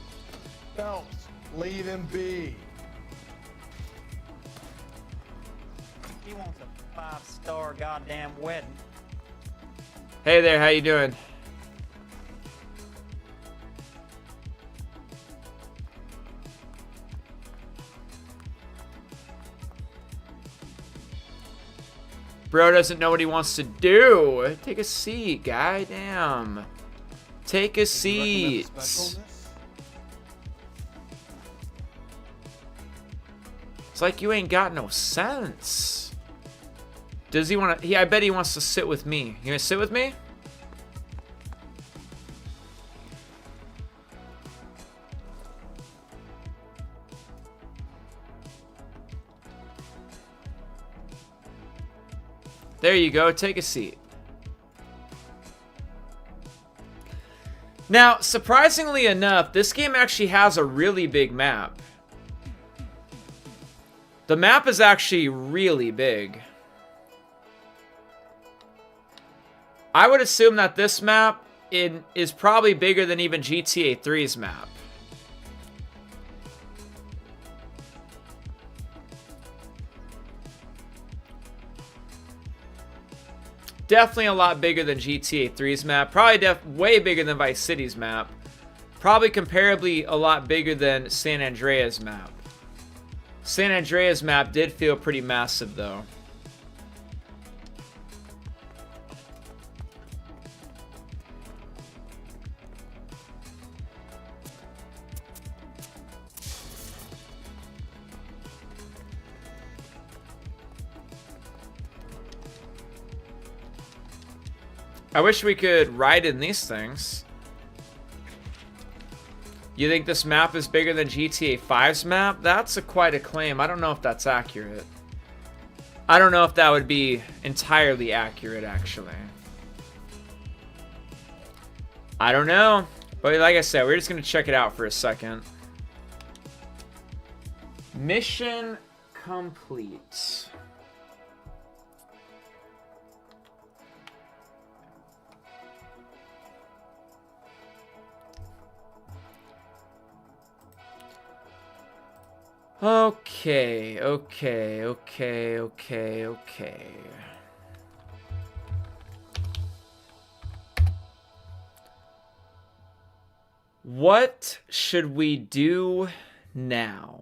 Phelps, leave him be. He wants a 5-star goddamn wedding. Hey there, how you doing? Bro doesn't know what he wants to do. Take a seat, guy. Damn. Take a seat. It's like you ain't got no sense. Does he want to? I bet he wants to sit with me. You gonna sit with me? There you go. Take a seat. Now, surprisingly enough, this game actually has a really big map. The map is actually really big. I would assume that this map is probably bigger than even GTA 3's map. Definitely a lot bigger than GTA 3's map. Probably way bigger than Vice City's map. Probably comparably a lot bigger than San Andreas' map. San Andreas' map did feel pretty massive, though. I wish we could ride in these things. You think this map is bigger than GTA 5's map? That's quite a claim. I don't know if that's accurate. I don't know if that would be entirely accurate, actually. I don't know. But like I said, we're just going to check it out for a second. Mission complete. Okay. What should we do now?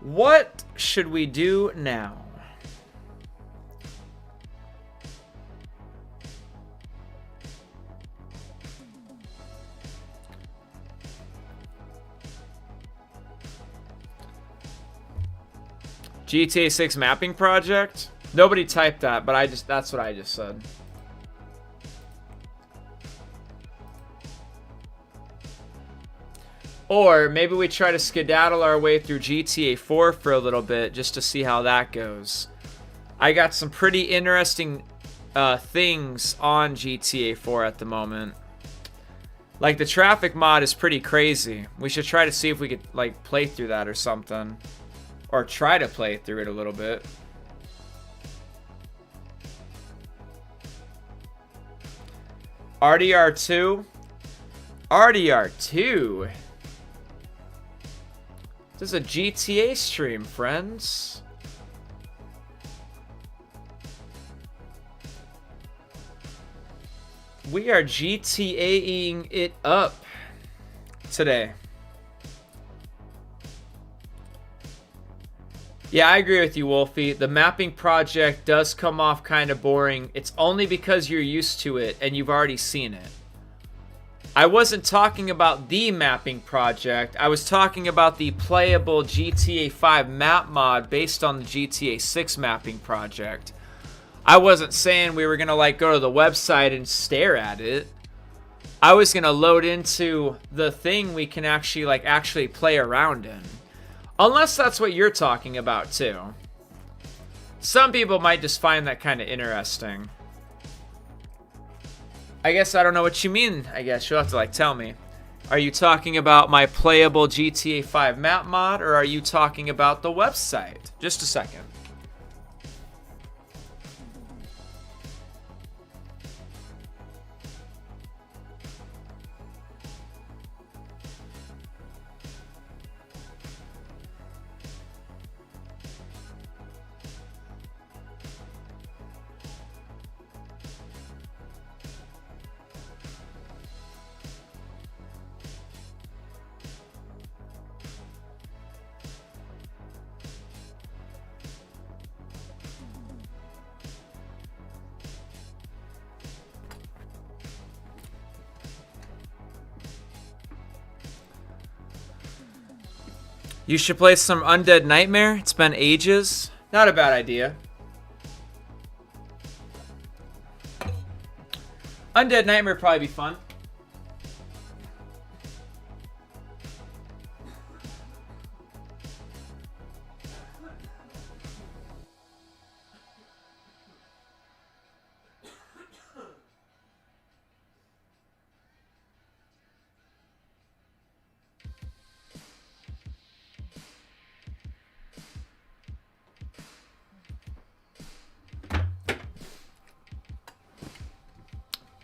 What should we do now? GTA 6 mapping project? Nobody typed that, but that's what I just said. Or maybe we try to skedaddle our way through GTA 4 for a little bit just to see how that goes. I got some pretty interesting things on GTA 4 at the moment. Like the traffic mod is pretty crazy. We should try to see if we could like play through that or something. Or try to play through it a little bit. RDR2? RDR2? This is a GTA stream, friends. We are GTAing it up today. Yeah, I agree with you, Wolfie. The mapping project does come off kind of boring. It's only because you're used to it and you've already seen it. I wasn't talking about the mapping project. I was talking about the playable GTA 5 map mod based on the GTA 6 mapping project. I wasn't saying we were going to like go to the website and stare at it. I was going to load into the thing we can actually play around in. Unless that's what you're talking about too. Some people might just find that kind of interesting. I guess I don't know what you mean. I guess you'll have to like tell me. Are you talking about my playable GTA 5 map mod, or are you talking about the website? Just a second. You should play some Undead Nightmare. It's been ages. Not a bad idea. Undead Nightmare would probably be fun.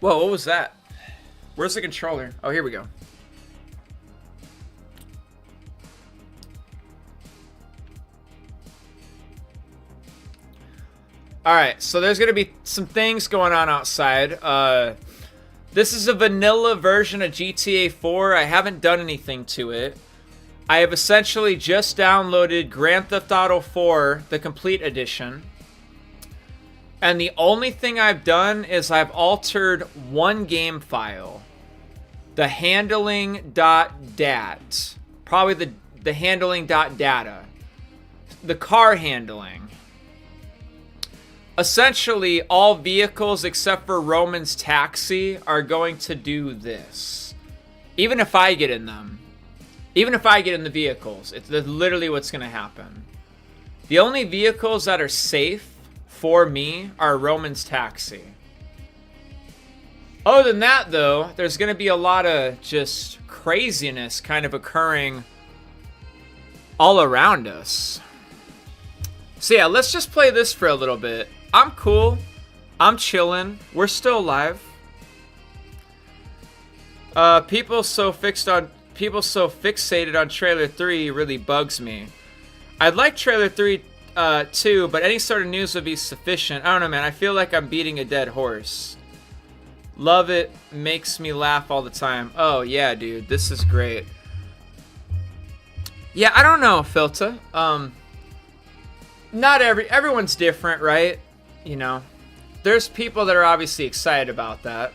Whoa, what was that? Where's the controller? Oh, here we go. Alright, so there's going to be some things going on outside. This is a vanilla version of GTA 4. I haven't done anything to it. I have essentially just downloaded Grand Theft Auto 4, the complete edition. And the only thing I've done is I've altered one game file. The handling.dat. Probably the handling.data. The car handling. Essentially, all vehicles except for Roman's taxi are going to do this. Even if I get in them. Even if I get in the vehicles. It's literally what's going to happen. The only vehicles that are safe for me are Roman's taxi. Other than that, though, there's going to be a lot of just craziness kind of occurring all around us. So yeah, let's just play this for a little bit. I'm cool. I'm chilling. We're still alive. People so fixated on trailer 3 really bugs me. I'd like trailer 3 too, but any sort of news would be sufficient. I don't know, man. I feel like I'm beating a dead horse. Love it. Makes me laugh all the time. Oh, yeah, dude. This is great. Yeah, I don't know, Filta. Not everyone's different, right? You know, there's people that are obviously excited about that.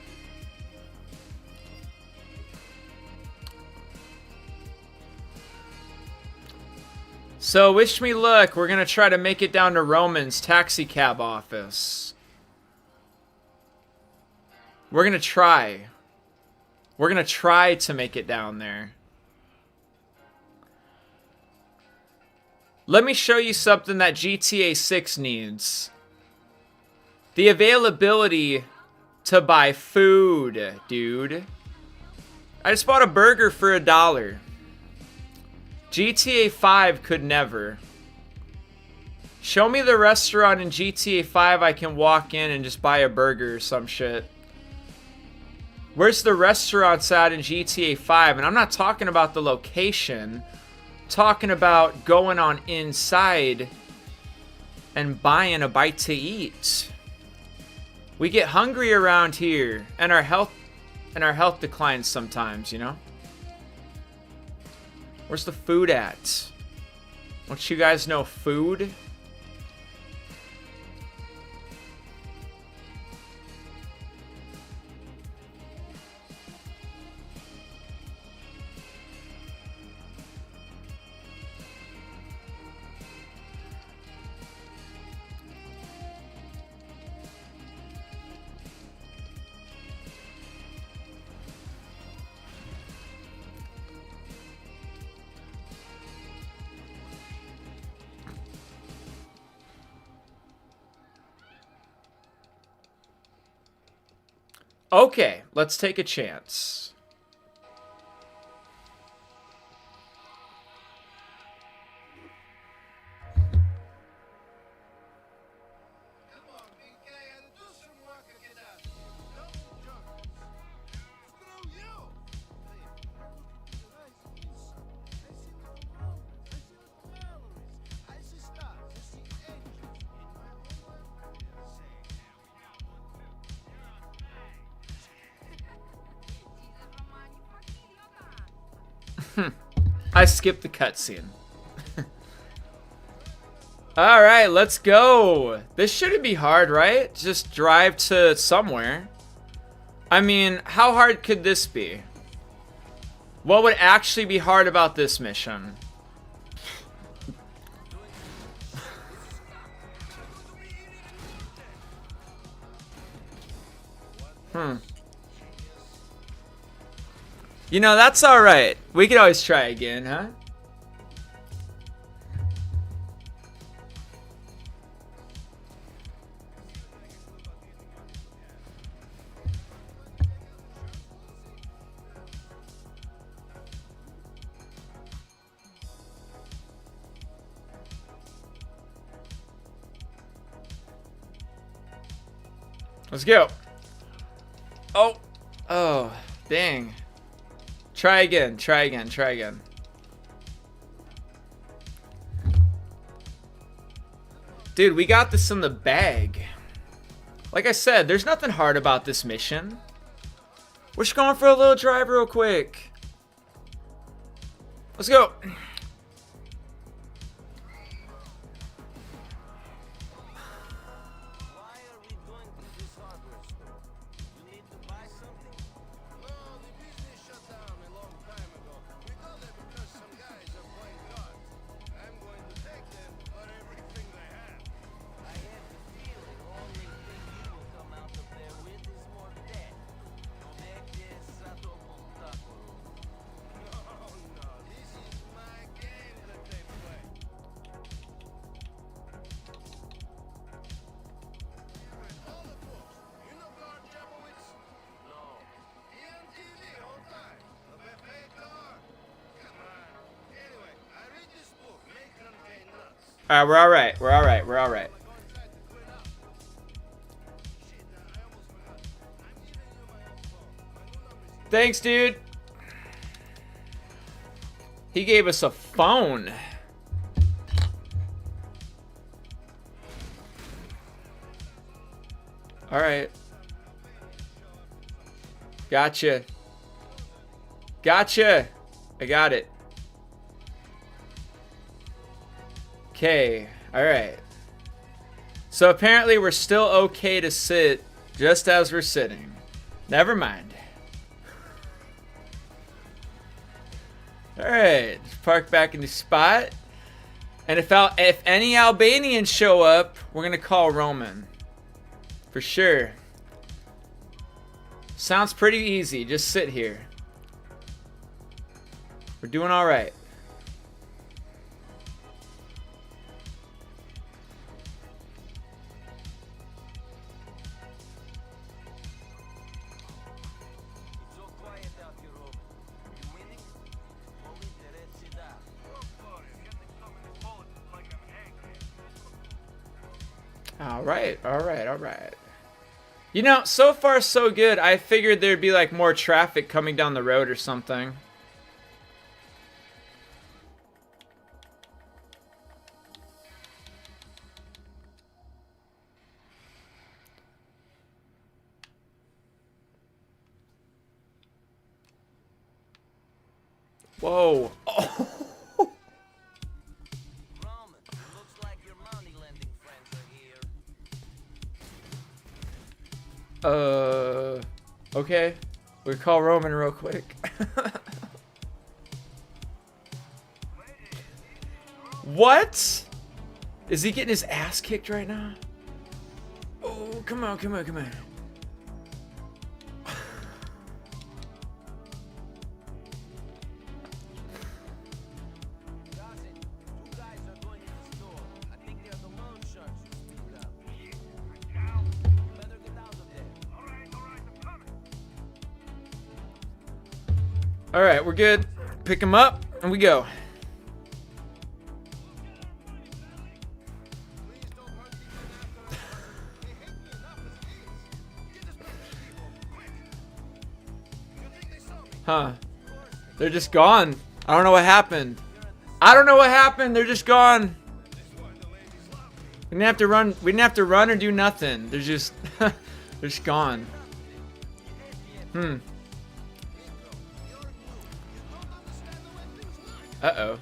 So wish me luck. We're gonna try to make it down to Roman's taxi cab office. We're gonna try. We're gonna try to make it down there. Let me show you something that GTA 6 needs. The availability to buy food, dude. I just bought a burger for $1. GTA 5 could never. Show me the restaurant in GTA 5 I can walk in and just buy a burger or some shit. Where's the restaurants at in GTA 5? And I'm not talking about the location. I'm talking about going on inside and buying a bite to eat. We get hungry around here, and our health declines sometimes, you know? Where's the food at? Don't you guys know food? Okay, let's take a chance. I skipped the cutscene. Alright, let's go. This shouldn't be hard, right? Just drive to somewhere. I mean, how hard could this be? What would actually be hard about this mission? You know, that's alright. We could always try again, huh? Let's go. Oh, dang. Try again, try again, try again. Dude, we got this in the bag. Like I said, there's nothing hard about this mission. We're just going for a little drive real quick. Let's go. Alright, we're alright. We're alright. We're alright. Thanks, dude. He gave us a phone. Alright. Gotcha. Gotcha. I got it. Okay, alright. So apparently we're still okay to sit just as we're sitting. Never mind. Alright, park back in the spot. And if any Albanians show up, we're gonna call Roman. For sure. Sounds pretty easy. Just sit here. We're doing all right. All right. You know, so far so good. I figured there'd be like more traffic coming down the road or something. Whoa. Oh. Okay. We call Roman real quick. What? Is he getting his ass kicked right now? Oh, come on. All right, we're good. Pick him up and we go. Huh. They're just gone. I don't know what happened. They're just gone. We didn't have to run. We didn't have to run or do nothing. They're just they're just gone. Uh-oh.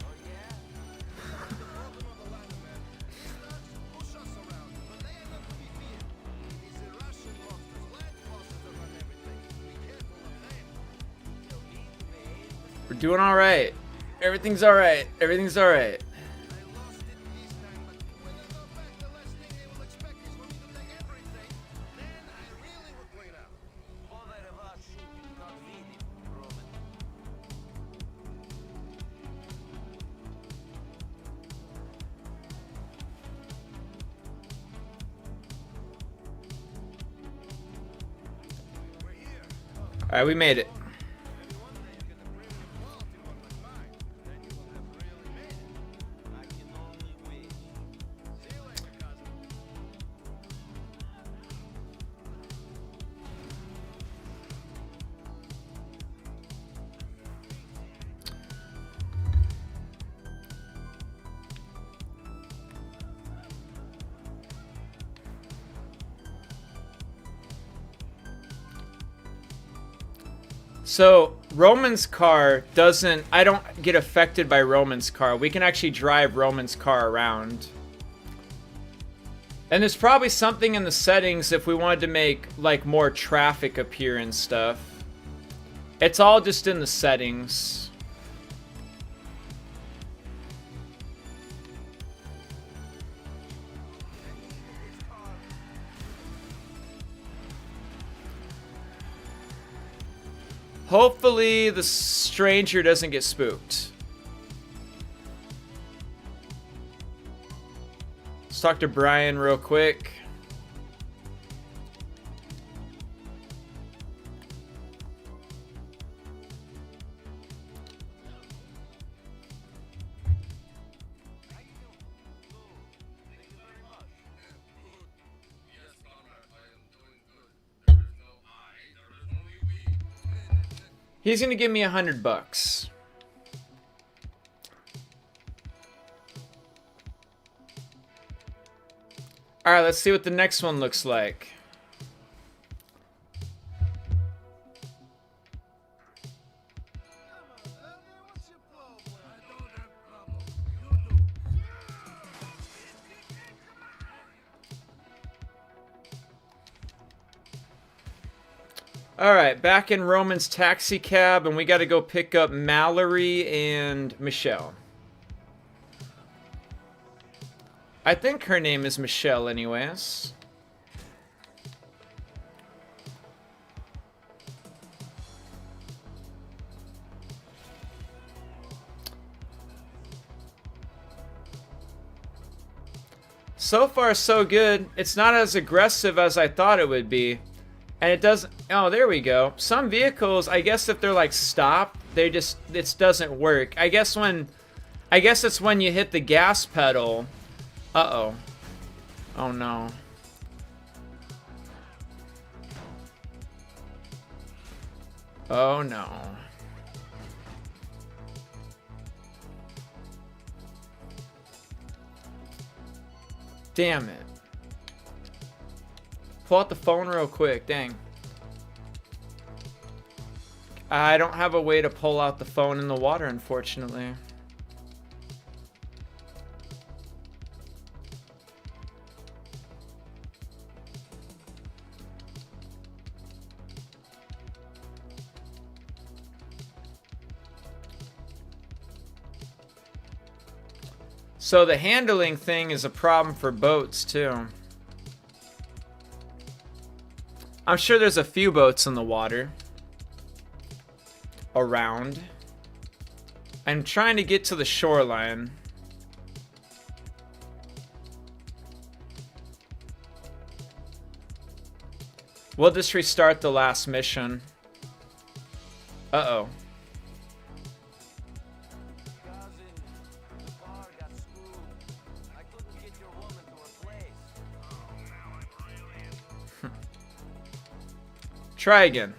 We're doing all right. Everything's all right. Everything's all right. All right, we made it. So Roman's car doesn't, I don't get affected by Roman's car. We can actually drive Roman's car around. And there's probably something in the settings if we wanted to make like more traffic appear and stuff. It's all just in the settings. Hopefully the stranger doesn't get spooked. Let's talk to Brian real quick. He's gonna give me $100. All right, let's see what the next one looks like. All right, back in Roman's taxi cab, and we got to go pick up Mallory and Michelle. I think her name is Michelle anyways. So far, so good. It's not as aggressive as I thought it would be. And it doesn't... Oh, there we go. Some vehicles, I guess if they're like stopped, they just... It doesn't work. I guess it's when you hit the gas pedal. Uh-oh. Oh, no. Oh, no. Damn it. Pull out the phone real quick. Dang. I don't have a way to pull out the phone in the water, unfortunately. So the handling thing is a problem for boats too. I'm sure there's a few boats in the water around. I'm trying to get to the shoreline. We'll just restart the last mission. Uh-oh. Try again.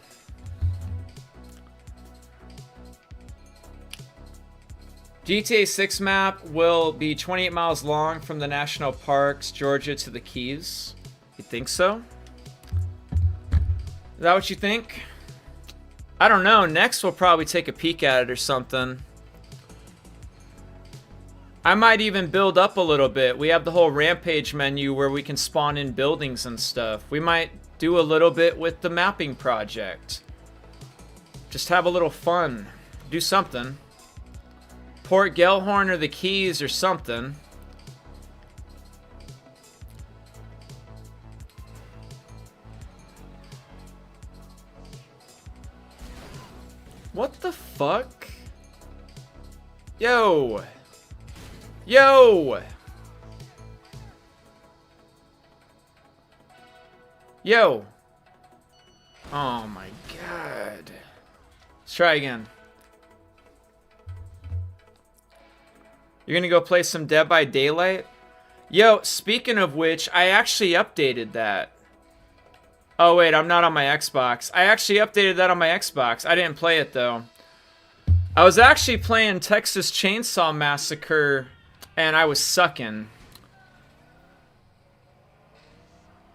GTA 6 map will be 28 miles long from the national parks, Georgia to the Keys. You think so? Is that what you think? I don't know. Next we'll probably take a peek at it or something. I might even build up a little bit. We have the whole Rampage menu where we can spawn in buildings and stuff. We might do a little bit with the mapping project. Just have a little fun. Do something. Port Gellhorn or the Keys or something. What the fuck? Yo! Yo! Yo! Oh my god. Let's try again. You're gonna go play some Dead by Daylight? Yo, speaking of which, I actually updated that. Oh wait, I'm not on my Xbox. I actually updated that on my Xbox. I didn't play it though. I was actually playing Texas Chainsaw Massacre and I was sucking.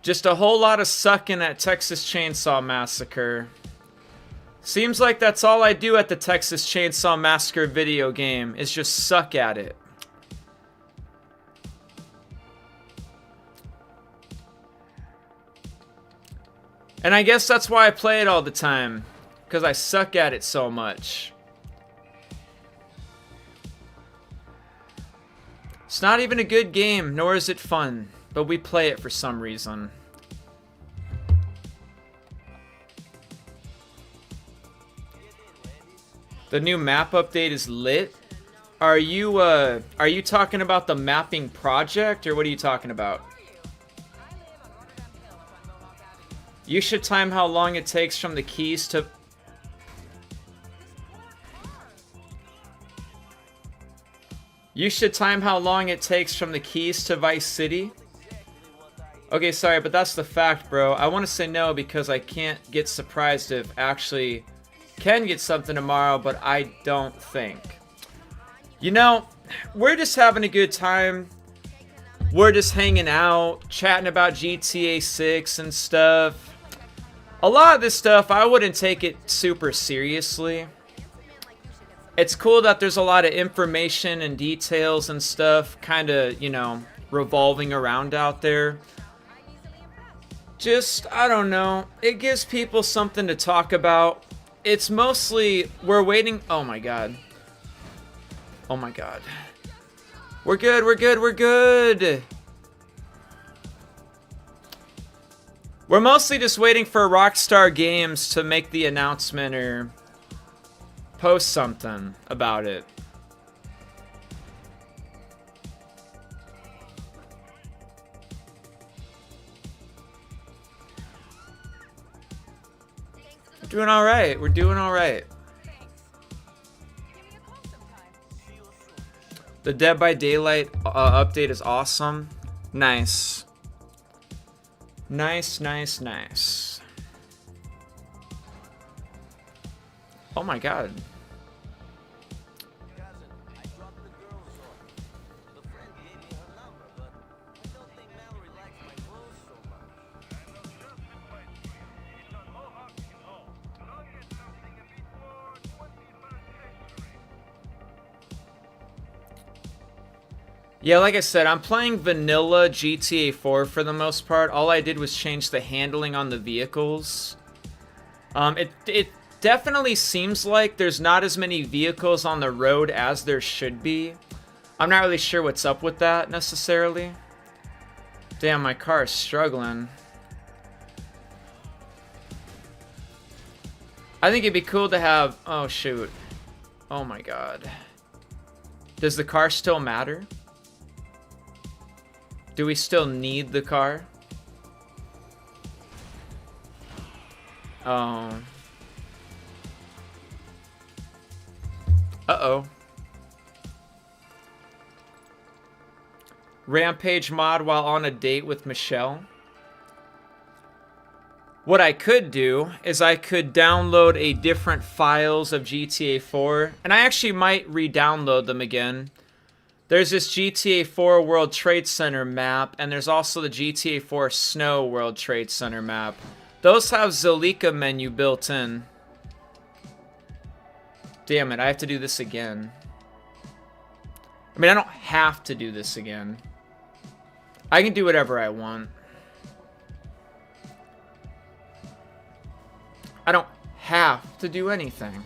Just a whole lot of sucking at Texas Chainsaw Massacre. Seems like that's all I do at the Texas Chainsaw Massacre video game, is just suck at it. And I guess that's why I play it all the time, because I suck at it so much. It's not even a good game, nor is it fun, but we play it for some reason. The new map update is lit. Are you talking about the mapping project, or what are you talking about? You should time how long it takes from the Keys to... You should time how long it takes from the Keys to Vice City. Okay, sorry, but that's the fact, bro. I want to say no because I can't get surprised if actually can get something tomorrow, but I don't think. You know, we're just having a good time. We're just hanging out, chatting about GTA 6 and stuff. A lot of this stuff, I wouldn't take it super seriously. It's cool that there's a lot of information and details and stuff kind of, you know, revolving around out there. Just, I don't know. It gives people something to talk about. It's mostly, we're waiting. Oh my god. Oh my god. We're good, we're good, we're good. We're mostly just waiting for Rockstar Games to make the announcement or post something about it. We're doing all right. We're doing all right. The Dead by Daylight update is awesome. Nice. Nice, nice, nice. Oh my god. Yeah, like I said, I'm playing vanilla GTA 4 for the most part. All I did was change the handling on the vehicles. It definitely seems like there's not as many vehicles on the road as there should be. I'm not really sure what's up with that necessarily. Damn, my car is struggling. I think it'd be cool to have... Oh, shoot. Oh my god. Does the car still matter? Do we still need the car? Oh. Uh-oh. Rampage mod while on a date with Michelle. What I could do is I could download a different files of GTA 4, and I actually might re-download them again. There's this GTA 4 World Trade Center map, and there's also the GTA 4 Snow World Trade Center map. Those have Zalika menu built in. Damn it, I have to do this again. I mean, I don't have to do this again. I can do whatever I want. I don't have to do anything.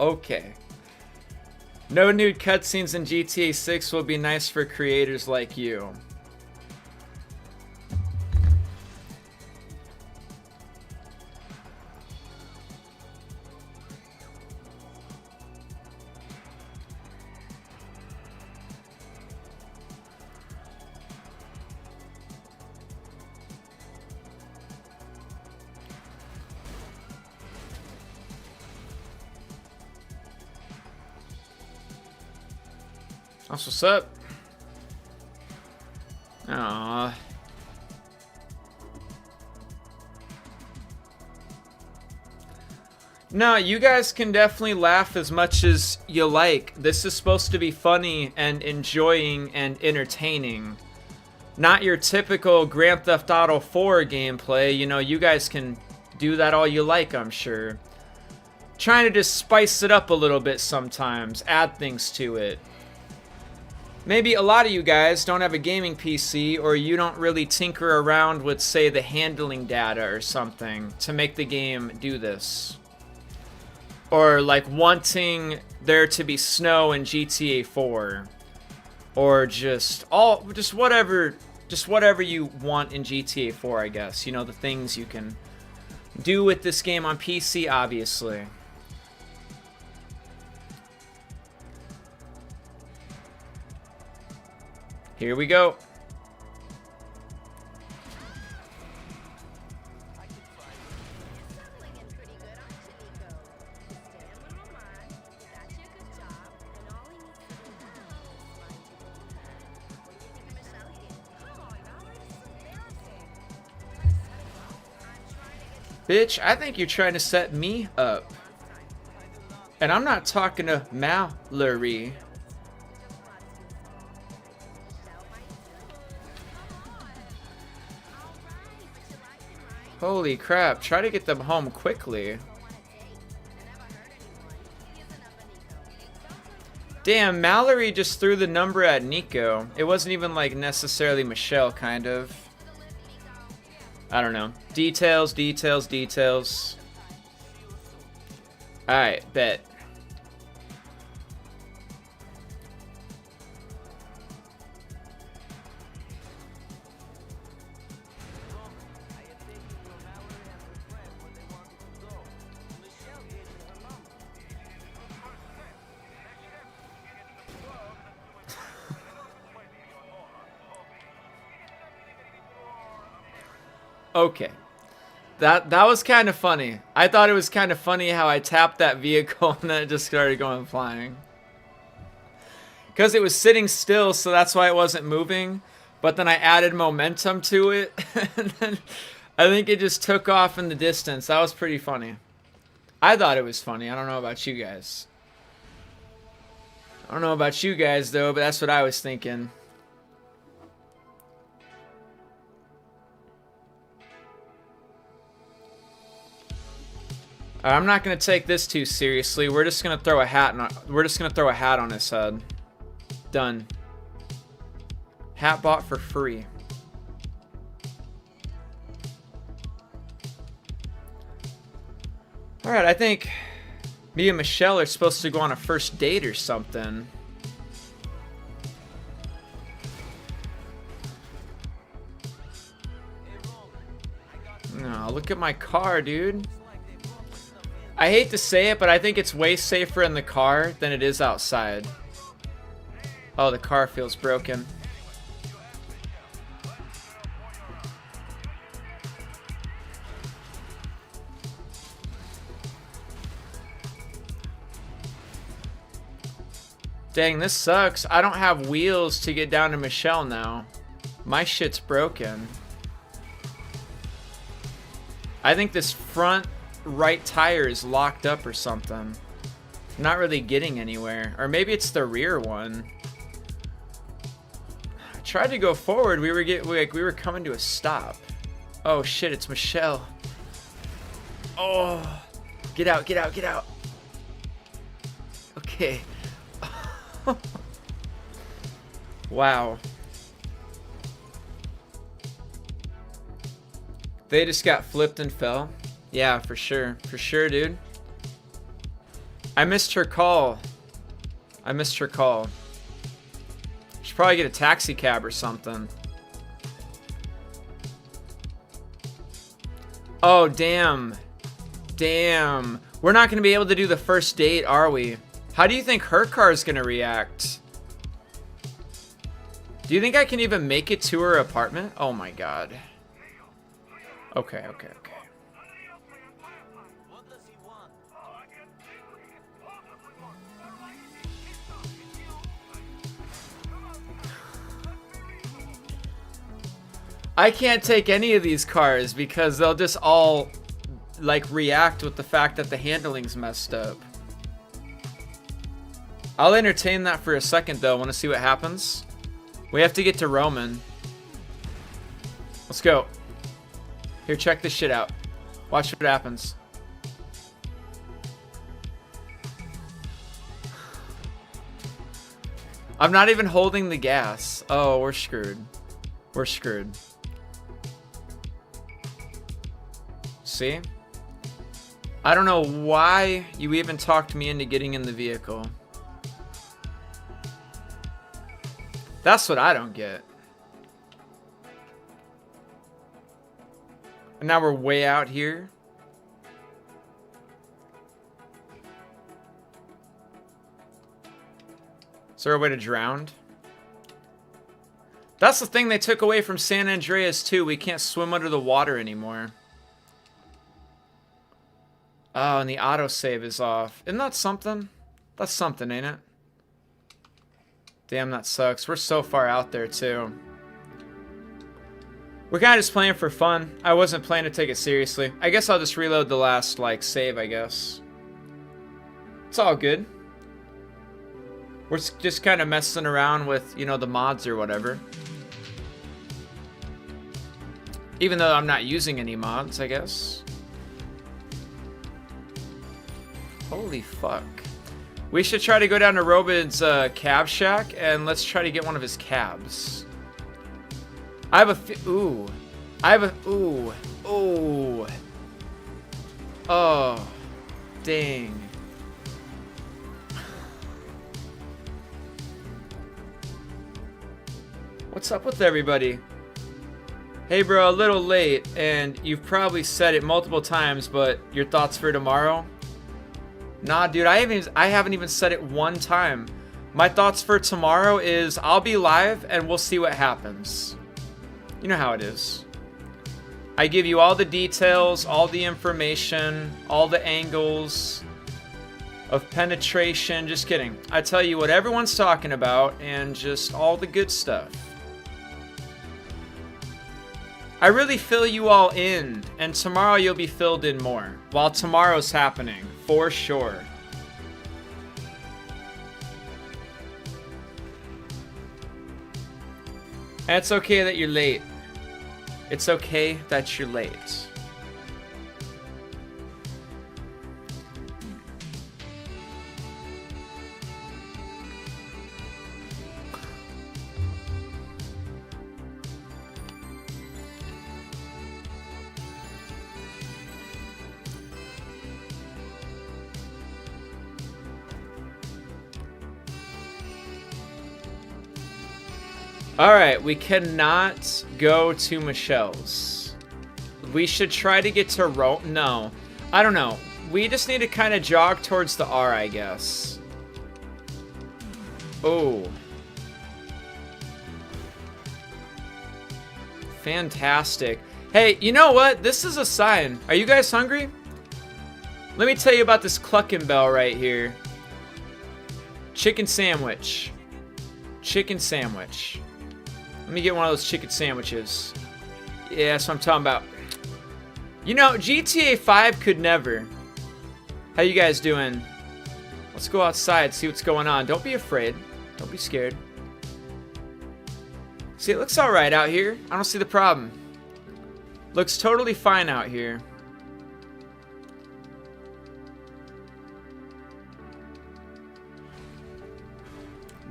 Okay. No nude cutscenes in GTA 6 will be nice for creators like you. That's what's up. Aww. No, you guys can definitely laugh as much as you like. This is supposed to be funny and enjoying and entertaining. Not your typical Grand Theft Auto 4 gameplay. You know, you guys can do that all you like, I'm sure. Trying to just spice it up a little bit sometimes. Add things to it. Maybe a lot of you guys don't have a gaming PC, or you don't really tinker around with, say, the handling data or something to make the game do this. Or like wanting there to be snow in GTA 4. Or just whatever you want in GTA 4, I guess. You know, the things you can do with this game on PC, obviously. Here we go. Bitch, I think you're trying to set me up. And I'm not talking to Mallory. Holy crap, try to get them home quickly. Damn, Mallory just threw the number at Nico. It wasn't even like necessarily Michelle, kind of. I don't know. Details, details, details. Alright, bet. Okay. That was kind of funny. I thought it was kind of funny how I tapped that vehicle and then it just started going flying. Because it was sitting still, so that's why it wasn't moving. But then I added momentum to it. And then I think it just took off in the distance. That was pretty funny. I thought it was funny. I don't know about you guys. I don't know about you guys, though, but that's what I was thinking. I'm not gonna take this too seriously. We're just gonna throw a hat on his head. Done. Hat bought for free. All right, I think me and Michelle are supposed to go on a first date or something. No, look at my car, dude. I hate to say it, but I think it's way safer in the car than it is outside. Oh, the car feels broken. Dang, this sucks. I don't have wheels to get down to Michelle now. My shit's broken. I think this front right tire is locked up or something. Not really getting anywhere. Or maybe it's the rear one. I tried to go forward. We were coming to a stop. Oh shit, it's Michelle. Oh, get out, get out, get out. Okay. Wow. They just got flipped and fell. Yeah, for sure. For sure, dude. I missed her call. I missed her call. Should probably get a taxi cab or something. Oh, damn. Damn. We're not going to be able to do the first date, are we? How do you think her car is going to react? Do you think I can even make it to her apartment? Oh my god. Okay, okay, okay. I can't take any of these cars because they'll just all like react with the fact that the handling's messed up. I'll entertain that for a second though. Want to see what happens? We have to get to Roman. Let's go. Here, check this shit out. Watch what happens. I'm not even holding the gas. Oh, we're screwed. We're screwed. See? I don't know why you even talked me into getting in the vehicle. That's what I don't get. And now we're way out here. Is there a way to drown? That's the thing they took away from San Andreas too. We can't swim under the water anymore. Oh, and the autosave is off. Isn't that something? That's something, ain't it? Damn, that sucks. We're so far out there, too. We're kind of just playing for fun. I wasn't planning to take it seriously. I guess I'll just reload the last, like, save, I guess. It's all good. We're just kind of messing around with, you know, the mods or whatever. Even though I'm not using any mods, I guess. Holy fuck. We should try to go down to Robin's cab shack and let's try to get one of his cabs. I have a ooh. I have a... Ooh. Ooh. Oh. Dang. What's up with everybody? Hey bro, a little late, and you've probably said it multiple times, but your thoughts for tomorrow? Nah, dude, I haven't even said it one time. My thoughts for tomorrow is I'll be live and we'll see what happens. You know how it is. I give you all the details, all the information, all the angles of penetration. Just kidding. I tell you what everyone's talking about and just all the good stuff. I really fill you all in, and tomorrow you'll be filled in more. While tomorrow's happening, for sure. And it's okay that you're late. It's okay that you're late. Alright, we cannot go to Michelle's. We should try to get to No. I don't know. We just need to kind of jog towards the R, I guess. Oh. Fantastic. Hey, you know what? This is a sign. Are you guys hungry? Let me tell you about this Cluckin' Bell right here. Chicken sandwich. Chicken sandwich. Let me get one of those chicken sandwiches. Yeah, that's what I'm talking about. You know, GTA 5 could never. How you guys doing? Let's go outside, see what's going on. Don't be afraid. Don't be scared. See, it looks alright out here. I don't see the problem. Looks totally fine out here.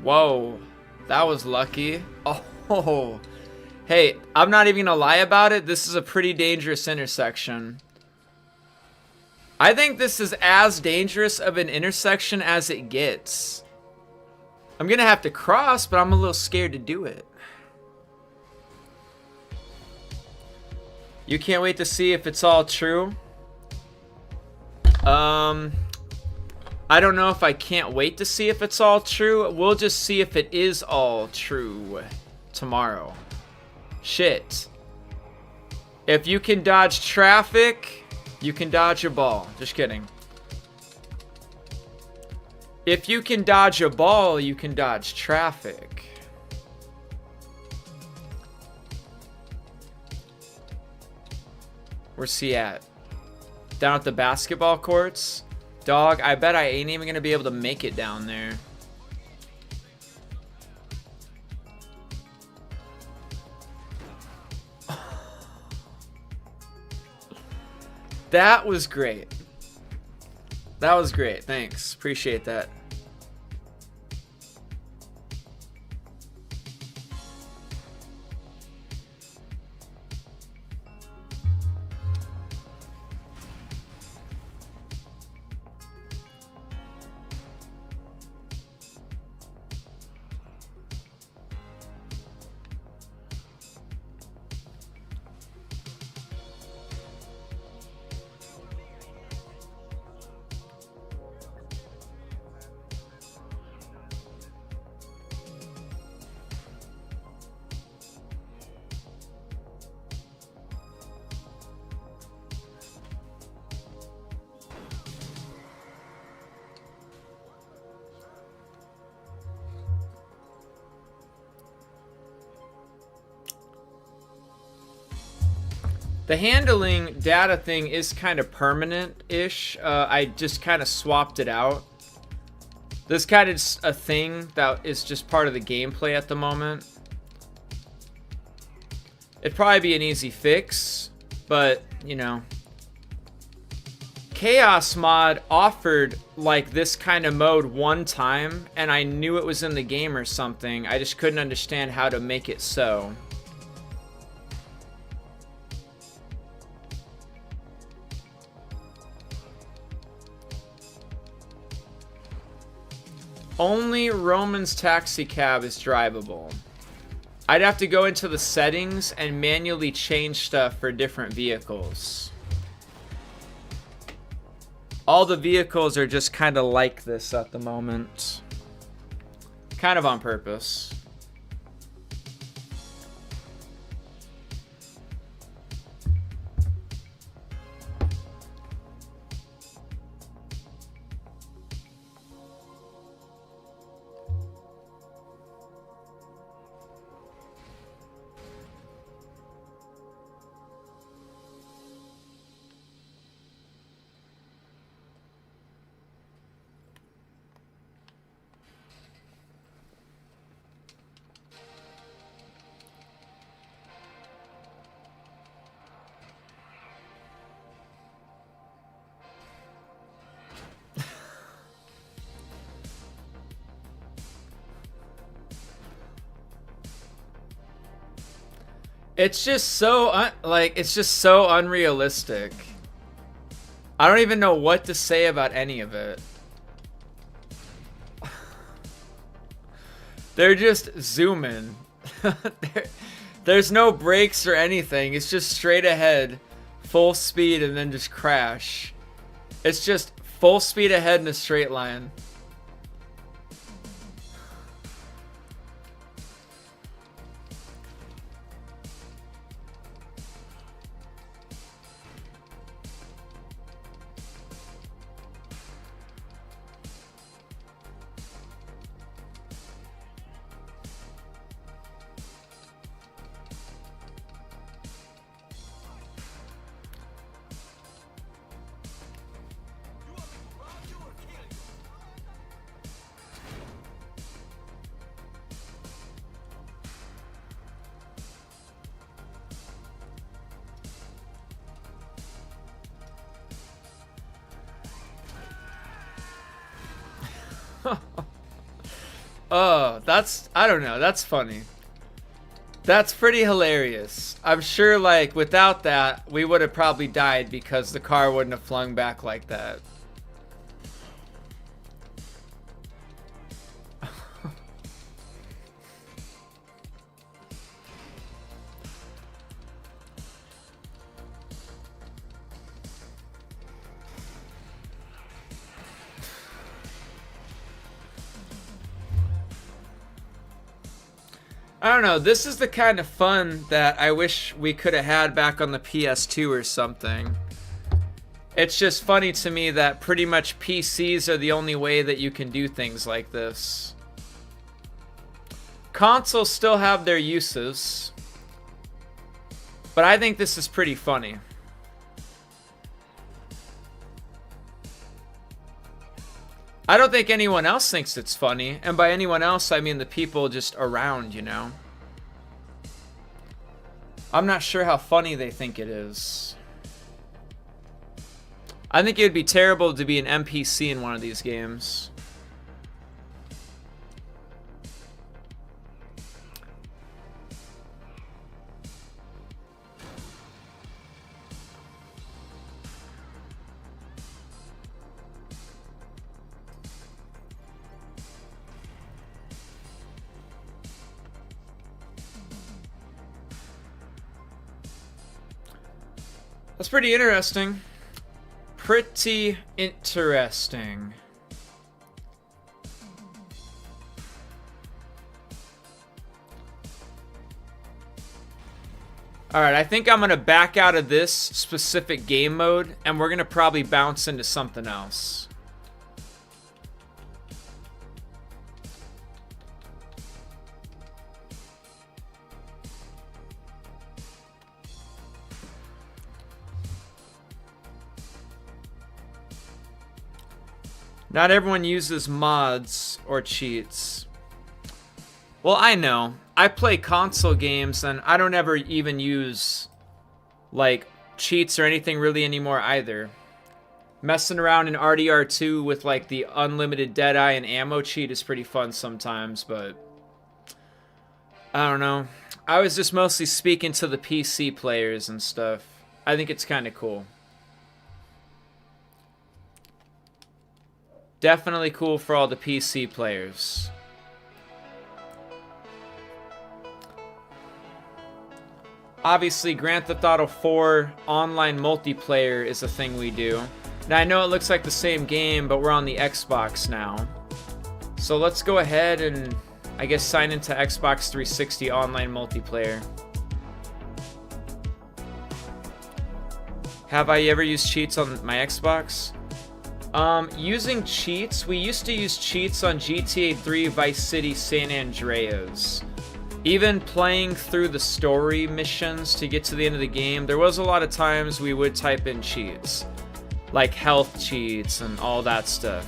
Whoa. That was lucky. Oh, hey, I'm not even gonna lie about it. This is a pretty dangerous intersection. I think this is as dangerous of an intersection as it gets. I'm gonna have to cross, but I'm a little scared to do it. You can't wait to see if it's all true. I don't know if I can't wait to see if it's all true. We'll just see if it is all true tomorrow. Shit. If you can dodge traffic, you can dodge a ball. Just kidding. If you can dodge a ball, you can dodge traffic. Where's he at? Down at the basketball courts? Dog, I bet I ain't even gonna be able to make it down there. That was great. That was great. Thanks. Appreciate that. The handling data thing is kind of permanent-ish. I just kind of swapped it out. This kind of is a thing that is just part of the gameplay at the moment. It'd probably be an easy fix, but, you know. Chaos Mod offered, like, this kind of mode one time, and I knew it was in the game or something. I just couldn't understand how to make it so. Only Roman's taxi cab is drivable. I'd have to go into the settings and manually change stuff for different vehicles. All the vehicles are just kind of like this at the moment. Kind of on purpose. It's just so it's just so unrealistic. I don't even know what to say about any of it. They're just zooming. There's no brakes or anything. It's just straight ahead, full speed, and then just crash. It's just full speed ahead in a straight line. Oh, I don't know, that's funny. That's pretty hilarious. I'm sure, like, without that, we would have probably died because the car wouldn't have flung back like that. I don't know, this is the kind of fun that I wish we could have had back on the PS2 or something. It's just funny to me that pretty much PCs are the only way that you can do things like this. Consoles still have their uses, but I think this is pretty funny. I don't think anyone else thinks it's funny, and by anyone else, I mean the people just around, you know? I'm not sure how funny they think it is. I think it would be terrible to be an NPC in one of these games. That's pretty interesting. Pretty interesting. Alright, I think I'm going to back out of this specific game mode, and we're going to probably bounce into something else. Not everyone uses mods or cheats. Well, I know. I play console games and I don't ever even use like cheats or anything really anymore either. Messing around in RDR2 with like the unlimited Deadeye and ammo cheat is pretty fun sometimes, but I don't know. I was just mostly speaking to the PC players and stuff. I think it's kind of cool. Definitely cool for all the PC players. Obviously, Grand Theft Auto 4 online multiplayer is a thing we do. Now, I know it looks like the same game, but we're on the Xbox now. So let's go ahead and, I guess, sign into Xbox 360 online multiplayer. Have I ever used cheats on my Xbox? Using cheats, we used to use cheats on GTA 3, Vice City, San Andreas. Even playing through the story missions to get to the end of the game, there was a lot of times we would type in cheats. Like health cheats and all that stuff.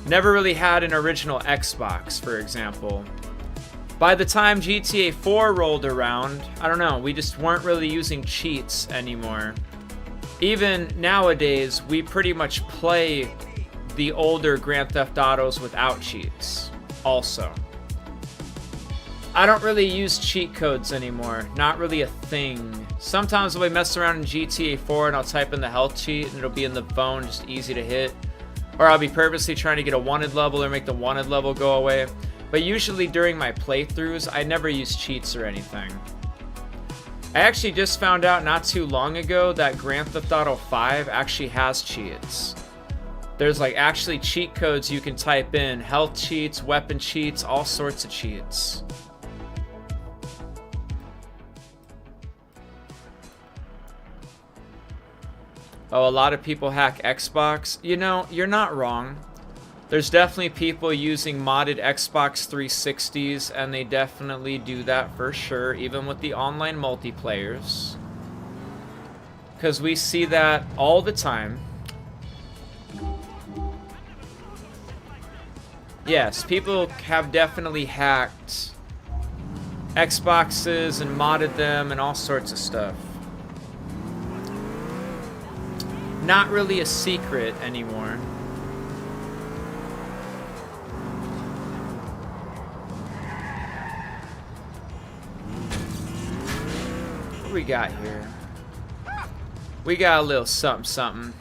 Never really had an original Xbox, for example. By the time GTA 4 rolled around, I don't know, we just weren't really using cheats anymore. Even nowadays, we pretty much play the older Grand Theft Autos without cheats, also. I don't really use cheat codes anymore, not really a thing. Sometimes I'll mess around in GTA 4 and I'll type in the health cheat and it'll be in the phone, just easy to hit. Or I'll be purposely trying to get a wanted level or make the wanted level go away. But usually during my playthroughs, I never use cheats or anything. I actually just found out not too long ago that Grand Theft Auto 5 actually has cheats. There's like actually cheat codes you can type in, health cheats, weapon cheats, all sorts of cheats. Oh, a lot of people hack Xbox. You know, you're not wrong. There's definitely people using modded Xbox 360s, and they definitely do that for sure, even with the online multiplayers. Because we see that all the time. Yes, people have definitely hacked Xboxes and modded them and all sorts of stuff. Not really a secret anymore. What do we got here? We got a little something something.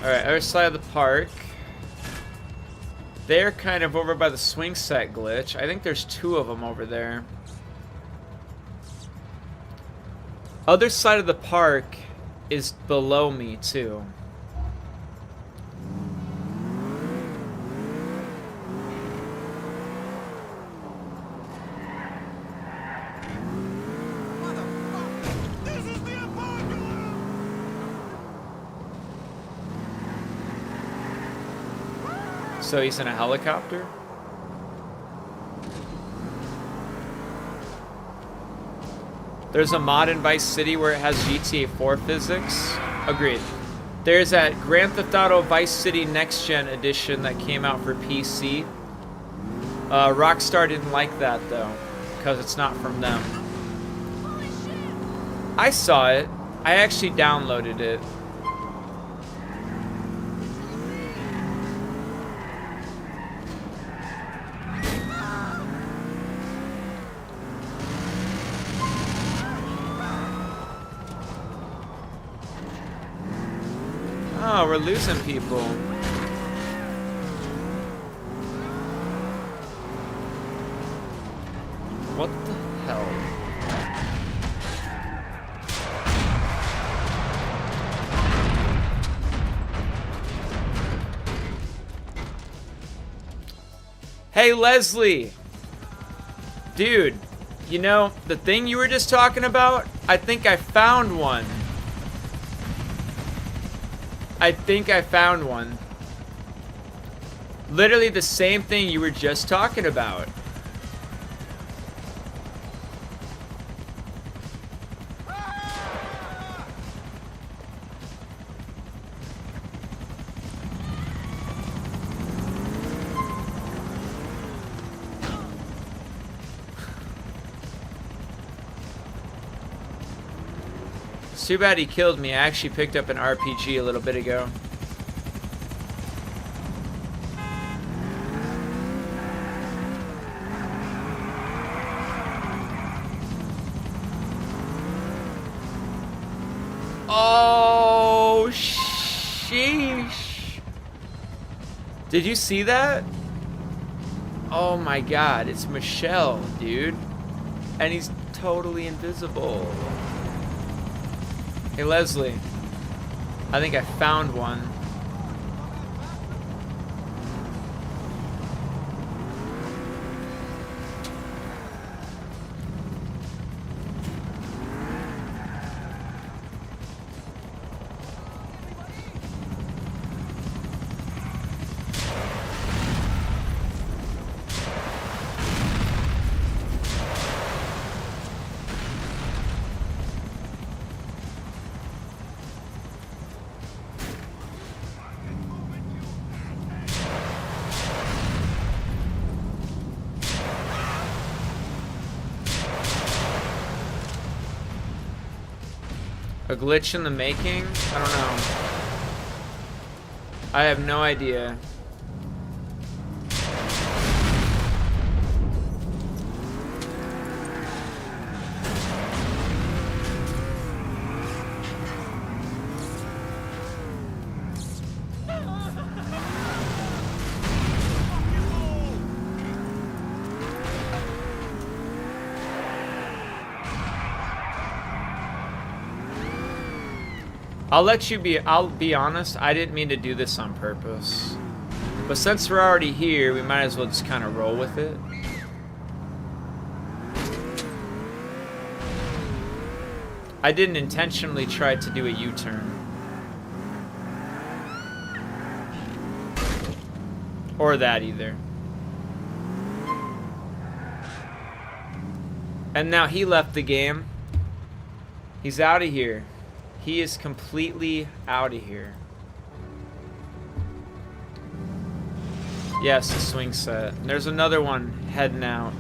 Alright, other side of the park. They're kind of over by the swing set glitch. I think there's two of them over there. Other side of the park is below me, too. So he's in a helicopter? There's a mod in Vice City where it has GTA 4 physics. Agreed. There's that Grand Theft Auto Vice City Next Gen edition that came out for PC. Rockstar didn't like that though, because it's not from them. I saw it. I actually downloaded it. Oh, we're losing people. What the hell? Hey, Leslie. Dude, you know, the thing you were just talking about, I think I found one. I think I found one. Literally the same thing you were just talking about. It's too bad he killed me. I actually picked up an RPG a little bit ago. Oh, sheesh. Did you see that? Oh my god, it's Michelle, dude. And he's totally invisible. Hey, Leslie. I think I found one. A glitch in the making? I don't know. I have no idea. I'll be honest, I didn't mean to do this on purpose. But since we're already here, we might as well just kind of roll with it. I didn't intentionally try to do a U-turn. Or that either. And now he left the game. He's out of here. He is completely out of here. Yes, the swing set. And there's another one heading out.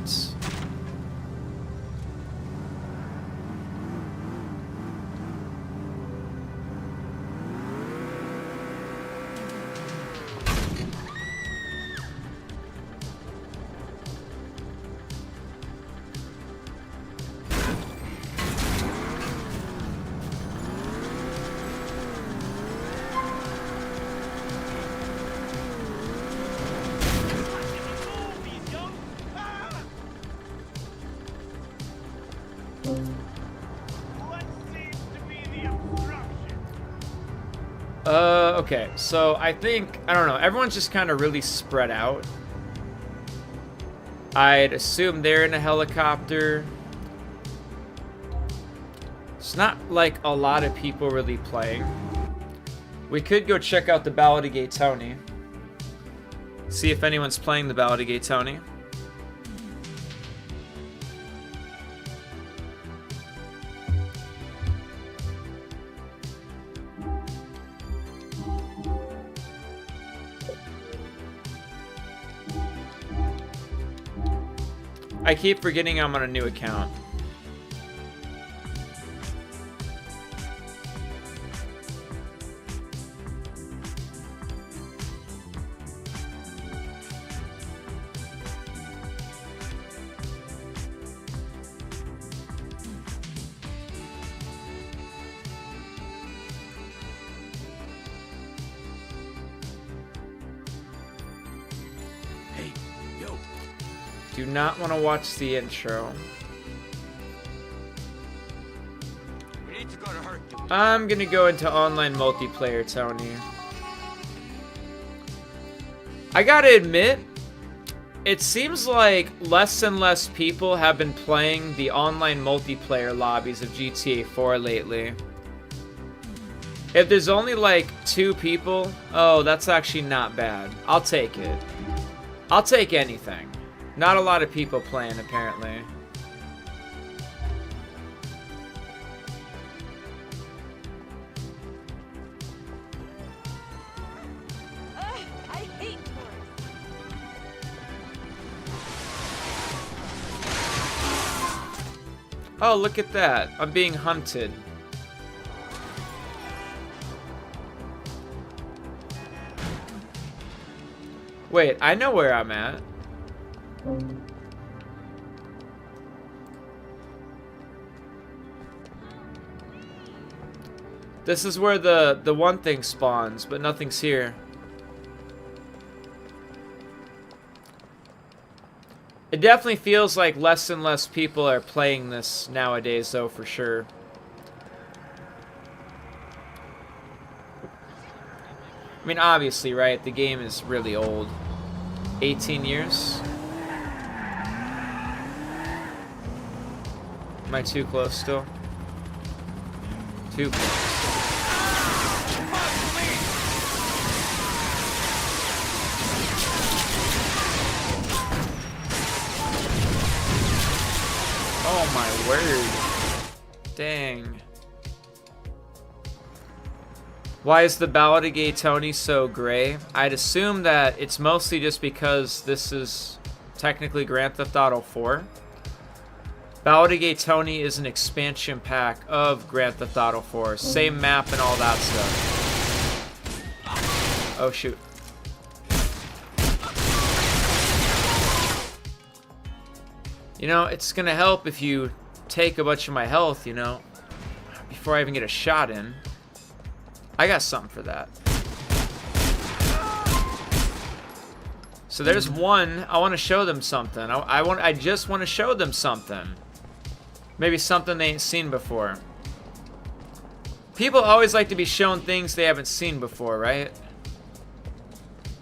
Okay, so I think, I don't know, everyone's just kind of really spread out. I'd assume they're in a helicopter. It's not like a lot of people really playing. We could go check out the Ballad of Gay Tony. See if anyone's playing the Ballad of Gay Tony. I keep forgetting I'm on a new account. Do not want to watch the intro. I'm gonna go into online multiplayer, Tony. I gotta admit, it seems like less and less people have been playing the online multiplayer lobbies of GTA 4 lately. If there's only like 2 people, oh, that's actually not bad. I'll take it. I'll take anything. Not a lot of people playing, apparently. I hate Oh, look at that. I'm being hunted. Wait, I know where I'm at. This is where the one thing spawns, but nothing's here. It definitely feels like less and less people are playing this nowadays, though, for sure. I mean, obviously, right? The game is really old. 18 years? Am I too close still? Too close. Oh my word. Dang. Why is the Ballad of Gay Tony so gray? I'd assume that it's mostly just because this is technically Grand Theft Auto 4. Ballad of Gay Tony is an expansion pack of Grand Theft Auto 4. Same map and all that stuff. Oh shoot. You know, it's gonna help if you take a bunch of my health, you know, before I even get a shot in. I got something for that. So there's one. I want to show them something. I just want to show them something. Maybe something they ain't seen before. People always like to be shown things they haven't seen before, right?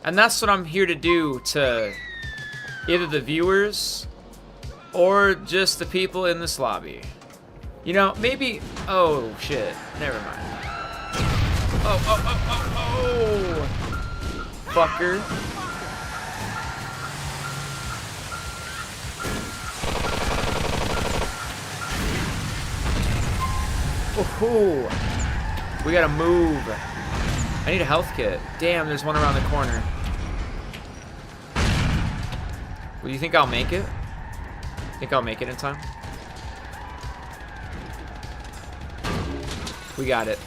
And that's what I'm here to do to either the viewers or just the people in this lobby. You know, maybe... Oh, shit. Never mind. Oh. Fucker. Oh, we gotta move. I need a health kit. Damn, there's one around the corner. Well, you think I'll make it? Think I'll make it in time? We got it.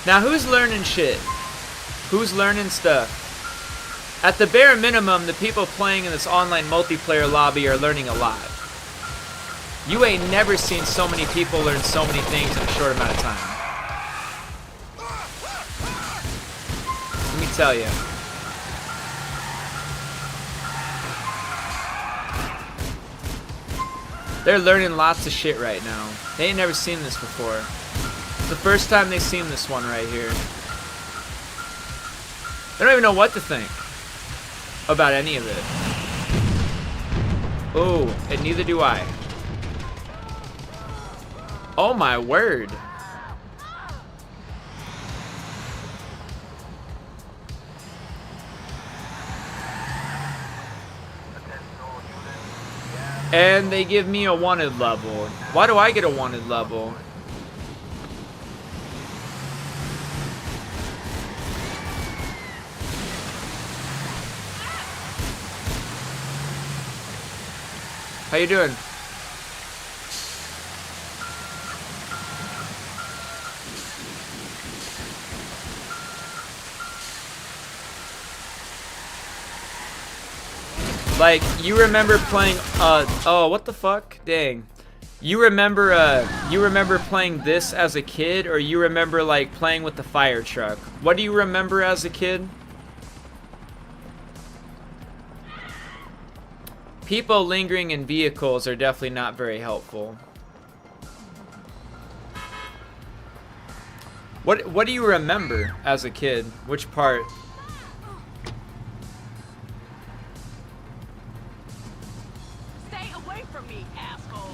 Now, who's learning shit? Who's learning stuff? At the bare minimum, the people playing in this online multiplayer lobby are learning a lot. You ain't never seen so many people learn so many things in a short amount of time. Let me tell you. They're learning lots of shit right now. They ain't never seen this before. It's the first time they've seen this one right here. They don't even know what to think about any of it. Oh, and neither do I. Oh my word. And they give me a wanted level. Why do I get a wanted level? How you doing? Like, you remember playing, oh, what the fuck? Dang. You remember playing this as a kid, or you remember, like, playing with the fire truck? What do you remember as a kid? People lingering in vehicles are definitely not very helpful. What do you remember as a kid? Which part? Stay away from me, asshole.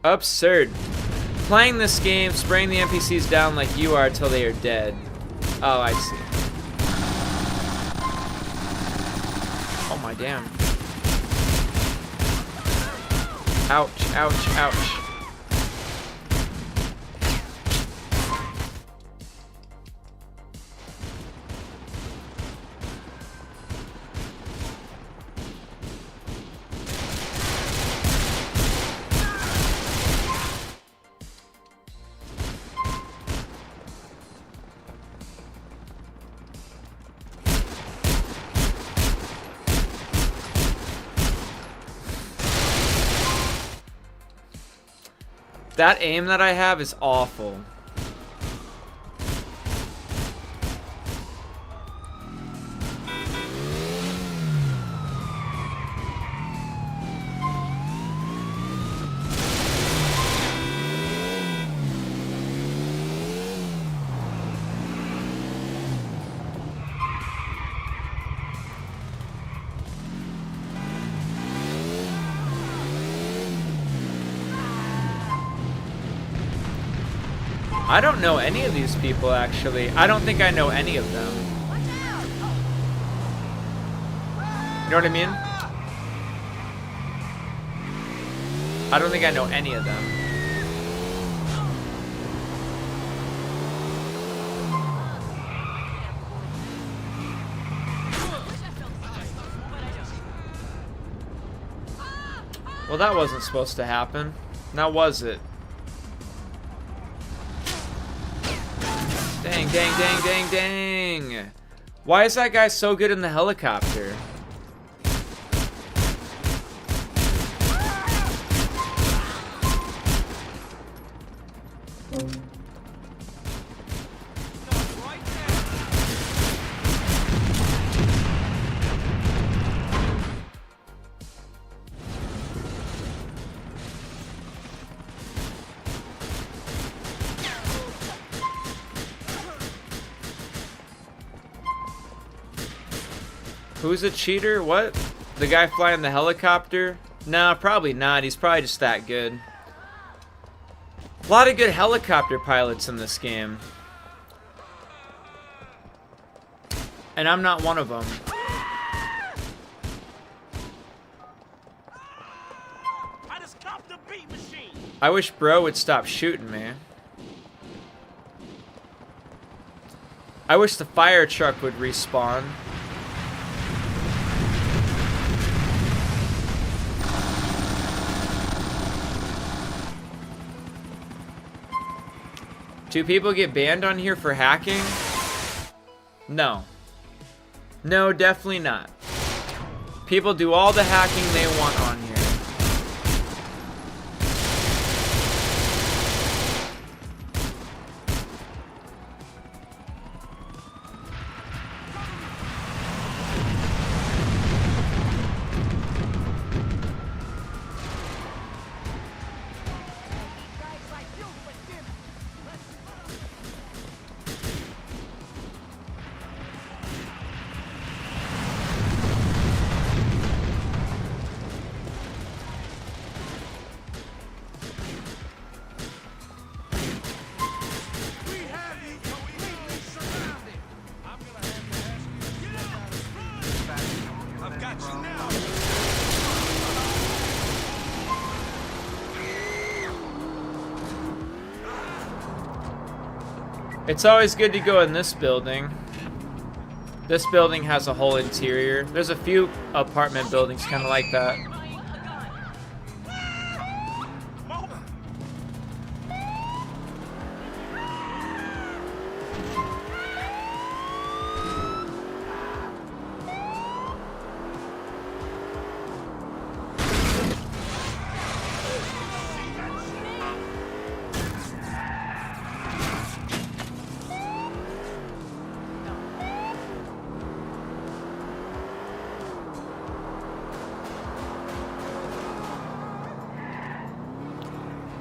Absurd. playing this game, spraying the NPCs down like you are till they are dead. Oh, I see. Oh my damn. Ouch, ouch, ouch. That aim that I have is awful. I don't know any of these people, actually. I don't think I know any of them. You know what I mean? I don't think I know any of them. Well, that wasn't supposed to happen. Now was it? Dang, dang, dang, dang, dang. Why is that guy so good in the helicopter? Who's a cheater? What? The guy flying the helicopter? Nah, probably not. He's probably just that good. A lot of good helicopter pilots in this game. And I'm not one of them. I wish bro would stop shooting me. I wish the fire truck would respawn. Do people get banned on here for hacking? No. No, definitely not. People do all the hacking they want on here. It's always good to go in this building. This building has a whole interior. There's a few apartment buildings kind of like that.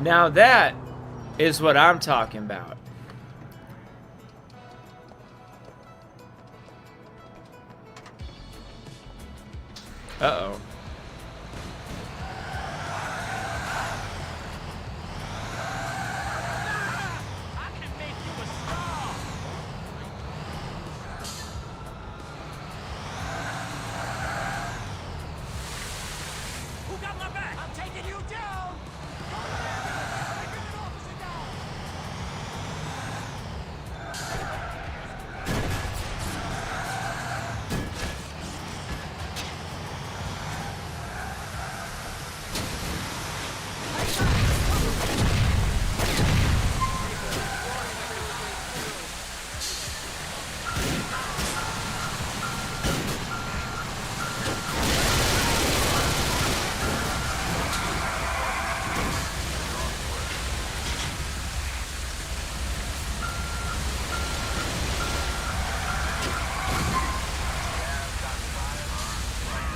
Now that is what I'm talking about. Uh-oh.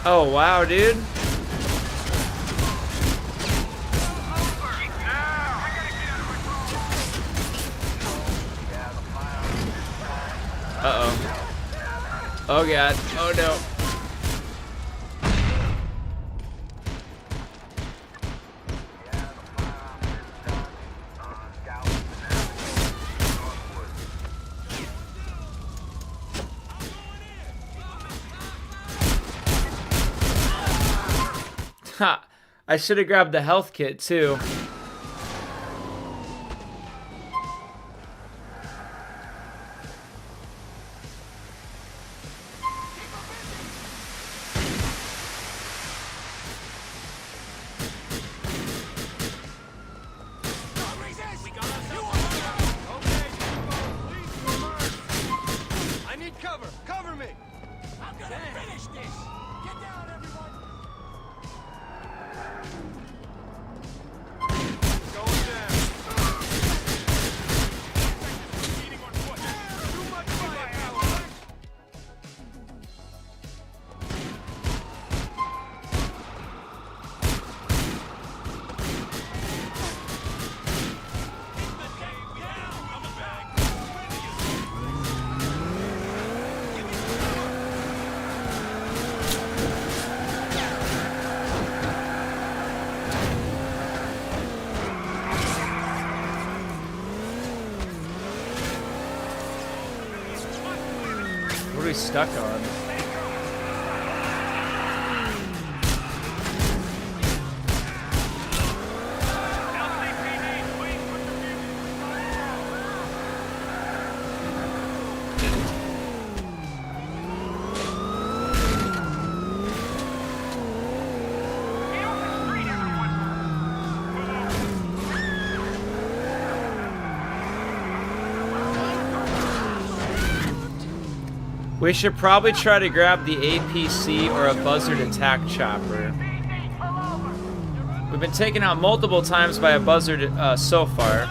Oh wow, dude. Uh-oh. Oh god. Oh no. Ha! I should have grabbed the health kit too. I need cover. Cover me. I'm gonna finish this. Get down, everyone. Going down. Too much firepower. What are we stuck on? We should probably try to grab the APC or a Buzzard attack chopper. We've been taken out multiple times by a Buzzard so far.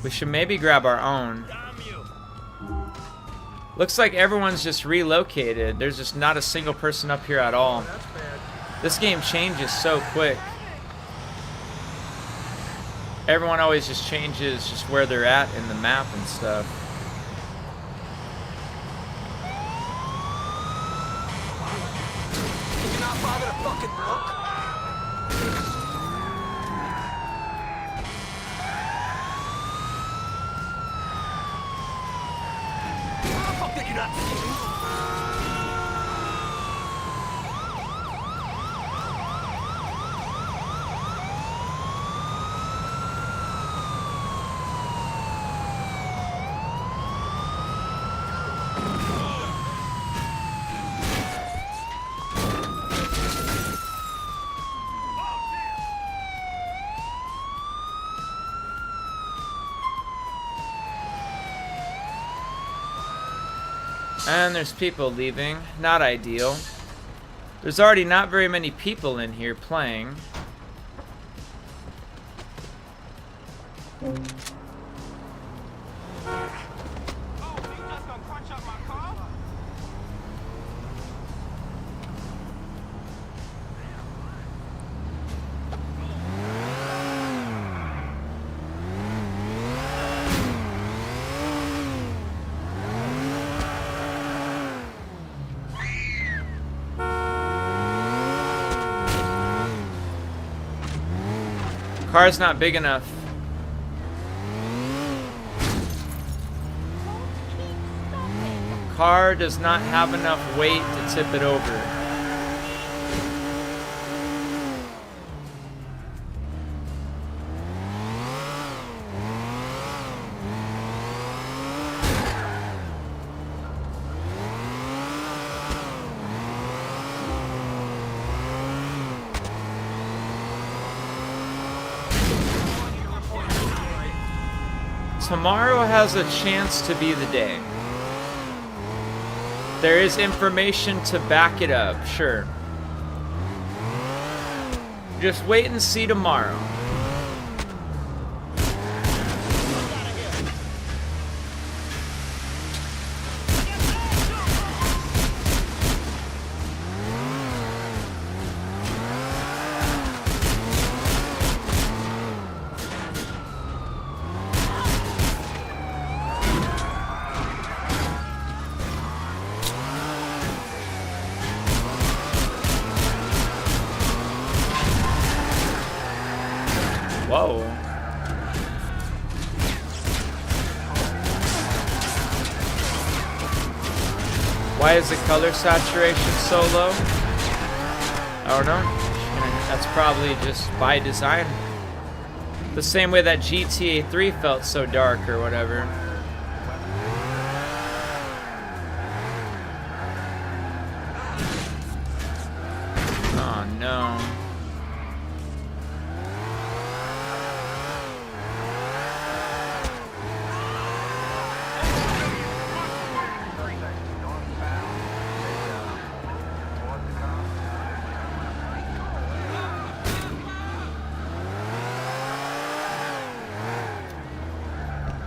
We should maybe grab our own. Looks like everyone's just relocated. There's just not a single person up here at all. This game changes so quick. Everyone always just changes just where they're at in the map and stuff. And there's people leaving. Not ideal. There's already not very many people in here playing. Car's not big enough. Car does not have enough weight to tip it over. tomorrow has a chance to be the day. There is information to back it up, sure. Just wait and see tomorrow. Whoa. Why is the color saturation so low? I don't know. That's probably just by design. The same way that GTA 3 felt so dark or whatever. Oh no.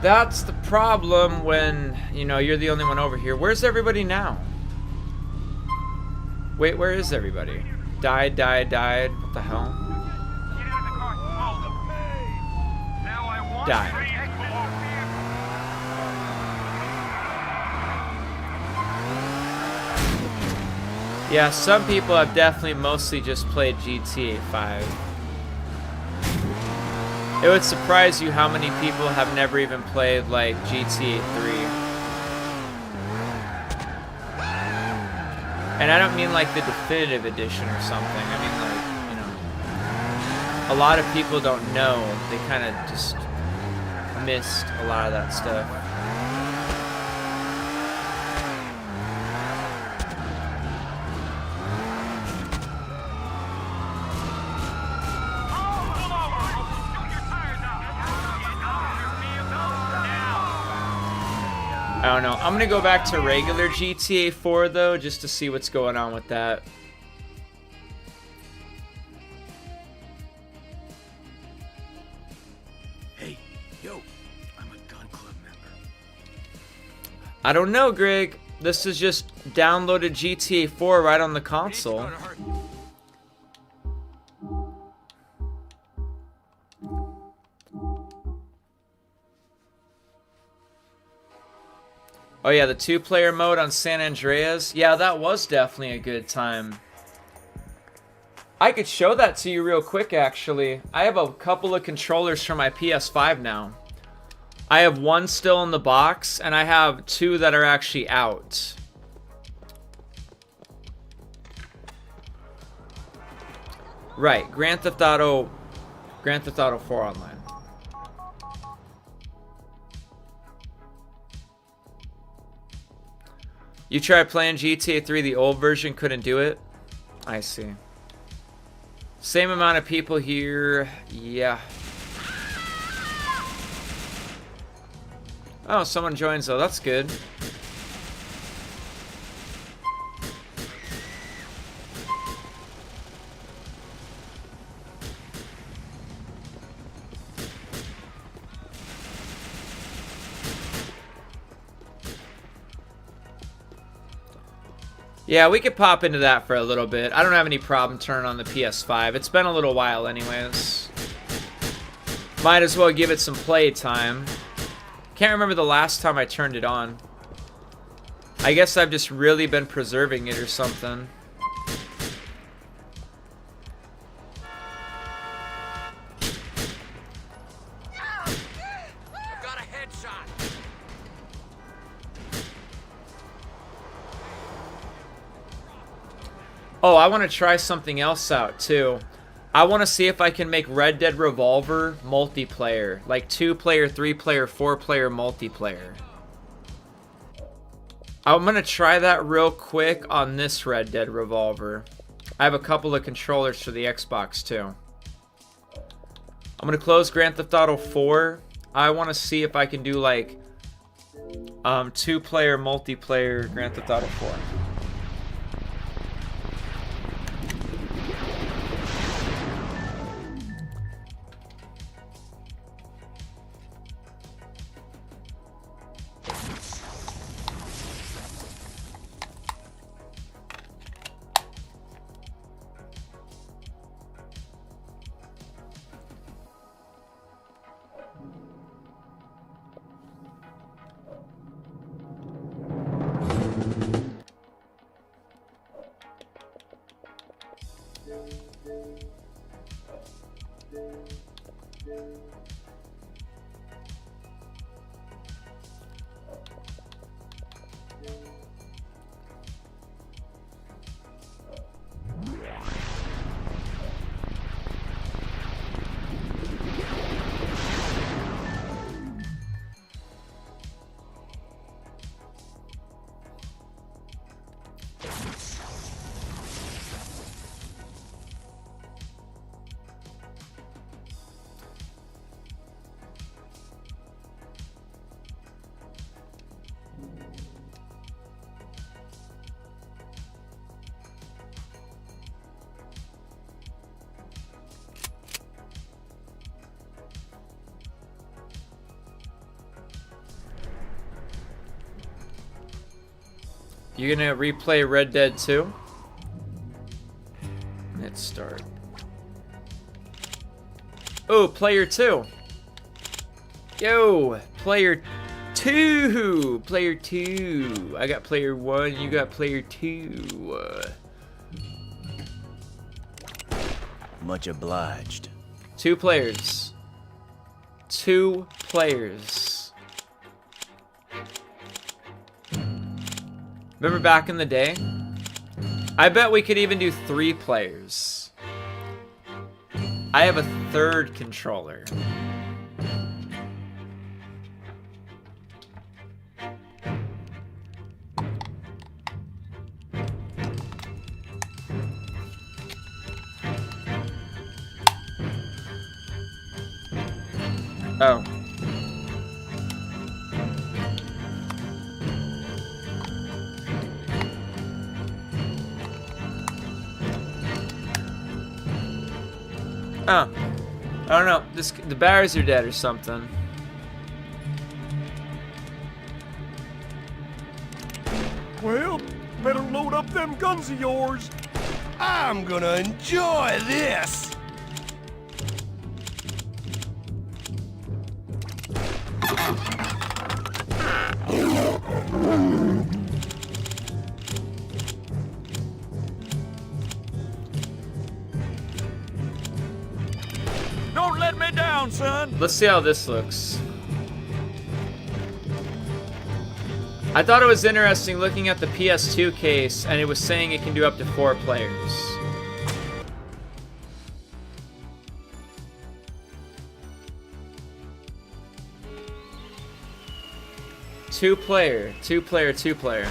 That's the problem when, you know, you're the only one over here. Where's everybody now? Wait, where is everybody? Died. What the hell? Died. Yeah, some people have definitely mostly just played GTA 5. It would surprise you how many people have never even played, like, GTA 3. And I don't mean, like, the definitive edition or something. I mean, like, you know, a lot of people don't know. They kind of just missed a lot of that stuff. I don't know. I'm gonna go back to regular GTA 4 though, just to see what's going on with that. Hey, yo, I'm a gun club member. I don't know, Greg. This is just downloaded GTA 4 right on the console. Oh yeah, the 2-player mode on San Andreas. Yeah, that was definitely a good time. I could show that to you real quick, actually. I have a couple of controllers for my PS5 now. I have one still in the box, and I have 2 that are actually out. Right, Grand Theft Auto 4 Online. You tried playing GTA 3, the old version, couldn't do it? I see. Same amount of people here, yeah. Oh, someone joins though, that's good. Yeah, we could pop into that for a little bit. I don't have any problem turning on the PS5. It's been a little while anyways. Might as well give it some play time. Can't remember the last time I turned it on. I guess I've just really been preserving it or something. Oh, I want to try something else out too. I want to see if I can make Red Dead Revolver multiplayer. Like 2-player, 3-player, 4-player multiplayer. I'm going to try that real quick on this Red Dead Revolver. I have a couple of controllers for the Xbox too. I'm going to close Grand Theft Auto 4. I want to see if I can do like 2-player multiplayer Grand Theft Auto 4. You gonna replay Red Dead 2? Let's start. Oh, player 2. Yo, player 2. Player 2. I got player 1, you got player 2. Much obliged. 2 players. 2 players. Remember back in the day? I bet we could even do 3 players. I have a 3rd controller. Oh. Oh. I don't know. The batteries are dead or something. Well, better load up them guns of yours. I'm gonna enjoy this. Don't let me down, son. Let's see how this looks. I thought it was interesting looking at the PS2 case, and it was saying it can do up to 4 players. Two-player multiplayer.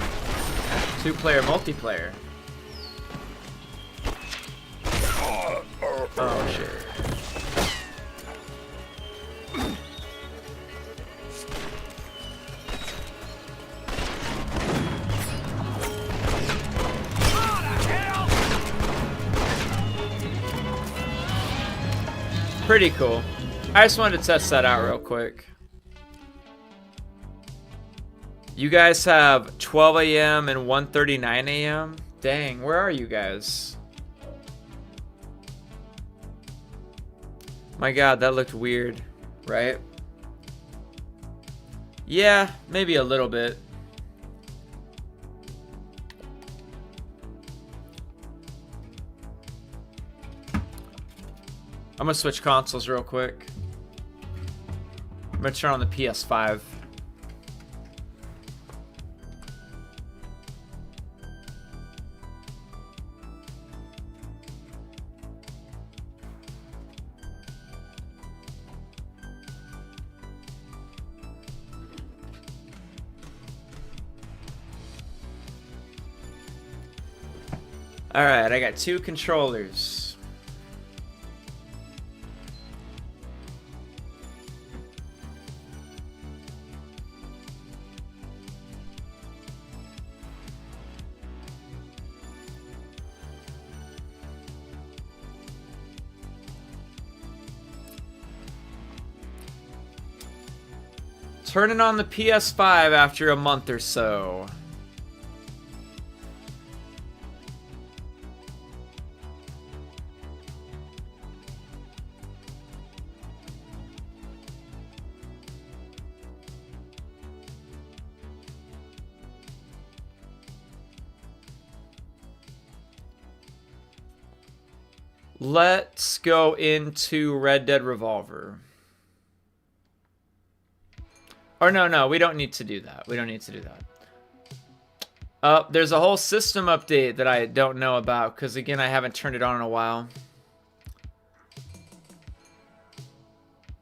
Oh shit. Pretty cool. I just wanted to test that out real quick. You guys have 12 a.m. and 1:39 a.m.? Dang, where are you guys? My god, that looked weird, right? Yeah, maybe a little bit. I'm gonna switch consoles real quick. I'm gonna turn on the PS5. Alright, I got 2 controllers. Turning on the PS5 after a month or so. Let's go into Red Dead Revolver. Or no, we don't need to do that. We don't need to do that. There's a whole system update that I don't know about because, again, I haven't turned it on in a while.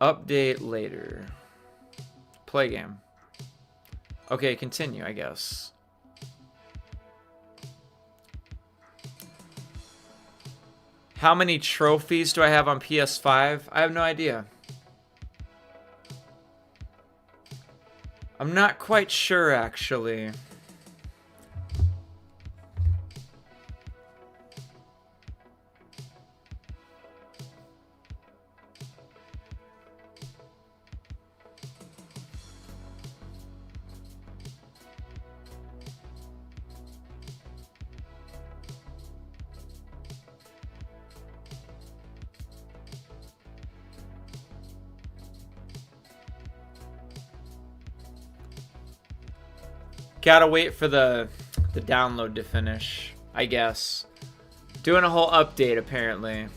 Update later. Play game. Okay, continue, I guess. How many trophies do I have on PS5? I have no idea. I'm not quite sure, actually. Gotta wait for the download to finish, I guess. Doing a whole update, apparently.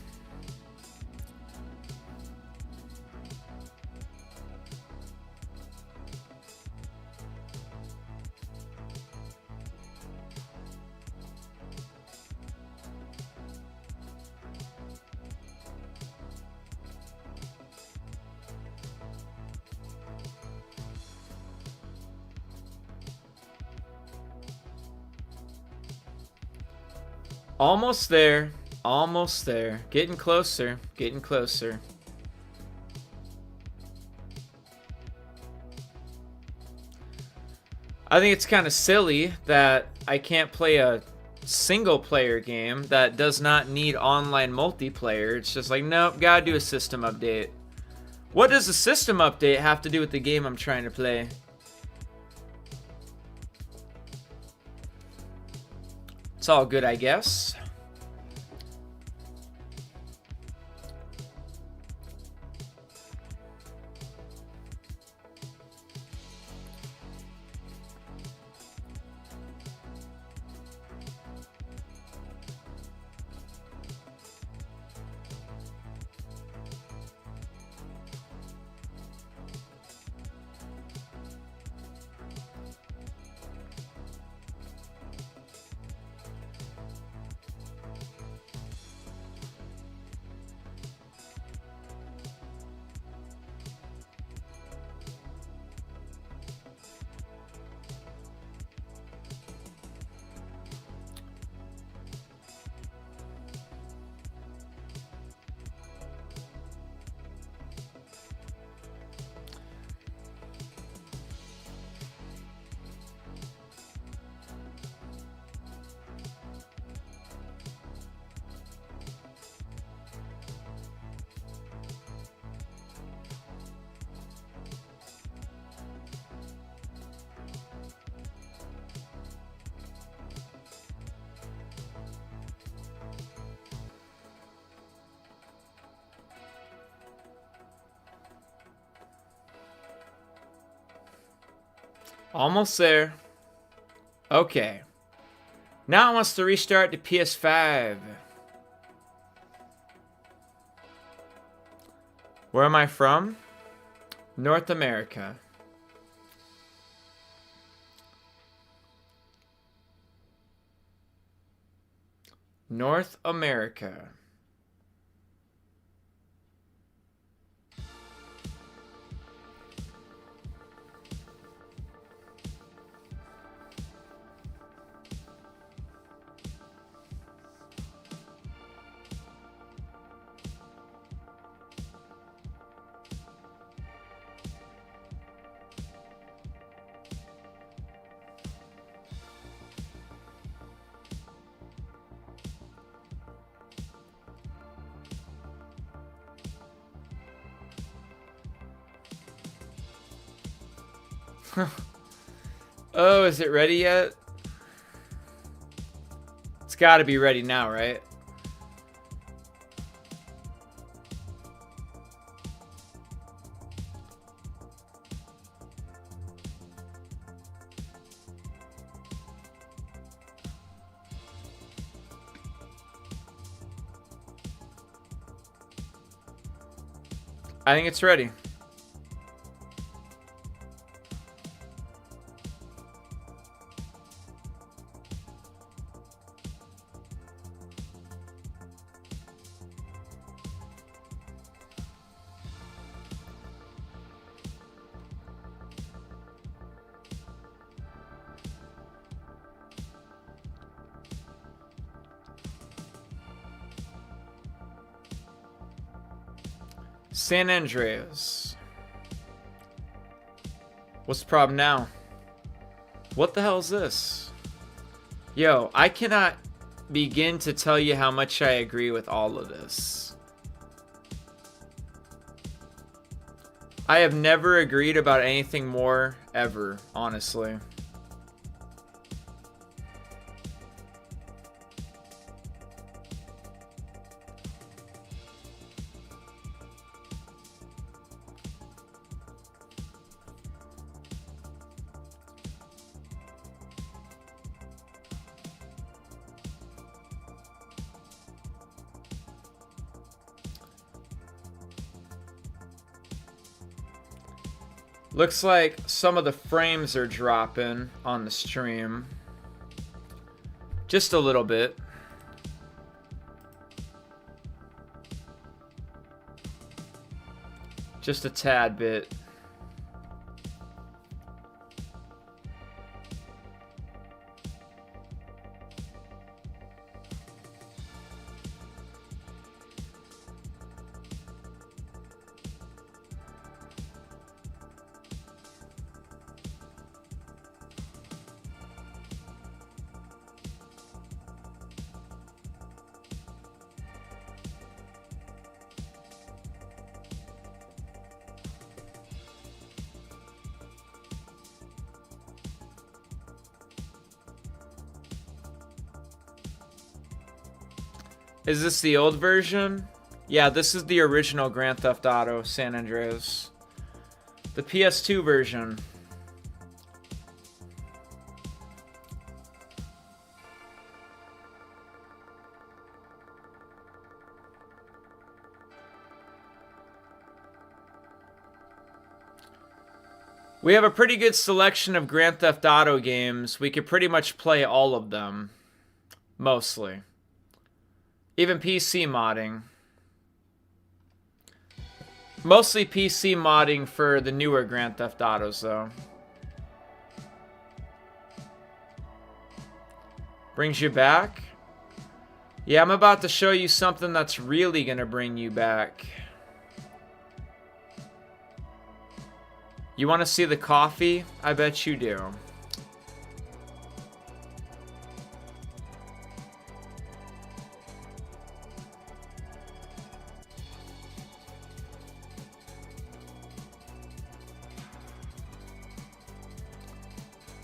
Almost there. Almost there. Getting closer. Getting closer. I think it's kind of silly that I can't play a single player game that does not need online multiplayer. It's just like, nope, gotta do a system update. What does a system update have to do with the game I'm trying to play? It's all good, I guess. Almost there. Okay. Now it wants to restart the PS5. Where am I from? North America. North America. Oh, is it ready yet? It's got to be ready now, right? I think it's ready. San Andreas. What's the problem now? What the hell is this? Yo, I cannot begin to tell you how much I agree with all of this. I have never agreed about anything more ever, honestly. Looks like some of the frames are dropping on the stream. Just a little bit. Just a tad bit. Is this the old version? Yeah, this is the original Grand Theft Auto San Andreas. The PS2 version. We have a pretty good selection of Grand Theft Auto games. We could pretty much play all of them. Mostly. Even PC modding. Mostly PC modding for the newer Grand Theft Autos, though. Brings you back? Yeah, I'm about to show you something that's really gonna bring you back. You want to see the coffee? I bet you do.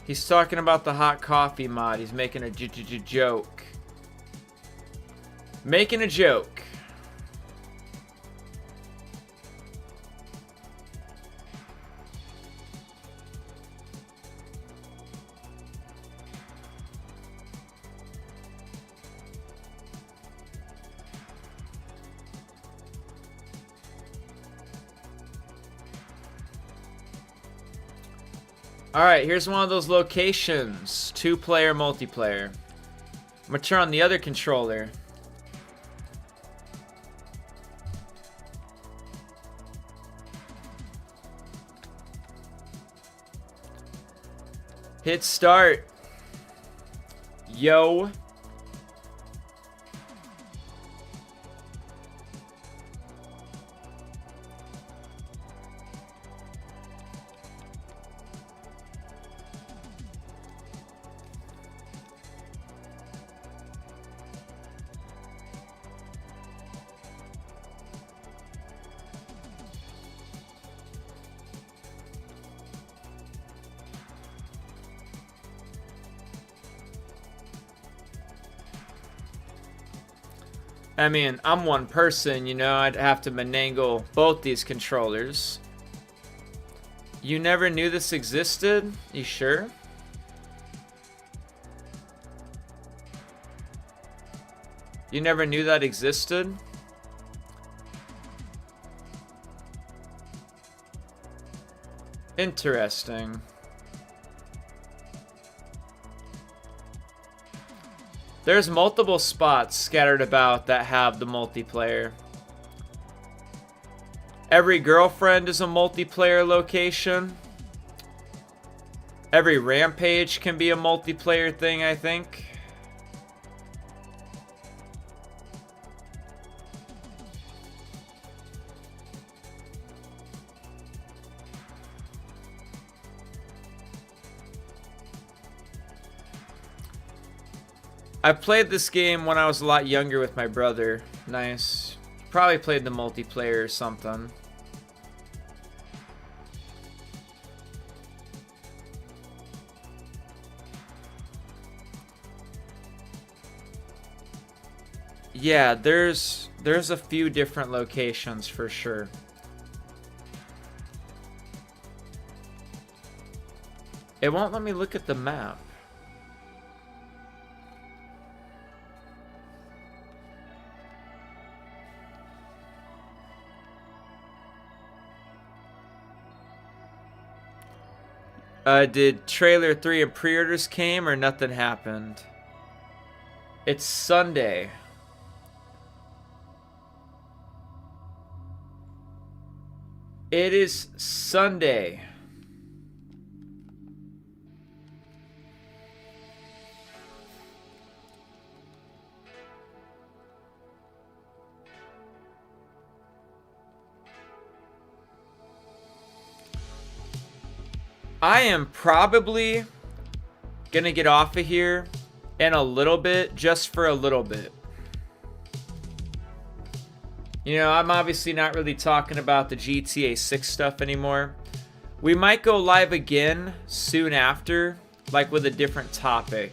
He's talking about the hot coffee mod. He's making a joke. Making a joke. Alright, here's one of those locations. 2-player multiplayer. I'm gonna turn on the other controller. Hit start. Yo. I mean, I'm one person, you know, I'd have to manangle both these controllers. You never knew this existed? You sure? You never knew that existed? Interesting. There's multiple spots scattered about that have the multiplayer. Every girlfriend is a multiplayer location. Every rampage can be a multiplayer thing, I think. I played this game when I was a lot younger with my brother. Nice. Probably played the multiplayer or something. Yeah, there's a few different locations for sure. It won't let me look at the map. Did trailer 3 and pre-orders came or nothing happened? It's Sunday. It is Sunday. I am probably gonna get off of here in a little bit, just for a little bit. You know, I'm obviously not really talking about the GTA 6 stuff anymore. We might go live again soon after, like with a different topic.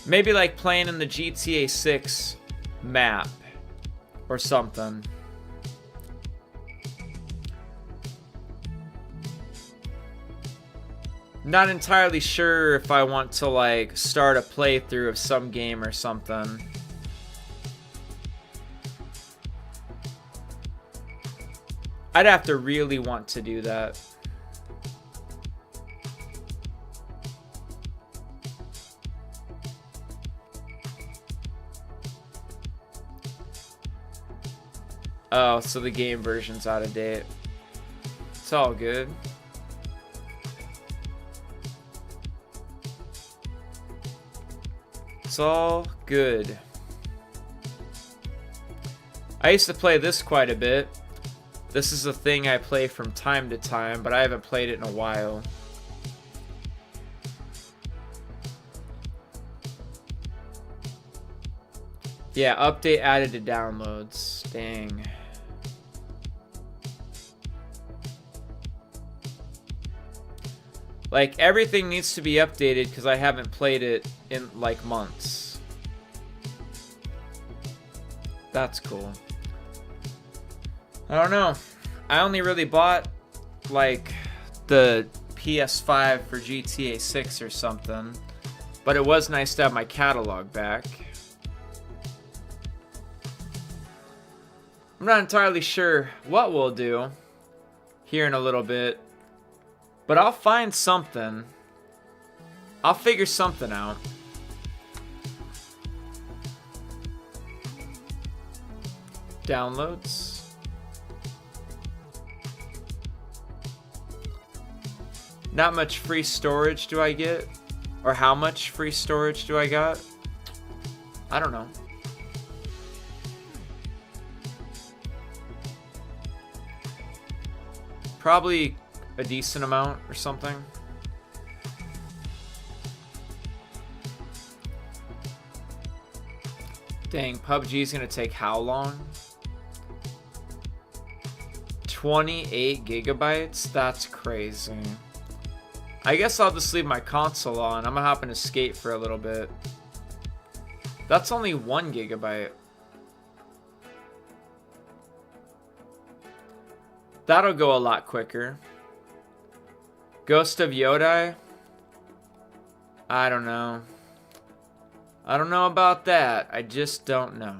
Maybe like playing in the GTA 6 map or something. Not entirely sure if I want to like start a playthrough of some game or something. I'd have to really want to do that. Oh, so the game version's out of date. It's all good. It's all good. I used to play this quite a bit. This is a thing I play from time to time, but I haven't played it in a while. Yeah, update added to downloads. Dang. Like, everything needs to be updated because I haven't played it in, like, months. That's cool. I don't know. I only really bought, like, the PS5 for GTA 6 or something. But it was nice to have my catalog back. I'm not entirely sure what we'll do here in a little bit. But I'll find something. I'll figure something out. Downloads. Not much free storage do I get? Or how much free storage do I got? I don't know. Probably a decent amount or something. Dang, PUBG's gonna take how long? 28 gigabytes? That's crazy. I guess I'll just leave my console on. I'm gonna hop into Skate for a little bit. That's only 1 gigabyte. That'll go a lot quicker. Ghost of Yodai? I don't know. I don't know about that. I just don't know.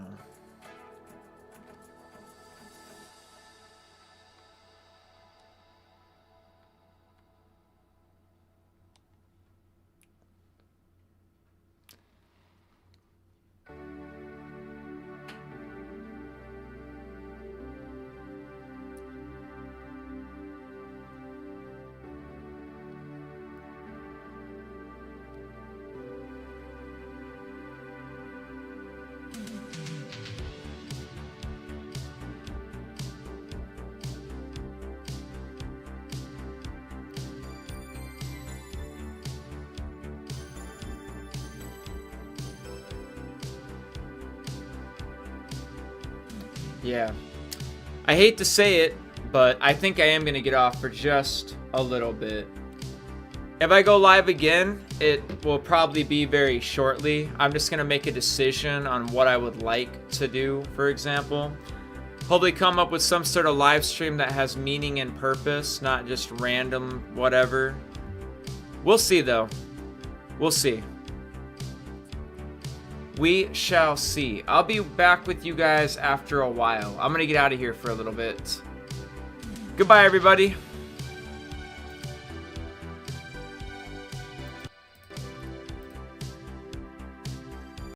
Yeah. I hate to say it, but I think I am going to get off for just a little bit. If I go live again, it will probably be very shortly. I'm just going to make a decision on what I would like to do, for example. Hopefully come up with some sort of live stream that has meaning and purpose, not just random whatever. We'll see, though. We'll see. We shall see. I'll be back with you guys after a while. I'm going to get out of here for a little bit. Goodbye, everybody.